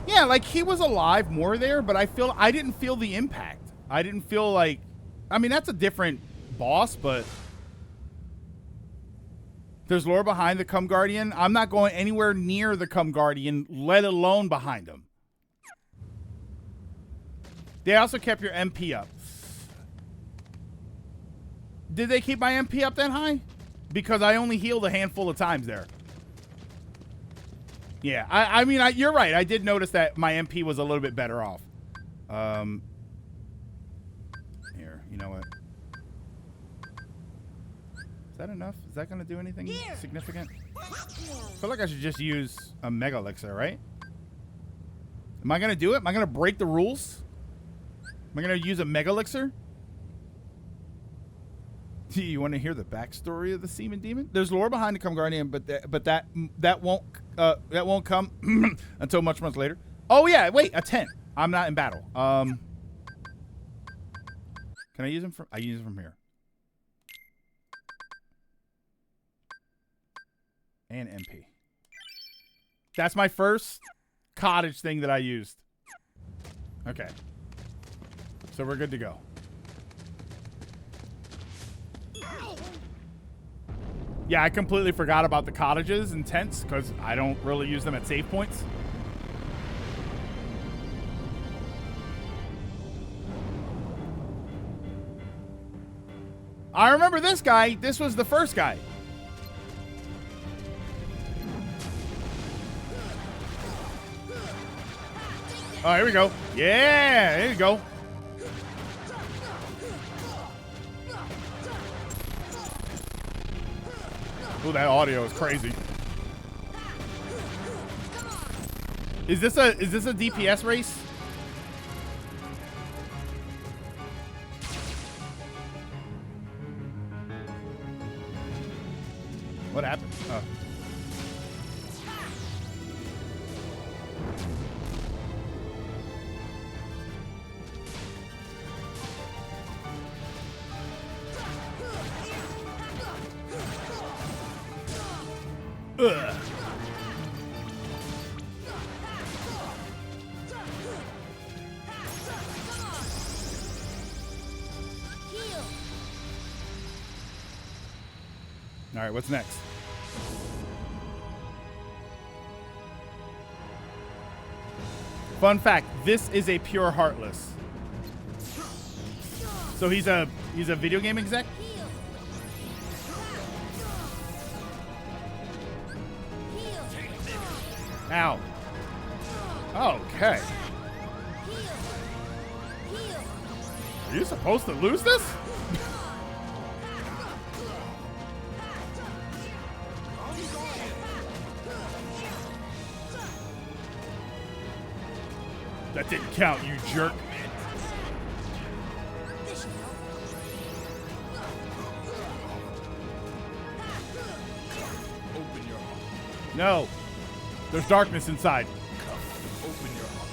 S1: Yeah, like he was alive more there, but I didn't feel the impact. I didn't feel like, I mean, that's a different boss, but there's lore behind the Come Guardian. I'm not going anywhere near the Come Guardian, let alone behind him. They also kept your MP up. Did they keep my MP up that high? Because I only healed a handful of times there. Yeah, I mean, you're right. I did notice that my MP was a little bit better off. Here, you know what? Is that enough? Is that going to do anything significant? I feel like I should just use a Mega Elixir, right? Am I going to do it? Am I going to break the rules? Am I going to use a Mega Elixir? Do you want to hear the backstory of the Seaman Demon? There's lore behind the Come Guardian, but that won't come until much later. Oh yeah, wait, a tent. I'm not in battle. Can I use him from? I use him from here. And MP. That's my first cottage thing that I used. Okay. So we're good to go. Yeah, I completely forgot about the cottages and tents because I don't really use them at save points. I remember this guy. This was the first guy. Oh, here we go. Yeah, there you go. Ooh, that audio is crazy. Is this a DPS race? What happened? Oh. Ugh. All right, what's next? Fun fact, this is a pure Heartless. So he's a video game exec? Ow. Okay. Are you supposed to lose this? That didn't count, you jerk.
S9: Open your heart.
S1: No. There's darkness inside.
S9: Open your heart.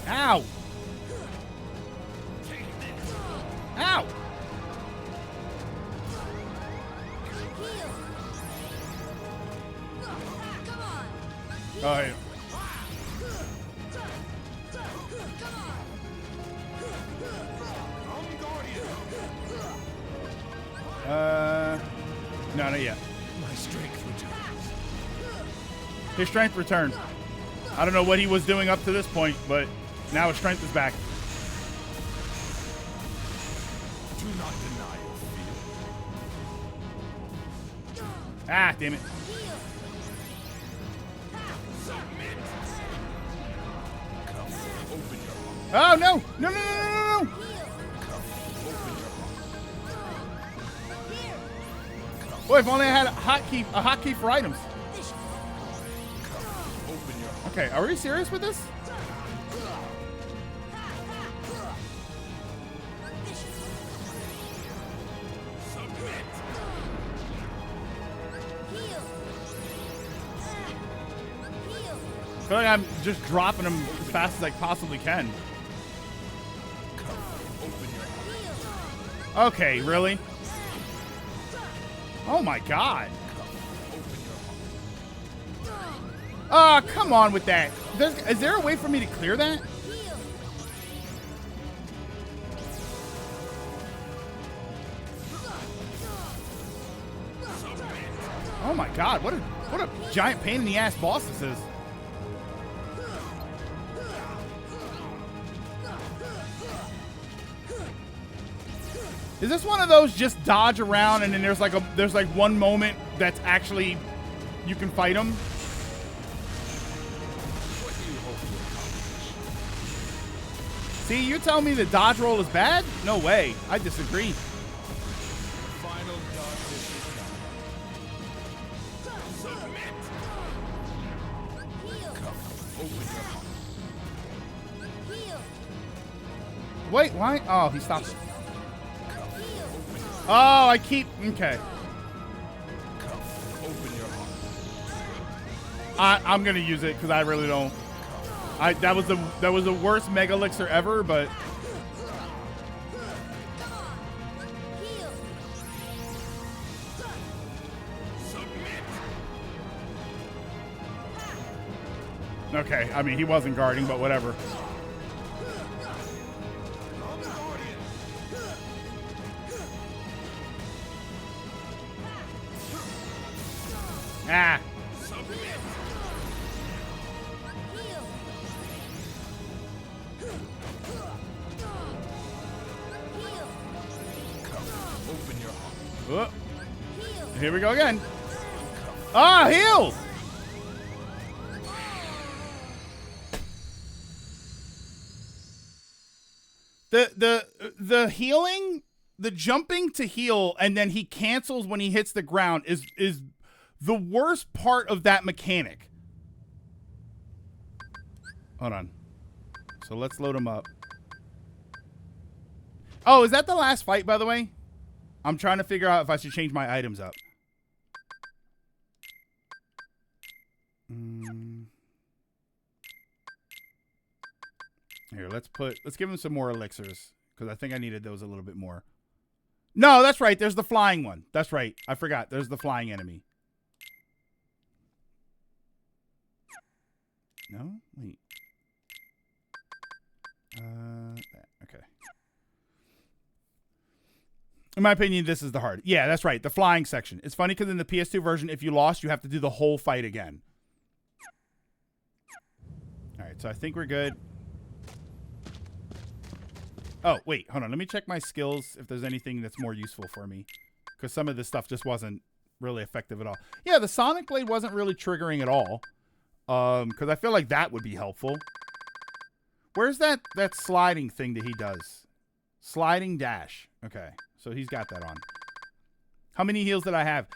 S1: Ow! Ow! Oh, yeah. No, not yet.
S9: My strength returns.
S1: His strength returned. I don't know what he was doing up to this point, but now his strength is back.
S9: Do not deny your fear.
S1: Ah, damn it.
S9: Submit. Come, open your heart.
S1: Oh, no! No, no, no, no, no, no!
S9: Come, open your heart.
S1: Boy, if only I had a hotkey for items.
S9: Come, open your heart.
S1: Okay, are we serious with this?
S9: Submit.
S1: I feel like I'm just dropping them as fast as I possibly can.
S9: Come, open your heart.
S1: Okay, really? Oh my god. Ah, come on with that. Is there a way for me to clear that? Oh my god, what a giant pain in the ass boss this is. Is this one of those just dodge around and then there's like one moment that's actually you can fight them?
S9: What do you hope to accomplish?
S1: See, you tell me the dodge roll is bad? No way. I disagree.
S9: Final darkness is coming. Submit. Come, open your heart.
S1: Wait, why? Oh, he stopped it. Oh, I keep... Okay.
S9: Come, open your heart.
S1: I'm going to use it because I really don't... That was the worst Mega Elixir ever, but... Okay, I mean, he wasn't guarding, but whatever. Ah.
S9: Open your heart.
S1: Oh. Here we go again. Ah, heal! The healing, the jumping to heal, and then he cancels when he hits the ground is the worst part of that mechanic. Hold on. So let's load him up. Oh, is that the last fight, by the way? I'm trying to figure out if I should change my items up. Here, let's give him some more elixirs, because I think I needed those a little bit more. No, that's right. There's the flying one. That's right. I forgot. There's the flying enemy. No? Wait. Okay. In my opinion, this is the hard. Yeah, that's right. The flying section. It's funny because in the PS2 version, if you lost, you have to do the whole fight again. All right, so I think we're good. Oh, wait. Hold on. Let me check my skills if there's anything that's more useful for me. Because some of this stuff just wasn't really effective at all. Yeah, the Sonic Blade wasn't really triggering at all. Because I feel like that would be helpful. Where's that sliding thing that he does? Sliding dash. Okay. So he's got that on. How many heals did I have?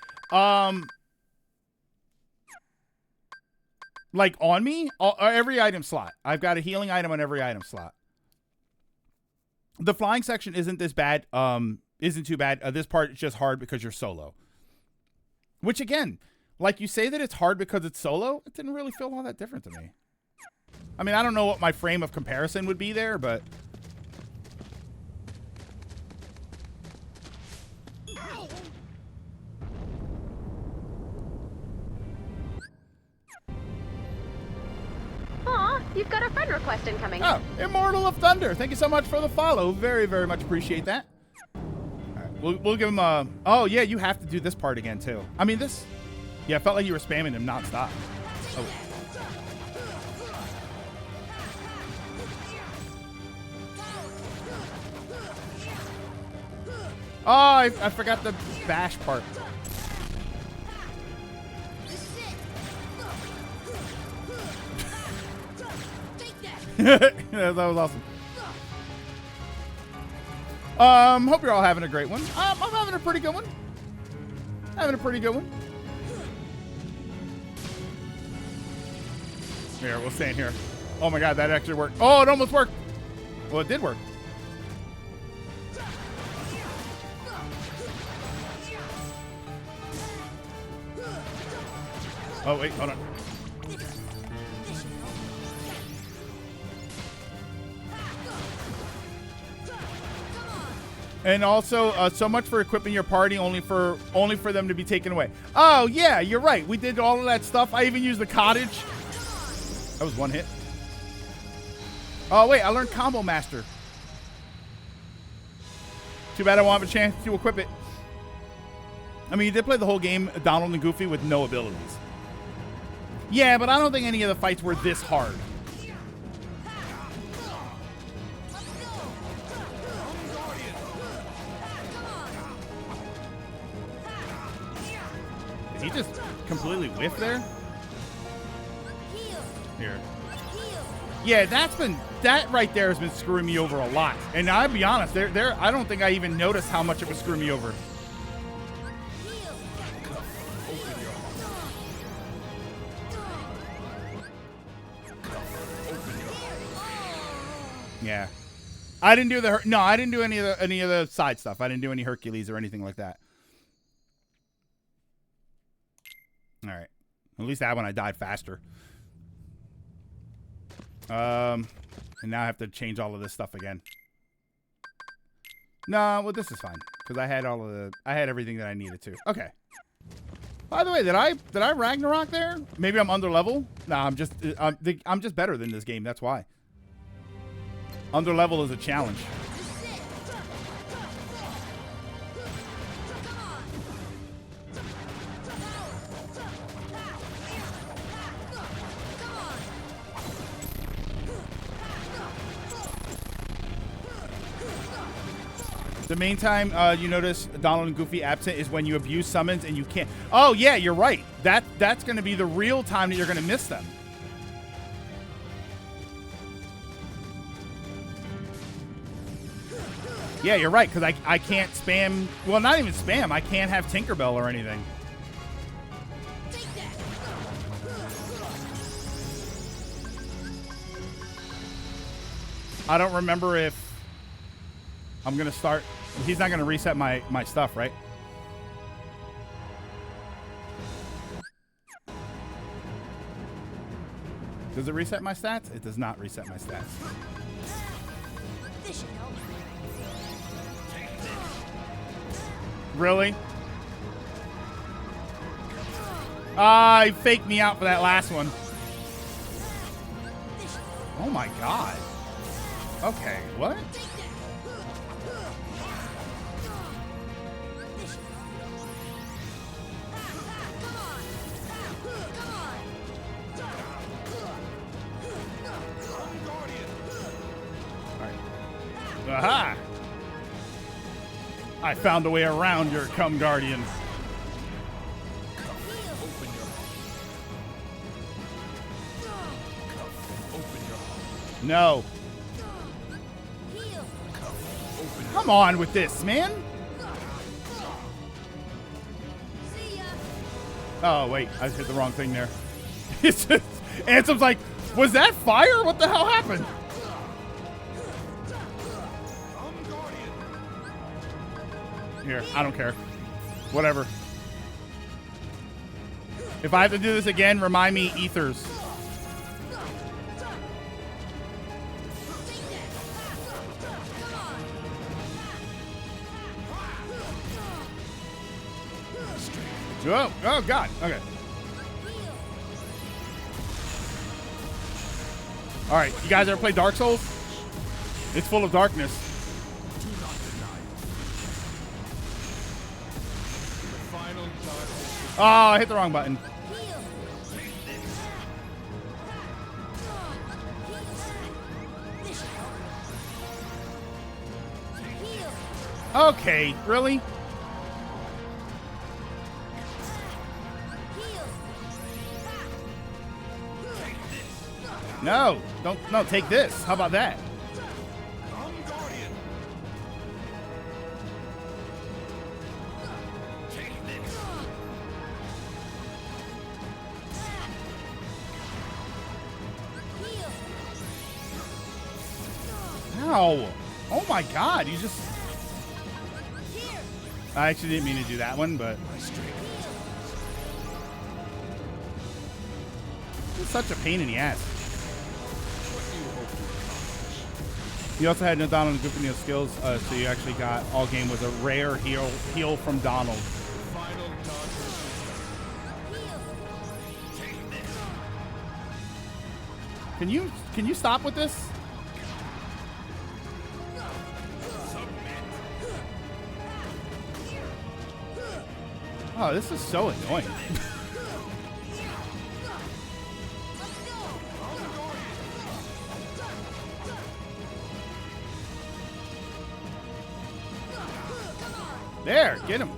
S1: Like on me? Every item slot. I've got a healing item on every item slot. The flying section isn't this bad. Isn't too bad. This part is just hard because you're solo. Which again, like you say that it's hard because it's solo, it didn't really feel all that different to me. I mean, I don't know what my frame of comparison would be there, but...
S10: Aw, you've got a friend request incoming.
S1: Oh, Immortal of Thunder. Thank you so much for the follow. Very, very much appreciate that. All right, we'll give him a... Oh, yeah, you have to do this part again, too. I mean, this... Yeah, I felt like you were spamming him nonstop. Oh. Oh, I forgot the bash part. That was awesome. Hope you're all having a great one. I'm having a pretty good one. Having a pretty good one. Here, we'll stand here. Oh my god, that actually worked. Oh, it almost worked. Well, it did work. Oh, wait, hold on. And also, so much for equipping your party only for them to be taken away. Oh, yeah, you're right. We did all of that stuff. I even used the cottage. That was one hit. Oh, wait, I learned Combo Master. Too bad I won't have a chance to equip it. I mean, you did play the whole game, Donald and Goofy, with no abilities. Yeah, but I don't think any of the fights were this hard. Did he just completely whiff there? Here. Yeah, that right there has been screwing me over a lot. And I'll be honest, I don't think I even noticed how much it was screwing me over. Yeah. I didn't do I didn't do any of the side stuff. I didn't do any Hercules or anything like that. All right. At least that one I died faster. And now I have to change all of this stuff again. No, well, this is fine because I had everything that I needed to. Okay. By the way, did I Ragnarok there? Maybe I'm under level. Nah, I'm just better than this game. That's why. Under level is a challenge. The main time you notice Donald and Goofy absent is when you abuse summons and you can't. Oh yeah, you're right. That's going to be the real time that you're going to miss them. Yeah, you're right, because I can't spam... Well, not even spam. I can't have Tinkerbell or anything. I don't remember if I'm going to start... He's not going to reset my stuff, right? Does it reset my stats? It does not reset my stats.
S6: This should help.
S1: Really? Ah, he faked me out for that last one. Oh my god. Okay, what? Aha! I found a way around your Come Guardian. No. Come on with this, man. Oh, wait. I hit the wrong thing there. It's just, Ansem's like, was that fire? What the hell happened? Here, I don't care. Whatever. If I have to do this again, remind me ethers. Oh, oh god. Okay. All right, you guys ever play Dark Souls? It's full of darkness. Oh, I hit the wrong button. Okay, really? No, no, take this. How about that? Ow. Oh my god, you just... I actually didn't mean to do that one, but... It's such a pain in the ass. You also had no Donald and Goofy Neal skills, so you actually got all game was a rare heal from Donald. Can you stop with this? Oh, this is so annoying. There, get him.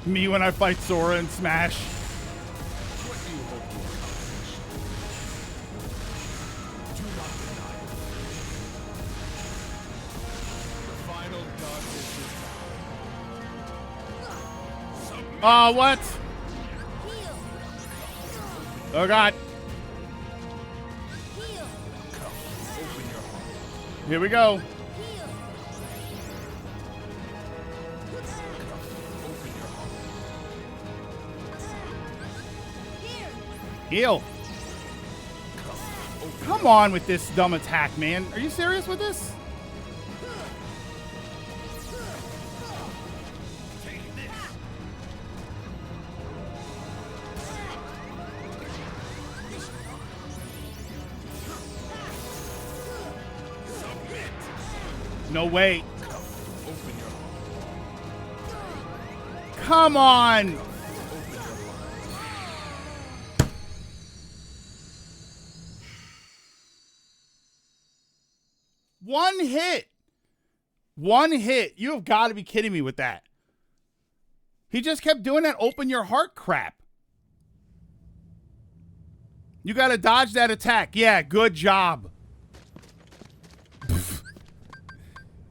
S1: Me when I fight Sora and Smash. Oh, what? Oh, God. Here we go. Heal. Come on with this dumb attack, man. Are you serious with this? No way. Come on. One hit. One hit. You have got to be kidding me with that. He just kept doing that open your heart crap. You got to dodge that attack. Yeah, good job.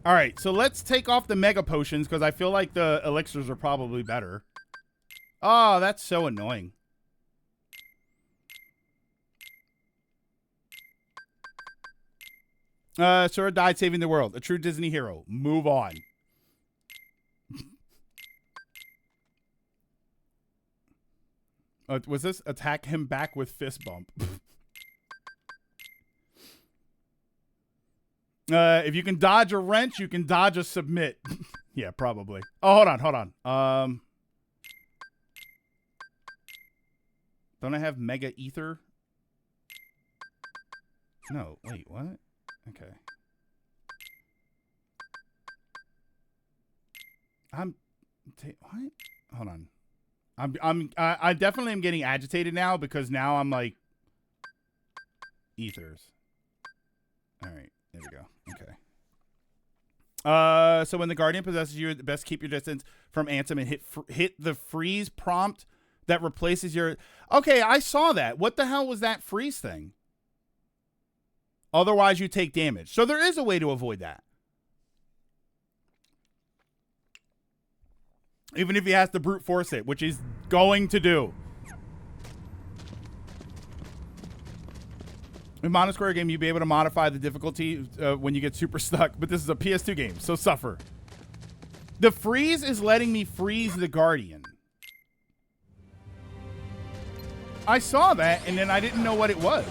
S1: All right, so let's take off the mega potions because I feel like the elixirs are probably better. Oh, that's so annoying. Sora died saving the world. A true Disney hero. Move on. Was this attack him back with fist bump? If you can dodge a wrench, you can dodge a submit. Yeah, probably. Oh, hold on. Don't I have Mega Ether? No, wait, what? Okay. What? Hold on. I definitely am getting agitated now because now I'm like ethers. All right, there we go. Okay. So when the Guardian possesses you, best keep your distance from Ansem and hit the freeze prompt that replaces your. Okay, I saw that. What the hell was that freeze thing? Otherwise, you take damage. So there is a way to avoid that. Even if he has to brute force it, which he's going to do. In Monosquare game, you'd be able to modify the difficulty when you get super stuck, but this is a PS2 game, so suffer. The freeze is letting me freeze the Guardian. I saw that, and then I didn't know what it was.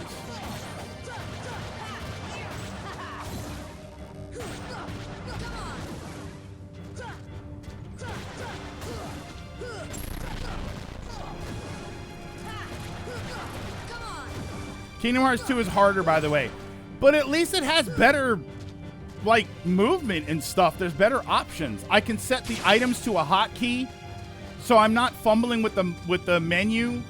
S1: Kingdom Hearts 2 is harder, by the way. But at least it has better, like, movement and stuff. There's better options. I can set the items to a hotkey, so I'm not fumbling with the menu.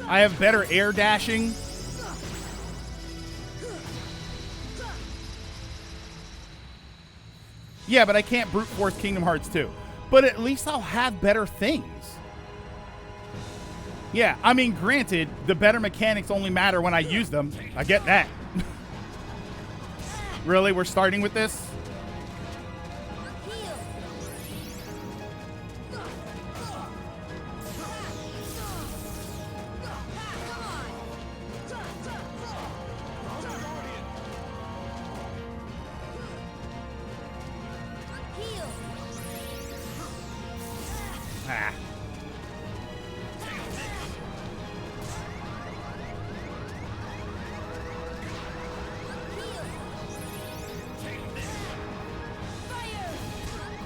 S1: I have better air dashing. Yeah, but I can't brute force Kingdom Hearts 2. But at least I'll have better things. Yeah, I mean, granted, the better mechanics only matter when I use them. I get that. Really? We're starting with this?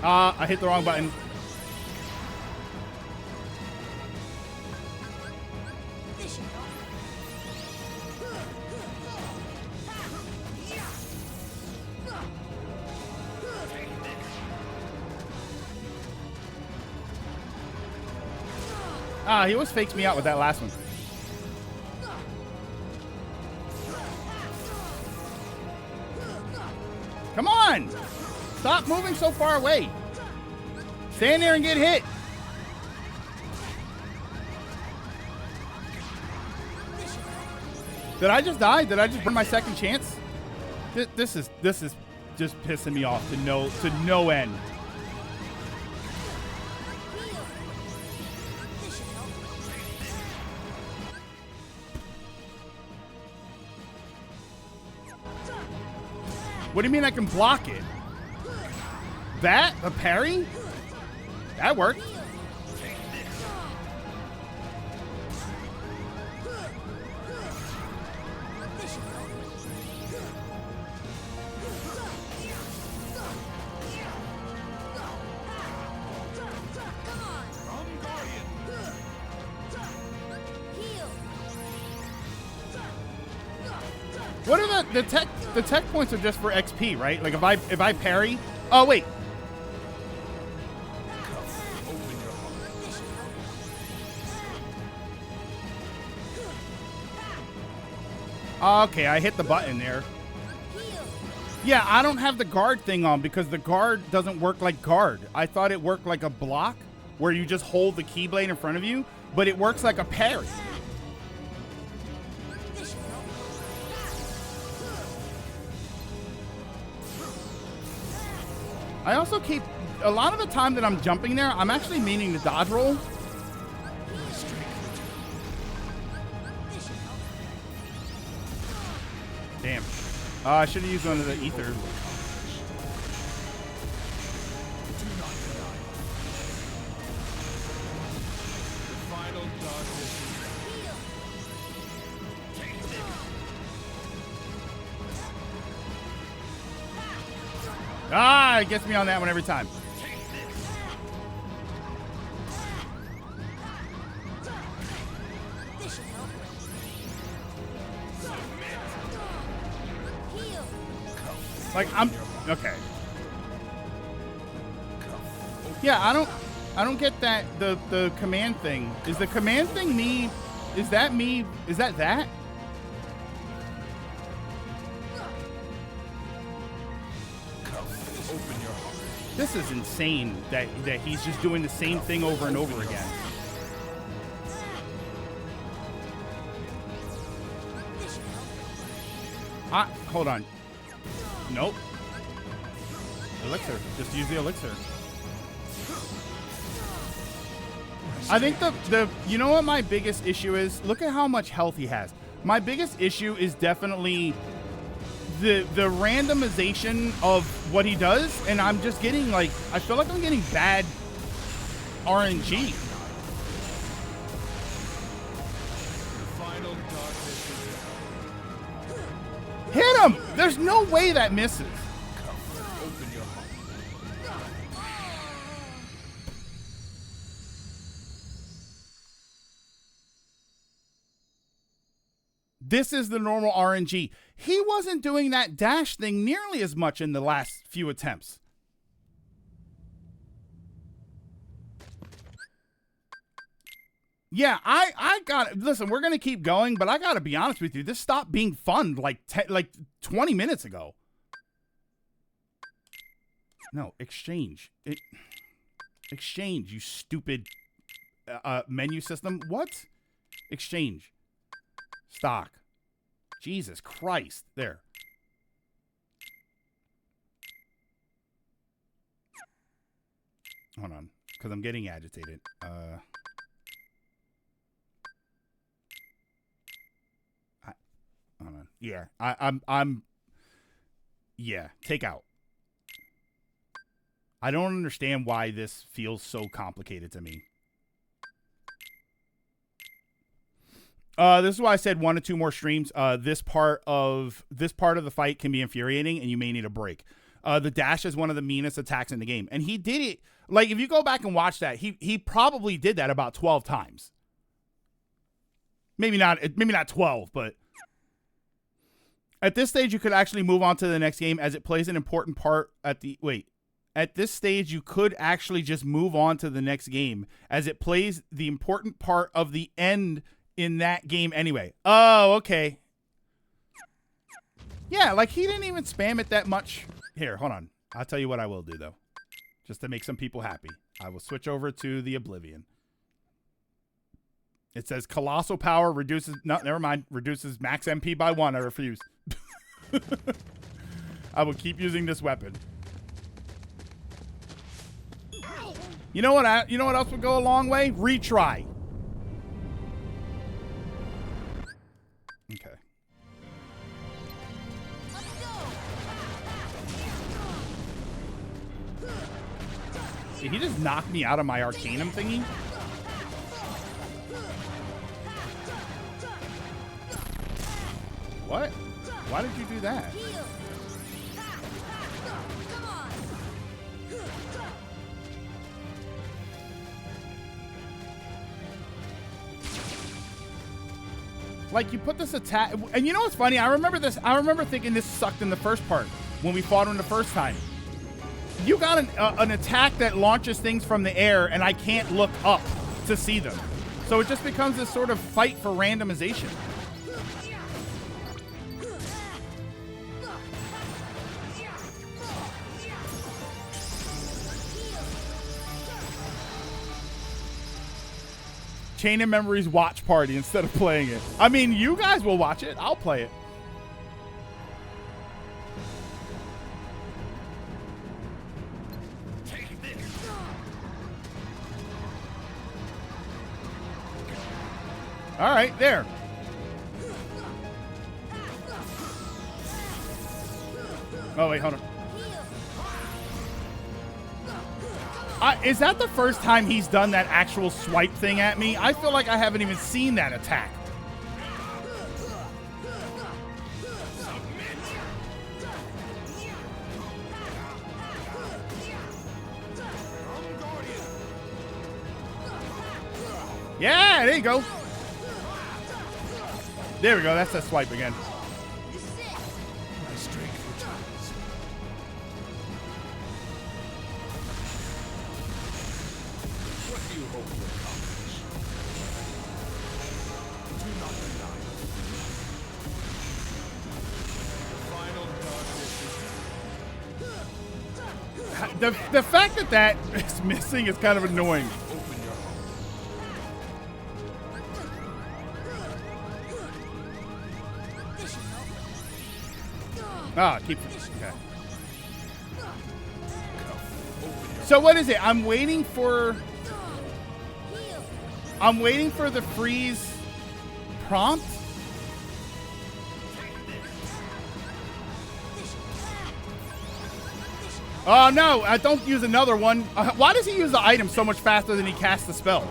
S1: I hit the wrong button. He always fakes me out with that last one. Come on! Stop moving so far away. Stand there and get hit. Did I just die? Did I just burn my second chance? This is just pissing me off to no end. What do you mean I can block it? That? A parry? That worked. What are the tech points are just for XP, right? Like if I parry. Oh wait. Okay, I hit the button there. Yeah, I don't have the guard thing on because the guard doesn't work like guard. I thought it worked like a block where you just hold the keyblade in front of you, but it works like a parry. I also keep, a lot of the time that I'm jumping there, I'm actually meaning to dodge roll. Damn. I should have used one of the ether. Ah, it gets me on that one every time. Like, I'm okay. Yeah, I don't get that the command thing. Is the command thing me? Is that me? Is that? This is insane that he's just doing the same thing over and over again. Hold on. Nope. Elixir. Just use the elixir. I think the you know what my biggest issue is? Look at how much health he has. My biggest issue is definitely the randomization of what he does, and I'm just getting like, I feel like I'm getting bad RNG. Hit him! There's no way that misses. This is the normal RNG. He wasn't doing that dash thing nearly as much in the last few attempts. Yeah, I got it. Listen, we're going to keep going, but I got to be honest with you. This stopped being fun like 20 minutes ago. No, exchange. Exchange, you stupid menu system. What? Exchange. Stock. Jesus Christ. There. Hold on, because I'm getting agitated. Hold on. Yeah, I'm. Yeah, take out. I don't understand why this feels so complicated to me. This is why I said 1 to 2 more streams. This part of the fight can be infuriating, and you may need a break. The dash is one of the meanest attacks in the game, and he did it. Like, if you go back and watch that, he probably did that about 12 times. Maybe not 12, but at this stage, you could actually move on to the next game as it plays an important part at the At this stage, you could actually just move on to the next game as it plays the important part of the end in that game anyway. Oh, okay. Yeah, like he didn't even spam it that much. Here, hold on. I'll tell you what I will do, though. Just to make some people happy. I will switch over to the Oblivion. It says Colossal Power reduces... No, never mind. Reduces max MP by 1. I refuse. I will keep using this weapon. You know what else would go a long way? Retry. Okay. Did he just knock me out of my Arcanum thingy? What? Why did you do that? Like, you put this attack, and you know what's funny? I remember thinking this sucked in the first part when we fought him the first time. You got an attack that launches things from the air, and I can't look up to see them. So it just becomes this sort of fight for randomization. Chain of Memories watch party instead of playing it. I mean, you guys will watch it. I'll play it.
S8: Take this.
S1: All right, there. Oh, wait, hold on. Is that the first time he's done that actual swipe thing at me? I feel like I haven't even seen that attack. Yeah, there you go. There we go. That's that swipe again.
S9: My strength returns. What do you hope to accomplish? Do not deny it. Final darkness.
S1: The fact that that is missing is kind of annoying.
S9: Open your heart.
S1: Ah, keep. Okay. So what is it? I'm waiting for the freeze prompt. Oh no! Don't use another one. Why does he use the item so much faster than he casts the spell?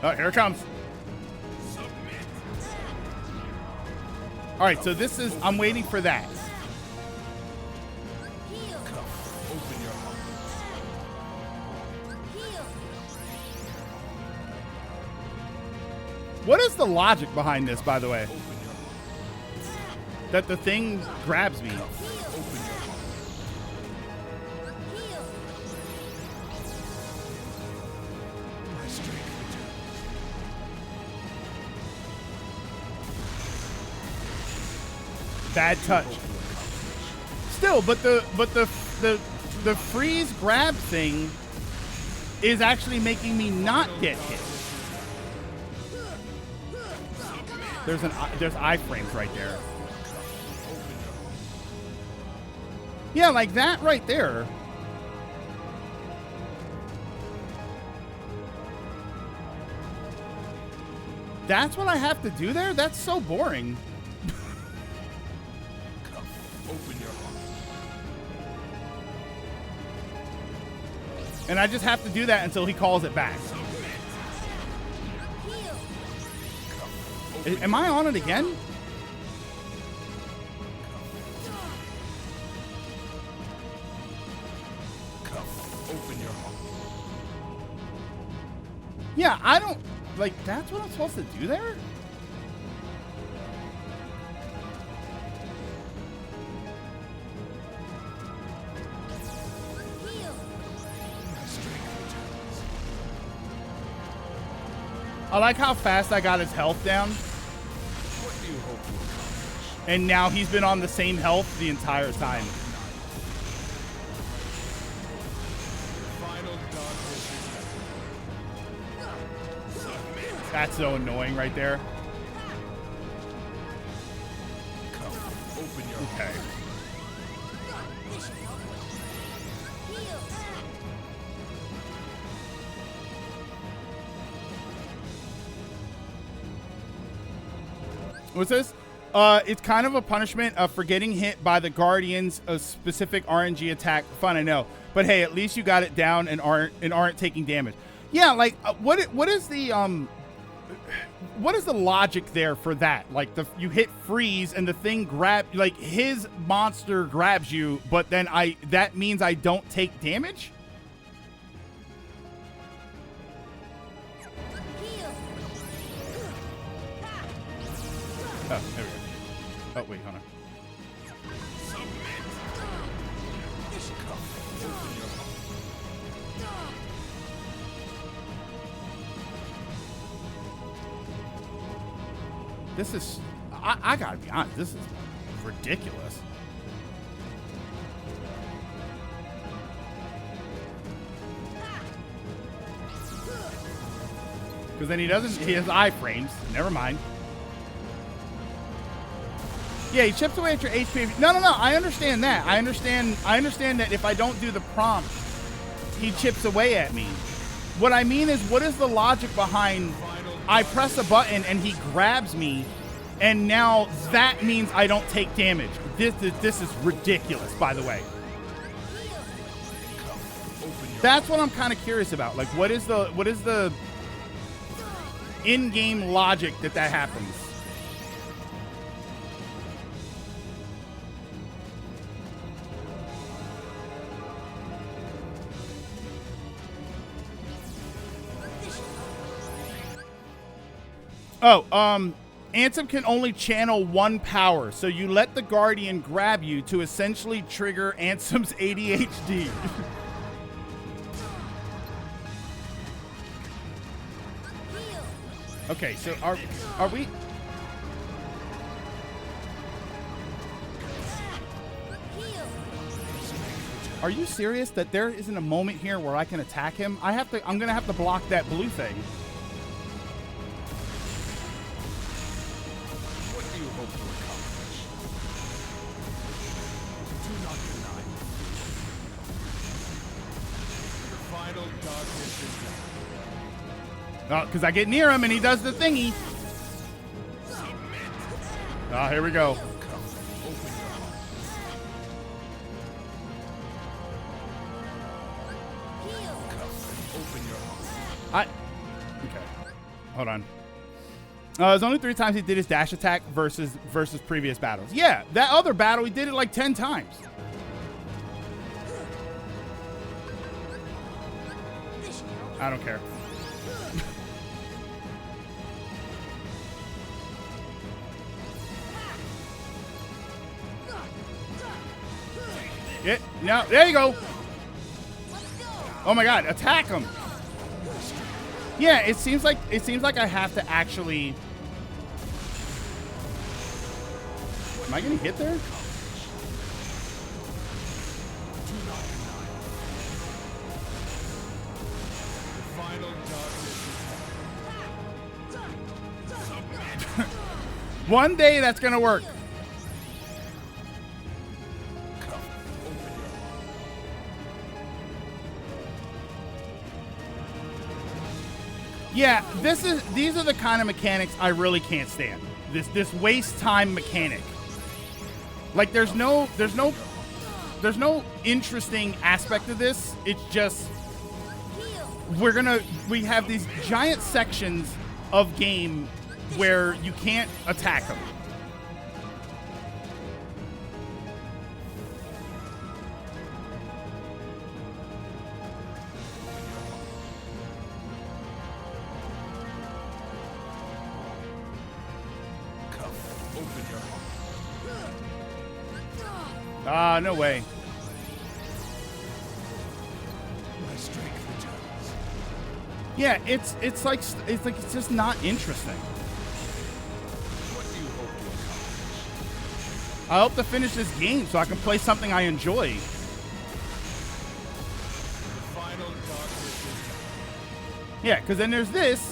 S1: Oh, here it comes. All right, so this is, I'm waiting for that.
S9: Open your heart.
S1: What is the logic behind this, by the way? That the thing grabs me. Bad touch. Still, but the freeze grab thing is actually making me not get hit. There's iframes right there. Yeah, like that right there. That's what I have to do there? That's so boring.
S9: Open your heart.
S1: And I just have to do that until he calls it back. Am I on it again?
S9: Open your heart.
S1: Yeah, I don't... Like, that's what I'm supposed to do there? I like how fast I got his health down.
S9: What do you hope to accomplish?
S1: And now he's been on the same health the entire time.
S9: Final darkness is
S1: That's so annoying right there.
S9: open your
S1: Okay. What's this? It's kind of a punishment for getting hit by the Guardians, a specific RNG attack. Fun, I know, but hey, at least you got it down and aren't taking damage. Yeah, like what is the logic there for that? Like you hit freeze and the thing like his monster grabs you, but then that means I don't take damage. Oh, there we go. Oh, wait, hold on. This is... I gotta be honest, this is ridiculous. Because then he has iframes. Never mind. Yeah, he chips away at your HP. No, I understand that. I understand that if I don't do the prompt, he chips away at me. What I mean is, what is the logic behind I press a button and he grabs me, and now that means I don't take damage. This is ridiculous, by the way. That's what I'm kind of curious about. Like, what is the in-game logic that happens? Oh, Ansem can only channel one power, so you let the Guardian grab you to essentially trigger Ansem's ADHD. Okay, so are we? Are you serious that there isn't a moment here where I can attack him? I'm gonna have to block that blue thing.
S9: What do you hope to accomplish? Do not deny. The final darkness is done.
S1: Oh, because I get near him and he does the thingy. Oh, here we go. Okay. Hold on. There's only 3 times he did his dash attack versus previous battles. Yeah, that other battle he did it like 10 times. I don't care. Yeah, no, there you go. Oh my God, attack him. Yeah, it seems like I have to actually. Am I getting hit there? One day that's gonna work. Yeah, these are the kind of mechanics I really can't stand. This waste time mechanic. Like there's no interesting aspect of this. It's just we have these giant sections of game where you can't attack them. Ah, no way.
S9: My strength returns.
S1: Yeah, it's just not interesting.
S9: What do you hope to accomplish?
S1: I hope to finish this game so I can play something I enjoy.
S9: The final darkness is done.
S1: Yeah, because then there's this.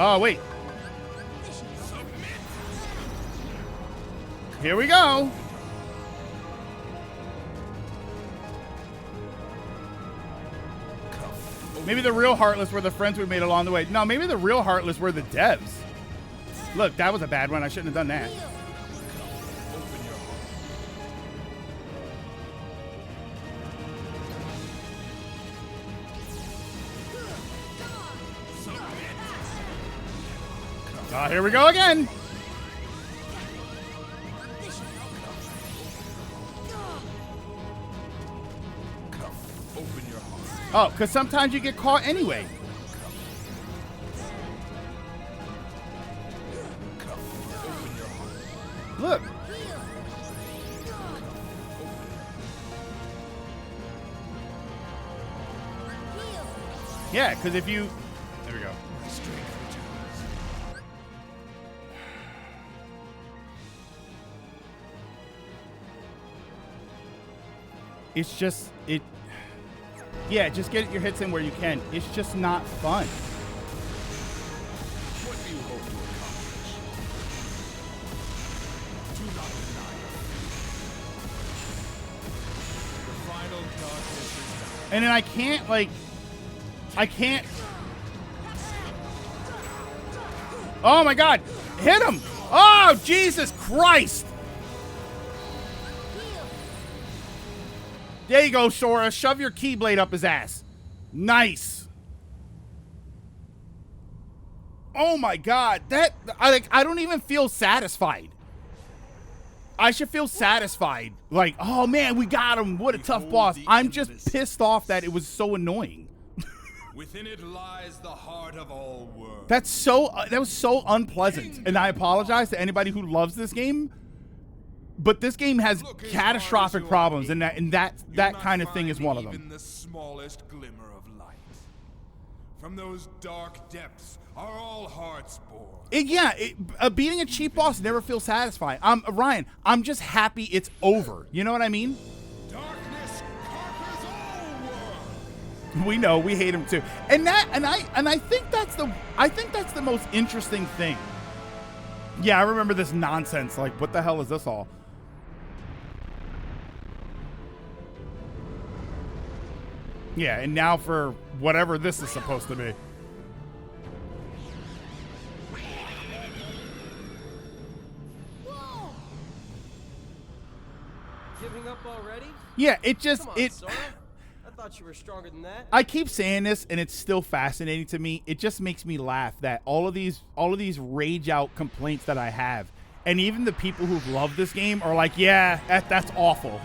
S1: Oh, wait. Here we go. Maybe the real Heartless were the friends we made along the way. No, maybe the real Heartless were the devs. Look, that was a bad one. I shouldn't have done that. Here we go again. Oh, because sometimes you get caught anyway. Look. Yeah, because if you... There we go. It's just... Yeah, just get your hits in where you can. It's just not fun.
S9: What do you hope to accomplish? Do not deny
S1: And then I can't, like... I can't... Oh, my God. Hit him. Oh, Jesus Christ. There you go, Sora. Shove your Keyblade up his ass. Nice. Oh my God, I don't even feel satisfied. I should feel satisfied. Like, oh man, we got him. What a tough boss. I'm just pissed off that it was so annoying.
S9: Within it lies the heart of all worlds.
S1: That was so unpleasant. And I apologize to anybody who loves this game. But this game has catastrophic problems, and that kind of thing is one of them.
S9: Even the smallest glimmer of light. From those dark depths are all hearts born.
S1: Beating a cheap boss never feels satisfying. Ryan, I'm just happy it's over. You know what I mean?
S9: Darkness conquers all worlds.
S1: We know, we hate him too. And I think that's the most interesting thing. Yeah, I remember this nonsense. Like, what the hell is this all? Yeah, and now for whatever this is supposed to be.
S8: Giving up already?
S1: Yeah, it just
S8: Come on, Sora. I thought you were stronger than that.
S1: I keep saying this, and it's still fascinating to me. It just makes me laugh that all of these rage out complaints that I have, and even the people who love this game are like, yeah, that's awful.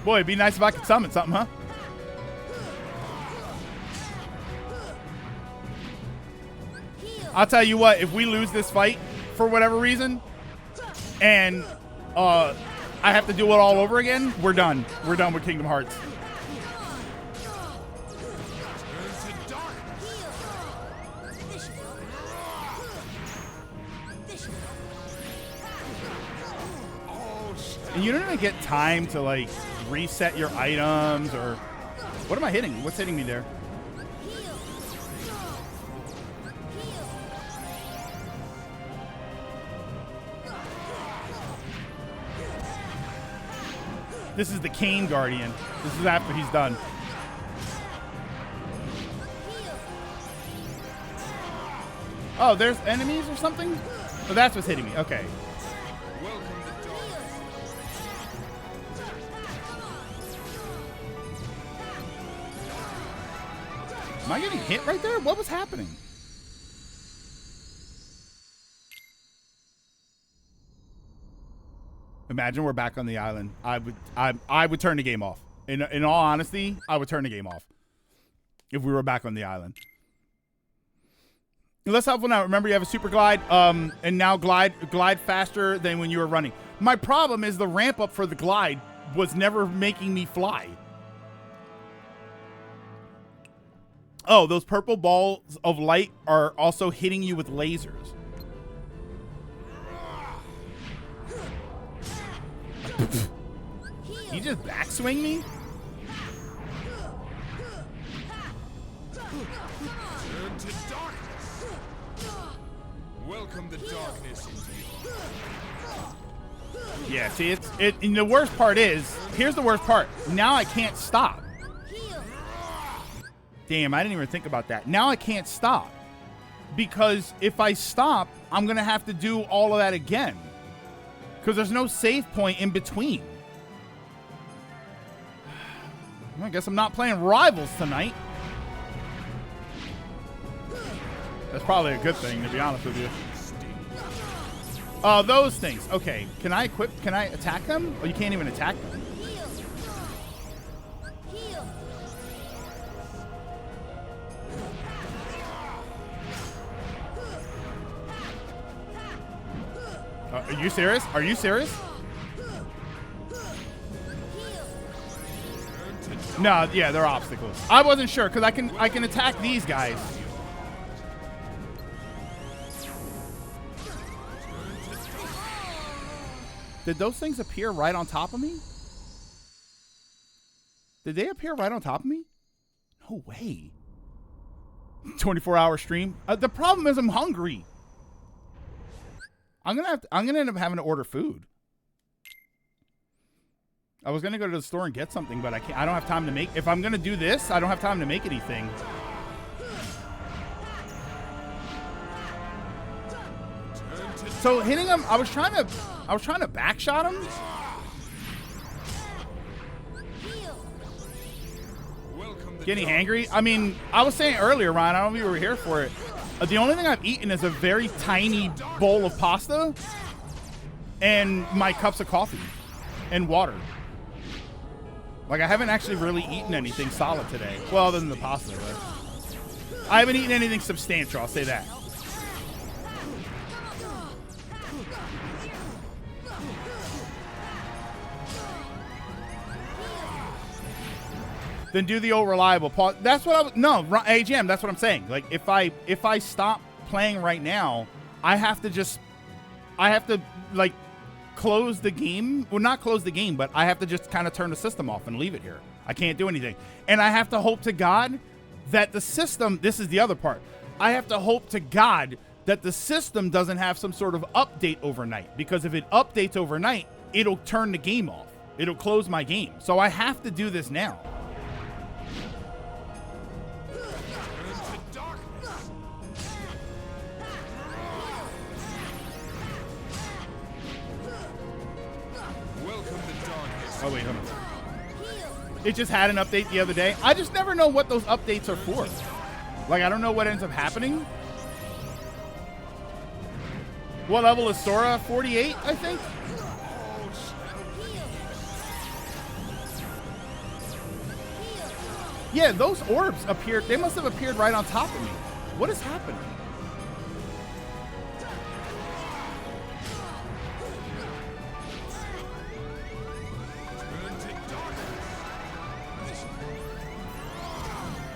S1: Boy, it'd be nice if I could summon something, huh? I'll tell you what, if we lose this fight for whatever reason, and I have to do it all over again, we're done. We're done with Kingdom Hearts. And you don't even get time to, like, reset your items or... What am I hitting? What's hitting me there? This is the Kane Guardian. This is after he's done. Oh, there's enemies or something? Oh, that's what's hitting me. Okay. Am I getting hit right there? What was happening? Imagine we're back on the island. I would turn the game off. In all honesty, I would turn the game off if we were back on the island. Let's helpful now. Remember, you have a super glide, and now glide faster than when you were running. My problem is the ramp up for the glide was never making me fly. Oh, those purple balls of light are also hitting you with lasers. You just backswing me?
S9: Turn to darkness. Welcome the darkness into your...
S1: Yeah, see, and the worst part is, here's the worst part. Now I can't stop. Damn, I didn't even think about that. Now I can't stop. Because if I stop, I'm going to have to do all of that again. Because there's no save point in between. I guess I'm not playing Rivals tonight. That's probably a good thing, to be honest with you. Oh, those things. Okay, can I attack them? Oh, you can't even attack them. Are you serious? Are you serious? No, yeah, they're obstacles. I wasn't sure because I can attack these guys. Did those things appear right on top of me? Did they appear right on top of me? No way. 24-hour stream. The problem is I'm hungry. I'm gonna end up having to order food. I was gonna go to the store and get something, but I can't. I don't have time to make. If I'm gonna do this, I don't have time to make anything. So hitting him, I was trying to backshot him. Getting hangry. I mean, I was saying earlier, Ryan, I don't know if you were here for it. The only thing I've eaten is a very tiny bowl of pasta and my cups of coffee and water. Like, I haven't actually really eaten anything solid today. Well, other than the pasta, but I haven't eaten anything substantial, I'll say that. Then do the old reliable pause. That's what I was. No, AGM. That's what I'm saying. Like, if I stop playing right now, I have to like close the game. Well, not close the game, but I have to just kind of turn the system off and leave it here. I can't do anything, and I have to hope to God that the system. This is the other part. I have to hope to God that the system doesn't have some sort of update overnight, because if it updates overnight, it'll turn the game off. It'll close my game. So I have to do this now. Oh, wait, hold on. It just had an update the other day. I just never know what those updates are for. Like, I don't know what ends up happening. What level is Sora? 48, I think? Yeah, those orbs appeared. They must have appeared right on top of me. What is happening?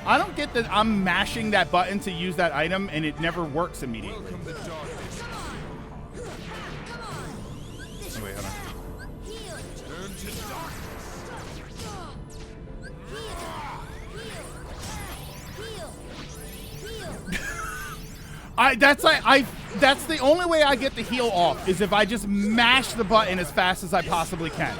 S1: I don't get that I'm mashing that button to use that item and it never works immediately. Oh, wait, hold on. That's the only way I get the heal off is if I just mash the button as fast as I possibly can.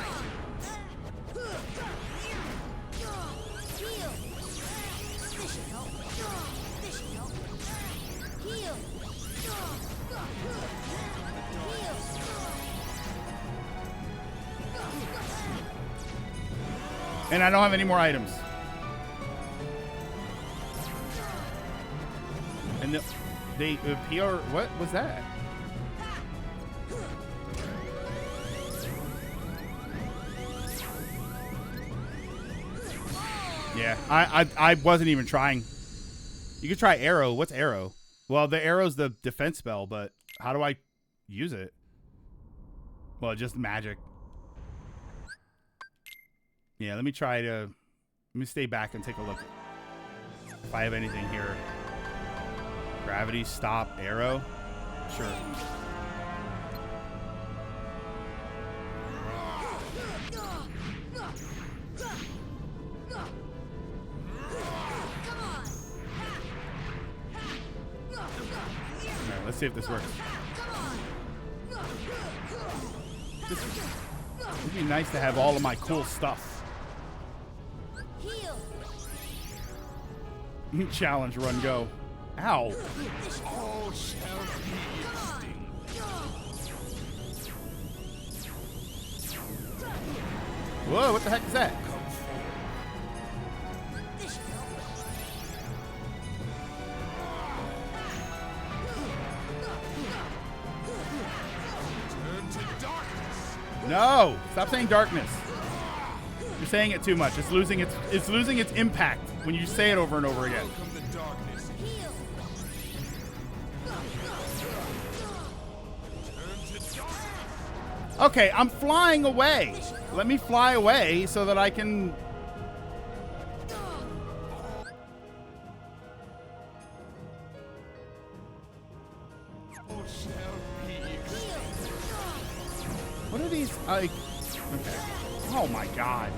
S1: And I don't have any more items. And they appear. What was that? Yeah, I wasn't even trying. You could try arrow. What's arrow? Well, the arrow's the defense spell, but how do I use it? Well, just magic. Yeah, let me stay back and take a look if I have anything here. Gravity, stop, arrow. Sure. Right, let's see if this works. It'd be nice to have all of my cool stuff. Challenge, run, go. Ow. Whoa, what the heck is that? No, stop saying darkness. You're saying it too much. It's losing its impact when you say it over and over again. Okay, I'm flying away. Let me fly away so that I can... What are these? Okay. Oh my god.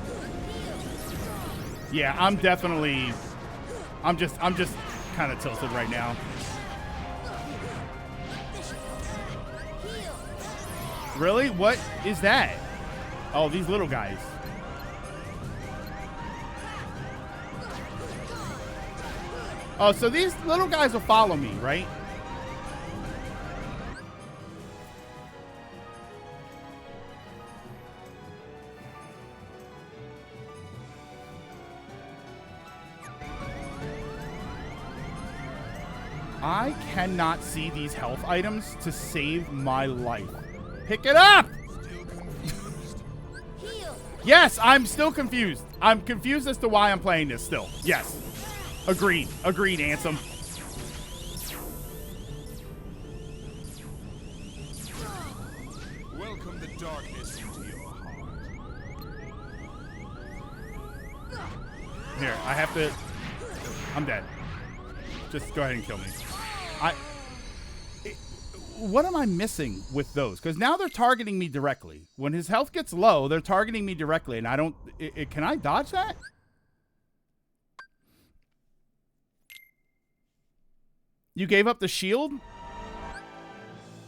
S1: Yeah, I'm just kind of tilted right now. Really? What is that? Oh, these little guys. Oh, so these little guys will follow me, right? I cannot see these health items to save my life. Pick it up! Yes, I'm still confused. I'm confused as to why I'm playing this still. Yes. Agreed. Agreed, Ansem.
S9: Welcome the darkness into your heart.
S1: Here, I have to... I'm dead. Just go ahead and kill me. What am I missing with those? Because now they're targeting me directly. When his health gets low, they're targeting me directly, and I don't... can I dodge that? You gave up the shield?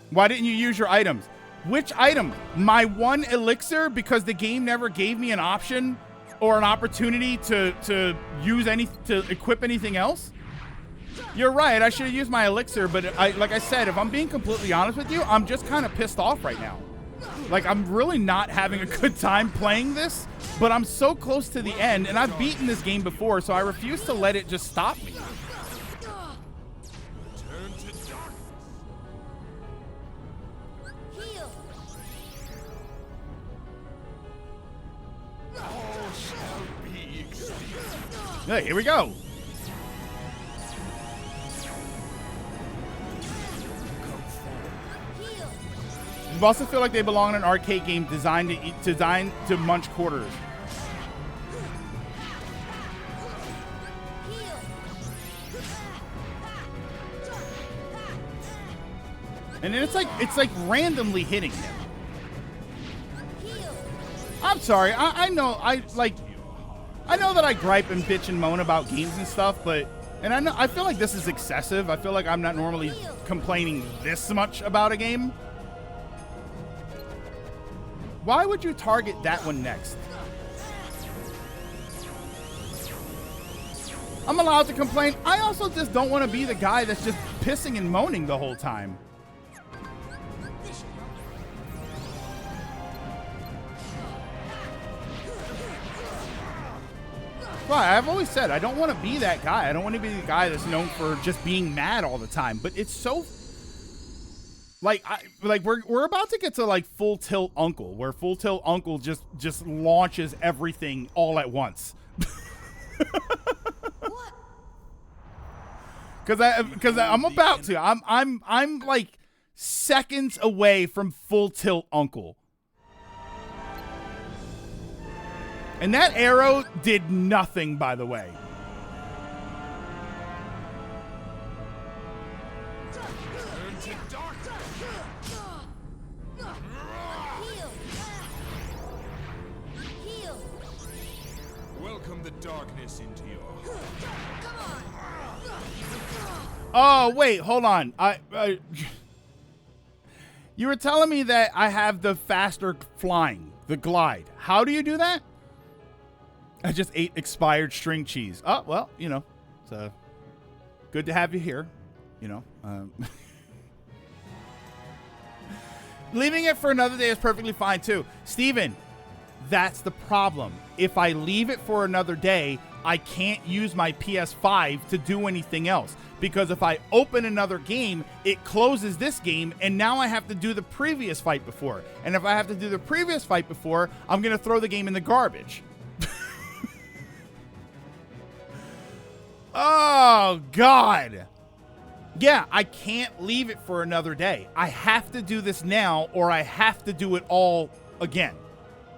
S1: Why didn't you use your items? Which item? My one elixir, because the game never gave me an option or an opportunity to use to equip anything else? You're right. I should have used my elixir, but like I said, if I'm being completely honest with you, I'm just kind of pissed off right now. Like, I'm really not having a good time playing this, but I'm so close to the end, and I've beaten this game before, so I refuse to let it just stop me.
S9: Turn to darkness. All shall be extinct.
S1: Hey, here we go. The bosses feel like they belong in an arcade game designed to munch quarters. And then it's like randomly hitting him. I'm sorry. I know I know that I gripe and bitch and moan about games and stuff, but I feel like this is excessive. I feel like I'm not normally complaining this much about a game. Why would you target that one next? I'm allowed to complain. I also just don't want to be the guy that's just pissing and moaning the whole time. Right, I've always said I don't want to be that guy. I don't want to be the guy that's known for just being mad all the time. But it's so... Like we're about to get to like Full Tilt Uncle, where Full Tilt Uncle just launches everything all at once. Because I'm about to. I'm like seconds away from Full Tilt Uncle. And that arrow did nothing, by the way.
S9: Welcome the darkness into your heart.
S1: Oh, wait, hold on. You were telling me that I have the faster flying, the glide. How do you do that? I just ate expired string cheese. Oh, well, you know, it's good to have you here, you know. Leaving it for another day is perfectly fine, too. Steven, that's the problem. If I leave it for another day, I can't use my PS5 to do anything else. Because if I open another game, it closes this game, and now I have to do the previous fight before. And if I have to do the previous fight before, I'm going to throw the game in the garbage. Oh, God. Yeah, I can't leave it for another day. I have to do this now, or I have to do it all again.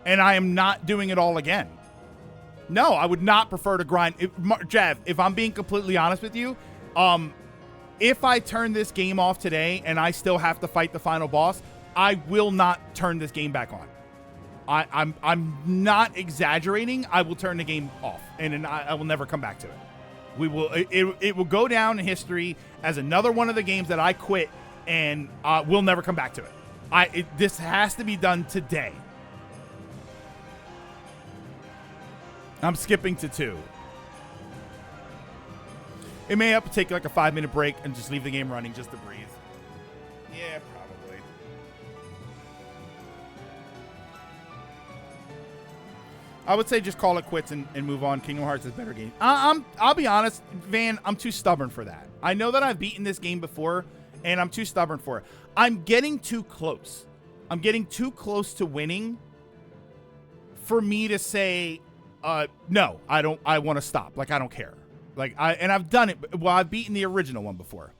S1: And I am not doing it all again. No, I would not prefer to grind. Jav, if I'm being completely honest with you, if I turn this game off today and I still have to fight the final boss, I will not turn this game back on. I'm not exaggerating. I will turn the game off, and I will never come back to it. It will go down in history as another one of the games that I quit, and we'll never come back to it. This has to be done today. I'm skipping to 2. It may have to take like a 5-minute break and just leave the game running just to breathe. Yeah, probably. I would say just call it quits and move on. Kingdom Hearts is a better game. I'll be honest, Van, I'm too stubborn for that. I know that I've beaten this game before, and I'm too stubborn for it. I'm getting too close. I'm getting too close to winning for me to say, no, I don't. I want to stop. Like, I don't care. Like, I've done it. Well, I've beaten the original one before.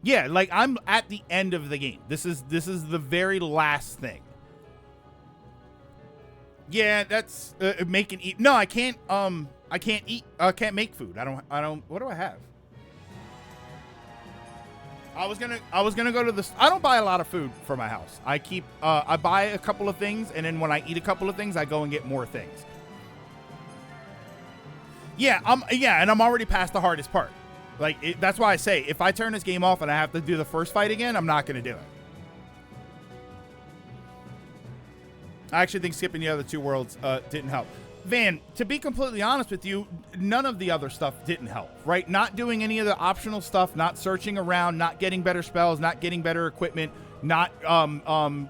S1: Yeah, like I'm at the end of the game. This is the very last thing. Yeah, that's making eat. No, I can't. I can't eat. I can't make food. I don't. What do I have? I was gonna go to the. I don't buy a lot of food for my house. I keep. I buy a couple of things, and then when I eat a couple of things, I go and get more things. Yeah, and I'm already past the hardest part. Like, that's why I say, if I turn this game off and I have to do the first fight again, I'm not going to do it. I actually think skipping the other 2 worlds didn't help. Van, to be completely honest with you, none of the other stuff didn't help, right? Not doing any of the optional stuff, not searching around, not getting better spells, not getting better equipment, not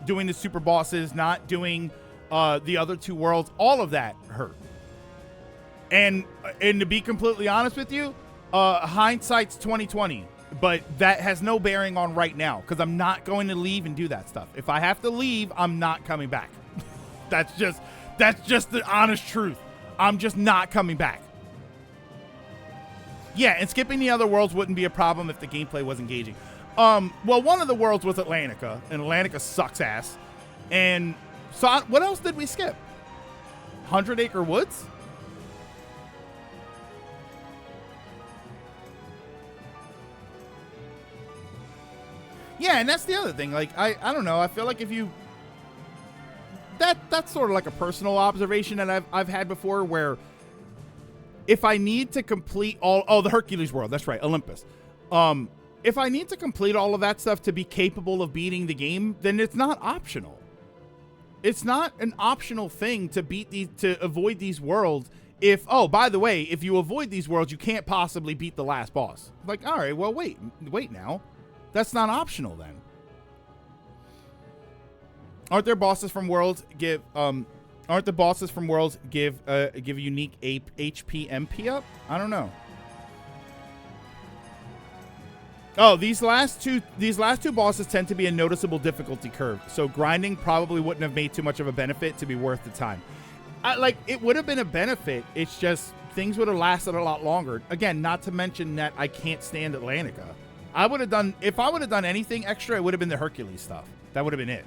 S1: doing the super bosses, not doing the other 2 worlds, all of that hurt. And to be completely honest with you, hindsight's 20/20, but that has no bearing on right now because I'm not going to leave and do that stuff. If I have to leave, I'm not coming back. That's just the honest truth. I'm just not coming back. Yeah, and skipping the other worlds wouldn't be a problem if the gameplay was engaging. Well, one of the worlds was Atlantica, and Atlantica sucks ass. And so what else did we skip? 100 Acre Woods? Yeah, and that's the other thing. Like, I don't know. I feel like if you... That's sort of like a personal observation that I've had before, where if I need to complete all... Oh, the Hercules world. That's right, Olympus. If I need to complete all of that stuff to be capable of beating the game, then it's not optional. It's not an optional thing to avoid these worlds. If, oh, by the way, if you avoid these worlds, you can't possibly beat the last boss. Like, all right, well, wait now. That's not optional then. Aren't there bosses from worlds give a unique HP MP up? I don't know. Oh, these last two bosses tend to be a noticeable difficulty curve, so grinding probably wouldn't have made too much of a benefit to be worth the time. It would have been a benefit. It's just things would have lasted a lot longer. Again, not to mention that I can't stand Atlantica. If I would have done anything extra, it would have been the Hercules stuff. That would have been it.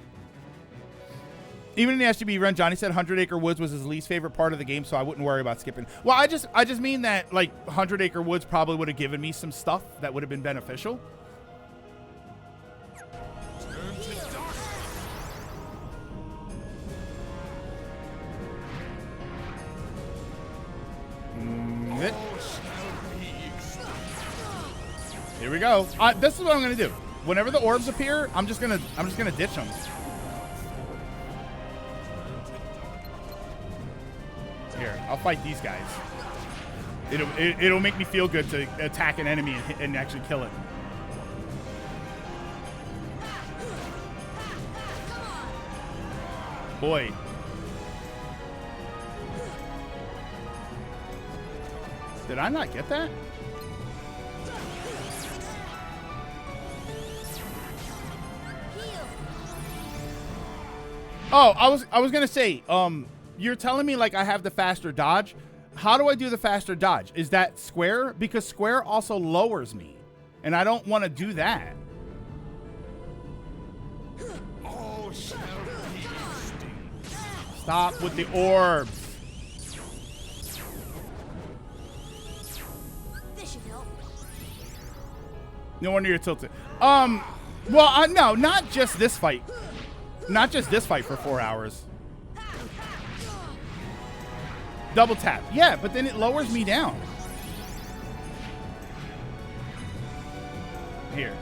S1: Even in the SGB run, Johnny said 100 Acre Woods was his least favorite part of the game, so I wouldn't worry about skipping. Well, I just mean that, like, 100 Acre Woods probably would have given me some stuff that would have been beneficial. Here we go. This is what I'm gonna do. Whenever the orbs appear, I'm just gonna ditch them. Here, I'll fight these guys. It'll make me feel good to attack an enemy and actually kill it. Boy. Did I not get that? Oh, I was gonna say, you're telling me like I have the faster dodge. How do I do the faster dodge? Is that square? Because square also lowers me, and I don't want to do that. Stop with the orbs.
S6: This should help.
S1: No wonder you're tilted. Well, no, not just this fight. Not just this fight for 4 hours. Double tap. Yeah, but then it lowers me down. Here.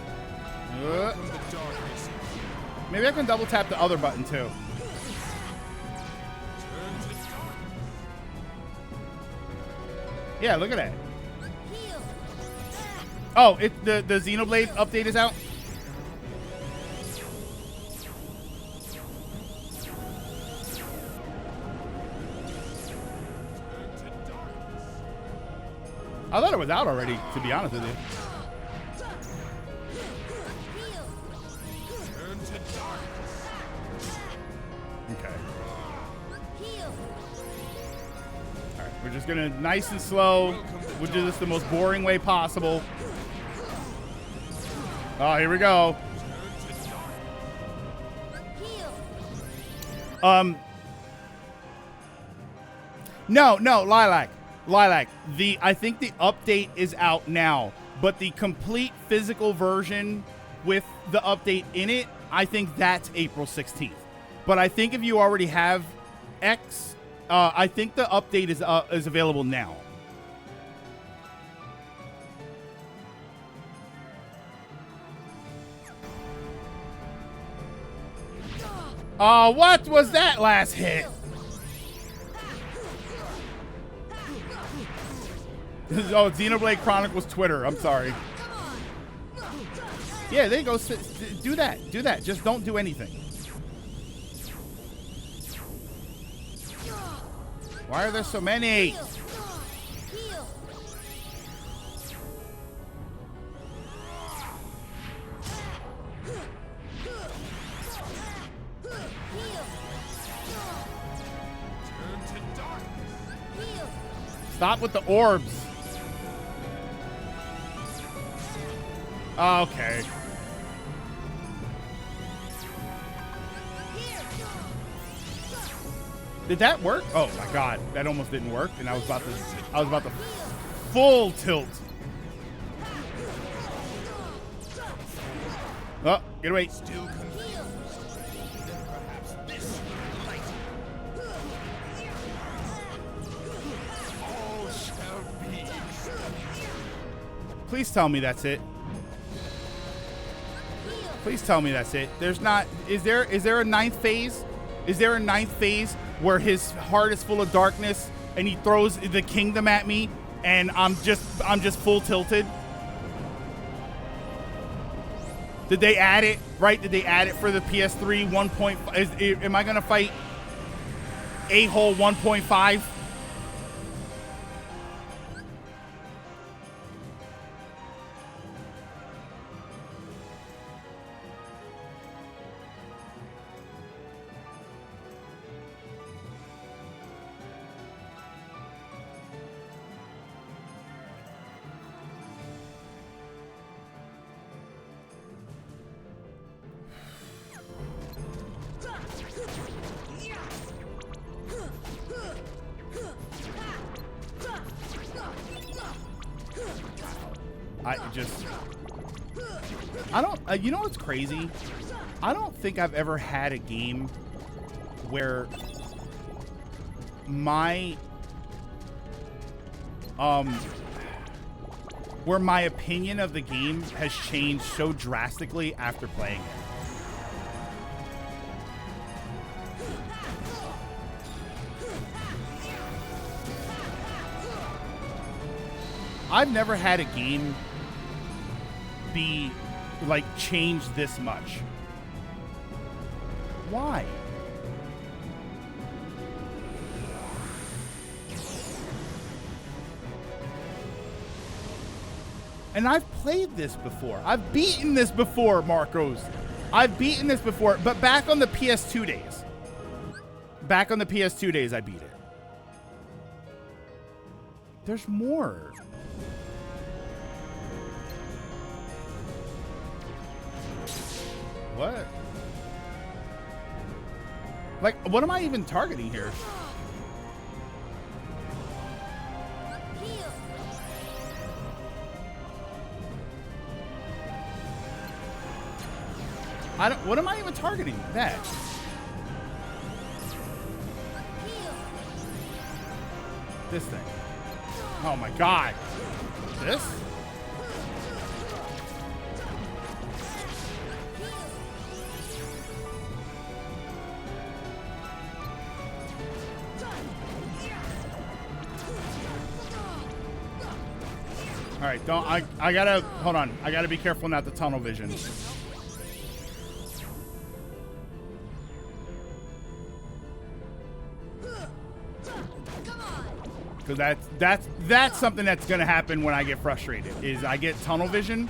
S9: Welcome to darkness.
S1: Maybe I can double tap the other button too.
S9: Turn to darkness.
S1: Yeah, look at that. Oh, the Xenoblade update is out? I thought it was out already, to be honest with you.
S9: Turn to darkness.
S1: Okay. Alright, we're just gonna nice and slow. We'll do this the most boring way possible. Oh, here we go. No, Lilac. I think the update is out now, but the complete physical version with the update in it, I think that's April 16th. But I think if you already have X, I think the update is available now. Oh, what was that last hit? Oh, Xenoblade Chronicles Twitter. I'm sorry. Yeah, there you go. Do that. Do that. Just don't do anything. Why are there so many? Stop with the orbs. Okay. Did that work? Oh my god, that almost didn't work, and I was about to full tilt. Oh, get away.
S9: Still confused. Then perhaps this light. All shall be.
S1: Please tell me that's it. Please tell me that's it. There's not. Is there a ninth phase? Is there a ninth phase where his heart is full of darkness and he throws the kingdom at me and I'm just full tilted? Did they add it? Right? Did they add it for the PS3 1.5? Am I gonna fight A-hole 1.5? I don't, you know what's crazy? I don't think I've ever had a game where my opinion of the game has changed so drastically after playing it. I've never had a game be like changed this much. Why? And I've played this before. I've beaten this before, Marcos. I've beaten this before, but back on the PS2 days. Back on the PS2 days, I beat it. There's more. What? Like, what am I even targeting here? What am I even targeting? That. This thing. Oh my god. This? All right, don't. I gotta hold on. I gotta be careful not to tunnel vision. Because that's something that's gonna happen when I get frustrated. Is I get tunnel vision,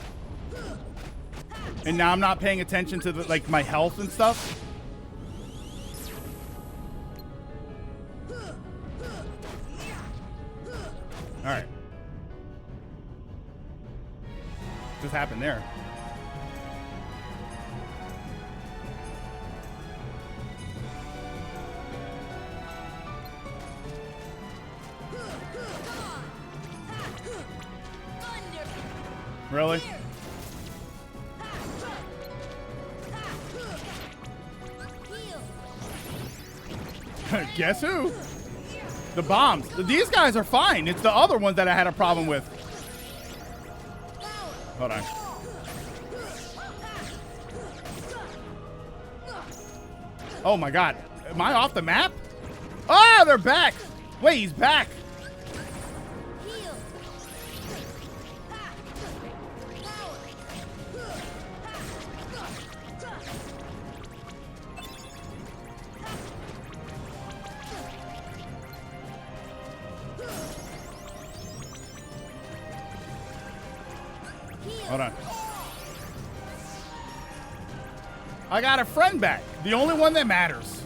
S1: and now I'm not paying attention to like my health and stuff. All right. Just happened there. Really? Guess who? The bombs. These guys are fine. It's the other ones that I had a problem with. Hold on. Oh my god. Am I off the map? Oh, they're back. Wait, he's back. Hold on. I got a friend back. The only one that matters.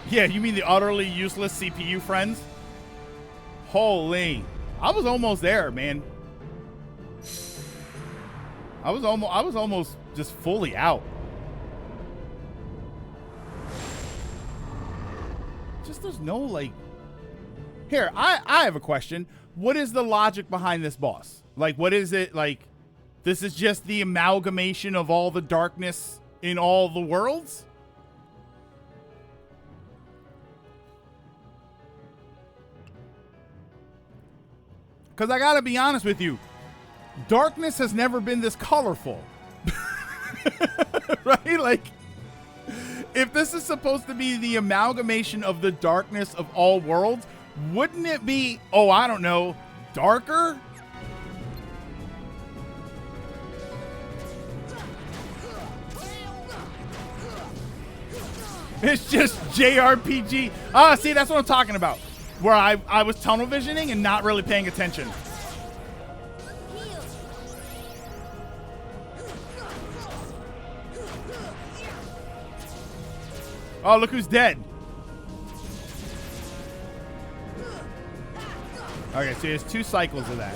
S1: Yeah, you mean the utterly useless CPU friends? Holy. I was almost there, man. I was almost just fully out. Just there's no like. Here, I have a question. What is the logic behind this boss? Like, what is it like? This is just the amalgamation of all the darkness in all the worlds? Because I gotta be honest with you. Darkness has never been this colorful. Right? Like, if this is supposed to be the amalgamation of the darkness of all worlds, wouldn't it be, oh, I don't know, darker? It's just JRPG. Ah, see, that's what I'm talking about. Where I was tunnel visioning and not really paying attention. Oh, look who's dead. Okay, so there's 2 cycles of that.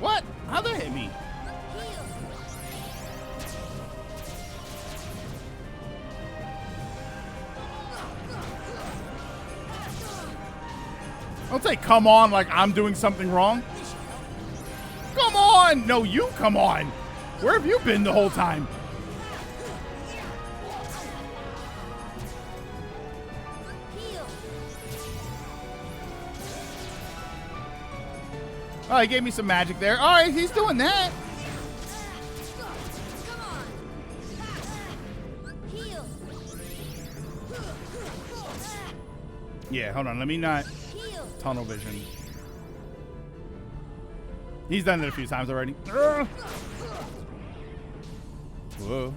S1: What? How'd that hit me? Don't say come on like I'm doing something wrong. Come on! No, you come on! Where have you been the whole time? Oh, he gave me some magic there. All right, he's doing that. Yeah, hold on. Let me not tunnel vision. He's done it a few times already. Whoa.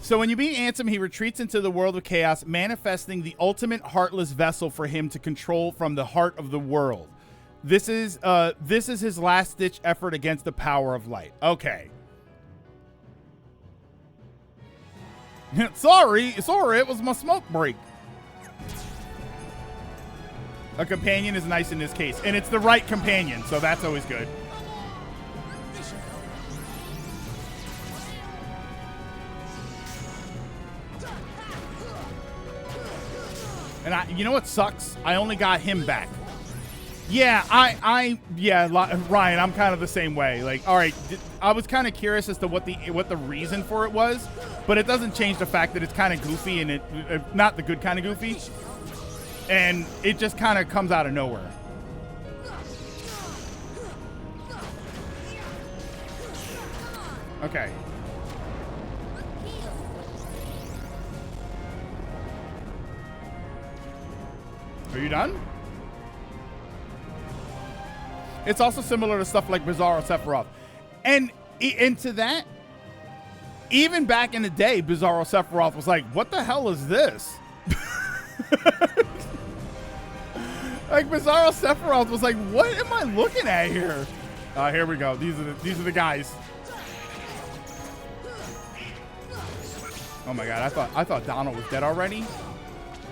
S1: So when you beat Ansem, he retreats into the world of chaos, manifesting the ultimate heartless vessel for him to control from the heart of the world. This is his last-ditch effort against the power of light. Okay. Sorry, it was my smoke break. A companion is nice in this case, and it's the right companion, so that's always good. And you know what sucks? I only got him back. Yeah, Ryan, I'm kind of the same way. Like, all right, I was kind of curious as to what the reason for it was, but it doesn't change the fact that it's kind of goofy and not the good kind of goofy. And it just kind of comes out of nowhere. Okay. Are you done? It's also similar to stuff like Bizarro Sephiroth. And into that, even back in the day, Bizarro Sephiroth was like, what the hell is this? Like Bizarro Sephiroth was like, what am I looking at here? Here we go. These are the guys. Oh my god, I thought Donald was dead already.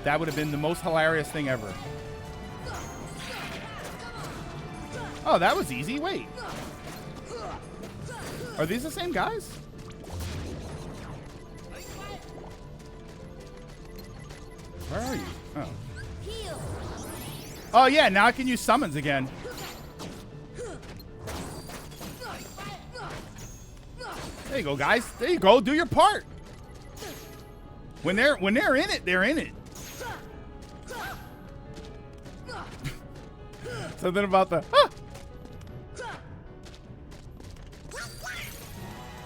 S1: That would have been the most hilarious thing ever. Oh, that was easy. Wait. Are these the same guys? Where are you? Oh. Oh yeah, now I can use summons again. There you go, guys. There you go. Do your part. When they're in it, they're in it. Something about the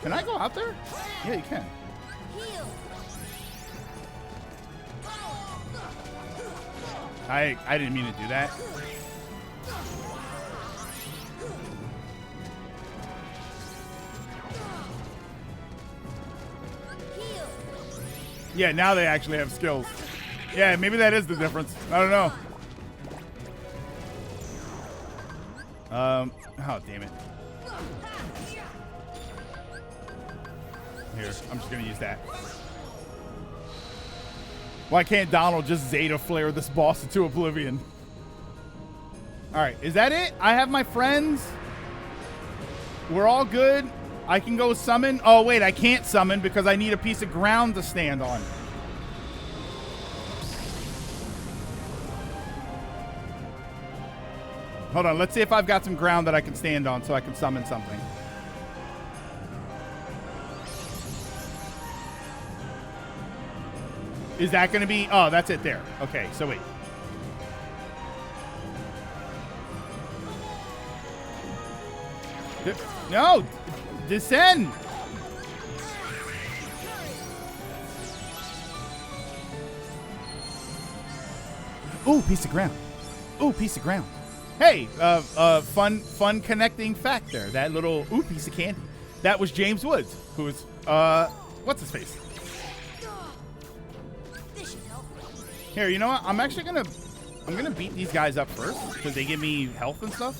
S1: Can I go out there? Yeah, you can. I didn't mean to do that. Yeah, now they actually have skills. Yeah, maybe that is the difference. I don't know. Oh, damn it. Here, I'm just gonna use that. Why can't Donald just Zeta flare this boss into oblivion? All right, is that it? I have my friends. We're all good. I can go summon. Oh, wait, I can't summon because I need a piece of ground to stand on. Hold on, let's see if I've got some ground that I can stand on so I can summon something. Is that going to be... Oh, that's it there. Okay, so wait. No! Descend! Ooh, piece of ground. Ooh, piece of ground. Hey, fun connecting fact there. That little piece of candy. That was James Woods, who was, what's his face? Here, you know what? I'm actually gonna beat these guys up first because they give me health and stuff.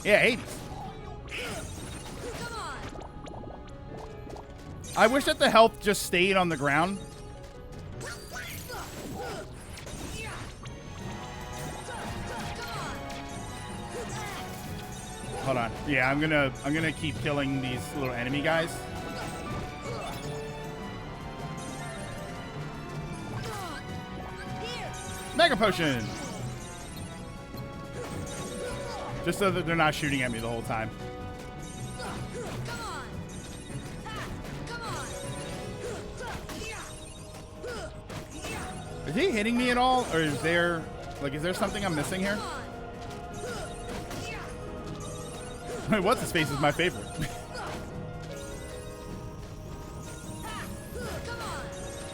S1: Yeah, Hades. I wish that the health just stayed on the ground. Hold on. Yeah, I'm gonna keep killing these little enemy guys. Mega Potion! Just so that they're not shooting at me the whole time. Is he hitting me at all? Or is there something I'm missing here? Wait, what's his face is my favorite.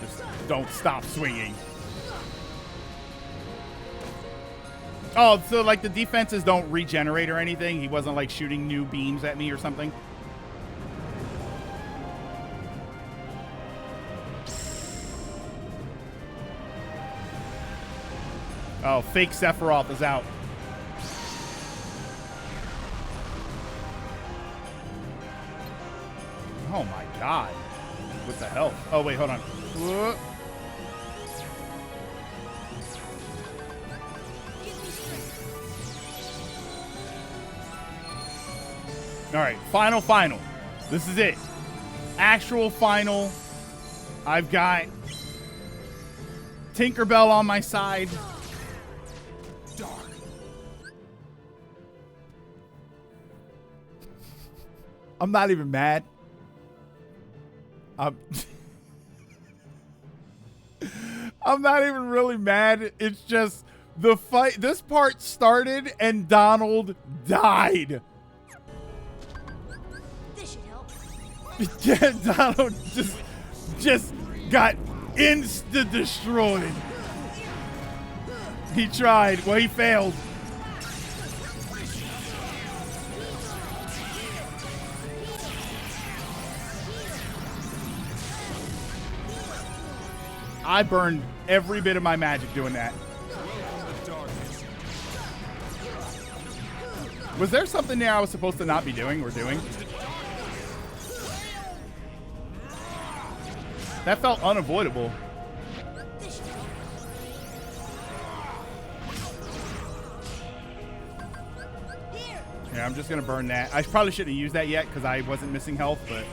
S1: Just don't stop swinging. Oh, so like the defenses don't regenerate or anything? He wasn't like shooting new beams at me or something? Oh, fake Sephiroth is out. Oh my god. What the hell? Oh, wait, hold on. Whoa. All right, final. This is it. Actual final. I've got Tinkerbell on my side. Dark. I'm not even mad. I'm not even really mad. It's just the fight. This part started and Donald died.
S6: This should help.
S1: Yeah, Donald just got insta-destroyed. He tried. Well, he failed. I burned every bit of my magic doing that. Was there something there I was supposed to not be doing or doing? That felt unavoidable. Yeah, I'm just gonna burn that. I probably shouldn't have used that yet because I wasn't missing health, but.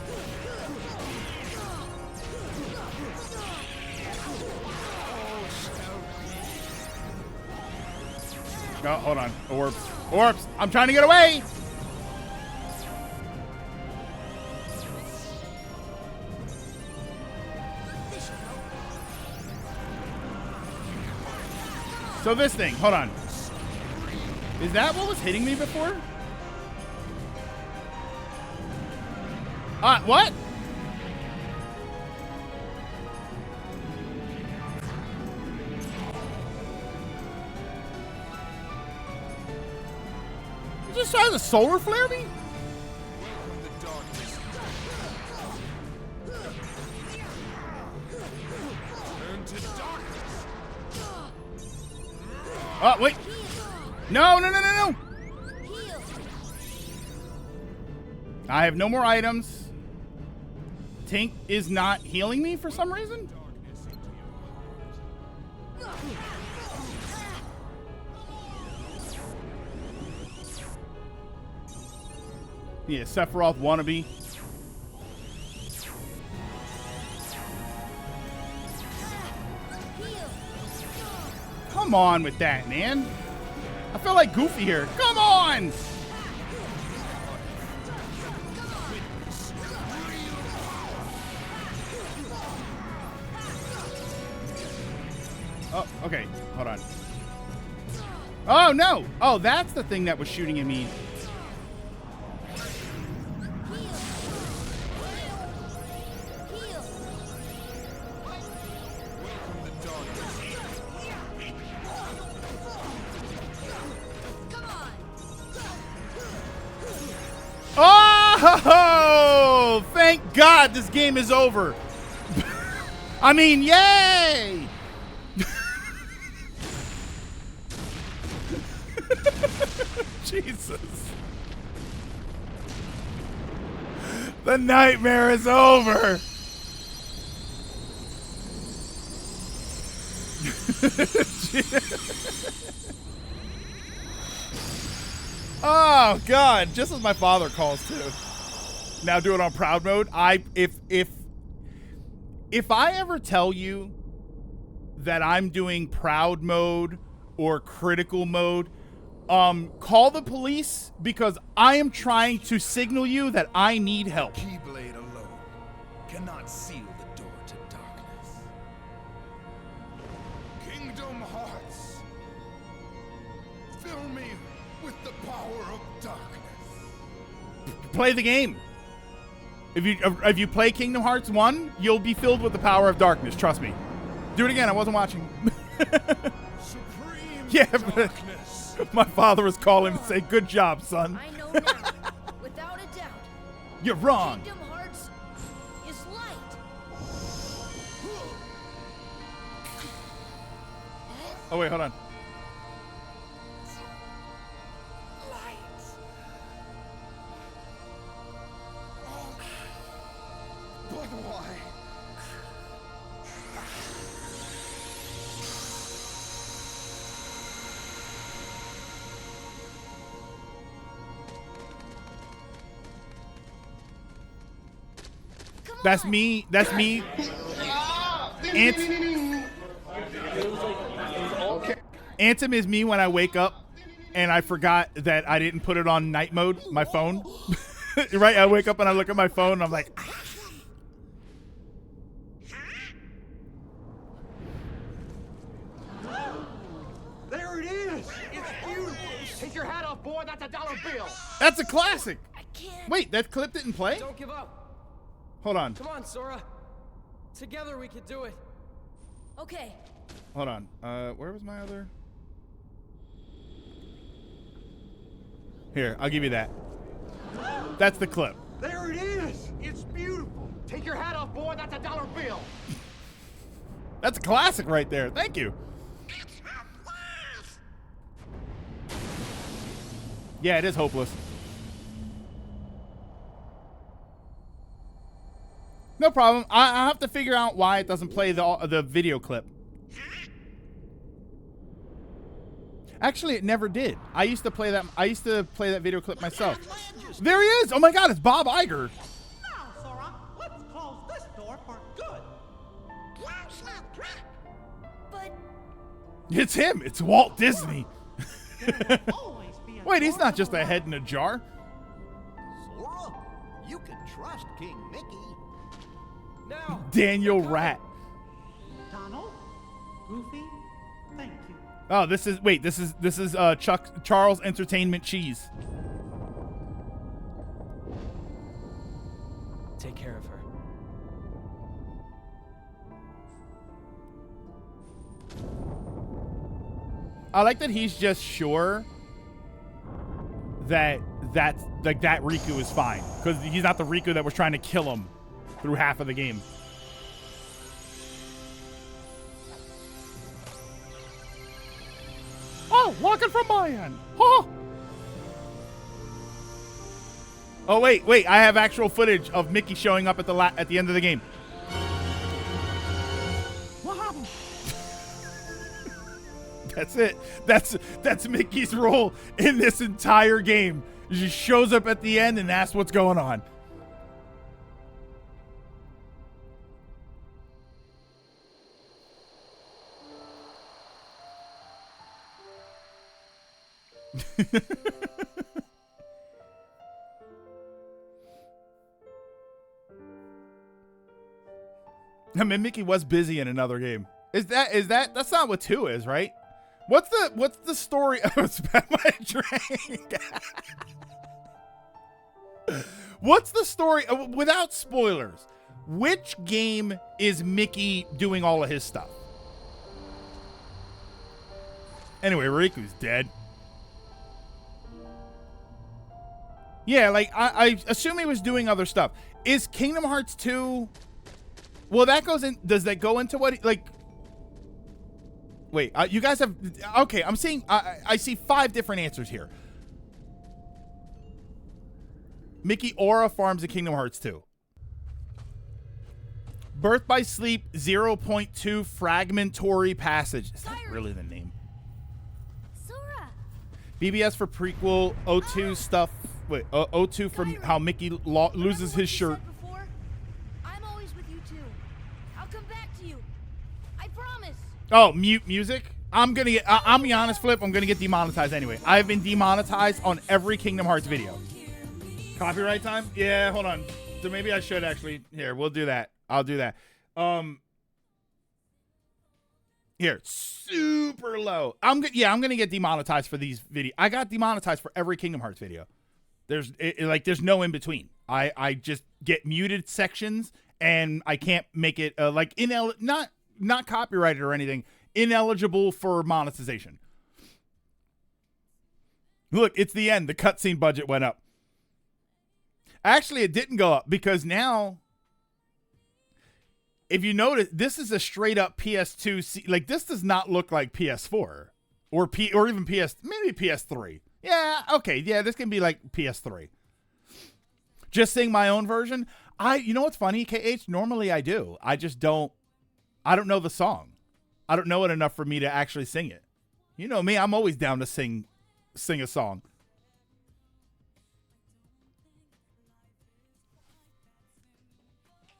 S1: Oh, hold on. Orbs. Orbs! I'm trying to get away! So this thing, hold on. Is that what was hitting me before? What? You just tried to solar flare me? Oh, wait. No, no, no, no, no. I have no more items. Tink is not healing me for some reason. Yeah, Sephiroth wannabe. Come on with that, man. I feel like Goofy here. Come on! Oh, okay. Hold on. Oh, no! Oh, that's the thing that was shooting at me. Oh, thank God this game is over. I mean, yay! Jesus. The nightmare is over. Oh God, just as my father calls too. Now do it on proud mode. If I ever tell you that I'm doing proud mode or critical mode, call the police because I am trying to signal you that I need help.
S9: Keyblade alone cannot seal the door to darkness. Kingdom Hearts, fill me with the power of darkness.
S1: Play the game. If you play Kingdom Hearts 1, you'll be filled with the power of darkness. Trust me. Do it again. I wasn't watching.
S9: Supreme
S1: Yeah,
S9: darkness.
S1: but my father was calling to say, "Good job, son."
S6: I know now, without a doubt.
S1: You're wrong.
S6: Kingdom Hearts is light.
S1: Oh wait, hold on.
S9: But why?
S1: That's me. That's me. Anthem is me when I wake up and I forgot that I didn't put it on night mode, my phone. Right? I wake up and I look at my phone and I'm like,
S8: your hat off, boy. That's a dollar bill.
S1: That's a classic.
S6: I can't.
S1: Wait, that clip didn't play?
S8: Don't give up.
S1: Hold on.
S8: Come on, Sora. Together we can do it.
S6: Okay.
S1: Hold on. Where was my other? Here, I'll give you that. That's the clip.
S8: There it is. It's beautiful. Take your hat off, boy. That's a dollar bill.
S1: That's a classic right there. Thank you. Yeah, it is hopeless. No problem. I have to figure out why it doesn't play the video clip. Actually, it never did. I used to play that. I used to play that video clip myself. There he is. Oh my God, it's Bob Iger.
S11: Now, Sora, let's close this door for good.
S6: But
S1: It's him. It's Walt Disney.
S11: There will always be a
S1: Wait, he's
S11: door
S1: not
S11: to
S1: just
S11: the
S1: a
S11: right.
S1: head in a jar.
S2: Sora, you can trust King Mickey.
S8: Now.
S1: Daniel Rat.
S11: Donald, Goofy, thank you.
S1: Oh, this is Charles Entertainment Cheese.
S8: Take care of her.
S1: I like that he's just sure that that Riku is fine because he's not the Riku that was trying to kill him through half of the game. Oh, walking from my end. Oh. Oh wait, I have actual footage of Mickey showing up at the end of the game.
S11: What happened?
S1: That's it. That's Mickey's role in this entire game. He just shows up at the end and asks what's going on. I mean, Mickey was busy in another game. That's not what 2 is, right? What's the story of Spend My Drink? What's the story without spoilers? Which game is Mickey doing all of his stuff? Anyway, Riku's dead. Yeah, like I assume he was doing other stuff. Is Kingdom Hearts 2? Well, that goes in. Does that go into what? Wait, you guys have. Okay, I'm seeing. I see 5 different answers here. Mickey Aura farms in Kingdom Hearts 2. Birth by Sleep 0.2 Fragmentary Passage. Is that really the name?
S5: Sora!
S1: BBS for prequel. O2 stuff. Wait, O2 from how Mickey loses his shirt.
S6: I'm always with you too. I'll come back to you. I promise.
S1: Oh, mute music? I'm gonna get. I'll be honest, Flip. I'm gonna get demonetized anyway. I've been demonetized on every Kingdom Hearts video. Copyright time? Yeah, hold on. So maybe I should actually. Here, we'll do that. I'll do that. Here, super low. I'm gonna get demonetized for these videos. I got demonetized for every Kingdom Hearts video. There's there's no in between. I just get muted sections and I can't make it not copyrighted or anything, ineligible for monetization. Look, it's the end. The cutscene budget went up. Actually, it didn't go up because now, if you notice, this is a straight up PS2. Like, this does not look like PS4 or even maybe PS3. Yeah, okay, yeah, this can be like PS3. Just sing my own version. You know what's funny, KH? Normally I do. I just don't. I don't know the song. I don't know it enough for me to actually sing it. You know me, I'm always down to sing a song.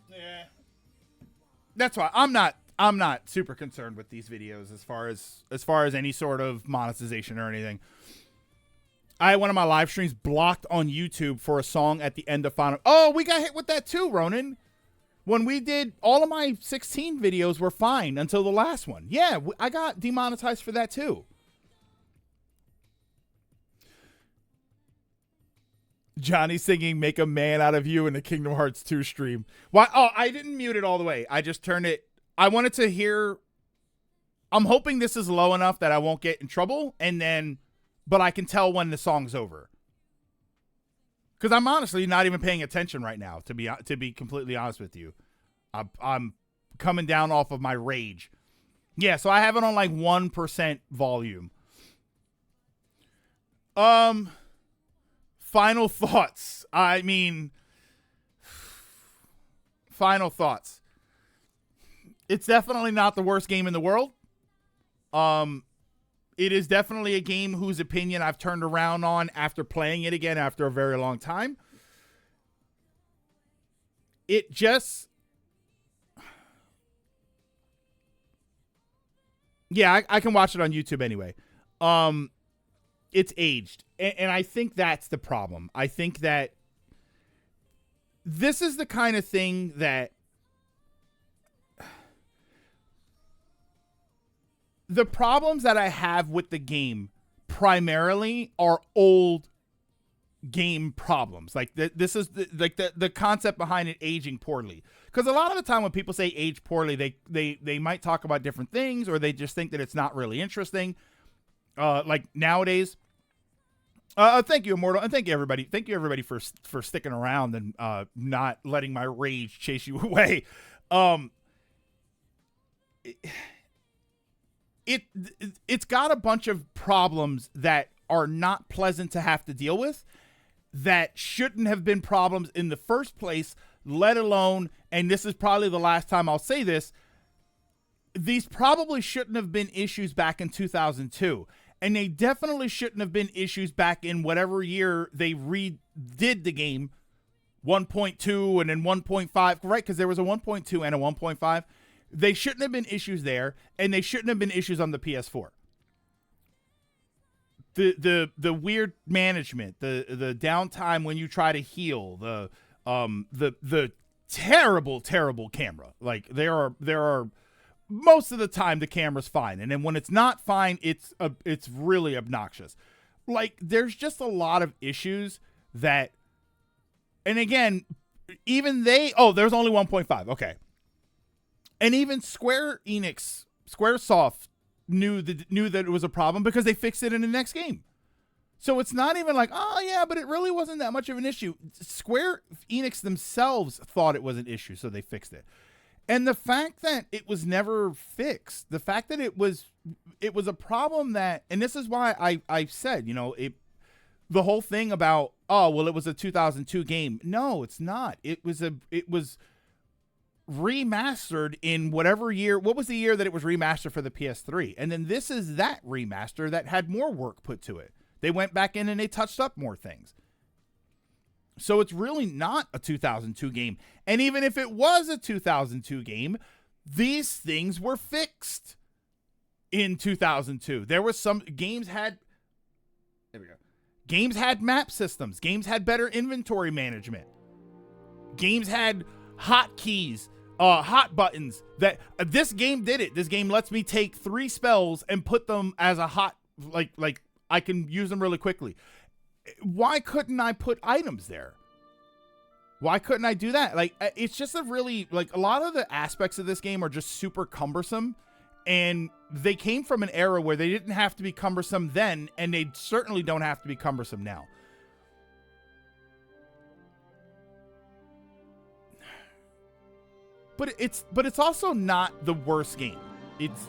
S1: Yeah. That's why I'm not super concerned with these videos as far as any sort of monetization or anything. I had one of my live streams blocked on YouTube for a song at the end of Final. Oh, we got hit with that too, Ronan. When we did, all of my 16 videos were fine until the last one. Yeah, I got demonetized for that too. Johnny singing "Make a Man Out of You" in the Kingdom Hearts 2 stream. Why? Oh, I didn't mute it all the way. I just turned it. I wanted to hear. I'm hoping this is low enough that I won't get in trouble, but I can tell when the song's over. Because I'm honestly not even paying attention right now, to be completely honest with you. I'm coming down off of my rage. Yeah, so I have it on like 1% volume. Final thoughts. Final thoughts. It's definitely not the worst game in the world. It is definitely a game whose opinion I've turned around on after playing it again after a very long time. It just... Yeah, I can watch it on YouTube anyway. It's aged. And I think that's the problem. I think that this is the kind of thing that the problems that I have with the game primarily are old game problems. Like this is the concept behind it aging poorly. Because a lot of the time when people say age poorly, they might talk about different things, or they just think that it's not really interesting. Like nowadays. Thank you, Immortal, and thank you everybody. Thank you everybody for sticking around and not letting my rage chase you away. It's got a bunch of problems that are not pleasant to have to deal with, that shouldn't have been problems in the first place, let alone, and this is probably the last time I'll say this, these probably shouldn't have been issues back in 2002. And they definitely shouldn't have been issues back in whatever year they redid the game, 1.2 and then 1.5, right? Because there was a 1.2 and a 1.5. They shouldn't have been issues there, and they shouldn't have been issues on the PS4. The weird management, the downtime when you try to heal, the terrible camera. Like there are most of the time the camera's fine, and then when it's not fine, it's really obnoxious. Like there's just a lot of issues that, and again, even there's only 1.5. Okay. And even Squaresoft knew that it was a problem because they fixed it in the next game. So it's not even like, oh yeah, but it really wasn't that much of an issue. Square Enix themselves thought it was an issue, so they fixed it. And the fact that it was never fixed, the fact that it was a problem that, and this is why I said, the whole thing about, oh, well, it was a 2002 game. No, it's not. It was remastered in whatever year. What was the year that it was remastered for the PS3? And then this is that remaster that had more work put to it. They went back in and they touched up more things. So it's really not a 2002 game. And even if it was a 2002 game, these things were fixed in 2002. There was some games had, there we go. Games had map systems. Games had better inventory management. Games had hotkeys, hot buttons. That this game did it. This game lets me take 3 spells and put them as a hot, like I can use them really quickly. Why couldn't I put items there? Why couldn't I do that? Like, it's just a really, like, a lot of the aspects of this game are just super cumbersome, and they came from an era where they didn't have to be cumbersome then, and they certainly don't have to be cumbersome now. But it's also not the worst game. It's,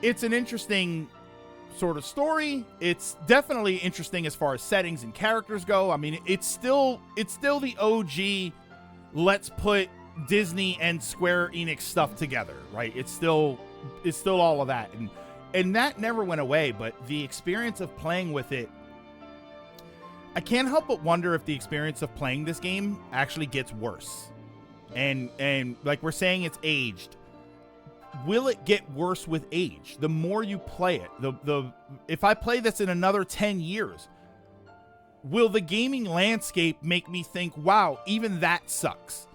S1: it's an interesting sort of story. It's definitely interesting as far as settings and characters go. I mean, it's still the OG, let's put Disney and Square Enix stuff together, right? It's still all of that. And that never went away, but the experience of playing with it, I can't help but wonder if the experience of playing this game actually gets worse. And like we're saying, it's aged. Will it get worse with age? The more you play it, if I play this in another 10 years, will the gaming landscape make me think, wow, even that sucks?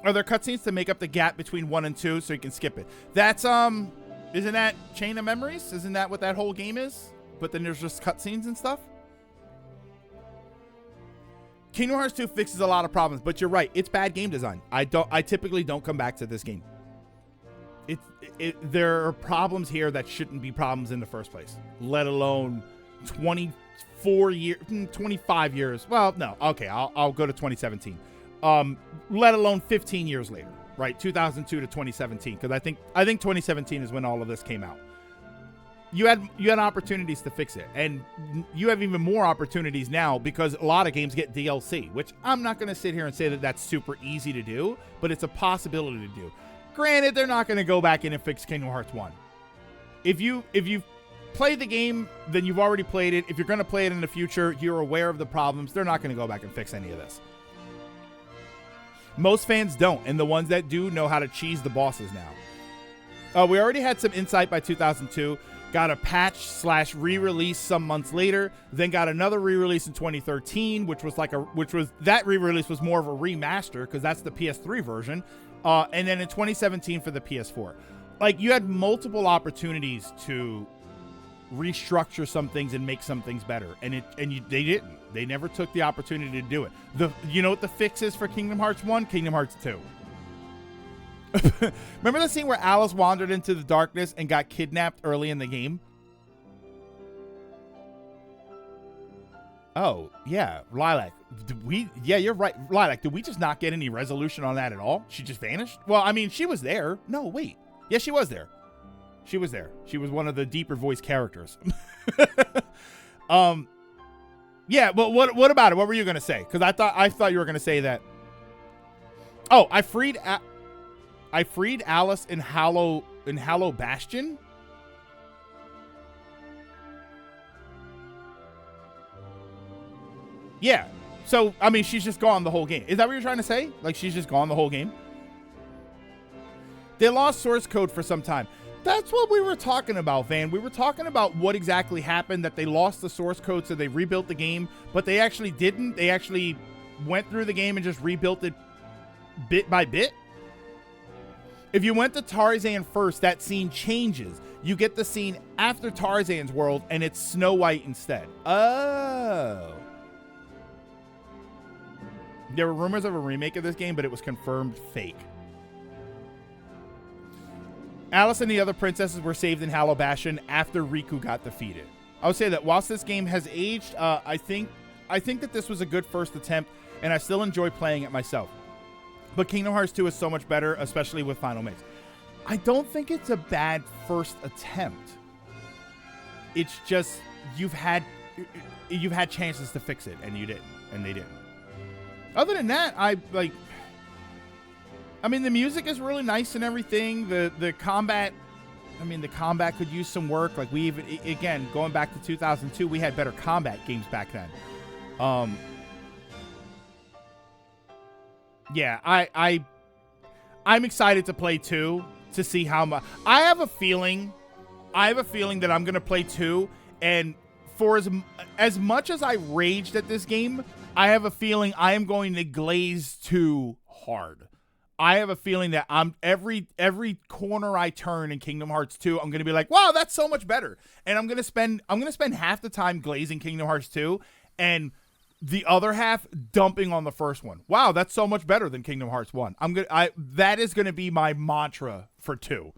S1: Are there cutscenes to make up the gap between 1 and 2 so you can skip it? That's, isn't that Chain of Memories? Isn't that what that whole game is? but then there's just cutscenes and stuff. Kingdom Hearts 2 fixes a lot of problems, but you're right. It's bad game design. I typically don't come back to this game. There are problems here that shouldn't be problems in the first place, let alone 24 years, 25 years. Well, no. Okay, I'll go to 2017. Let alone 15 years later, right? 2002 to 2017, because I think 2017 is when all of this came out. You had opportunities to fix it, and you have even more opportunities now because a lot of games get DLC, which I'm not going to sit here and say that that's super easy to do, but it's a possibility to do. Granted, they're not going to go back in and fix Kingdom Hearts 1. If you've played the game, then you've already played it. If you're going to play it in the future, you're aware of the problems. They're not going to go back and fix any of this. Most fans don't, and the ones that do know how to cheese the bosses now. We already had some insight by 2002. Got a patch / re-release some months later, then got another re-release in 2013, which was that re-release was more of a remaster because that's the PS3 version, and then in 2017 for the PS4. Like, you had multiple opportunities to restructure some things and make some things better, and they didn't. They never took the opportunity to do it. You know what the fix is for Kingdom Hearts 1? Kingdom Hearts 2. Remember the scene where Alice wandered into the darkness and got kidnapped early in the game? Oh, yeah. Lilac. Yeah, you're right. Lilac, did we just not get any resolution on that at all? She just vanished? Well, I mean, she was there. No, wait. Yeah, she was there. She was there. She was one of the deeper voice characters. Yeah, but what about it? What were you going to say? Because I thought you were going to say that. Oh, I freed Alice in Hollow Bastion. Yeah. So, I mean, she's just gone the whole game. Is that what you're trying to say? Like, she's just gone the whole game? They lost source code for some time. That's what we were talking about, Van. We were talking about what exactly happened, that they lost the source code, so they rebuilt the game, but they actually didn't. They actually went through the game and just rebuilt it bit by bit. If you went to Tarzan first, that scene changes. You get the scene after Tarzan's world, and it's Snow White instead. Oh. There were rumors of a remake of this game, but it was confirmed fake. Alice and the other princesses were saved in Hollow Bastion after Riku got defeated. I would say that whilst this game has aged, I think that this was a good first attempt, and I still enjoy playing it myself. But Kingdom Hearts 2 is so much better, especially with Final Mix. I don't think it's a bad first attempt. It's just you've had chances to fix it, and you didn't, and they didn't. Other than that, I mean, the music is really nice and everything. The combat, I mean, the combat could use some work. Like, we even, again, going back to 2002, we had better combat games back then. Yeah, I'm excited to play 2 to see how much. I have a feeling that I'm gonna play 2, and for as much as I raged at this game, I have a feeling I am going to glaze 2 hard. I have a feeling that I'm every corner I turn in Kingdom Hearts 2, I'm gonna be like, wow, that's so much better, and I'm gonna spend half the time glazing Kingdom Hearts 2, and the other half dumping on the first one. Wow, that's so much better than Kingdom Hearts 1. That is gonna be my mantra for 2.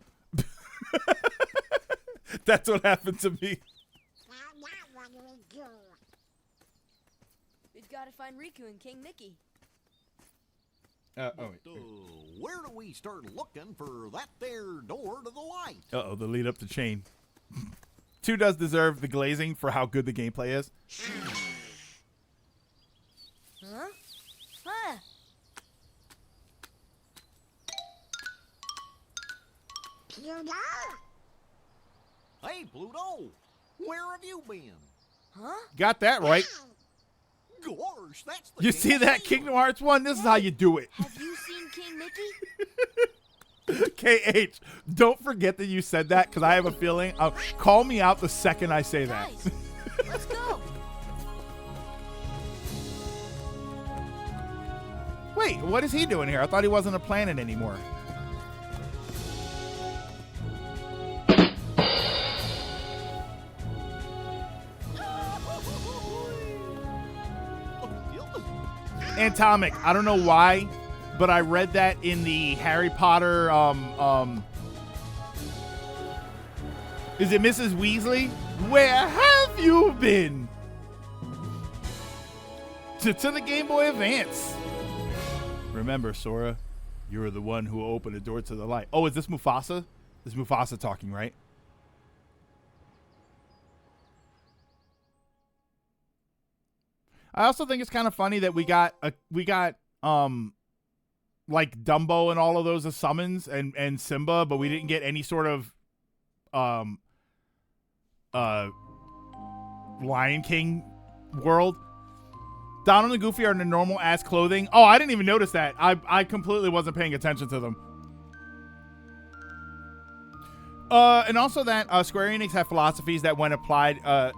S1: That's what happened to me.
S7: Now what do we do?
S6: We've got to find Riku and King Mickey.
S2: Where do we start looking for that there door to the light?
S1: Uh-oh, the lead up to chain. 2 does deserve the glazing for how good the gameplay is.
S6: Huh? Huh?
S7: Pluto?
S2: Hey, Pluto, where have you been?
S6: Huh?
S1: Got that right.
S2: Gosh, that's the
S1: You see that, Kingdom Hearts 1? This is how you do it.
S6: Have you seen King Mickey?
S1: KH, don't forget that you said that, because I have a feeling. Call me out the second I say that.
S6: Guys, let's go.
S1: Wait, what is he doing here? I thought he wasn't a planet anymore. Atomic. I don't know why, but I read that in the Harry Potter. Is it Mrs. Weasley? Where have you been? To the Game Boy Advance. Remember, Sora, you were the one who opened the door to the light. Oh, is this Mufasa? This is Mufasa talking, right? I also think it's kind of funny that we got like Dumbo and all of those as summons and Simba, but we didn't get any sort of Lion King world. Donald and Goofy are in the normal ass clothing. Oh, I didn't even notice that. I completely wasn't paying attention to them. And also that Square Enix have philosophies that when applied to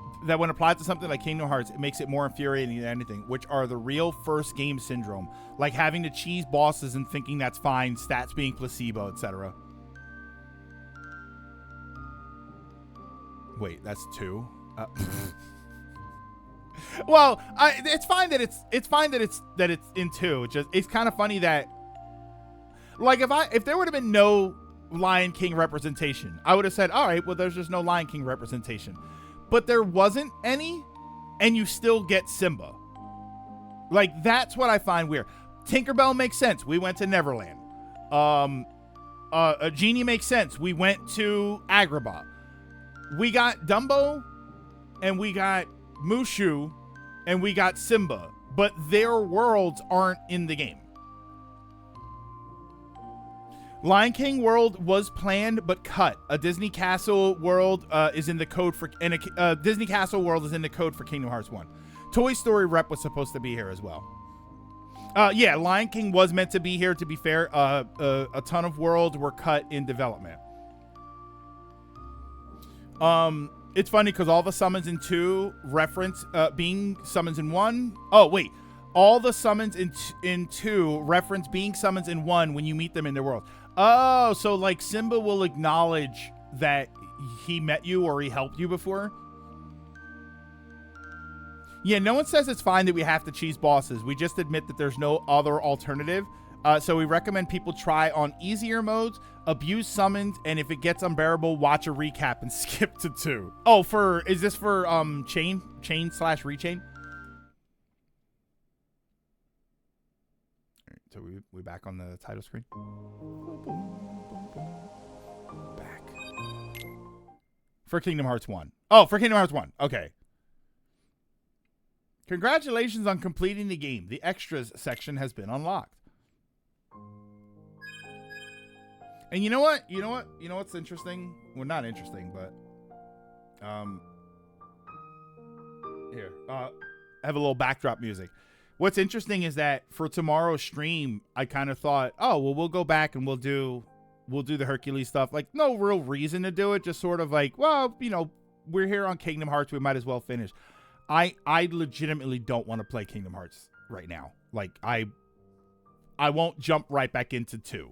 S1: something like Kingdom Hearts, it makes it more infuriating than anything, which are the real first game syndrome, like having to cheese bosses and thinking that's fine, stats being placebo, etc. Wait, that's 2. Well, it's fine that it's in 2. It's kind of funny that, like, if there would have been no Lion King representation, I would have said, all right, well, there's just no Lion King representation. But there wasn't any, and you still get Simba. Like, that's what I find weird. Tinkerbell makes sense. We went to Neverland. Genie makes sense. We went to Agrabah. We got Dumbo, and we got Mushu, and we got Simba. But their worlds aren't in the game. Lion King world was planned but cut. A Disney Castle world is in the code for, and a Disney Castle world is in the code for Kingdom Hearts 1. Toy Story rep was supposed to be here as well. Yeah, Lion King was meant to be here. To be fair, a ton of worlds were cut in development. It's funny because all the summons in 2 reference being summons in 1. Oh wait, all the summons in 2 reference being summons in 1 when you meet them in their world. Oh, so like Simba will acknowledge that he met you or he helped you before? Yeah, no one says it's fine that we have to cheese bosses. We just admit that there's no other alternative. So we recommend people try on easier modes, abuse summons, and if it gets unbearable, watch a recap and skip to 2. Oh, is this for chain/rechain? So we back on the title screen. Back. For Kingdom Hearts 1. Oh, for Kingdom Hearts 1. Okay. Congratulations on completing the game. The extras section has been unlocked. And you know what? You know what's interesting? Well, not interesting, but here. I have a little backdrop music. What's interesting is that for tomorrow's stream, I kind of thought, oh, well, we'll go back and we'll do the Hercules stuff. Like, no real reason to do it. Just sort of like, well, you know, we're here on Kingdom Hearts. We might as well finish. I legitimately don't want to play Kingdom Hearts right now. Like, I won't jump right back into 2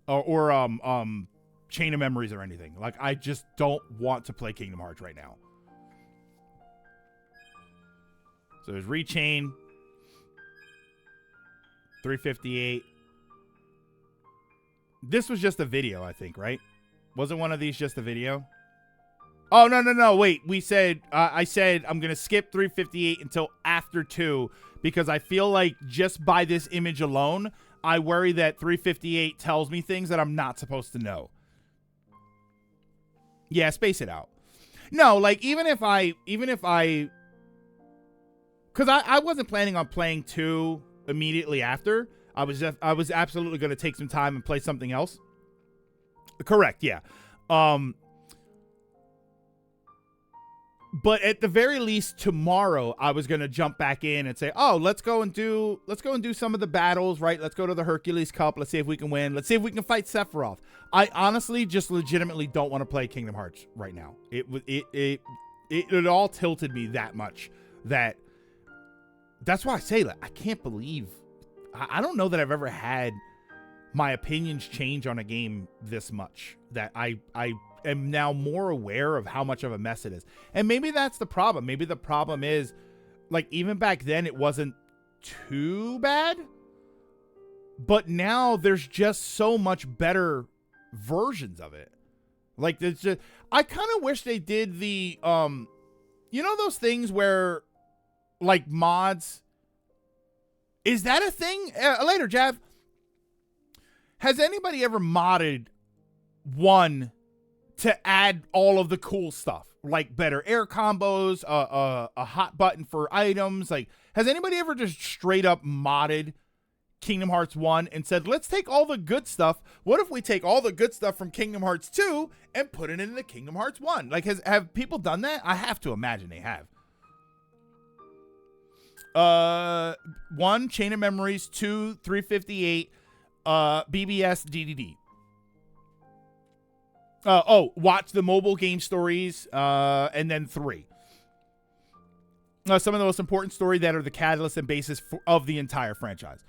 S1: or Chain of Memories or anything. Like, I just don't want to play Kingdom Hearts right now. So there's Rechain. 358. This was just a video, I think, right? Wasn't one of these just a video? Oh, no. Wait, I said I'm going to skip 358 until after 2 because I feel like just by this image alone, I worry that 358 tells me things that I'm not supposed to know. Yeah, space it out. No, like even if I, because I wasn't planning on playing 2 immediately after. I was absolutely going to take some time and play something else. Correct, yeah. But at the very least tomorrow I was going to jump back in and say, "Oh, let's go and do some of the battles, right? Let's go to the Hercules Cup. Let's see if we can win. Let's see if we can fight Sephiroth." I honestly just legitimately don't want to play Kingdom Hearts right now. It all tilted me that much that's why I say that I can't believe I don't know that I've ever had my opinions change on a game this much, that I am now more aware of how much of a mess it is. And maybe that's the problem. Maybe the problem is, like, even back then it wasn't too bad. But now there's just so much better versions of it. Like, there's just, I kind of wish they did the, you know those things where, like, mods, is that a thing? Later, Jav. Has anybody ever modded one to add all of the cool stuff? Like better air combos, a hot button for items. Like, has anybody ever just straight up modded Kingdom Hearts 1 and said, let's take all the good stuff. What if we take all the good stuff from Kingdom Hearts 2 and put it into Kingdom Hearts 1? Like, have people done that? I have to imagine they have. 1, Chain of Memories. 2, 358, BBS, DDD. Watch the mobile game stories, and then 3. Some of the most important story that are the catalyst and basis of the entire franchise.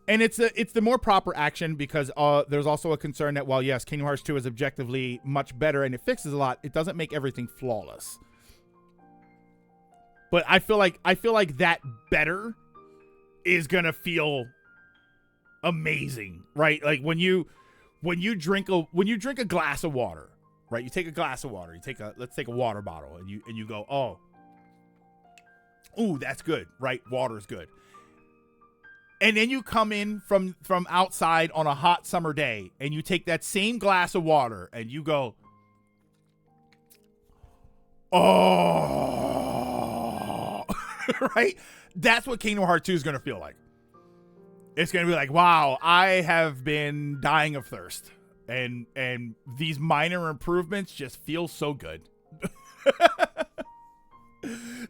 S1: And it's the more proper action because there's also a concern that while yes, Kingdom Hearts 2 is objectively much better and it fixes a lot, it doesn't make everything flawless. But I feel like that better is gonna feel amazing, right? Like when you drink a glass of water, right? You take a glass of water, let's take a water bottle, and you go, ooh, that's good, right? Water's good. And then you come in from outside on a hot summer day and you take that same glass of water and you go, oh, right? That's what Kingdom Hearts 2 is going to feel like. It's going to be like, wow, I have been dying of thirst. And these minor improvements just feel so good.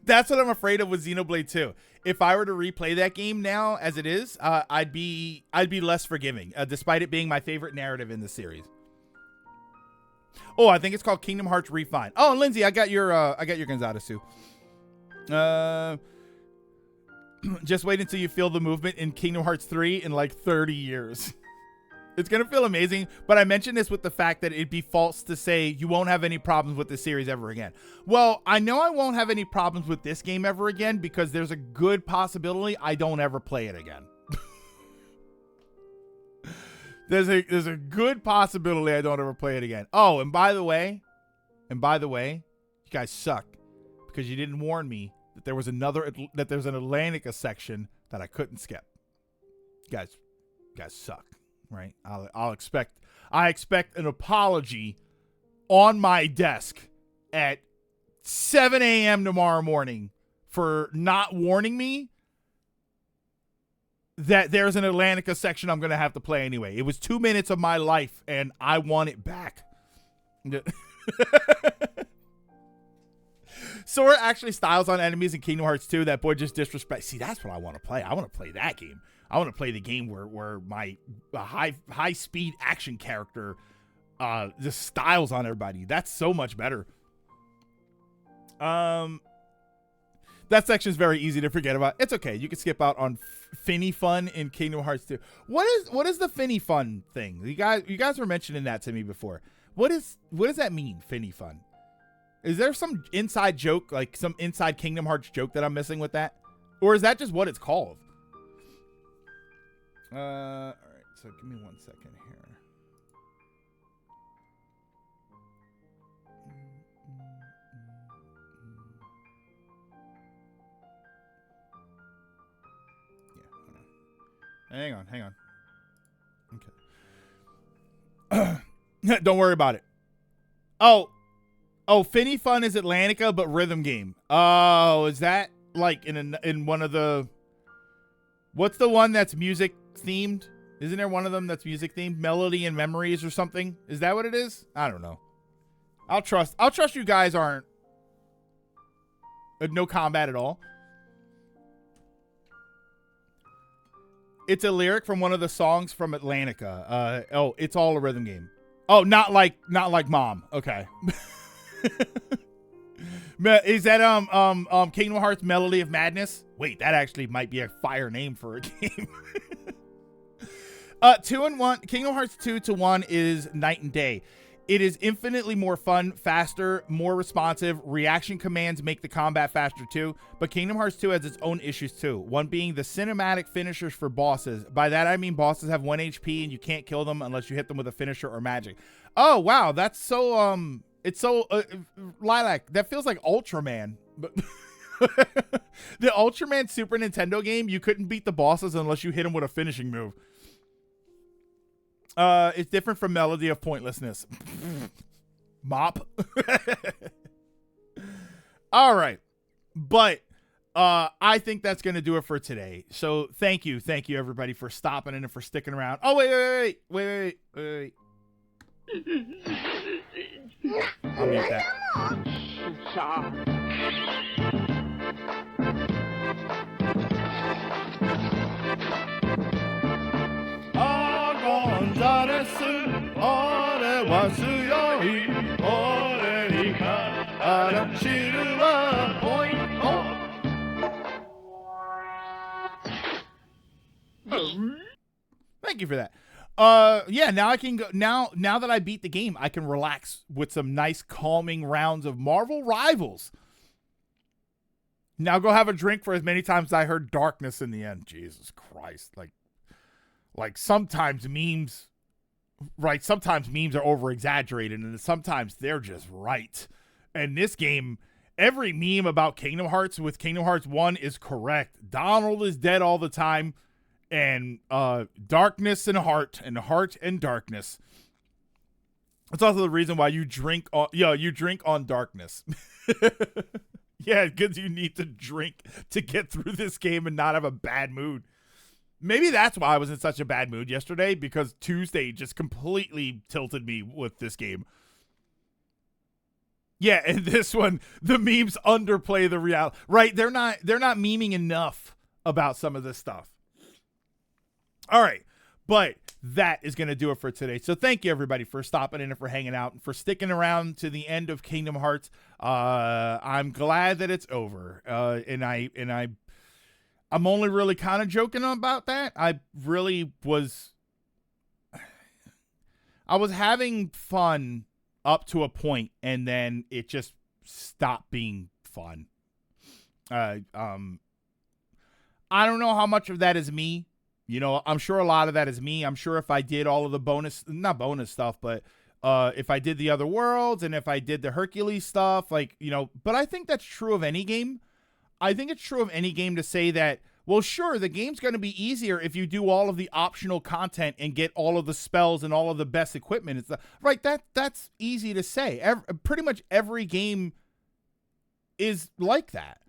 S1: That's what I'm afraid of with Xenoblade 2. If I were to replay that game now as it is, I'd be less forgiving, despite it being my favorite narrative in the series. Oh, I think it's called Kingdom Hearts Refined. Oh, and Lindsay, I got your Gonzadasuke. Just wait until you feel the movement in Kingdom Hearts 3 in like 30 years. It's going to feel amazing, but I mentioned this with the fact that it'd be false to say you won't have any problems with this series ever again. Well, I know I won't have any problems with this game ever again because there's a good possibility I don't ever play it again. There's a good possibility I don't ever play it again. Oh, and by the way, you guys suck because you didn't warn me that there's an Atlantica section that I couldn't skip. You guys suck. Right, I expect an apology on my desk at 7 a.m. tomorrow morning for not warning me that there's an Atlantica section I'm gonna have to play anyway. It was 2 minutes of my life, and I want it back. So are actually styles on enemies in Kingdom Hearts 2 that boy just disrespect. See, that's what I want to play. I want to play that game. I want to play the game where my high speed action character just styles on everybody. That's so much better. That section is very easy to forget about. It's okay. You can skip out on Finny Fun in Kingdom Hearts 2. What is the Finny Fun thing? You guys were mentioning that to me before. What does that mean, Finny Fun? Is there some inside joke, like some inside Kingdom Hearts joke that I'm missing with that? Or is that just what it's called? All right, so give me 1 second here. Yeah, hang on. Okay. Don't worry about it. Oh, Finny Fun is Atlantica, but rhythm game. Oh, is that like in one of the? What's the one that's music themed? Isn't there one of them that's music themed? Melody and Memories or something? Is that what it is? I don't know. I'll trust you guys aren't no combat at all. It's a lyric from one of the songs from Atlantica. It's all a rhythm game. Oh, not like Mom. Okay. Is that Kingdom Hearts Melody of Madness? Wait, that actually might be a fire name for a game. 2 and 1, Kingdom Hearts 2 to 1 is night and day. It is infinitely more fun, faster, more responsive. Reaction commands make the combat faster too. But Kingdom Hearts 2 has its own issues too. One being the cinematic finishers for bosses. By that I mean bosses have 1 HP and you can't kill them unless you hit them with a finisher or magic. Oh wow, that's so it's so Lilac. That feels like Ultraman. But the Ultraman Super Nintendo game, you couldn't beat the bosses unless you hit them with a finishing move. It's different from Melody of Pointlessness. Mop. All right. But I think that's going to do it for today. So thank you everybody for stopping in and for sticking around. Oh, wait. I'll mute that. Thank you for that. Yeah, now I can go now that I beat the game, I can relax with some nice calming rounds of Marvel Rivals. Now go have a drink for as many times as I heard darkness in the end. Jesus Christ. Like sometimes memes, right? Sometimes memes are over exaggerated and sometimes they're just right. And this game, every meme about Kingdom Hearts with Kingdom Hearts 1 is correct. Donald is dead all the time. And darkness and heart and darkness. It's also the reason why you drink on darkness. Yeah, because you need to drink to get through this game and not have a bad mood. Maybe that's why I was in such a bad mood yesterday, because Tuesday just completely tilted me with this game. Yeah, and this one, the memes underplay the reality. Right, they're not memeing enough about some of this stuff. All right, but that is going to do it for today. So thank you, everybody, for stopping in and for hanging out and for sticking around to the end of Kingdom Hearts. I'm glad that it's over, and I'm only really kind of joking about that. I was having fun up to a point, and then it just stopped being fun. I don't know how much of that is me. You know, I'm sure a lot of that is me. I'm sure if I did all of the not bonus stuff, but if I did the other worlds and if I did the Hercules stuff, like, you know, but I think that's true of any game. I think it's true of any game to say that, well, sure, the game's going to be easier if you do all of the optional content and get all of the spells and all of the best equipment. It's right. That's easy to say. Pretty much every game is like that.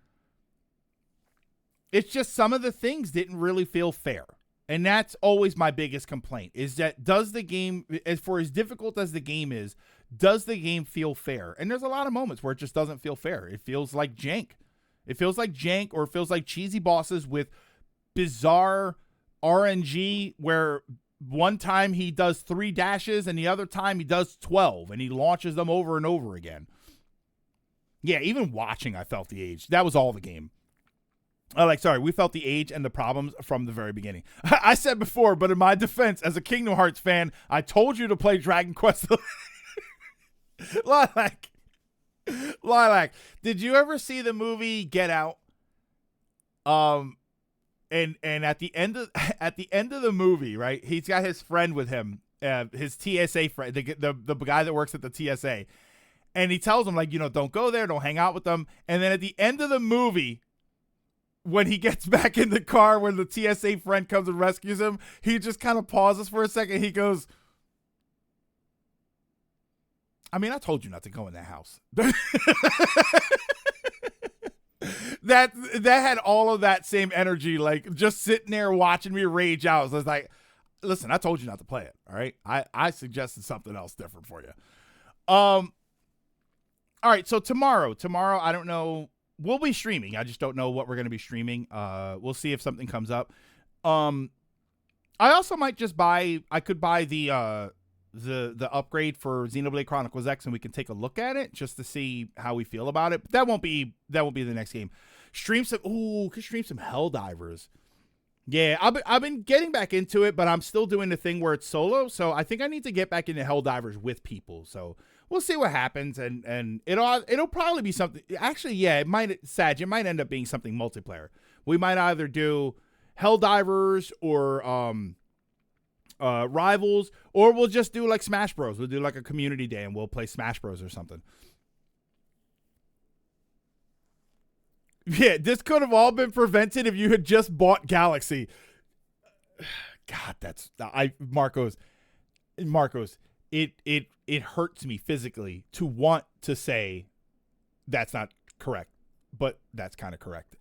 S1: It's just some of the things didn't really feel fair. And that's always my biggest complaint, is that does the game, as difficult as the game is, does the game feel fair? And there's a lot of moments where it just doesn't feel fair. It feels like jank. It feels like jank, or it feels like cheesy bosses with bizarre RNG where one time he does 3 dashes and the other time he does 12 and he launches them over and over again. Yeah, even watching, I felt the age. That was all the game. We felt the age and the problems from the very beginning. I said before, but in my defense, as a Kingdom Hearts fan, I told you to play Dragon Quest. Lilac, did you ever see the movie Get Out? And at the end of the movie, right? He's got his friend with him, his TSA friend, the guy that works at the TSA, and he tells him, like, you know, don't go there, don't hang out with them. And then at the end of the movie, when he gets back in the car, when the TSA friend comes and rescues him, he just kind of pauses for a second. He goes, I mean, I told you not to go in that house. that had all of that same energy, like just sitting there watching me rage out. I was like, listen, I told you not to play it. All right. I suggested something else different for you. All right. So tomorrow, I don't know. We'll be streaming. I just don't know what we're going to be streaming. We'll see if something comes up. I also might just buy the upgrade for Xenoblade Chronicles X, and we can take a look at it just to see how we feel about it. But that won't be the next game. Could stream some Helldivers. Yeah, I've been getting back into it, but I'm still doing the thing where it's solo. So I think I need to get back into Helldivers with people. So we'll see what happens, and it'll probably be something. Actually, yeah, it might end up being something multiplayer. We might either do Helldivers or Rivals, or we'll just do like Smash Bros. We'll do like a community day and we'll play Smash Bros. Or something. Yeah, this could have all been prevented if you had just bought Galaxy. God, Marcos. It hurts me physically to want to say that's not correct, but that's kind of correct.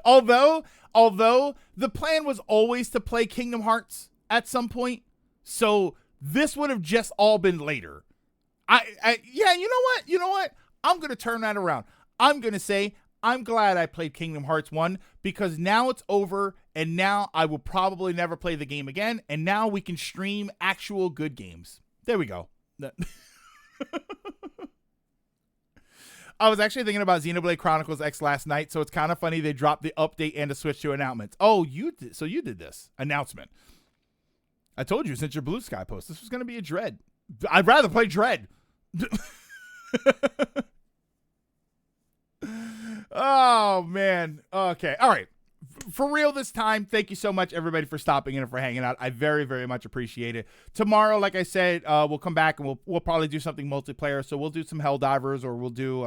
S1: Although the plan was always to play Kingdom Hearts at some point, so this would have just all been later. Yeah, you know what? I'm gonna turn that around. I'm going to say I'm glad I played Kingdom Hearts 1 because now it's over and now I will probably never play the game again, and now we can stream actual good games. There we go. I was actually thinking about Xenoblade Chronicles X last night, so it's kind of funny they dropped the update and the Switch to announcements. Oh, you did this announcement. I told you since your Blue Sky post, this was going to be a Dread. I'd rather play Dread. Oh, man. Okay. All right. For real this time, thank you so much, everybody, for stopping in and for hanging out. I very, very much appreciate it. Tomorrow, like I said, we'll come back and we'll probably do something multiplayer. So we'll do some Helldivers, or we'll do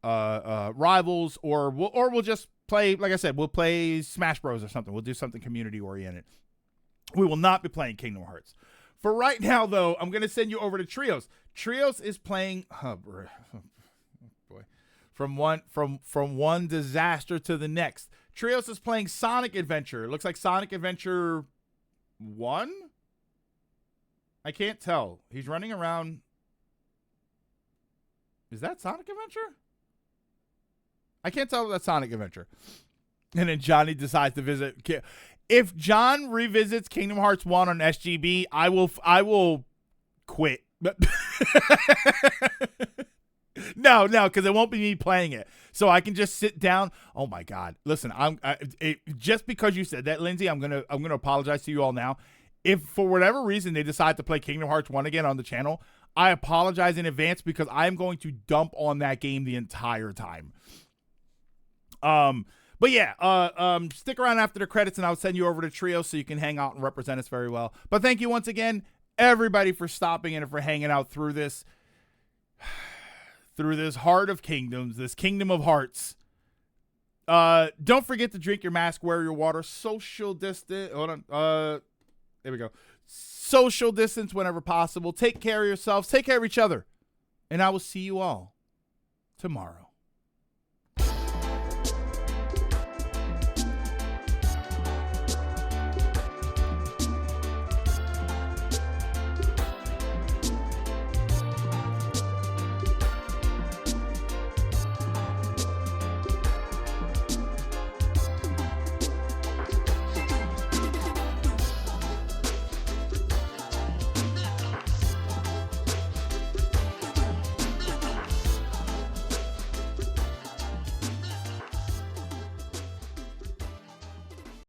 S1: Rivals, or we'll just play, like I said, we'll play Smash Bros. Or something. We'll do something community-oriented. We will not be playing Kingdom Hearts. For right now, though, I'm going to send you over to Trios. Trios is playing... From one disaster to the next. Trios is playing Sonic Adventure. It looks like Sonic Adventure 1? I can't tell. He's running around. Is that Sonic Adventure? I can't tell if that's Sonic Adventure. And then Johnny decides to visit. If John revisits Kingdom Hearts 1 on SGB, I will quit. No, because it won't be me playing it. So I can just sit down. Oh my God! Listen, just because you said that, Lindsay, I'm gonna apologize to you all now. If for whatever reason they decide to play Kingdom Hearts 1 again on the channel, I apologize in advance because I'm going to dump on that game the entire time. But yeah, stick around after the credits and I'll send you over to Trio so you can hang out and represent us very well. But thank you once again, everybody, for stopping in and for hanging out through this. Through this Heart of Kingdoms, this Kingdom of Hearts. Don't forget to drink your mask, wear your water, social distance. Hold on. There we go. Social distance whenever possible. Take care of yourselves. Take care of each other. And I will see you all tomorrow.